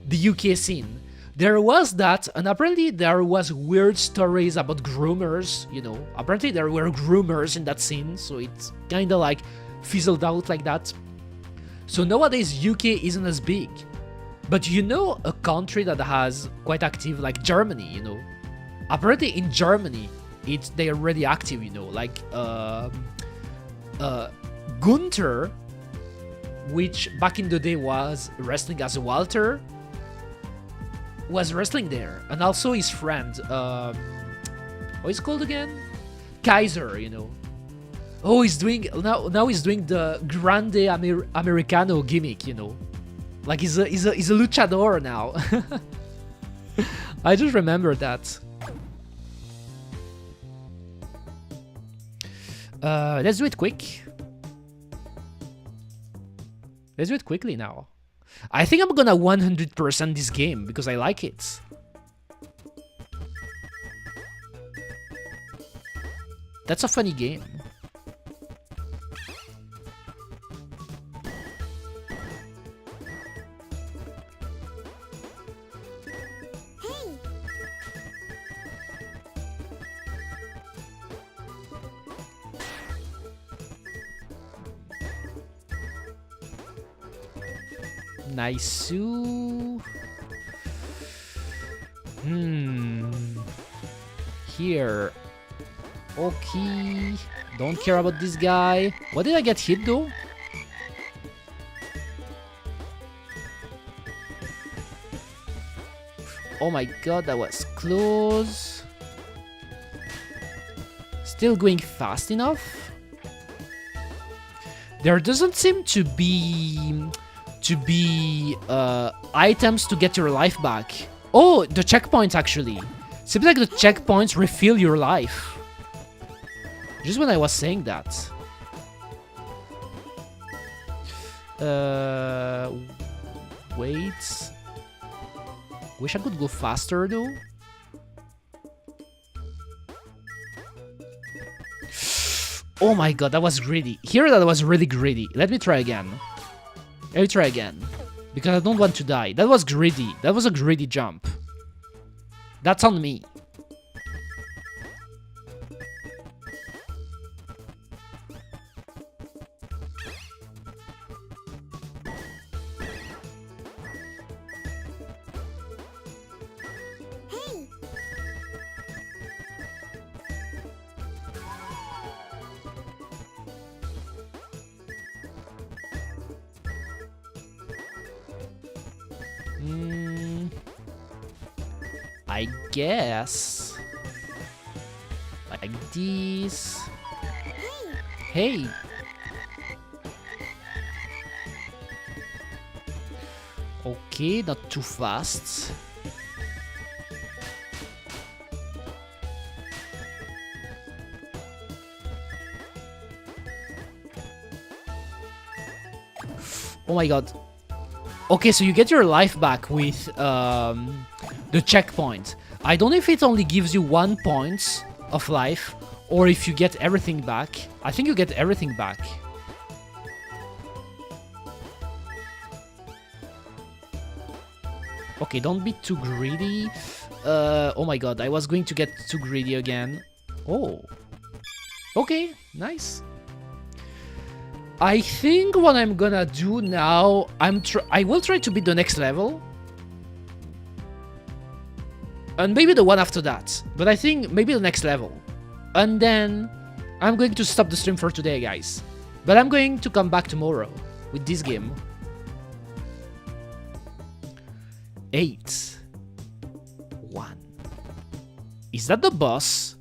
the UK scene. There was that, and apparently there was weird stories about groomers, you know. Apparently there were groomers in that scene, so it's kind of like fizzled out like that. So nowadays UK isn't as big. But you know a country that has quite active, like Germany, you know. Apparently in Germany, they're really active, you know, like Gunther, which back in the day was wrestling as a Walter, was wrestling there, and also his friend, what is it called again? Kaiser, you know. Oh, he's doing now he's doing the Grande Americano gimmick, you know. Like he's a luchador now. I just remember that. Let's do it quick. Let's do it quickly now. I think I'm gonna 100% this game because I like it. That's a funny game. Nice. Here. Okay. Don't care about this guy. What did I get hit though? Oh my god, that was close. Still going fast enough. There doesn't seem to be items to get your life back. Oh, the checkpoints actually. Seems like the checkpoints refill your life. Just when I was saying that. Wait. Wish I could go faster though. Oh my god, that was greedy. Here that was really greedy. Let me try again. Let me try again. Because I don't want to die. That was greedy. That was a greedy jump. That's on me. I guess like this. Hey. Okay, not too fast. Oh my god. Okay, so you get your life back with the checkpoint. I don't know if it only gives you 1 point of life or if you get everything back. I think you get everything back. Okay, don't be too greedy. Oh my god, I was going to get too greedy again. Oh. Okay, nice. I think what I'm gonna do now, I will try to beat the next level. And maybe the one after that. But I think maybe the next level. And then I'm going to stop the stream for today, guys. But I'm going to come back tomorrow with this game. 8. 1. Is that the boss?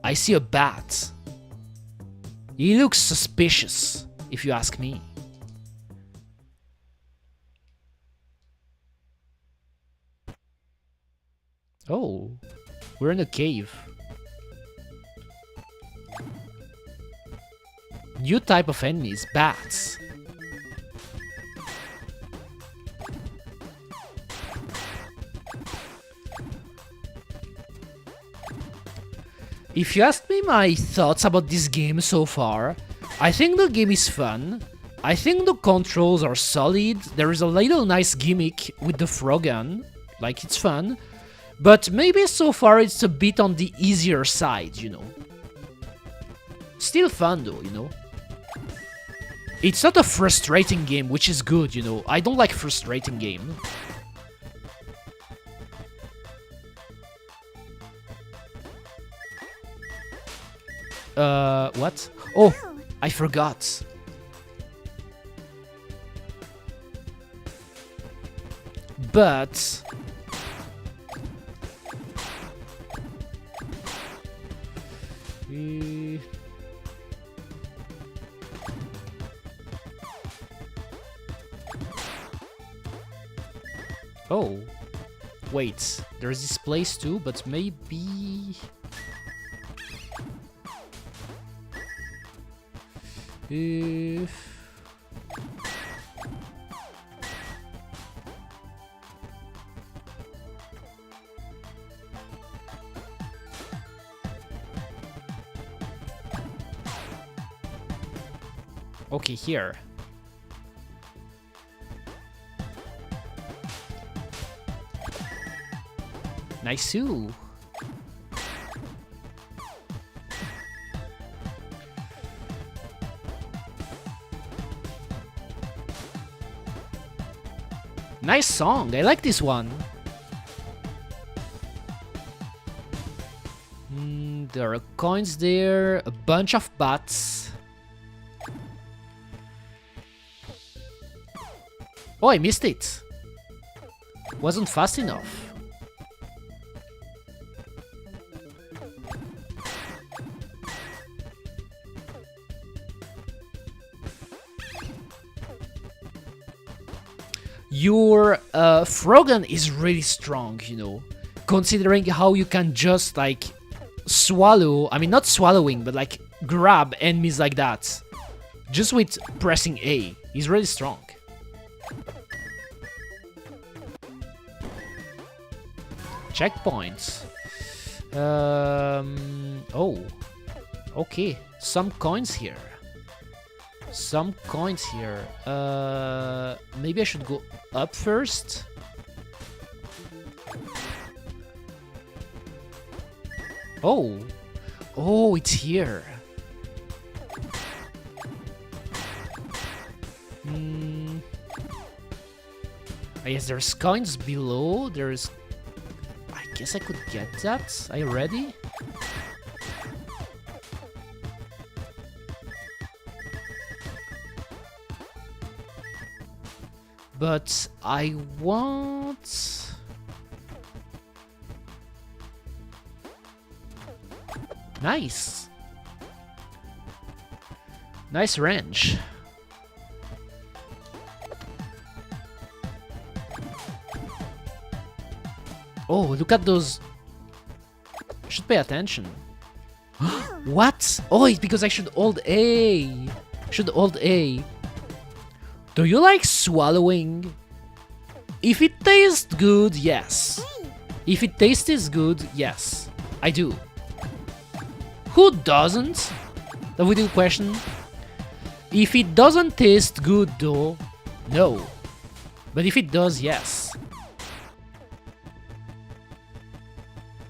I see a bat. He looks suspicious, if you ask me. Oh, we're in a cave. New type of enemies, bats. If you ask me my thoughts about this game so far, I think the game is fun. I think the controls are solid. There is a little nice gimmick with the Frogun, like it's fun. But maybe so far it's a bit on the easier side, you know. Still fun though, you know. It's not a frustrating game, which is good, you know. I don't like frustrating games. What? Oh, I forgot. But... Oh, wait, there's this place too, but maybe... Okay, here. Nice-oo. Nice song, I like this one. There are coins there, a bunch of bats. Oh, I missed it. Wasn't fast enough. Your Frogun is really strong, you know, considering how you can just like swallow, I mean not swallowing, but like grab enemies like that just with pressing A. He's really strong. Checkpoints. Oh, okay, some coins here. Some coins here. Maybe I should go up first. Oh, oh, it's here. I guess there's coins below. There's. I guess I could get that. Are you ready? But I want... Nice. Nice range. Oh, look at those. Should pay attention. What? Oh, it's because I should hold A. Should hold A. Do you like swallowing? If it tastes good, yes. If it tastes good, yes. I do. Who doesn't? The witty question. If it doesn't taste good though, no. But if it does, yes.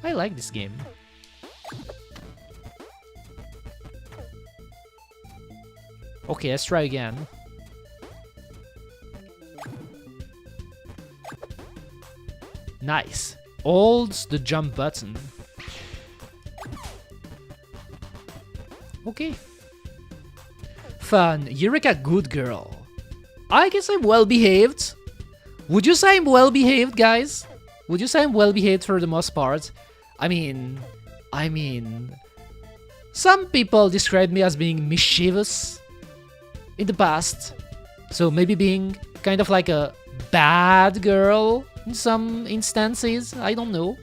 I like this game. Okay, let's try again. Nice. Hold the jump button. Okay. Fun. Eureka, good girl. I guess I'm well behaved. Would you say I'm well behaved, guys? Would you say I'm well behaved for the most part? I mean, some people describe me as being mischievous in the past. So maybe being kind of like a bad girl in some instances. I don't know.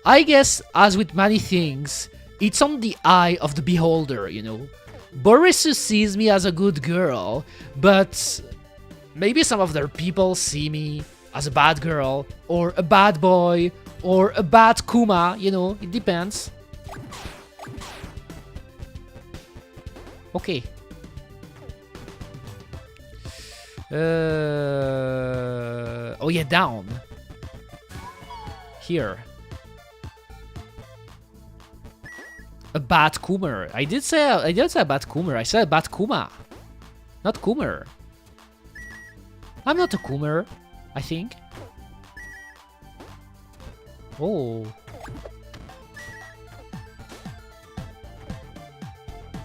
I guess, as with many things, it's on the eye of the beholder, you know. Boris sees me as a good girl, but maybe some of their people see me as a bad girl, or a bad boy, or a bad kuma, you know, it depends. Okay. Oh yeah, down. Here. A bad Coomer. I did say a bad Coomer. I said a bad Kuma. Not Coomer. I'm not a Coomer, I think. Oh.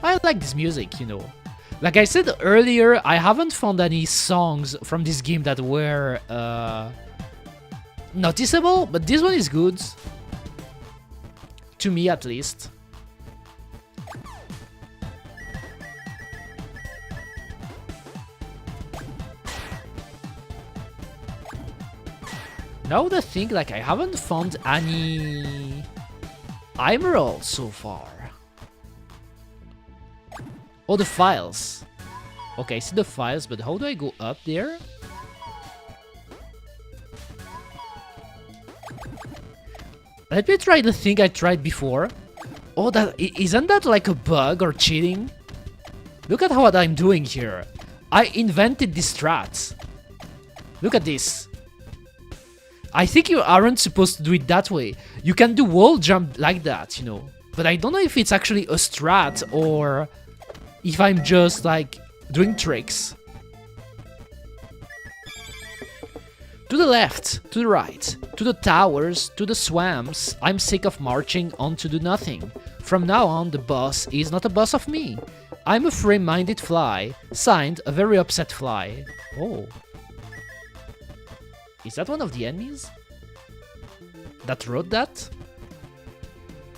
I like this music, you know. Like I said earlier, I haven't found any songs from this game that were noticeable, but this one is good. To me, at least. Now that I think, like, I haven't found any emeralds so far. Oh, the files. Okay, I see the files, but how do I go up there? Let me try the thing I tried before. Oh, isn't that like a bug or cheating? Look at what I'm doing here. I invented this strat. Look at this. I think you aren't supposed to do it that way. You can do wall jump like that, you know. But I don't know if it's actually a strat or if I'm just like doing tricks. To the left, to the right, to the towers, to the swamps. I'm sick of marching on to do nothing. From now on, the boss is not a boss of me. I'm a free-minded fly. Signed, a very upset fly. Oh. Is that one of the enemies that wrote that?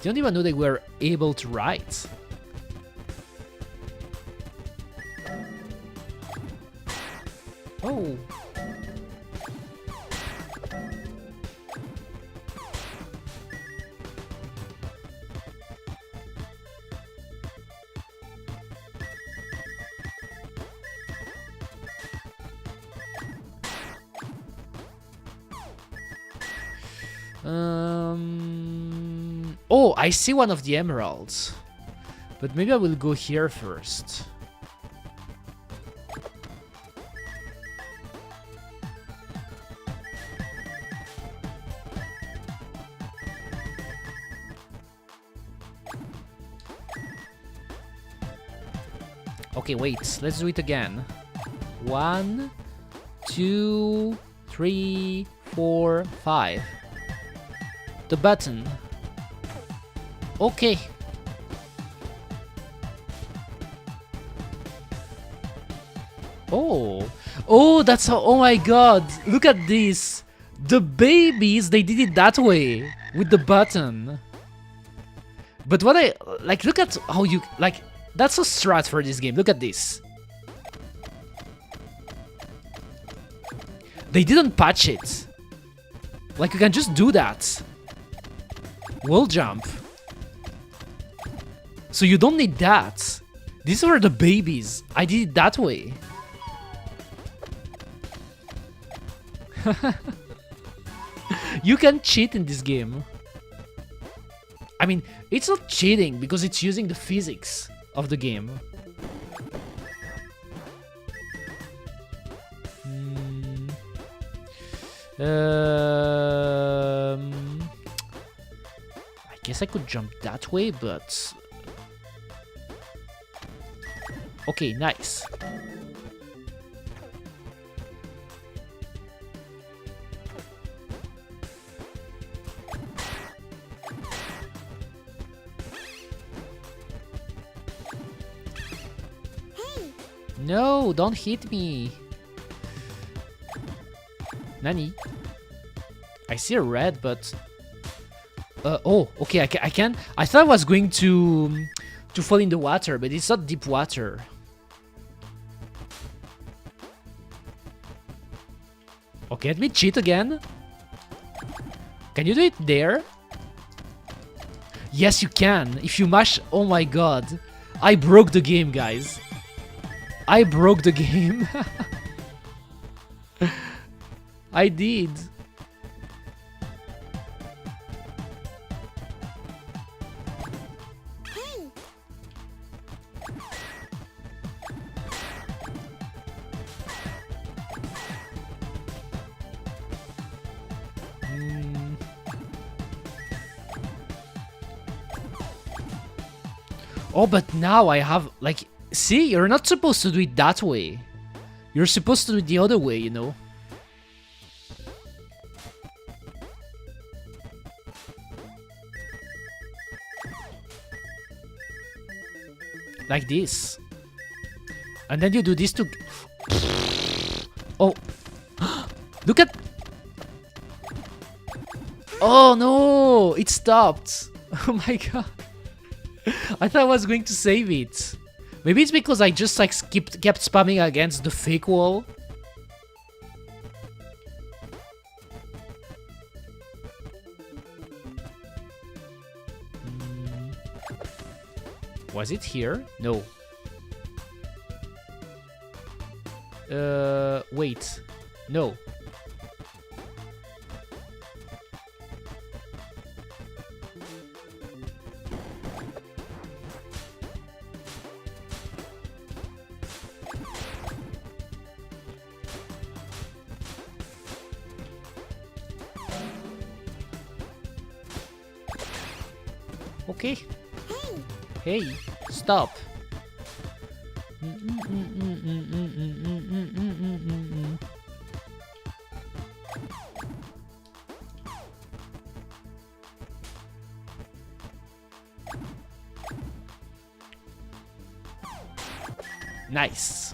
Didn't even know they were able to write. Oh. Oh, I see one of the emeralds. But maybe I will go here first. Okay, wait. Let's do it again. 1, 2, 3, 4, 5. The button. Okay. Oh. Oh, that's how. Oh my god. Look at this. The babies, they did it that way. With the button. But what I. Like, look at how you. Like, that's a strat for this game. Look at this. They didn't patch it. Like, you can just do that. Wall jump. So you don't need that. These were the babies. I did it that way. You can cheat in this game. I mean, it's not cheating because it's using the physics of the game. I guess I could jump that way, but... Okay, nice. No, don't hit me. Nani? I see a red, but... oh, okay, I can. I thought I was going to fall in the water, but it's not deep water. Okay, let me cheat again. Can you do it there? Yes, you can. If you mash... Oh my god. I broke the game, guys. I broke the game. I did. Oh, but now I have, like, see, you're not supposed to do it that way. You're supposed to do it the other way, you know? Like this. And then you do this to... Oh. Look at... Oh no! It stopped. Oh my god. I thought I was going to save it. Maybe it's because I just like kept spamming against the fake wall. Was it here? No. Wait. No. Okay. Hey, stop. Nice.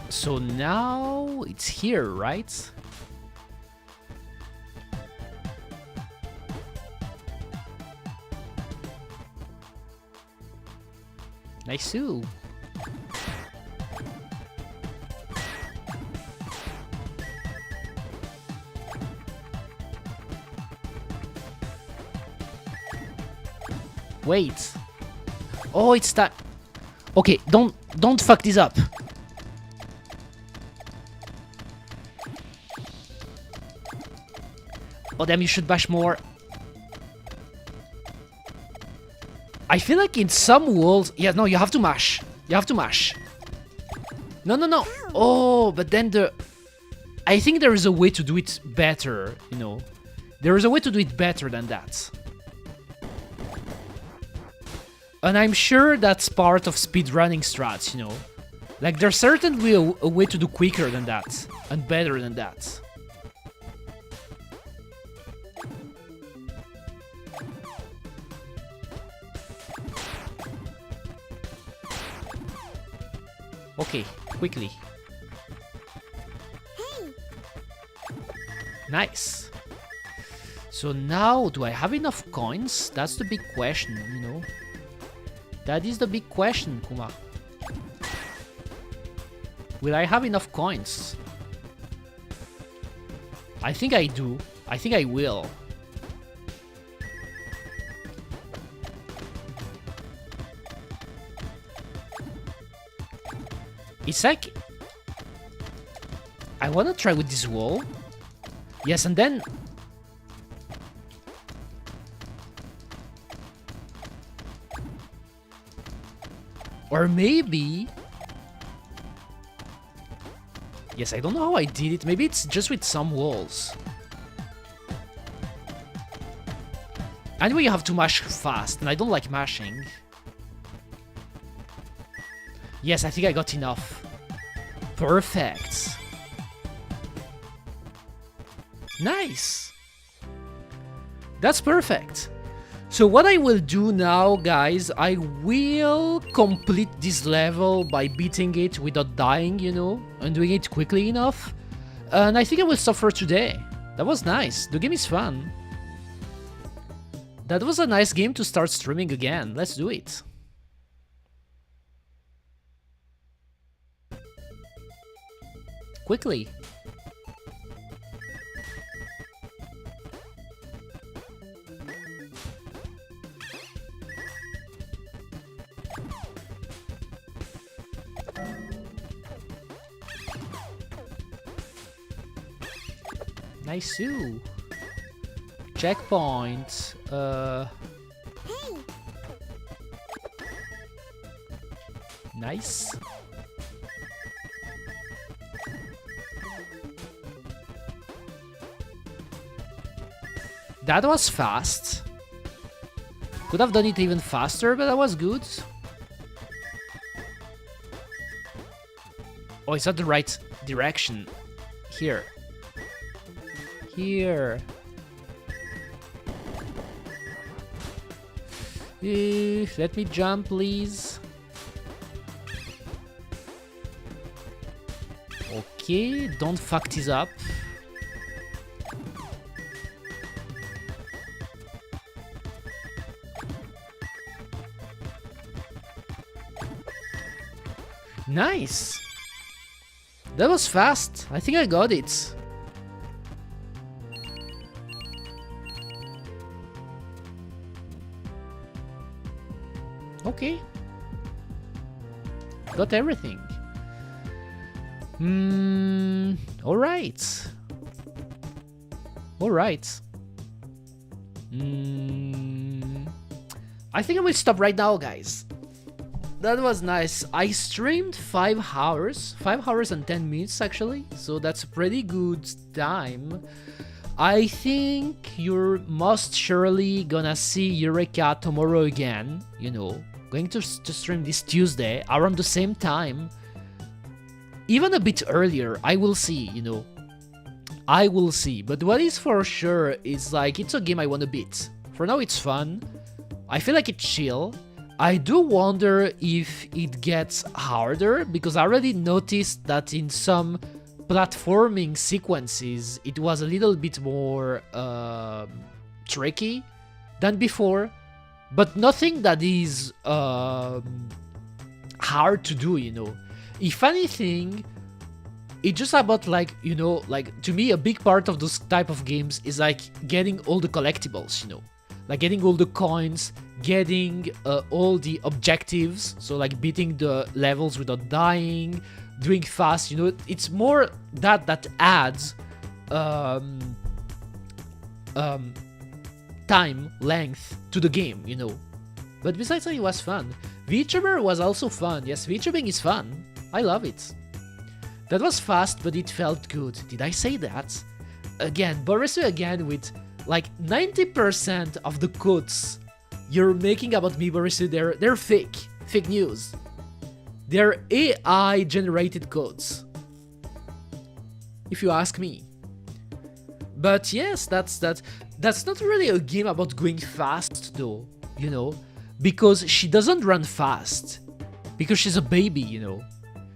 So now it's here, right? Nice-oo. Wait. Oh, it's that. Okay, don't fuck this up. Oh damn, you should bash more. I feel like in some walls... Yeah, no, you have to mash. You have to mash. No, no, no. Oh, but then the... I think there is a way to do it better, you know. There is a way to do it better than that. And I'm sure that's part of speedrunning strats, you know. Like, there's certainly a way to do quicker than that. And better than that. Okay, quickly. Hey. Nice. So now, do I have enough coins? That's the big question, you know. That is the big question, Kuma. Will I have enough coins? I think I do. I think I will. It's like... I wanna try with this wall. Yes, and then... Or maybe... Yes, I don't know how I did it. Maybe it's just with some walls. Anyway, you have to mash fast, and I don't like mashing. Yes, I think I got enough. Perfect. Nice. That's perfect. So what I will do now, guys, I will complete this level by beating it without dying, you know, and doing it quickly enough. And I think I will stop for today. That was nice. The game is fun. That was a nice game to start streaming again. Let's do it. Quickly. Nice. Checkpoint. Hey. Nice. That was fast. Could have done it even faster, but that was good. Oh, it's not the right direction. Here. Here. Let me jump, please. Okay, don't fuck this up. Nice. That was fast. I think I got it. Okay. Got everything. Alright. Alright. I think I will stop right now, guys. That was nice. I streamed 5 hours. 5 hours and 10 minutes, actually. So that's a pretty good time. I think you're most surely gonna see Eureka tomorrow again, you know. Going to stream this Tuesday around the same time. Even a bit earlier, I will see, you know. I will see. But what is for sure is like, it's a game I wanna beat. For now, it's fun. I feel like it's chill. I do wonder if it gets harder, because I already noticed that in some platforming sequences, it was a little bit more tricky than before. But nothing that is hard to do, you know. If anything, it's just about like, you know, like to me a big part of those type of games is like getting all the collectibles, you know. Like getting all the coins, getting all the objectives, so like beating the levels without dying, doing fast, you know. It's more that adds time length to the game, you know. But besides that, it was fun. VTuber was also fun. Yes, VTubing is fun. I love it. That was fast, but it felt good. Did I say that? Again, Borisu again with like 90% of the quotes you're making about me, Borisu, they're fake. Fake news. They're AI generated codes, if you ask me. But yes, that's not really a game about going fast though, you know, because she doesn't run fast, because she's a baby, you know.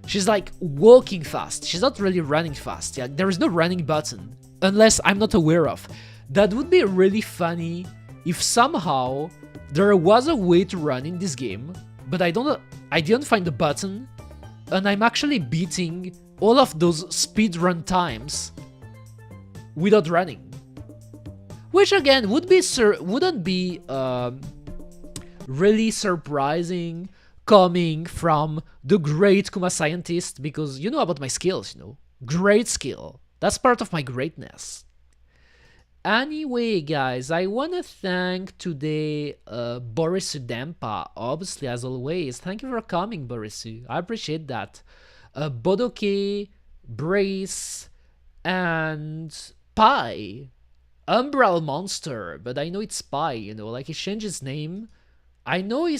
She's like walking fast. She's not really running fast. Yeah, there is no running button, unless I'm not aware of. That would be really funny if somehow there was a way to run in this game, but I didn't find the button, and I'm actually beating all of those speedrun times without running. Which again wouldn't be really surprising coming from the great Kuma scientist, because you know about my skills, Great skill. That's part of my greatness. Anyway, guys, I want to thank today Borisu Dempa, obviously, as always. Thank you for coming, Borisu. I appreciate that. Bodoke, Brace, and Pi. Umbral Monster, but I know it's Pi, like he changed his name. I know he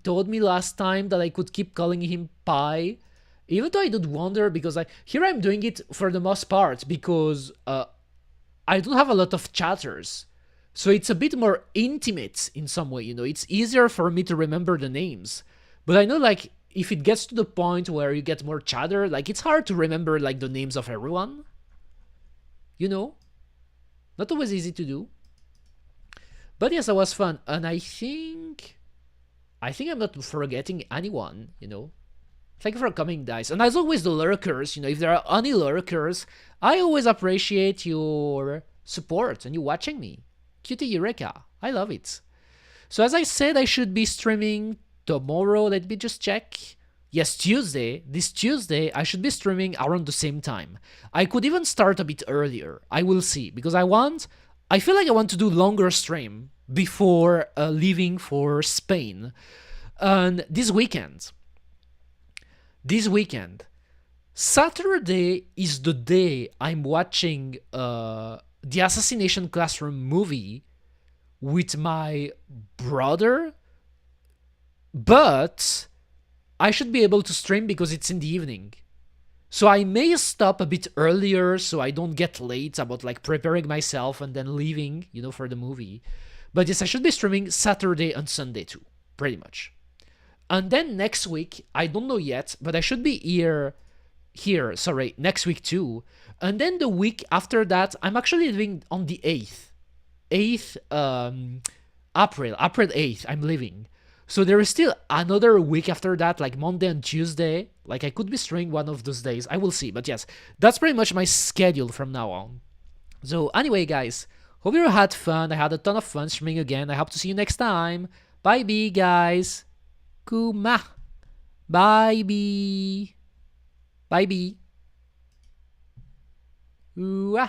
told me last time that I could keep calling him Pi, even though I did wonder, because here I'm doing it for the most part, because I don't have a lot of chatters, so it's a bit more intimate in some way, it's easier for me to remember the names. But I know, like, if it gets to the point where you get more chatter, like, it's hard to remember, like, the names of everyone, Not always easy to do. But yes, that was fun, and I think I'm not forgetting anyone, Thank you for coming, guys. And as always, the lurkers, if there are any lurkers, I always appreciate your support and you watching me. Cutie Eureka, I love it. So as I said, I should be streaming tomorrow. Let me just check. Yes, Tuesday. This Tuesday, I should be streaming around the same time. I could even start a bit earlier. I will see, because I feel like I want to do longer stream before leaving for Spain. And this weekend, Saturday is the day I'm watching the Assassination Classroom movie with my brother, but I should be able to stream because it's in the evening. So I may stop a bit earlier so I don't get late about like preparing myself and then leaving, for the movie. But yes, I should be streaming Saturday and Sunday too, pretty much. And then next week, I don't know yet, but I should be here, next week too. And then the week after that, I'm actually leaving on the 8th, April 8th, I'm leaving. So there is still another week after that, like Monday and Tuesday. Like I could be streaming one of those days, I will see. But yes, that's pretty much my schedule from now on. So anyway, guys, hope you had fun. I had a ton of fun streaming again. I hope to see you next time. Bye, guys. Kuma. Bye. Bye. Ooh.